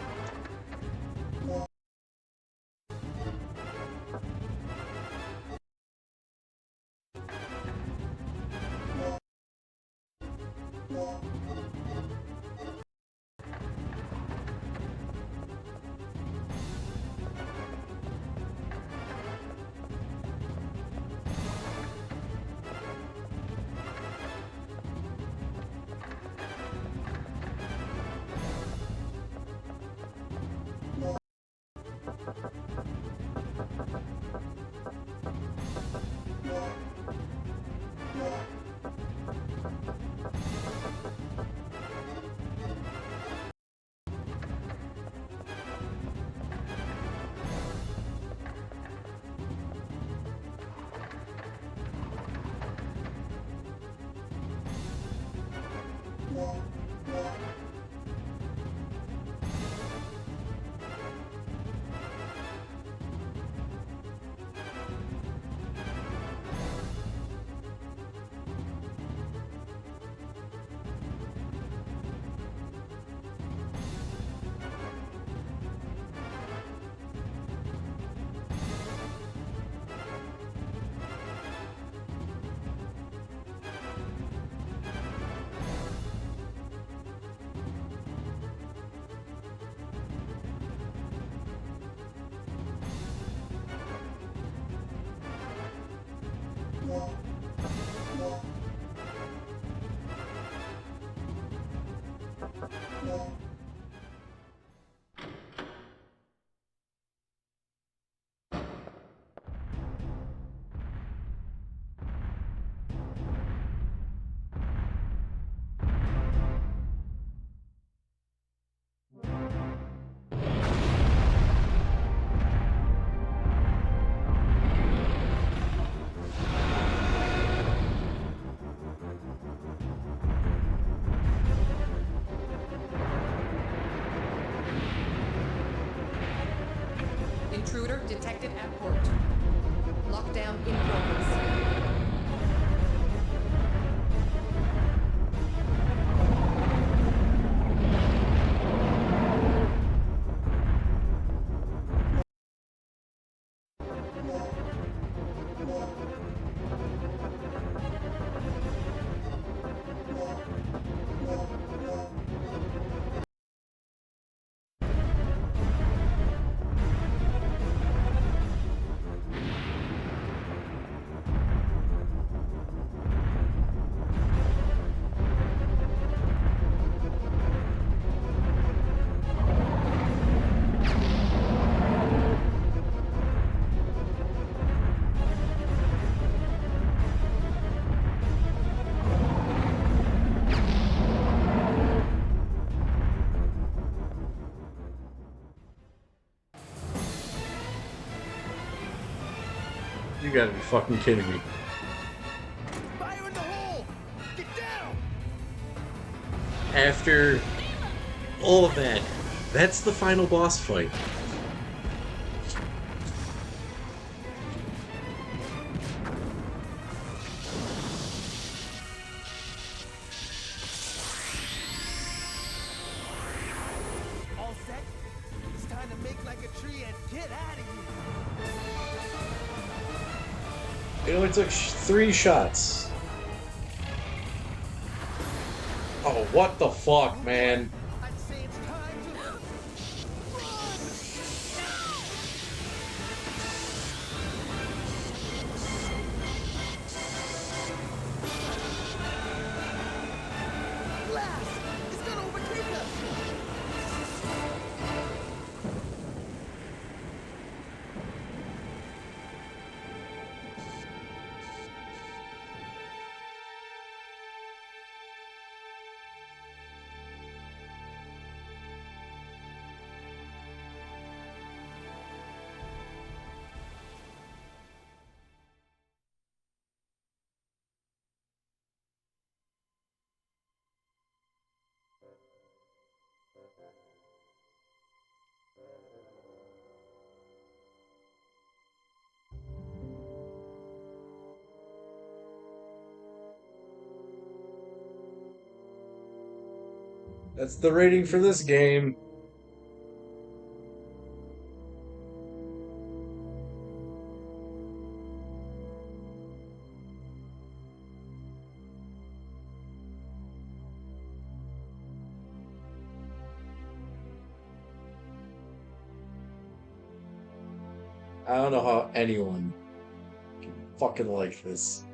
Intruder detected at port. Lockdown in progress. You gotta be fucking kidding me. Fire in the hole! Get down! After all of that, that's the final boss fight. All set? It's time to make like a tree and get out of here! It only took 3 shots. Oh, what the fuck, man? I'd say it's time to run. Blast! It's gonna overtake us! That's the rating for this game. I don't know how anyone can fucking like this.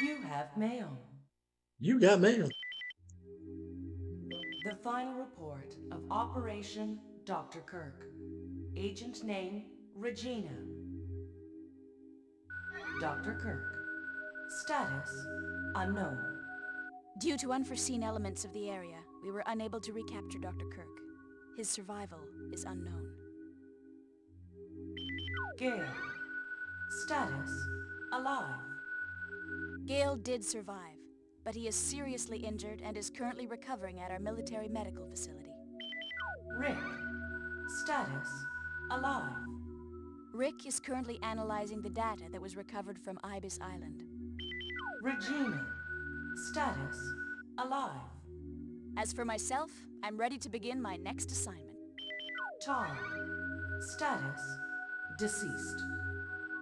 You have mail. You got mail. The final report of Operation Dr. Kirk. Agent name, Regina. Dr. Kirk. Status, unknown. Due to unforeseen elements of the area, we were unable to recapture Dr. Kirk. His survival is unknown. Gale. Status, alive. Gale did survive, but he is seriously injured and is currently recovering at our military medical facility. Rick. Status, alive. Rick is currently analyzing the data that was recovered from Ibis Island. Regina. Status, alive. As for myself, I'm ready to begin my next assignment. Tom. Status, deceased.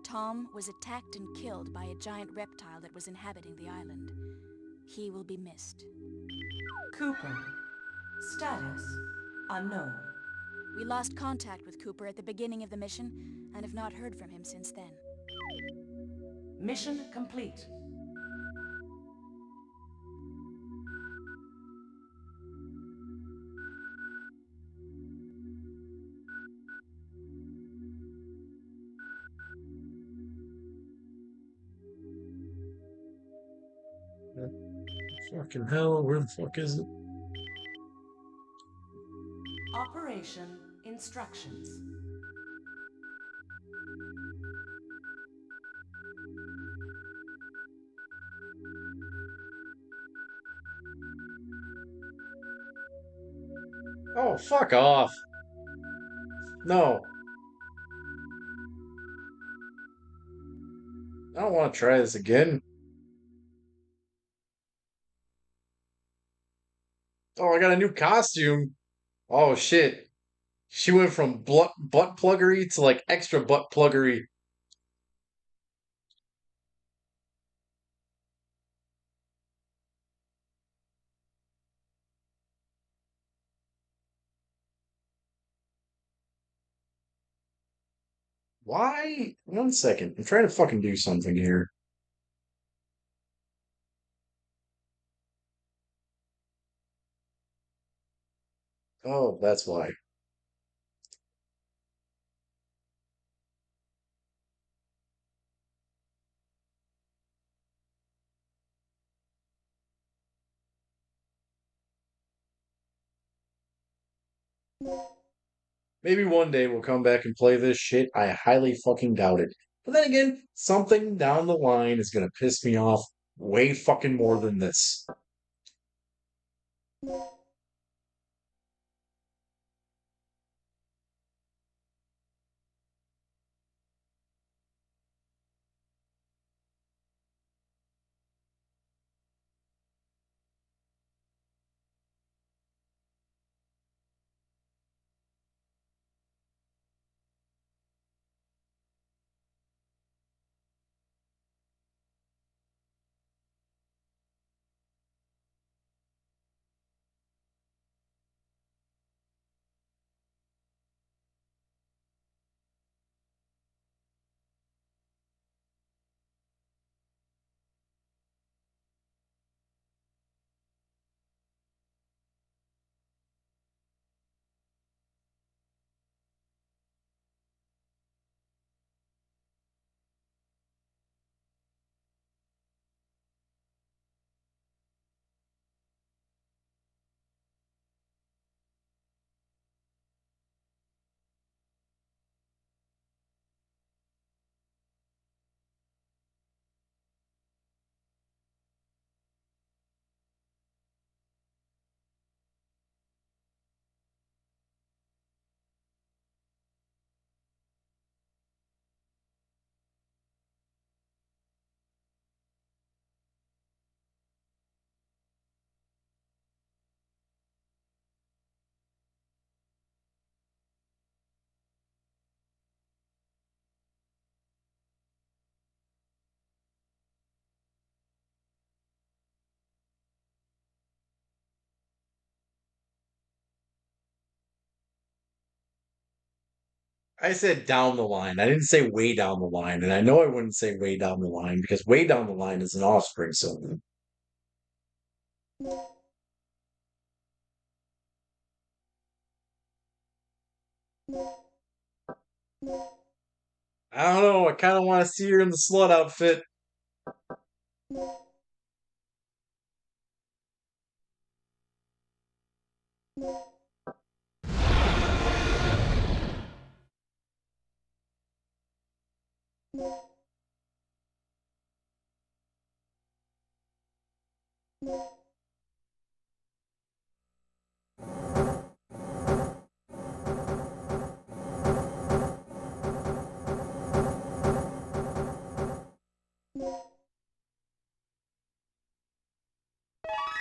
Tom was attacked and killed by a giant reptile that was inhabiting the island. He will be missed. Cooper. Status, unknown. We lost contact with Cooper at the beginning of the mission and have not heard from him since then. Mission complete. Fucking hell, where the fuck is it? Operation instructions. Oh, fuck off. No. I don't want to try this again. Oh, I got a new costume. Oh, shit. She went from butt pluggery to like extra butt pluggery. Why? 1 second. I'm trying to fucking do something here. Oh, that's why. Maybe one day we'll come back and play this shit. I highly fucking doubt it. But then again, something down the line is gonna piss me off way fucking more than this. I said down the line. I didn't say way down the line, and I know I wouldn't say way down the line because way down the line is an offspring symbol. I don't know. I kind of want to see her in the slut outfit.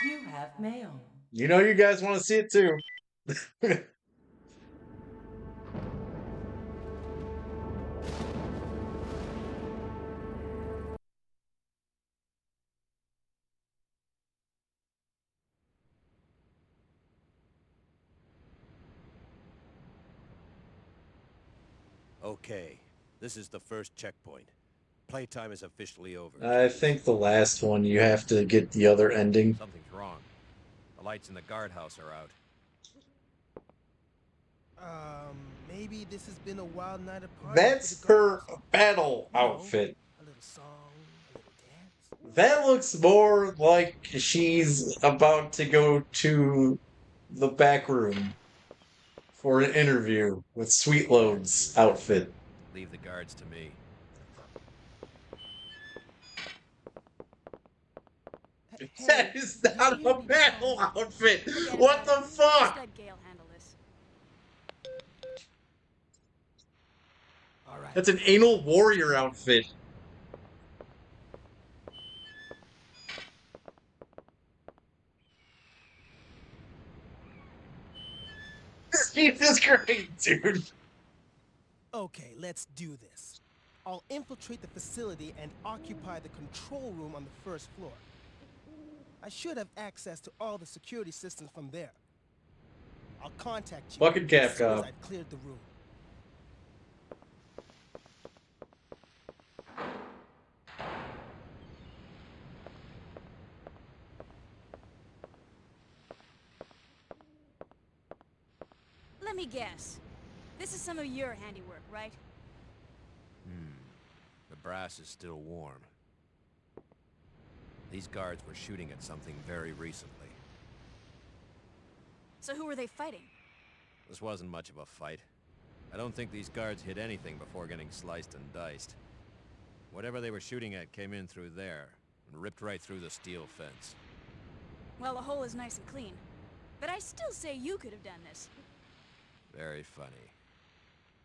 You have mail. You know you guys want to see it too. Okay, this is the first checkpoint. Playtime is officially over. I think the last one you have to get the other ending. Something's wrong. The lights in the guardhouse are out. Maybe this has been a wild night of partying That's for the her guards. battle You know, outfit. a little song, a little dance. That looks more like she's about to go to the back room for an interview with Sweetload's outfit. Leave the guards to me. That is not a battle outfit. What the fuck? Just let Gale handle this. That's an anal warrior outfit. Jesus Christ, dude. Okay, let's do this. I'll infiltrate the facility and occupy the control room on the first floor. I should have access to all the security systems from there. I'll contact you Fucking as soon as Capcom. I've cleared the room. Let me guess. This is some of your handiwork, right? The brass is still warm. These guards were shooting at something very recently. So who were they fighting? This wasn't much of a fight. I don't think these guards hit anything before getting sliced and diced. Whatever they were shooting at came in through there, and ripped right through the steel fence. Well, the hole is nice and clean. But I still say you could have done this. Very funny.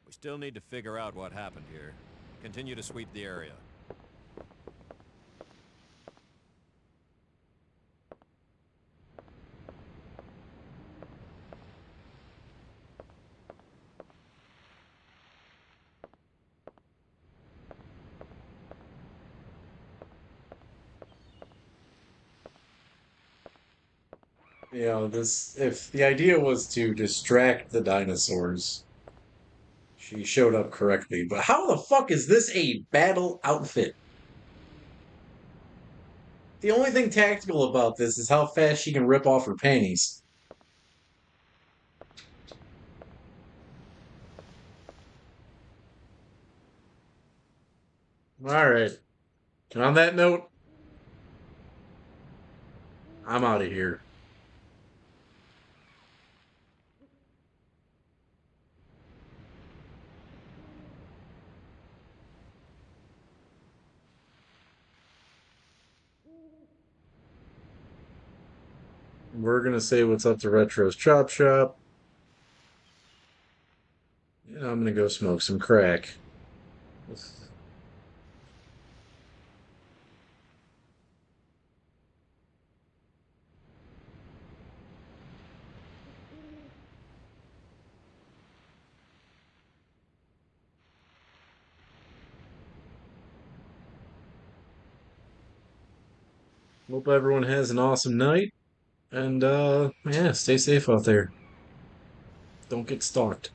We still need to figure out what happened here. Continue to sweep the area. You know, this, if the idea was to distract the dinosaurs, she showed up correctly. But how the fuck is this a battle outfit? The only thing tactical about this is how fast she can rip off her panties. Alright. And on that note, I'm out of here. We're gonna say what's up to Retro's Chop Shop. And I'm gonna go smoke some crack. Hope everyone has an awesome night. And yeah, stay safe out there. Don't get stalked.